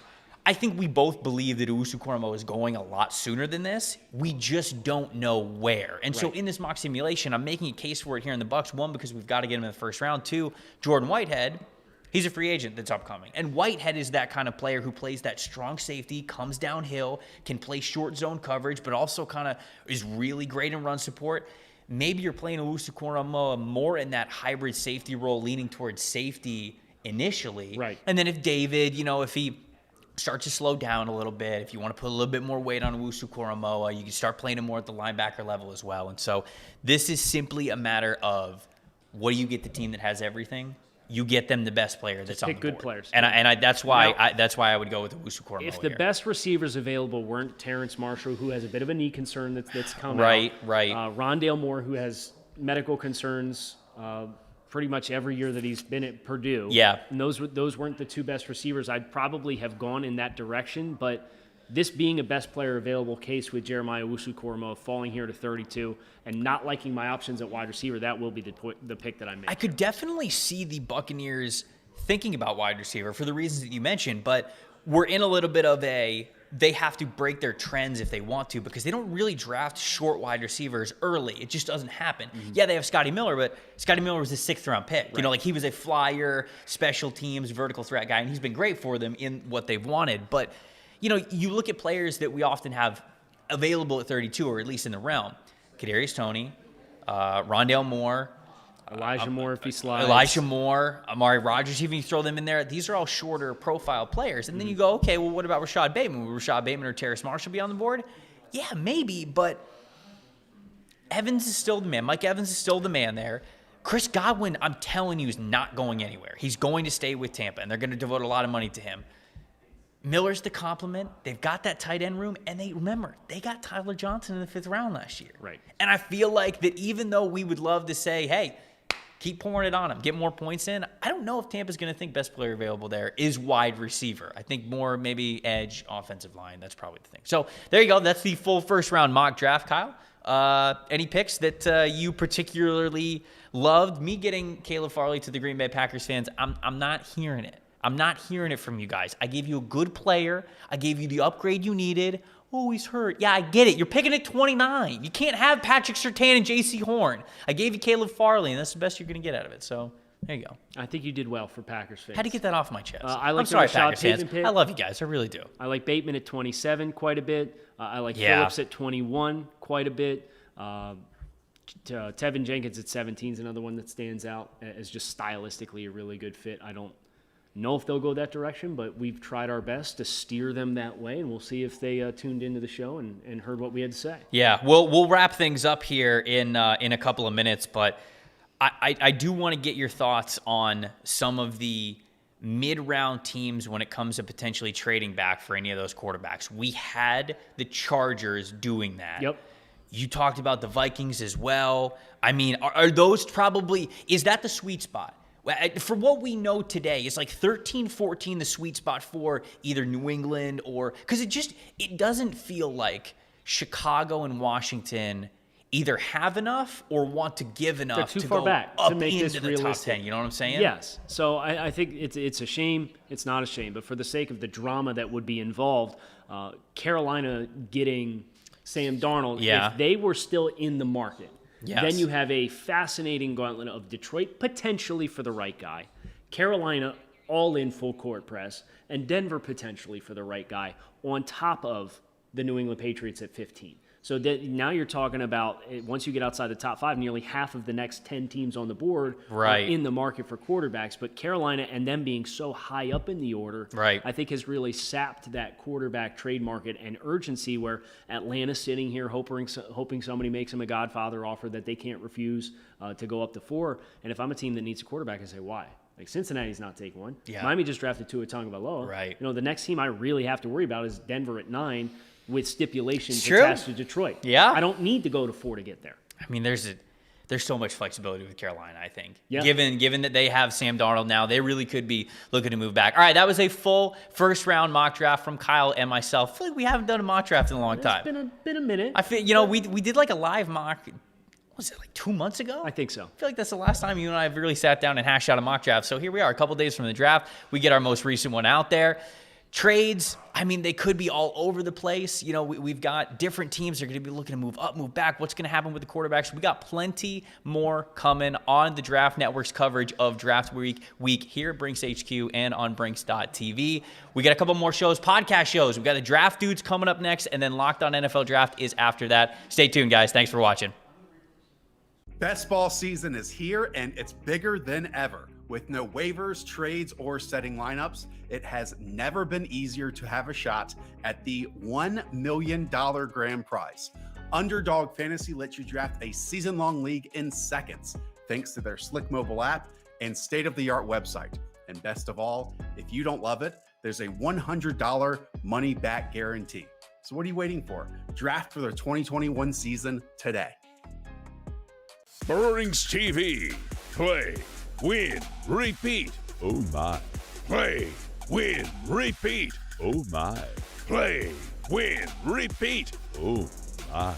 Speaker 2: I think we both believe that Owusu-Koramoah is going a lot sooner than this. We just don't know where. And so in this mock simulation, I'm making a case for it here in the Bucs. One, because we've got to get him in the first round. Two, Jordan Whitehead, he's a free agent that's upcoming. And Whitehead is that kind of player who plays that strong safety, comes downhill, can play short zone coverage, but also kind of is really great in run support. Maybe you're playing Owusu-Koramoah more in that hybrid safety role, leaning towards safety initially.
Speaker 9: Right.
Speaker 2: And then if David, if he start to slow down a little bit. If you want to put a little bit more weight on Owusu-Koramoah, you can start playing him more at the linebacker level as well. And so this is simply a matter of, what do you get the team that has everything? You get them the best player that's on the board.
Speaker 9: Pick good players.
Speaker 2: And that's why I would go with Owusu-Koramoah.
Speaker 9: If the best receivers available weren't Terrence Marshall, who has a bit of a knee concern that's come
Speaker 2: out. Right.
Speaker 9: Rondale Moore, who has medical concerns pretty much every year that he's been at Purdue.
Speaker 2: Yeah.
Speaker 9: And those weren't the two best receivers. I'd probably have gone in that direction, but this being a best player available case with Jeremiah Owusu-Koramoah falling here to 32 and not liking my options at wide receiver, that will be the pick that I make.
Speaker 2: I could definitely see the Buccaneers thinking about wide receiver for the reasons that you mentioned, but we're in a little bit of they have to break their trends if they want to, because they don't really draft short wide receivers early. It just doesn't happen. Mm-hmm. Yeah, they have Scotty Miller, but Scotty Miller was a 6th-round pick. Right. He was a flyer, special teams, vertical threat guy, and he's been great for them in what they've wanted. But, you look at players that we often have available at 32, or at least in the realm. Kadarius Toney, Rondale Moore,
Speaker 9: Elijah Moore if he slides.
Speaker 2: Elijah Moore, Amari Rodgers, even you throw them in there. These are all shorter profile players. And then you go, okay, well, what about Rashad Bateman? Will Rashad Bateman or Terrace Marshall be on the board? Yeah, maybe, but Evans is still the man. Mike Evans is still the man there. Chris Godwin, I'm telling you, is not going anywhere. He's going to stay with Tampa, and they're going to devote a lot of money to him. Miller's the complement. They've got that tight end room, and they got Tyler Johnson in the 5th round last year.
Speaker 9: Right.
Speaker 2: And I feel like that even though we would love to say, hey, Keep pouring it on him. Get more points in. I don't know if Tampa's going to think best player available there is wide receiver. I think more maybe edge, offensive line. That's probably the thing. So there you go. That's the full first-round mock draft, Kyle. Any picks that you particularly loved? Me getting Caleb Farley to the Green Bay Packers fans, I'm not hearing it. I'm not hearing it from you guys. I gave you a good player. I gave you the upgrade you needed. Oh, he's hurt. Yeah, I get it. You're picking at 29. You can't have Patrick Surtain and J.C. Horn. I gave you Caleb Farley, and that's the best you're going to get out of it. So there you go.
Speaker 9: I think you did well for Packers fans.
Speaker 2: Had to get that off my chest.
Speaker 9: I'm
Speaker 2: sorry, Packers fans. I love you guys. I really do.
Speaker 9: I like Bateman at 27 quite a bit. I like Phillips at 21 quite a bit. Tevin Jenkins at 17 is another one that stands out as just stylistically a really good fit. I don't know if they'll go that direction, but we've tried our best to steer them that way, and we'll see if they tuned into the show and heard what we had to say.
Speaker 2: Yeah, we'll wrap things up here in a couple of minutes, but I do want to get your thoughts on some of the mid-round teams when it comes to potentially trading back for any of those quarterbacks. We had the Chargers doing that.
Speaker 9: Yep.
Speaker 2: You talked about the Vikings as well. I mean, are those probably – is that the sweet spot? For what we know today, it's like 13, 14 the sweet spot for either New England or – because it doesn't feel like Chicago and Washington either have enough or want to give enough
Speaker 9: to
Speaker 2: go
Speaker 9: back
Speaker 2: up
Speaker 9: to make
Speaker 2: into
Speaker 9: this
Speaker 2: the
Speaker 9: realistic.
Speaker 2: top 10. You know what I'm saying?
Speaker 9: Yes. So I think it's a shame. It's not a shame. But for the sake of the drama that would be involved, Carolina getting Sam Darnold, if they were still in the market, then you have a fascinating gauntlet of Detroit potentially for the right guy, Carolina all in full court press, and Denver potentially for the right guy on top of the New England Patriots at 15. So now you're talking about, once you get outside the top 5, nearly half of the next 10 teams on the board are in the market for quarterbacks. But Carolina and them being so high up in the order, I think has really sapped that quarterback trade market and urgency, where Atlanta's sitting here hoping somebody makes them a Godfather offer that they can't refuse to go up to 4. And if I'm a team that needs a quarterback, I say, why? Like, Cincinnati's not taking one. Miami just drafted Tua Tagovailoa. You know, the next team I really have to worry about is Denver at 9. With stipulations attached to Detroit.
Speaker 2: Yeah.
Speaker 9: I don't need to go to 4 to get there.
Speaker 2: I mean, there's so much flexibility with Carolina, I think. Given that they have Sam Darnold now, they really could be looking to move back. All right, that was a full first-round mock draft from Kyle and myself. I feel like we haven't done a mock draft in a long time.
Speaker 9: It's been a minute.
Speaker 2: I feel, we did like a live mock, was it like 2 months ago?
Speaker 9: I think so.
Speaker 2: I feel like that's the last time you and I have really sat down and hashed out a mock draft. So here we are, a couple days from the draft. We get our most recent one out there. Trades, I mean, they could be all over the place. You know, we've got different teams that are going to be looking to move up, move back. What's going to happen with the quarterbacks? We got plenty more coming on the Draft Network's coverage of Draft Week here at Brinks HQ and on Brinks.tv. We got a couple more shows, podcast shows. We got the Draft Dudes coming up next, and then Locked On NFL Draft is after that. Stay tuned, guys. Thanks for watching.
Speaker 5: Best ball season is here, and it's bigger than ever. With no waivers, trades, or setting lineups, it has never been easier to have a shot at the $1 million grand prize. Underdog Fantasy lets you draft a season-long league in seconds, thanks to their slick mobile app and state-of-the-art website. And best of all, if you don't love it, there's a $100 money-back guarantee. So what are you waiting for? Draft for the 2021 season today.
Speaker 11: Brinks TV. Play, win, repeat. Oh my. Play, win, repeat. Oh my. Play, win, repeat. Oh my.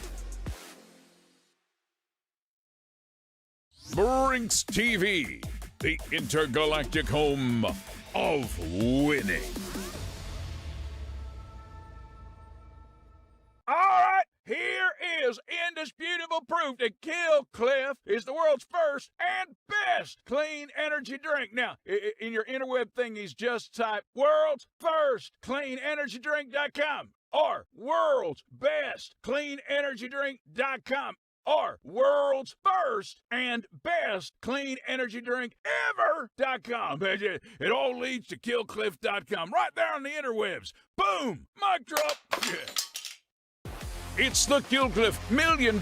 Speaker 11: Brinks TV, the intergalactic home of winning.
Speaker 3: All right, here is indisputable proof that Kill Cliff is the world's first and best clean energy drink. Now, in your interweb thingies, just type world's first cleanenergydrink.com or world's best cleanenergydrink.com or world's first and best clean energy drink ever.com. It all leads to killcliff.com right there on the interwebs. Boom! Mic drop. Yeah.
Speaker 11: It's the Killcliff $1 Million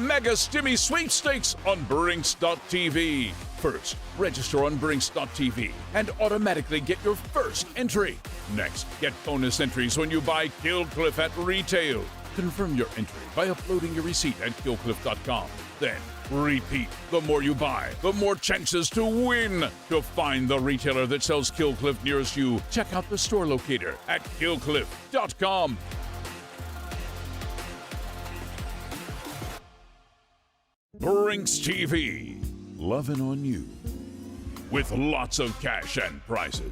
Speaker 11: Mega Stimmy Sweepstakes on Brinks.tv. First, register on Brinks.tv and automatically get your first entry. Next, get bonus entries when you buy Killcliff at retail. Confirm your entry by uploading your receipt at killcliff.com. Then,
Speaker 3: repeat. The more you buy, the more chances to win. To find the retailer that sells Killcliff nearest you, check out the store locator at killcliff.com. Brinks TV, loving on you with lots of cash and prizes.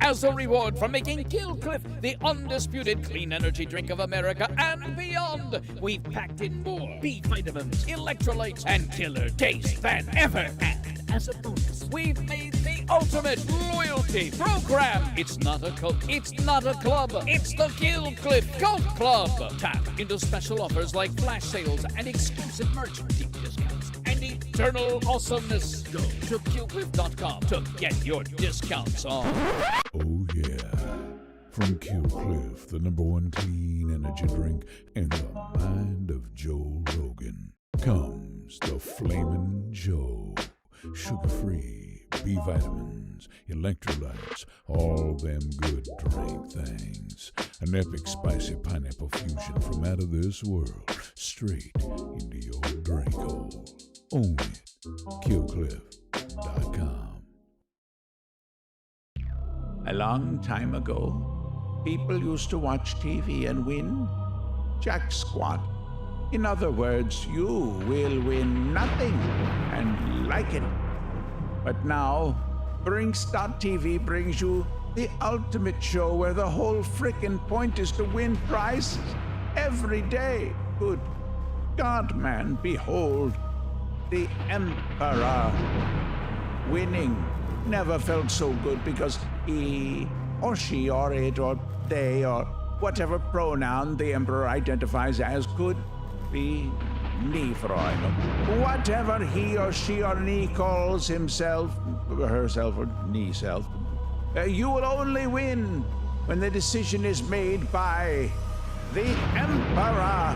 Speaker 16: As a reward for making Killcliff the undisputed clean energy drink of America and beyond, we've packed in more B vitamins, electrolytes, and killer taste than ever. And as a bonus, we've made the ultimate loyalty program. It's not a cult, it's not a club, it's the Killcliff Cult Club. Tap into special offers like flash sales and exclusive merch, deep discounts, and eternal awesomeness. Go to killcliff.com to get your discounts on.
Speaker 11: Oh yeah. From Killcliff, the #1 clean energy drink in the mind of Joe Rogan, comes the Flamin' Joe. Sugar-free, B vitamins, electrolytes, all them good drink things. An epic spicy pineapple fusion from out of this world, straight into your drink hole. Own it. Killcliff.com.
Speaker 6: A long time ago, people used to watch TV and win. Jack squat. In other words, you will win nothing and like it. But now, Brinks.tv brings you the ultimate show where the whole frickin' point is to win prizes every day. Good God, man, behold, the Emperor. Winning never felt so good because he or she or it or they or whatever pronoun the Emperor identifies as could be me for all I know. Whatever he or she or me calls himself, herself or knee self, you will only win when the decision is made by the Emperor.